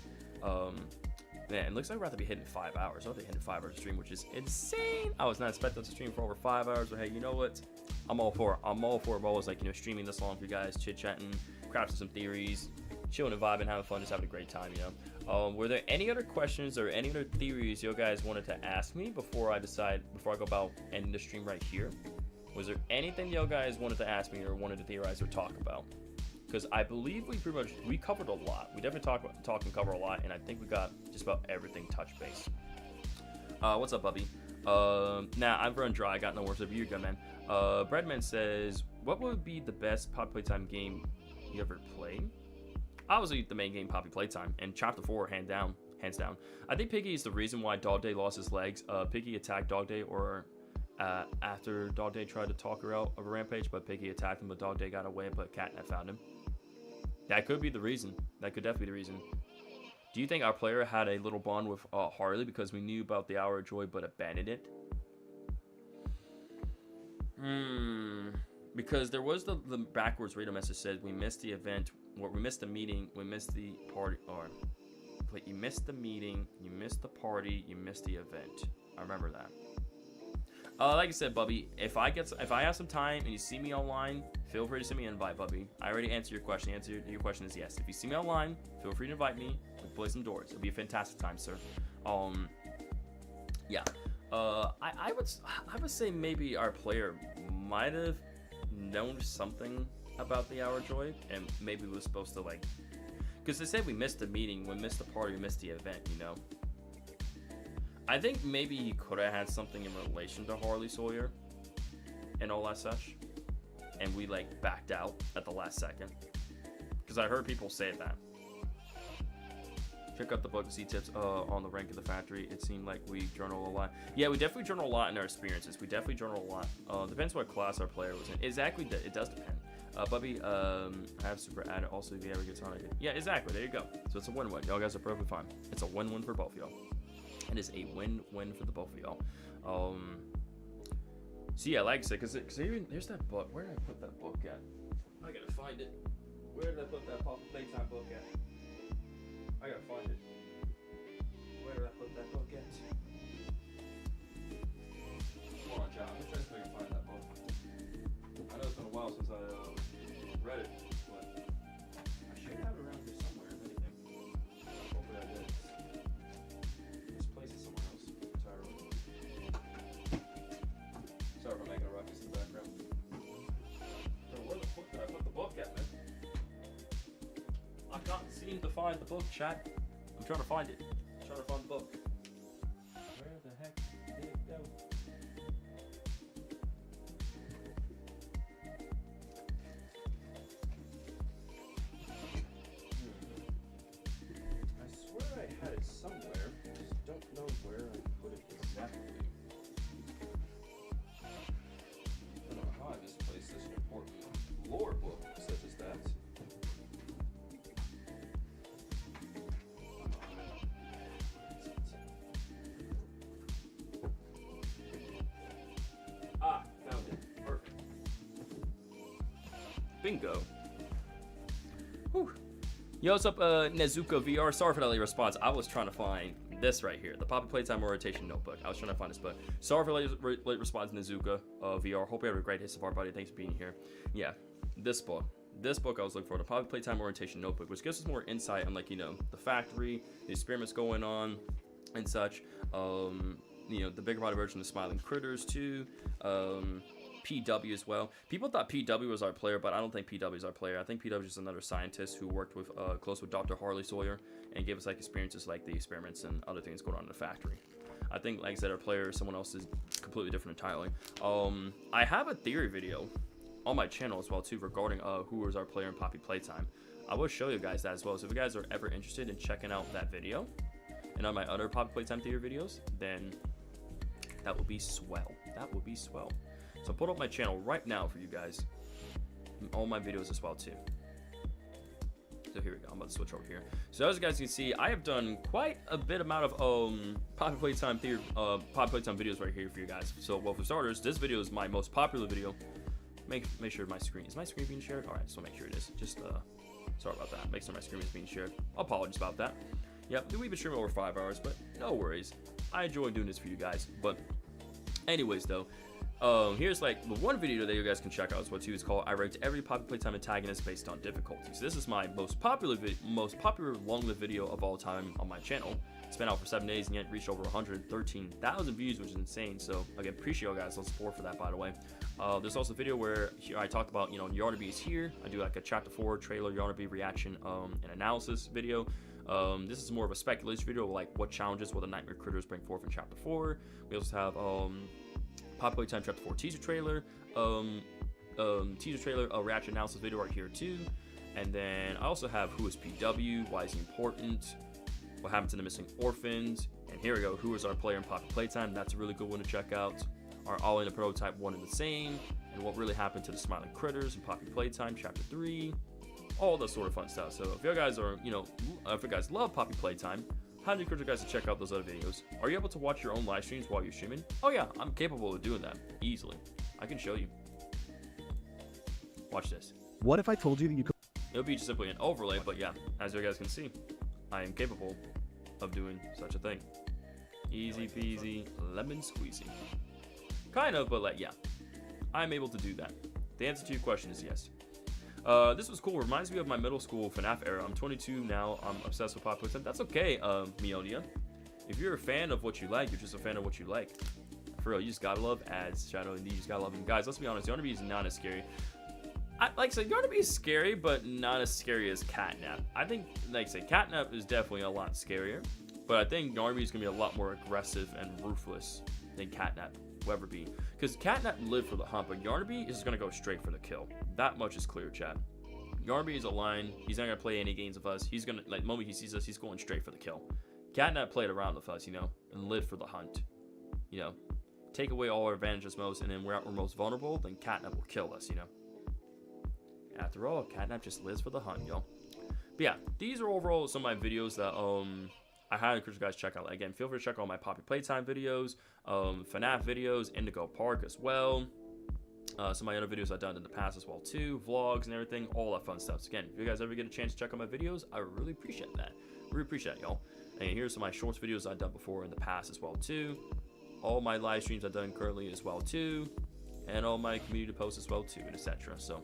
Man, it looks like we're about to be hitting 5 hours. I'll be hitting 5 hours of stream, which is insane. I was not expecting to stream for over 5 hours, but hey, you know what? I'm all for it. I'm all for it. Always like, you know, streaming this long for you guys, chit-chatting, crafting some theories, chilling and vibing, having fun, just having a great time, you know. Were there any other questions or any other theories you guys wanted to ask me before I go about ending the stream right here? Was there anything you guys wanted to ask me or wanted to theorize or talk about? Because I believe we covered a lot. We definitely talk and cover a lot, and I think we got just about everything touch base. What's up, Bubby? Nah, I'm running dry. I got no words of you, good man. Breadman says, what would be the best Poppy Playtime game you ever played? Obviously, the main game, Poppy Playtime, and Chapter 4, hands down. I think Piggy is the reason why Dog Day lost his legs. Piggy attacked Dog Day, or after Dog Day tried to talk her out of a rampage, but Piggy attacked him, but Dog Day got away, but Catnap found him. That could be the reason. That could definitely be the reason. Do you think our player had a little bond with Harley because we knew about the Hour of Joy but abandoned it? Because there was the backwards radio message said we missed the event, or we missed the meeting, we missed the party, or wait, you missed the meeting, you missed the party, you missed the event. I remember that. Like I said, Bubby, if I have some time and you see me online, feel free to send me an invite, Bubby. I already answered your question. The answer to your question is yes. If you see me online, feel free to invite me. We'll play some doors. It'll be a fantastic time, sir. Yeah. I would say maybe our player might have known something about the Hour of Joy, and maybe was supposed to, like, because they said we missed the meeting, we missed the party, we missed the event, you know. I think maybe he could have had something in relation to Harley Sawyer and all that such, and we like backed out at the last second, because I heard people say that. Check out the book to see tips on the rank of the factory. It seemed like we journal a lot. Yeah, we definitely journal a lot in our experiences. We definitely journal a lot. Depends what class our player was in. Exactly, it does depend. Bubby, I have super added also if he ever gets on it. Yeah, exactly, there you go. So it's a win-win. Y'all guys are perfectly fine. It's a win-win for both of y'all. It is a win-win for the both of y'all. So yeah, like I said, because there's that book. Where did I put that book at? I gotta find it. Where did I put that Poppy Playtime book at? I gotta find it. Where did I put that book at? Hold on, John. I'm trying to see if I can find that book. I know it's been a while since I read it, but I should have it around here somewhere, if anything. Hopefully I did. Sorry for making a ruckus in the background. So where the fuck did I put the book at, man? I can't seem to find the book, chat. I'm trying to find it. I'm trying to find the book. Where the heck did it go? I swear I had it somewhere. I just don't know where I put it exactly. Lore book such as that. Ah, found it. Perfect. Bingo. Whew. Yo, what's up, Nezuka VR? Sorry for that late response. I was trying to find this right here, the Poppy Playtime Orientation Notebook. I was trying to find this book. Sorry for late response, Nezuka VR. Hope you have a great day so far, buddy. Thanks for being here. Yeah, this book I was looking for, the Poppy Playtime Orientation Notebook, which gives us more insight on, like, you know, the factory, the experiments going on, and such. You know, the bigger body version of Smiling Critters too. PW as well. People thought PW was our player, but I don't think PW is our player. I think PW is just another scientist who worked with close with Dr. Harley Sawyer and gave us like experiences like the experiments and other things going on in the factory. I think, like I said, our player is someone else is completely different entirely. I have a theory video on my channel as well too regarding who was our player in Poppy Playtime. I will show you guys that as well. So if you guys are ever interested in checking out that video and on my other Poppy Playtime theory videos, then that would be swell. That would be swell. So I'll put up my channel right now for you guys. All my videos as well too. So here we go. I'm about to switch over here. So as you guys can see, I have done quite a bit amount of Poppy Playtime theory, Poppy Playtime videos right here for you guys. So well, for starters, this video is my most popular video. Make sure my screen is being shared. All right, so make sure it is. Just sorry about that. Make sure my screen is being shared. Apologies about that. Yep, we've been streaming over 5 hours, but no worries. I enjoy doing this for you guys. But anyways, though, here's like the one video that you guys can check out as well too. It's called "I ranked every Poppy Playtime antagonist based on difficulty." So this is my most popular long-lived video of all time on my channel. It's been out for 7 days and yet reached over 113,000 views, which is insane. So again, appreciate you guys' support for that, by the way. There's also a video where I talked about, Yarnaby is here. I do like a chapter 4 trailer Yarnaby reaction and analysis video. This is more of a speculation video, like what challenges will the nightmare critters bring forth in chapter 4. We also have Poppy Playtime Chapter 4 teaser trailer, a reaction analysis video right here too. And then I also have who is PW, why is he important, what happened to the missing orphans, and here we go, who is our player in Poppy Playtime. That's a really good one to check out. Our all in a prototype one and the same, and what really happened to the smiling critters in Poppy Playtime Chapter 3. All that sort of fun stuff. So if you guys are, if you guys love Poppy Playtime, how do you encourage you guys to check out those other videos? Are you able to watch your own live streams while you're streaming? Oh yeah, I'm capable of doing that easily. I can show you. Watch this.
What if I told you that you could?
It'll be just simply an overlay, but yeah, as you guys can see, I am capable of doing such a thing. Easy peasy, lemon squeezy. Kind of, but like, yeah, I'm able to do that. The answer to your question is yes. This was cool. Reminds me of my middle school FNAF era. I'm 22 now. I'm obsessed with Poppy Playtime. That's okay, Mionia. If you're a fan of what you like, you're just a fan of what you like. For real, you just gotta love ads. Shadow, indeed, you just gotta love them. Guys, let's be honest. Yarnaby is not as scary. Like I said, Yarnaby is scary, but not as scary as Catnap. I think, like I said, Catnap is definitely a lot scarier. But I think Yarnaby is gonna be a lot more aggressive and ruthless than Catnap will ever be. Because Catnap lived for the hunt, but Yarnaby is gonna go straight for the kill. That much is clear, chat. Yarnaby is a line. He's not gonna play any games with us. He's gonna, like, the moment he sees us, he's going straight for the kill. Catnap played around with us, and lived for the hunt. Take away all our advantages most, and then we're most vulnerable, then Catnap will kill us, After all, Catnap just lives for the hunt, yo. But yeah, these are overall some of my videos that I highly encourage you guys to check out. Again, feel free to check out my Poppy Playtime videos, FNAF videos, Indigo Park as well. Some of my other videos I've done in the past as well too, vlogs and everything, all that fun stuff. So again, if you guys ever get a chance to check out my videos, I really appreciate that. Really appreciate it, y'all. And here's some of my shorts videos I've done before in the past as well too. All my live streams I've done currently as well too, and all my community posts as well too, and etc. So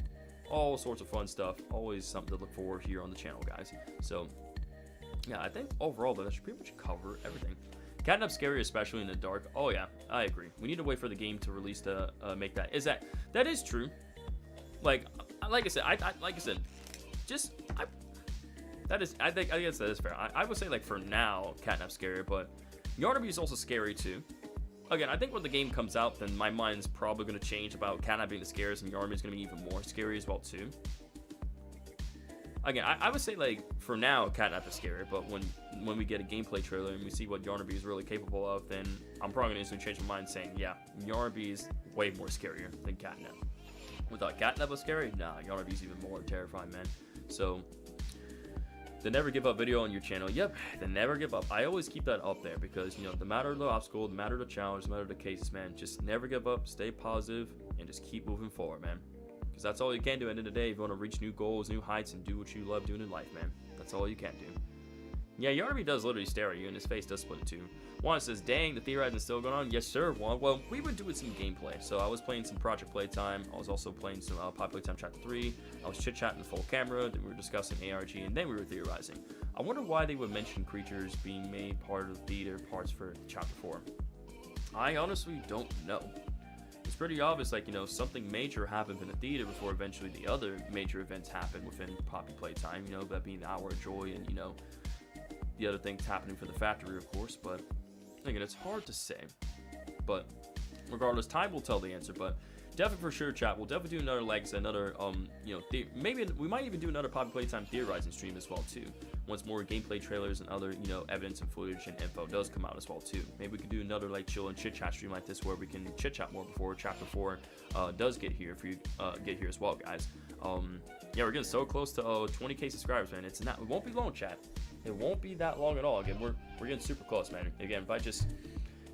all sorts of fun stuff. Always something to look forward here on the channel, guys. So yeah, I think overall though, that should pretty much cover everything. Catnap's scary, especially in the dark. Oh yeah, I agree. We need to wait for the game to release to make that. That is true. Like I said, I guess that is fair. I would say, like, for now, Catnap's scarier, but Yarnaby is also scary too. Again, I think when the game comes out, then my mind's probably going to change about Catnap being the scariest, and Yarnaby is going to be even more scary as well too. Again, I would say, like, for now, Catnap is scary, but when we get a gameplay trailer and we see what Yarnaby is really capable of, then I'm probably going to instantly change my mind saying, yeah, Yarnaby is way more scarier than Catnap. Without Catnap was scary? Nah, Yarnaby is even more terrifying, man. So, the Never Give Up video on your channel. Yep, the Never Give Up. I always keep that up there because, no matter the obstacle, no matter the challenge, no matter the cases, man, just never give up, stay positive, and just keep moving forward, man. Because that's all you can do at the end of the day if you want to reach new goals, new heights, and do what you love doing in life, man. That's all you can do. Yeah, Yarnaby does literally stare at you, and his face does split in two. Juan says, dang, the theorizing is still going on? Yes, sir, Juan. Well, we were doing some gameplay. So I was playing some Project Playtime. I was also playing some Poppy Playtime Chapter 3. I was chit-chatting full camera. Then we were discussing ARG, and then we were theorizing. I wonder why they would mention creatures being made part of theater parts for Chapter 4. I honestly don't know. It's pretty obvious, like, you know, something major happened in the theater before eventually the other major events happen within Poppy Playtime, you know, that being the Hour of Joy and, you know, the other things happening for the factory, of course. But again, it's hard to say. But regardless, time will tell the answer. But definitely for sure, chat, we'll definitely do another legs, another you know, maybe we might even do another Poppy Playtime theorizing stream as well too. Once more gameplay trailers and other, you know, evidence and footage and info does come out as well too. Maybe we could do another like chill and chit chat stream like this where we can chit chat more before chapter 4 does get here for you get here as well, guys. Yeah, we're getting so close to 20k subscribers, man. It won't be long, chat. It won't be that long at all. Again, we're getting super close, man. Again, if I just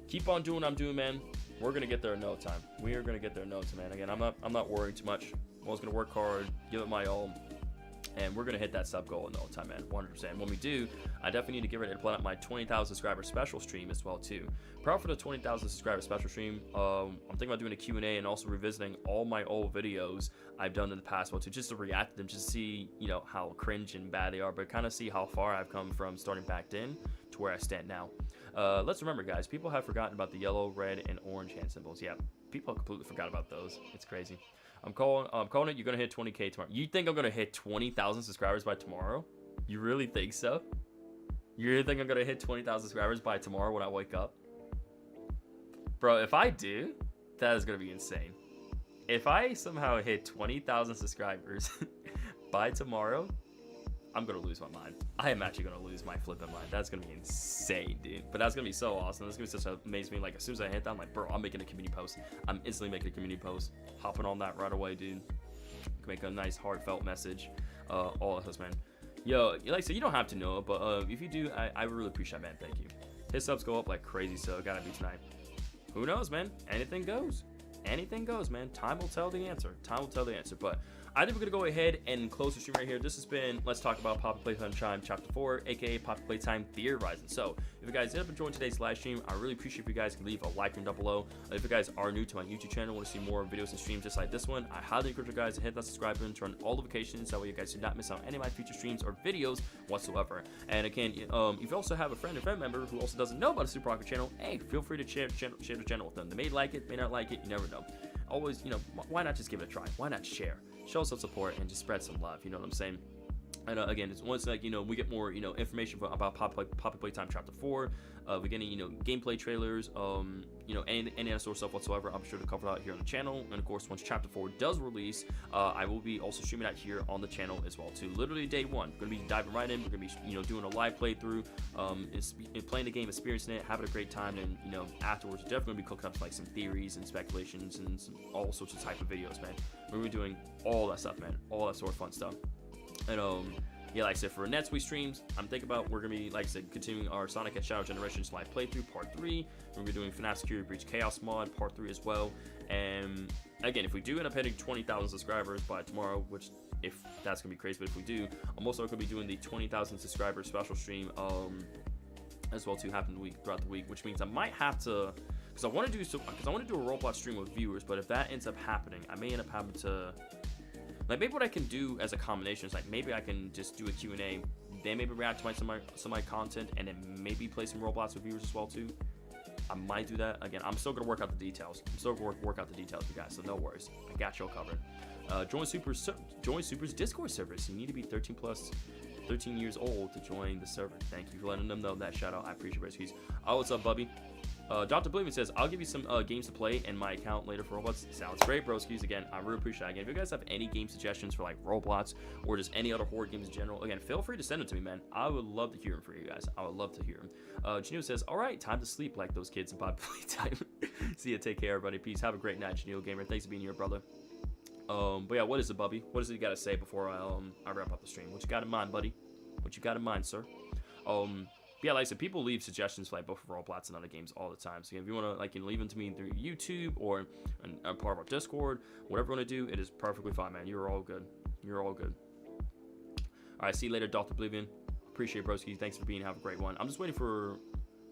keep on doing what I'm doing, man, we're gonna get there in no time. We are gonna get there in no time, man. Again, I'm not worrying too much. I'm always gonna work hard, give it my all, and we're gonna hit that sub goal in no time, man. 100%. When we do, I definitely need to get ready to plan out my 20,000 subscriber special stream as well too. Proud for the 20,000 subscriber special stream. I'm thinking about doing a Q&A and also revisiting all my old videos I've done in the past, well too, just to react to them, just to see, you know, how cringe and bad they are, but kind of see how far I've come from starting back then to where I stand now. Let's remember, guys, people have forgotten about the yellow, red, and orange hand symbols. Yeah, people completely forgot about those. It's crazy. I'm calling it. You're gonna hit 20k tomorrow. You think I'm gonna hit 20,000 subscribers by tomorrow? You really think so? You really think I'm gonna hit 20,000 subscribers by tomorrow when I wake up? Bro, if I do, that is gonna be insane. If I somehow hit 20,000 subscribers by tomorrow, I'm gonna lose my mind. I am actually gonna lose my flipping mind. That's gonna be insane, dude. But that's gonna be so awesome. That's gonna be such an amazing. Like, as soon as I hit that, I'm like, bro, I'm making a community post. I'm instantly making a community post. Hopping on that right away, dude. Make a nice heartfelt message. All of us, man. Yo, like I said, you don't have to know it, but if you do, I really appreciate it, man. Thank you. His subs go up like crazy, so it gotta be tonight. Who knows, man? Anything goes. Anything goes, man. Time will tell the answer. Time will tell the answer. But I think we're gonna go ahead and close the stream right here. This has been Let's Talk About Poppy Playtime Chapter 4, aka Poppy Playtime Theorizing. So if you guys did enjoy today's live stream, I really appreciate if you guys can leave a like down below. If you guys are new to my YouTube channel, want to see more videos and streams just like this one, I highly encourage you guys to hit that subscribe button, turn on all notifications, that way you guys do not miss out on any of my future streams or videos whatsoever. And again, if you also have a friend or family member who also doesn't know about a Super Rockstar channel, hey, feel free to share the channel with them. They may like it, may not like it, you never know. Always, you know, why not just give it a try? Why not share? Show some support and just spread some love, you know what I'm saying? And again, it's once, like, you know, we get more, you know, information about Poppy Playtime Chapter 4, we're getting, you know, gameplay trailers, you know, any other sort of stuff whatsoever, I'm sure to cover that here on the channel. And of course, once Chapter 4 does release, I will be also streaming that here on the channel as well too. Literally day one, we're gonna be diving right in. We're gonna be, you know, doing a live playthrough, playing the game, experiencing it, having a great time, and you know, afterwards, we're definitely gonna be cooking up like some theories and speculations and all sorts of type of videos, man. We're gonna be doing all that stuff, man, all that sort of fun stuff. And yeah, like I said, for next week's streams, I'm thinking about, we're gonna be, like I said, continuing our Sonic and Shadow Generations live playthrough part 3. We're gonna be doing FNAF Security Breach Chaos mod part 3 as well. And again, if we do end up hitting 20,000 subscribers by tomorrow, which if that's gonna be crazy, but if we do, I'm also gonna be doing the 20,000 subscriber special stream as well to happen throughout the week, which means I might have to, because I want to do a Roblox stream with viewers, but if that ends up happening, I may end up having to, like, maybe what I can do as a combination is, like, maybe I can just do a Q&A, then maybe react to some of my content, and then maybe play some Roblox with viewers as well too. I might do that. Again, I'm still gonna work out the details. I'm still gonna work out the details, you guys, so no worries. I got y'all covered. Join Super's Discord service. You need to be 13 years old to join the server. Thank you for letting them know that. Shout out. I appreciate it. Oh, what's up, Bubby? Dr. Oblivion says, I'll give you some games to play in my account later for Roblox. Sounds great, broskies. Again, I really appreciate it. Again, if you guys have any game suggestions for like Roblox or just any other horror games in general, again, feel free to send them to me, man. I would love to hear them for you guys. I would love to hear them. Janelle says, all right, time to sleep like those kids in Poppy Playtime. See ya. Take care, everybody. Peace. Have a great night, Janelle Gamer. Thanks for being here, brother. But yeah, what is it, Bubby? What is it you gotta say before I wrap up the stream? What you got in mind, buddy? What you got in mind, sir? Yeah, like I said, people leave suggestions for like both Roblox and other games all the time. So if you want to, like, you know, leave them to me through YouTube or a part of our Discord, whatever you want to do, it is perfectly fine, man. You're all good. You're all good. All right, see you later, Dr. Oblivion. Appreciate it, broski. Thanks for being here. Have a great one. I'm just waiting for,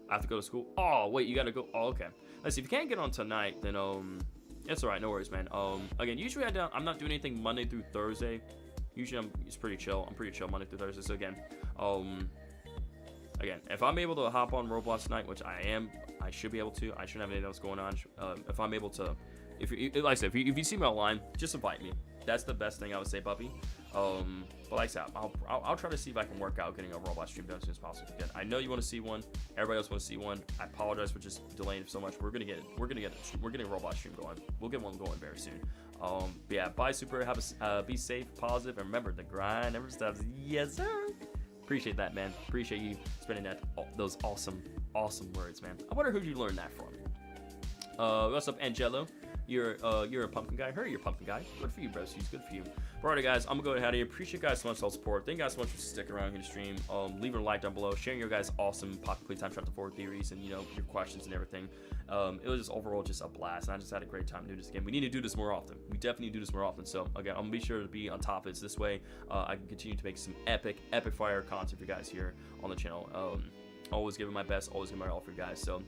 I have to go to school. Oh, wait, you got to go. Oh, okay. Let's see. If you can't get on tonight, then it's all right. No worries, man. Again, usually I'm not doing anything Monday through Thursday. Usually it's pretty chill. I'm pretty chill Monday through Thursday. So again, if I'm able to hop on Roblox tonight, which I am, I should be able to. I shouldn't have anything else going on. If I'm able to, if you like I said, if you see me online, just invite me. That's the best thing I would say, Puppy. But like I said, I'll try to see if I can work out getting a robot stream done as soon as possible. Again, I know you want to see one. Everybody else wants to see one. I apologize for just delaying it so much. We're getting a robot stream going. We'll get one going very soon. But yeah, bye, Super. Be safe, positive, and remember, the grind never stops. Yes, sir. Appreciate that, man. Appreciate you spending those awesome words, man. I wonder who you learned that from. What's up, Angelo? You're a pumpkin guy. Heard you're a pumpkin guy. Good for you, bro. She's good for you. Alrighty, guys, I'm gonna go ahead of here. Appreciate you guys so much for all the support. Thank you guys so much for sticking around here to stream. Leaving a like down below, sharing your guys' awesome Poppy Playtime Chapter 4 theories and your questions and everything. It was just overall just a blast, and I just had a great time doing this again. We need to do this more often. We definitely do this more often. So again, I'm gonna be sure to be on top of it. This way, I can continue to make some epic fire content for you guys here on the channel. Always giving my best, always giving my all for you guys. So.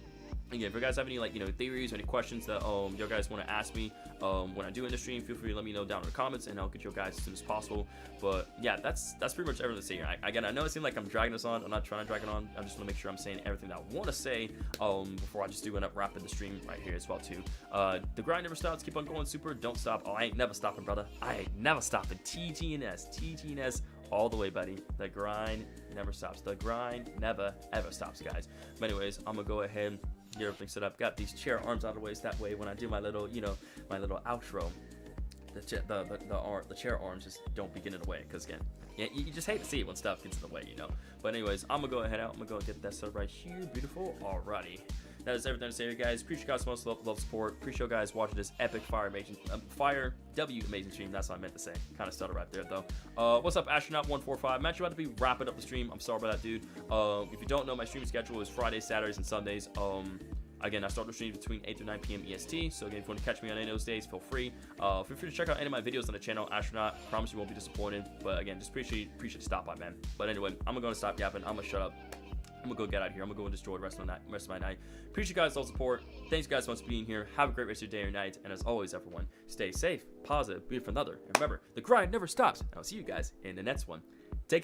Again, if you guys have any theories or any questions that you guys want to ask me when I do in the stream, feel free to let me know down in the comments, and I'll get you guys as soon as possible. But yeah, that's pretty much everything to say here. Again, I know it seems like I'm dragging this on. I'm not trying to drag it on. I just want to make sure I'm saying everything that I want to say before I just do end up wrapping the stream right here as well too. The grind never stops. Keep on going, Super. Don't stop. Oh, I ain't never stopping, brother. I ain't never stopping. TTNS all the way, buddy. The grind never stops. The grind never ever stops, guys. But anyways, I'm gonna go ahead. Get everything set up. Got these chair arms out of the way, so that way when I do my little, my little outro, the chair arms just don't be getting in the way. Because again, yeah, you just hate to see it when stuff gets in the way, But anyways, I'm gonna go ahead out. I'm gonna go and get that set up right here. Beautiful. Alrighty. That is everything to say, guys. Appreciate you guys so much love support. Appreciate you guys watching this epic amazing stream. That's what I meant to say. Kind of stuttered right there, though. What's up, Astronaut145? I'm actually about to be wrapping up the stream. I'm sorry about that, dude. If you don't know, my streaming schedule is Fridays, Saturdays, and Sundays. Again, I start the stream between 8 to 9 p.m. EST. So again, if you want to catch me on any of those days, feel free. Feel free to check out any of my videos on the channel, Astronaut. Promise you won't be disappointed. But again, just appreciate you stop by, man. But anyway, I'm gonna stop yapping. I'm gonna shut up. I'm gonna go get out of here. I'm gonna go and destroy the rest of my night. Appreciate you guys all the support. Thanks guys so much for being here. Have a great rest of your day or night. And as always, everyone, stay safe, positive, be it for another. And remember, the grind never stops. And I'll see you guys in the next one. Take it easy.